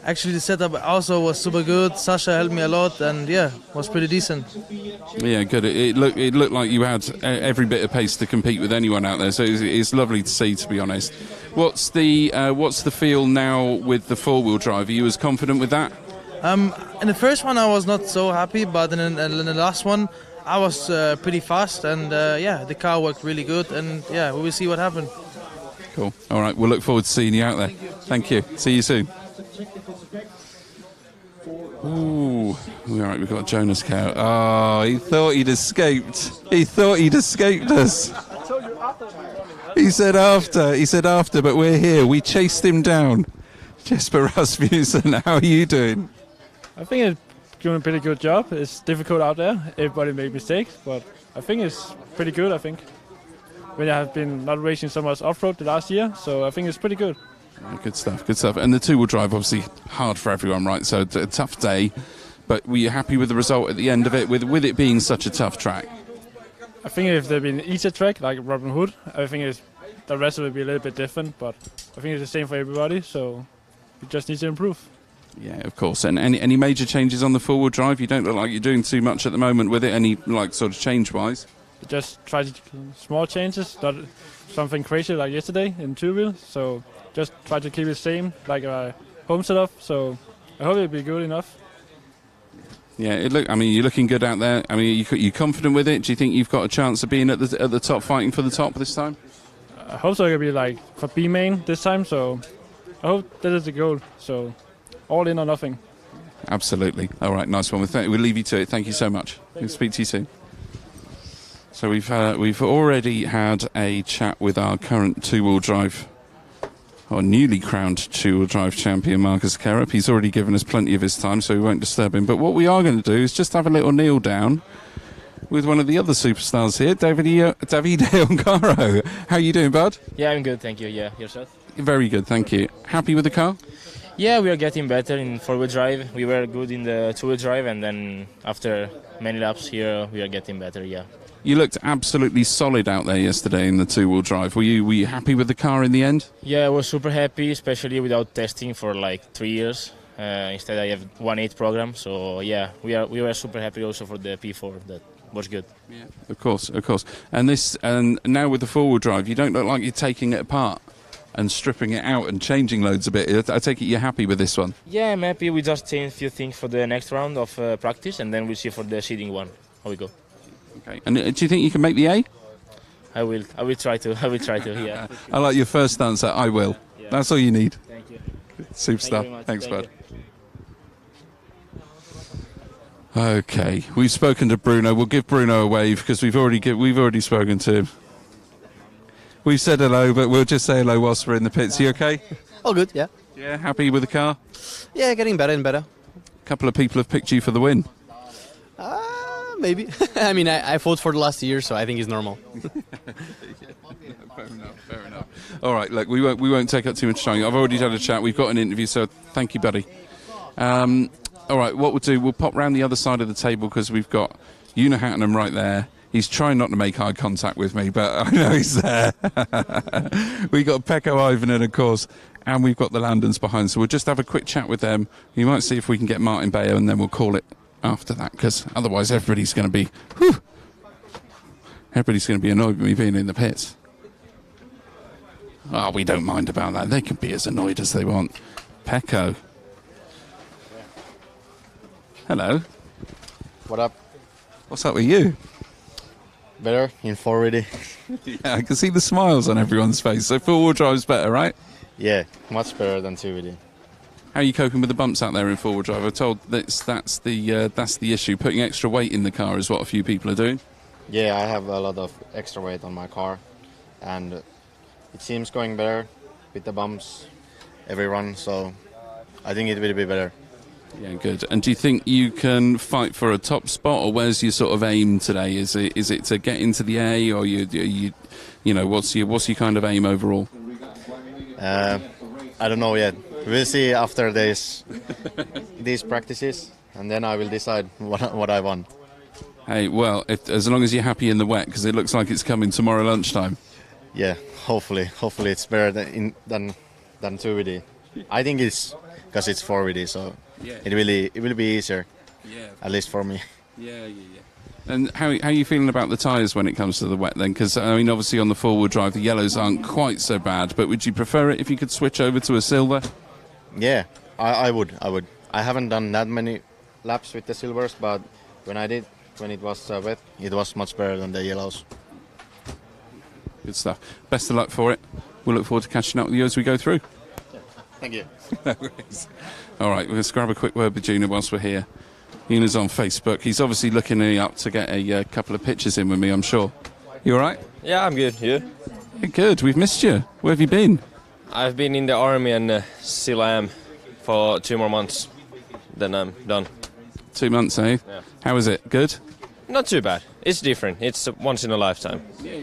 actually the setup also was super good. Sasha helped me a lot, and was pretty decent. Yeah, good. It looked like you had every bit of pace to compete with anyone out there. So it's lovely to see, to be honest. What's the feel now with the four-wheel drive? Are you as confident with that? In the first one I was not so happy, but in the last one I was pretty fast, and the car worked really good, and we will see what happens. Cool. All right, we'll look forward to seeing you out there. Thank you. See you soon. Ooh, all right, we've got Jonas Cow. Oh, he thought he'd escaped. He thought he'd escaped us. He said after, but we're here. We chased him down. Jesper Rasmussen, how are you doing? I think it's doing a pretty good job. It's difficult out there. Everybody make mistakes, but I think it's pretty good, I think. When I have been not racing so much off-road the last year, so I think it's pretty good. Good stuff, good stuff. And the two-wheel drive, obviously, hard for everyone, right? So it's a tough day, but were you happy with the result at the end of it, with it being such a tough track? I think if there'd been an easier track, like Robin Hood, I think the rest would be a little bit different, but I think it's the same for everybody, so we just need to improve. Yeah, of course. And any major changes on the four-wheel drive? You don't look like you're doing too much at the moment with it, any sort of change-wise? Just try to small changes, not something crazy like yesterday in two-wheel, so just try to keep it same like our home setup, so I hope it'll be good enough. Yeah, you're looking good out there. I mean, you confident with it? Do you think you've got a chance of being at the top, fighting for the top this time? I hope so. It'll be like for B main this time, so I hope that is the goal. So all in or nothing. Absolutely. All right, nice one. We'll leave you to it. Thank you so much. We'll speak to you soon. So we've already had a chat with our current two-wheel drive, or newly crowned two-wheel drive champion, Marcus Kerup. He's already given us plenty of his time, so we won't disturb him. But what we are going to do is just have a little kneel down with one of the other superstars here, Davide Ongaro. How are you doing, bud? Yeah, I'm good, thank you. Yeah, yourself? Very good, thank you. Happy with the car? Yeah, we are getting better in four-wheel drive. We were good in the two-wheel drive, and then after many laps here, we are getting better, yeah. You looked absolutely solid out there yesterday in the two-wheel drive. Were you happy with the car in the end? Yeah, I was super happy, especially without testing for like 3 years. Instead, I have 1.8 program. So yeah, we were super happy also for the P4 that was good. Yeah, of course. And now with the four-wheel drive, you don't look like you're taking it apart and stripping it out and changing loads a bit. I take it you're happy with this one? Yeah, I'm happy. We just change a few things for the next round of practice, and then we'll see for the seeding one how we go. Okay. And do you think you can make the A? I will try to. Yeah. I like your first answer. I will. Yeah. That's all you need. Thank you. Super stuff. Thanks, Thank bud. Okay, we've spoken to Bruno. We'll give Bruno a wave because we've already spoken to him. We've said hello, but we'll just say hello whilst we're in the pits. You okay? All good, yeah. Yeah, happy with the car? Yeah, getting better and better. A couple of people have picked you for the win. Maybe. I mean, I fought for the last year, so I think it's normal. Fair enough. All right, look, we won't take up too much time. I've already had a chat. We've got an interview, so thank you, buddy. All right, what we'll do, we'll pop round the other side of the table because we've got Una Hattonham right there. He's trying not to make eye contact with me, but I know he's there. We've got Pekko Ivanen, of course, and we've got the Landons behind. So we'll just have a quick chat with them. You might see if we can get Martin Bayer, and then we'll call it after that, because otherwise everybody's going to be... Everybody's going to be annoyed with me being in the pits. Oh, we don't mind about that. They can be as annoyed as they want. Pekko. Hello. What up? What's up with you? Better in 4WD. Yeah, I can see the smiles on everyone's face. So four-wheel drive's better, right? Yeah, much better than 2WD. How are you coping with the bumps out there in four-wheel drive? I'm told that's the issue. Putting extra weight in the car is what a few people are doing. Yeah, I have a lot of extra weight on my car, and it seems going better with the bumps every run. So I think it will be better. Yeah, good. And do you think you can fight for a top spot, or where's your sort of aim today? Is it to get into the A, or you know, what's your kind of aim overall? I don't know yet. We'll see after these practices, and then I will decide what I want. Hey, well, as long as you're happy in the wet, because it looks like it's coming tomorrow lunchtime. Yeah, hopefully it's better than 2WD. I think it's because it's 4WD, so it will be easier. Yeah, at least for me. Yeah. And how are you feeling about the tyres when it comes to the wet then? Because I mean, obviously on the four-wheel drive, the yellows aren't quite so bad. But would you prefer it if you could switch over to a silver? Yeah, I would. I haven't done that many laps with the silvers, but when I did, when it was wet, it was much better than the yellows. Good stuff. Best of luck for it. We'll look forward to catching up with you as we go through. Thank you. All right, let's grab a quick word with Una whilst we're here. Una's on Facebook. He's obviously looking me up to get a couple of pictures in with me, I'm sure. You all right? Yeah, I'm good. You? Yeah, good. We've missed you. Where have you been? I've been in the army and still I am for 2 more months. Then I'm done. 2 months, eh? Yeah. How is it? Good? Not too bad. It's different. It's once in a lifetime. Yeah.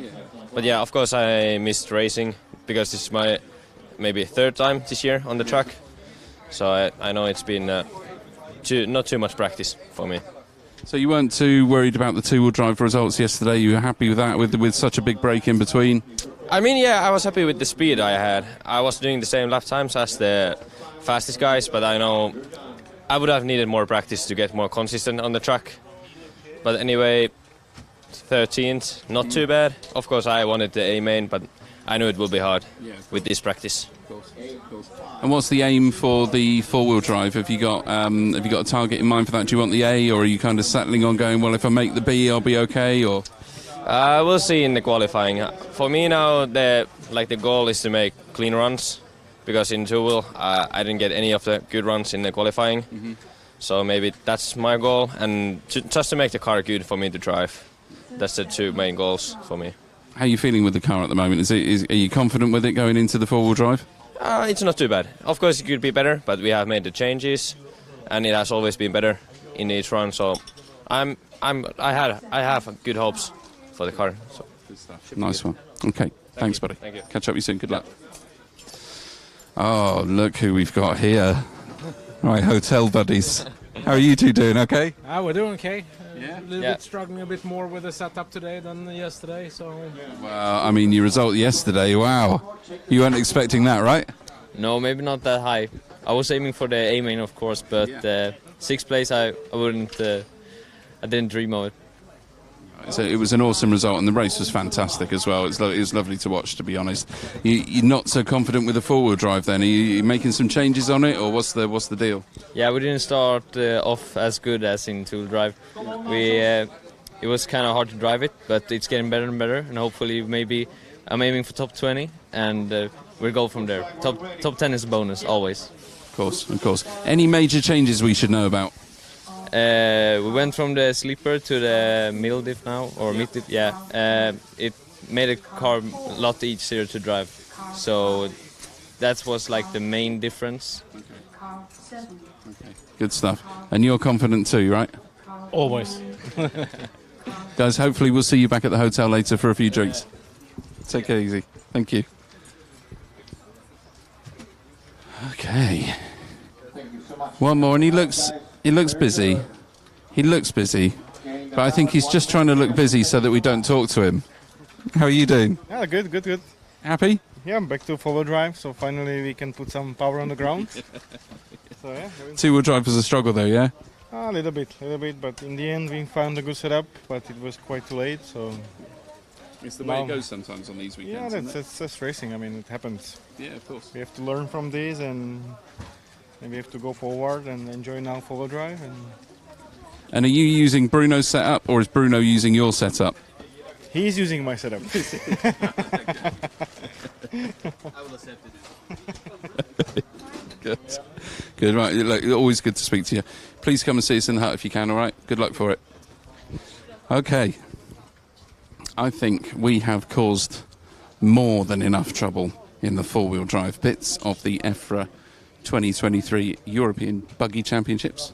But yeah, of course I missed racing because this is my maybe 3rd time this year on the track. So I know it's been not too much practice for me. So you weren't too worried about the two-wheel drive results yesterday? You were happy with that, with such a big break in between? I mean, yeah, I was happy with the speed I had. I was doing the same lap times as the fastest guys, but I know I would have needed more practice to get more consistent on the track. But anyway, 13th, not too bad. Of course, I wanted the A main, but I knew it will be hard with this practice. And what's the aim for the four-wheel drive? Have you got a target in mind for that? Do you want the A, or are you kind of settling on going, well, if I make the B, I'll be okay? Or we'll see in the qualifying. For me now, the goal is to make clean runs, because in two-wheel I didn't get any of the good runs in the qualifying. Mm-hmm. So maybe that's my goal, and just to make the car good for me to drive. That's the 2 main goals for me. How are you feeling with the car at the moment? Are you confident with it going into the four-wheel drive? It's not too bad. Of course, it could be better, but we have made the changes, and it has always been better in each run. So, I have good hopes for the car. So. Good stuff. Nice one. Okay, thanks, buddy. Thank you. Catch up with you soon. Good luck. Oh, look who we've got here. Right, hotel buddies. How are you two doing? Okay. We're doing okay. Yeah. A little bit struggling a bit more with the setup today than yesterday. So. Well, I mean, your result yesterday, wow. You weren't expecting that, right? No, maybe not that high. I was aiming for the A main, of course, but 6th place, I didn't dream of it. So it was an awesome result, and the race was fantastic as well. It was lovely to watch, to be honest. You're not so confident with the four-wheel drive then? Are you making some changes on it, or what's the deal? Yeah, we didn't start off as good as in two-wheel drive. It was kind of hard to drive it, but it's getting better and better, and hopefully maybe I'm aiming for top 20, and we'll go from there. Top 10 is a bonus, always. Of course. Any major changes we should know about? We went from the sleeper to the middle diff now, or mid diff, yeah. It made the car a lot easier to drive, so that was like the main difference. Okay. Good stuff. And you're confident too, right? Always. Guys, hopefully we'll see you back at the hotel later for a few drinks. Take it easy. Thank you. Okay. One more, and he looks busy. He looks busy, but I think he's just trying to look busy so that we don't talk to him. How are you doing? Yeah, good. Happy? Yeah, I'm back to four-wheel drive, so finally we can put some power on the ground. So yeah. Two-wheel drive was a struggle though, yeah? A little bit, but in the end we found a good setup, but it was quite too late, so... It's the way it goes sometimes on these weekends. Yeah, that's racing. I mean, it happens. Yeah, of course. We have to learn from these, and we have to go forward and enjoy now four-wheel drive. And are you using Bruno's setup, or is Bruno using your setup? He's using my setup. I will accept it. Good, right. Look, always good to speak to you. Please come and see us in the hut if you can, all right? Good luck for it. Okay. I think we have caused more than enough trouble in the four-wheel drive bits of the EFRA 2023 European Buggy Championships.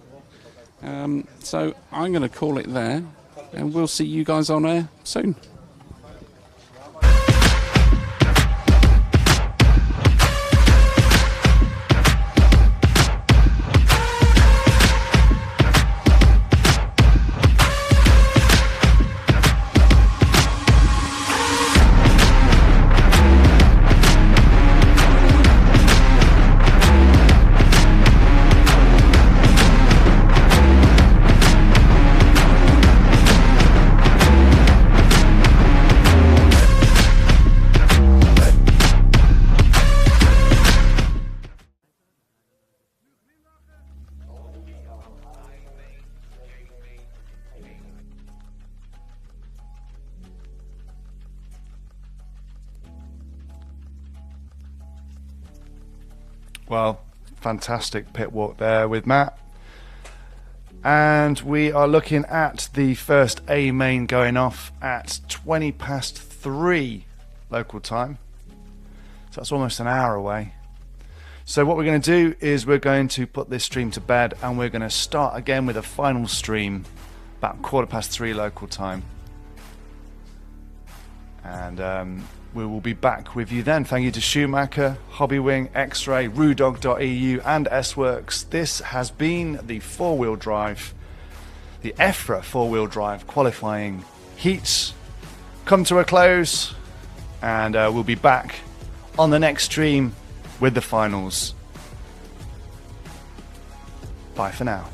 So I'm going to call it there, and we'll see you guys on air soon. Well, fantastic pit walk there with Matt. And we are looking at the first A main going off at 3:20 local time. So that's almost an hour away. So what we're going to do is we're going to put this stream to bed, and we're going to start again with a final stream about 3:15 local time. And we will be back with you then. Thank you to Schumacher, Hobbywing, X-Ray, Rudog.eu and S-Works. This has been the four-wheel drive, the EFRA four-wheel drive qualifying heats come to a close, and we'll be back on the next stream with the finals. Bye for now.